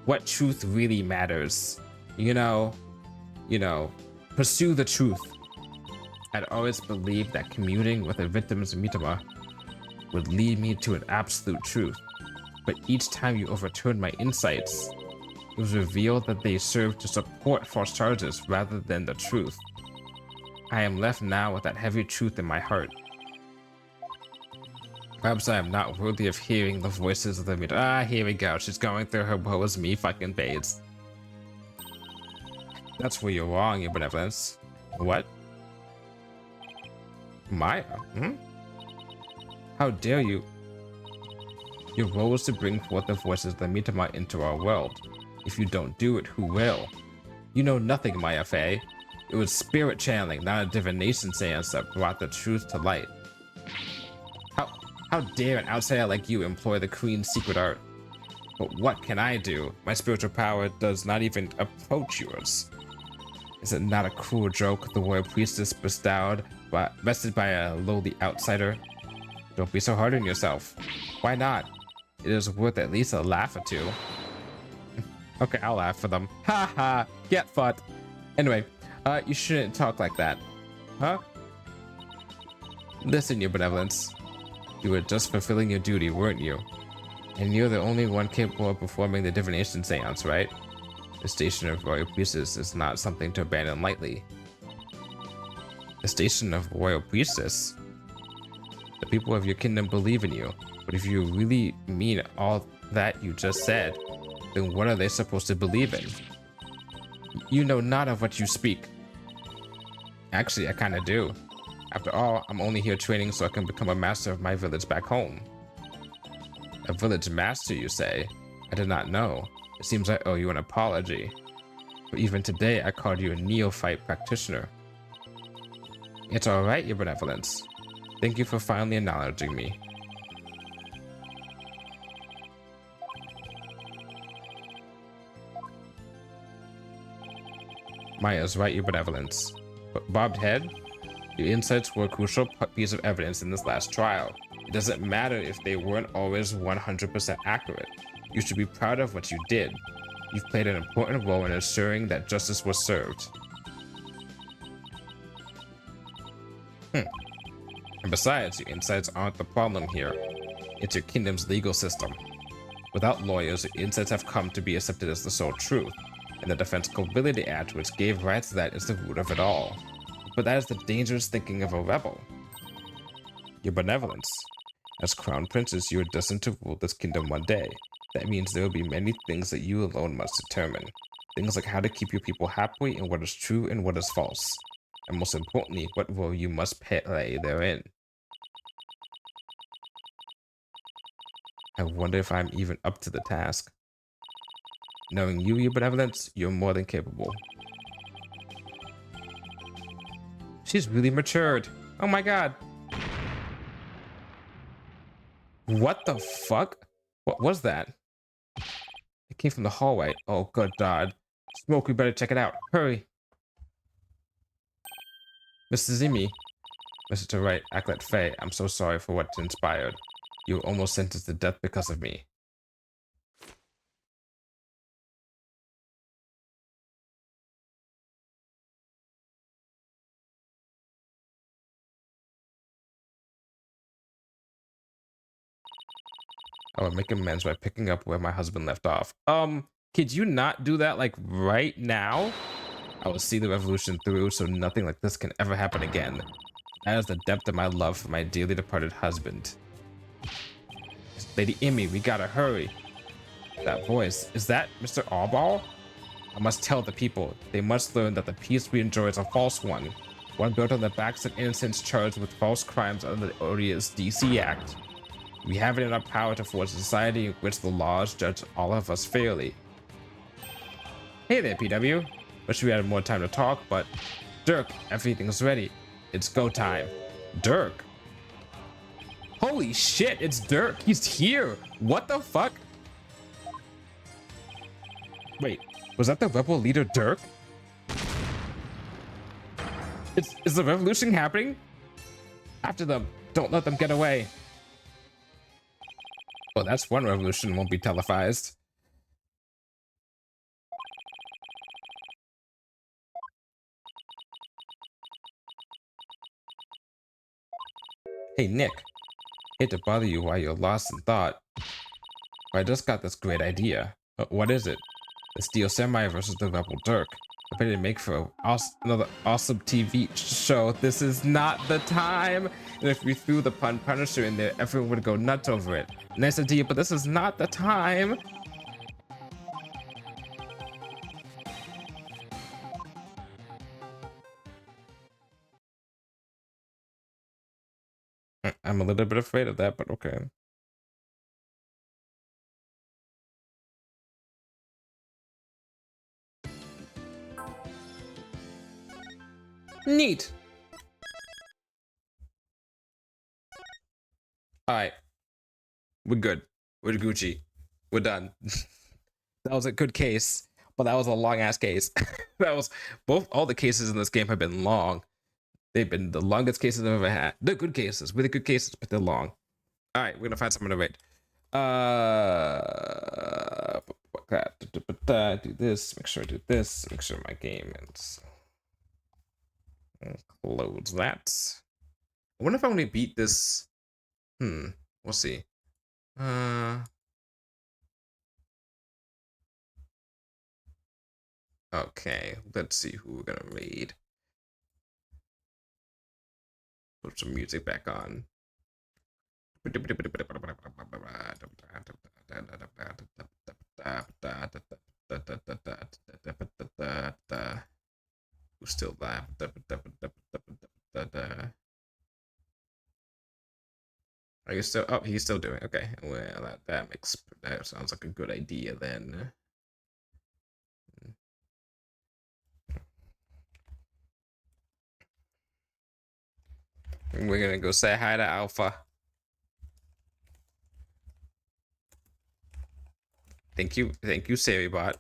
what truth really matters. You know, pursue the truth. I'd always believed that communing with a victim's mitama would lead me to an absolute truth. But each time you overturned my insights, it was revealed that they served to support false charges rather than the truth. I am left now with that heavy truth in my heart. Perhaps I am not worthy of hearing the voices of the mitama. Here we go. She's going through her woe is me fucking phase. That's where you're wrong, your benevolence. What? Maya? How dare you? Your role is to bring forth the voices of the mitama into our world. If you don't do it, who will? You know nothing, Maya Fey. It was spirit channeling, not a divination seance that brought the truth to light. How dare an outsider like you employ the Queen's secret art? But what can I do? My spiritual power does not even approach yours. Is it not a cruel joke the royal priestess bestowed, bested by a lowly outsider? Don't be so hard on yourself. Why not? It is worth at least a laugh or two. Okay, I'll laugh for them. Ha ha! Get fucked. Anyway, you shouldn't talk like that. Huh? Listen, your benevolence. You were just fulfilling your duty, weren't you? And you're the only one capable of performing the divination seance, right? The station of royal priestess is not something to abandon lightly. The station of royal priestess? The people of your kingdom believe in you, but if you really mean all that you just said, then what are they supposed to believe in? You know not of what you speak. Actually, I kinda do. After all, I'm only here training so I can become a master of my village back home. A village master, you say? I did not know. It seems I owe you an apology. But even today, I called you a neophyte practitioner. It's alright, your benevolence. Thank you for finally acknowledging me. Maya's right, your benevolence. But bobbed head? Your insights were a crucial piece of evidence in this last trial. It doesn't matter if they weren't always 100% accurate. You should be proud of what you did. You've played an important role in ensuring that justice was served. And besides, your insights aren't the problem here. It's your kingdom's legal system. Without lawyers, your insights have come to be accepted as the sole truth, and the Defense Culpability Act, which gave rights to that, is the root of it all. But that is the dangerous thinking of a rebel. Your benevolence. As crown princess, you are destined to rule this kingdom one day. That means there will be many things that you alone must determine. Things like how to keep your people happy and what is true and what is false. And most importantly, what role you must play therein. I wonder if I'm even up to the task. Knowing you, your benevolence, you're more than capable. She's really matured. Oh my god. What the fuck? What was that? It came from the hallway. Oh, good god. Smoke, we better check it out. Hurry. Mr. Zimi. Mr. Wright, Acklet Faye, I'm so sorry for what transpired. You were almost sentenced to death because of me. I will make amends by picking up where my husband left off. Could you not do that like right now? I will see the revolution through so nothing like this can ever happen again. That is the depth of my love for my dearly departed husband. Lady Emmy, we gotta hurry. That voice, is that Mr. Allball? I must tell the people. They must learn that the peace we enjoy is a false one. One built on the backs of innocents charged with false crimes under the odious DC Act. We have it in our power to forge a society in which the laws judge all of us fairly. Hey there, PW. Wish we had more time to talk, but Dirk, everything's ready. It's go time. Dirk. Holy shit, it's Dirk. He's here. What the fuck? Wait, was that the rebel leader Dirk? Is the revolution happening? After them. Don't let them get away. Well, that's one revolution won't be televised. Hey, Nick. Hate to bother you while you're lost in thought, but I just got this great idea. What is it? The Steel Samurai versus the Rebel Dirk. I bet it'd make for another awesome TV show. This is not the time. And if we threw the pun Punisher in there, everyone would go nuts over it. Nice idea, but this is not the time. I'm a little bit afraid of that, but okay. Neat. All right, we're good. We're Gucci. We're done. That was a good case, but that was a long ass case. That was all the cases in this game have been long. They've been the longest cases I've ever had. They're good cases, really good cases, but they're long. All right, we're gonna find someone to rate. Do this. Make sure I do this. Make sure my game is. Close that. I wonder if I'm gonna beat this. We'll see. Okay, let's see who we're gonna raid. Put some music back on. Who's still live? Are you still? Oh, he's still doing. Okay, well that sounds like a good idea then. We're gonna go say hi to Alpha. Thank you, Sarybot.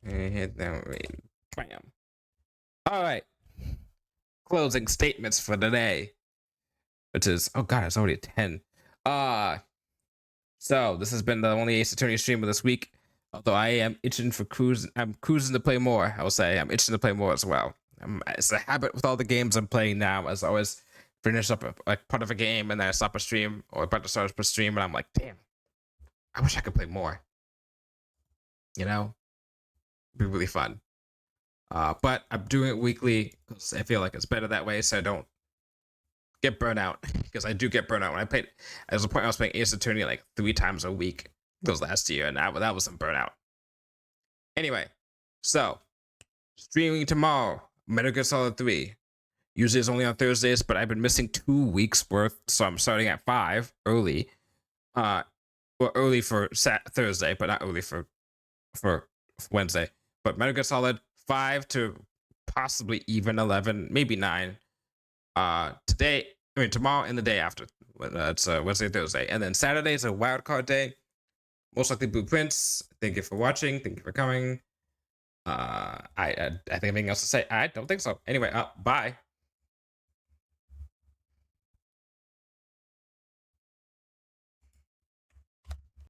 Hit that rate. Bam. All right. Closing statements for today, which is oh god, it's already 10. So this has been the only Ace Attorney stream of this week. Although I am itching for cruising, I'm cruising to play more. I will say I'm itching to play more as well. It's a habit with all the games I'm playing now. As I always finish up like part of a game and then I stop a stream or about to start a stream, and I'm like, damn, I wish I could play more. You know, it'd be really fun. But I'm doing it weekly because I feel like it's better that way, so I don't get burnt out. Because I do get burnt out when I played. There was a point I was playing Ace Attorney like 3 times a week. It was last year, and that was some burnout. Anyway, so streaming tomorrow, Metal Gear Solid 3. Usually it's only on Thursdays, but I've been missing 2 weeks worth, so I'm starting at 5 early. Well, early for Thursday, but not early for Wednesday. But Metal Gear Solid 5 to possibly even 11, maybe 9. Tomorrow and the day after. It's Wednesday, Thursday, and then Saturday is a wild card day. Most likely Blueprints. Thank you for watching. Thank you for coming. I think anything else to say? I don't think so. Anyway, bye.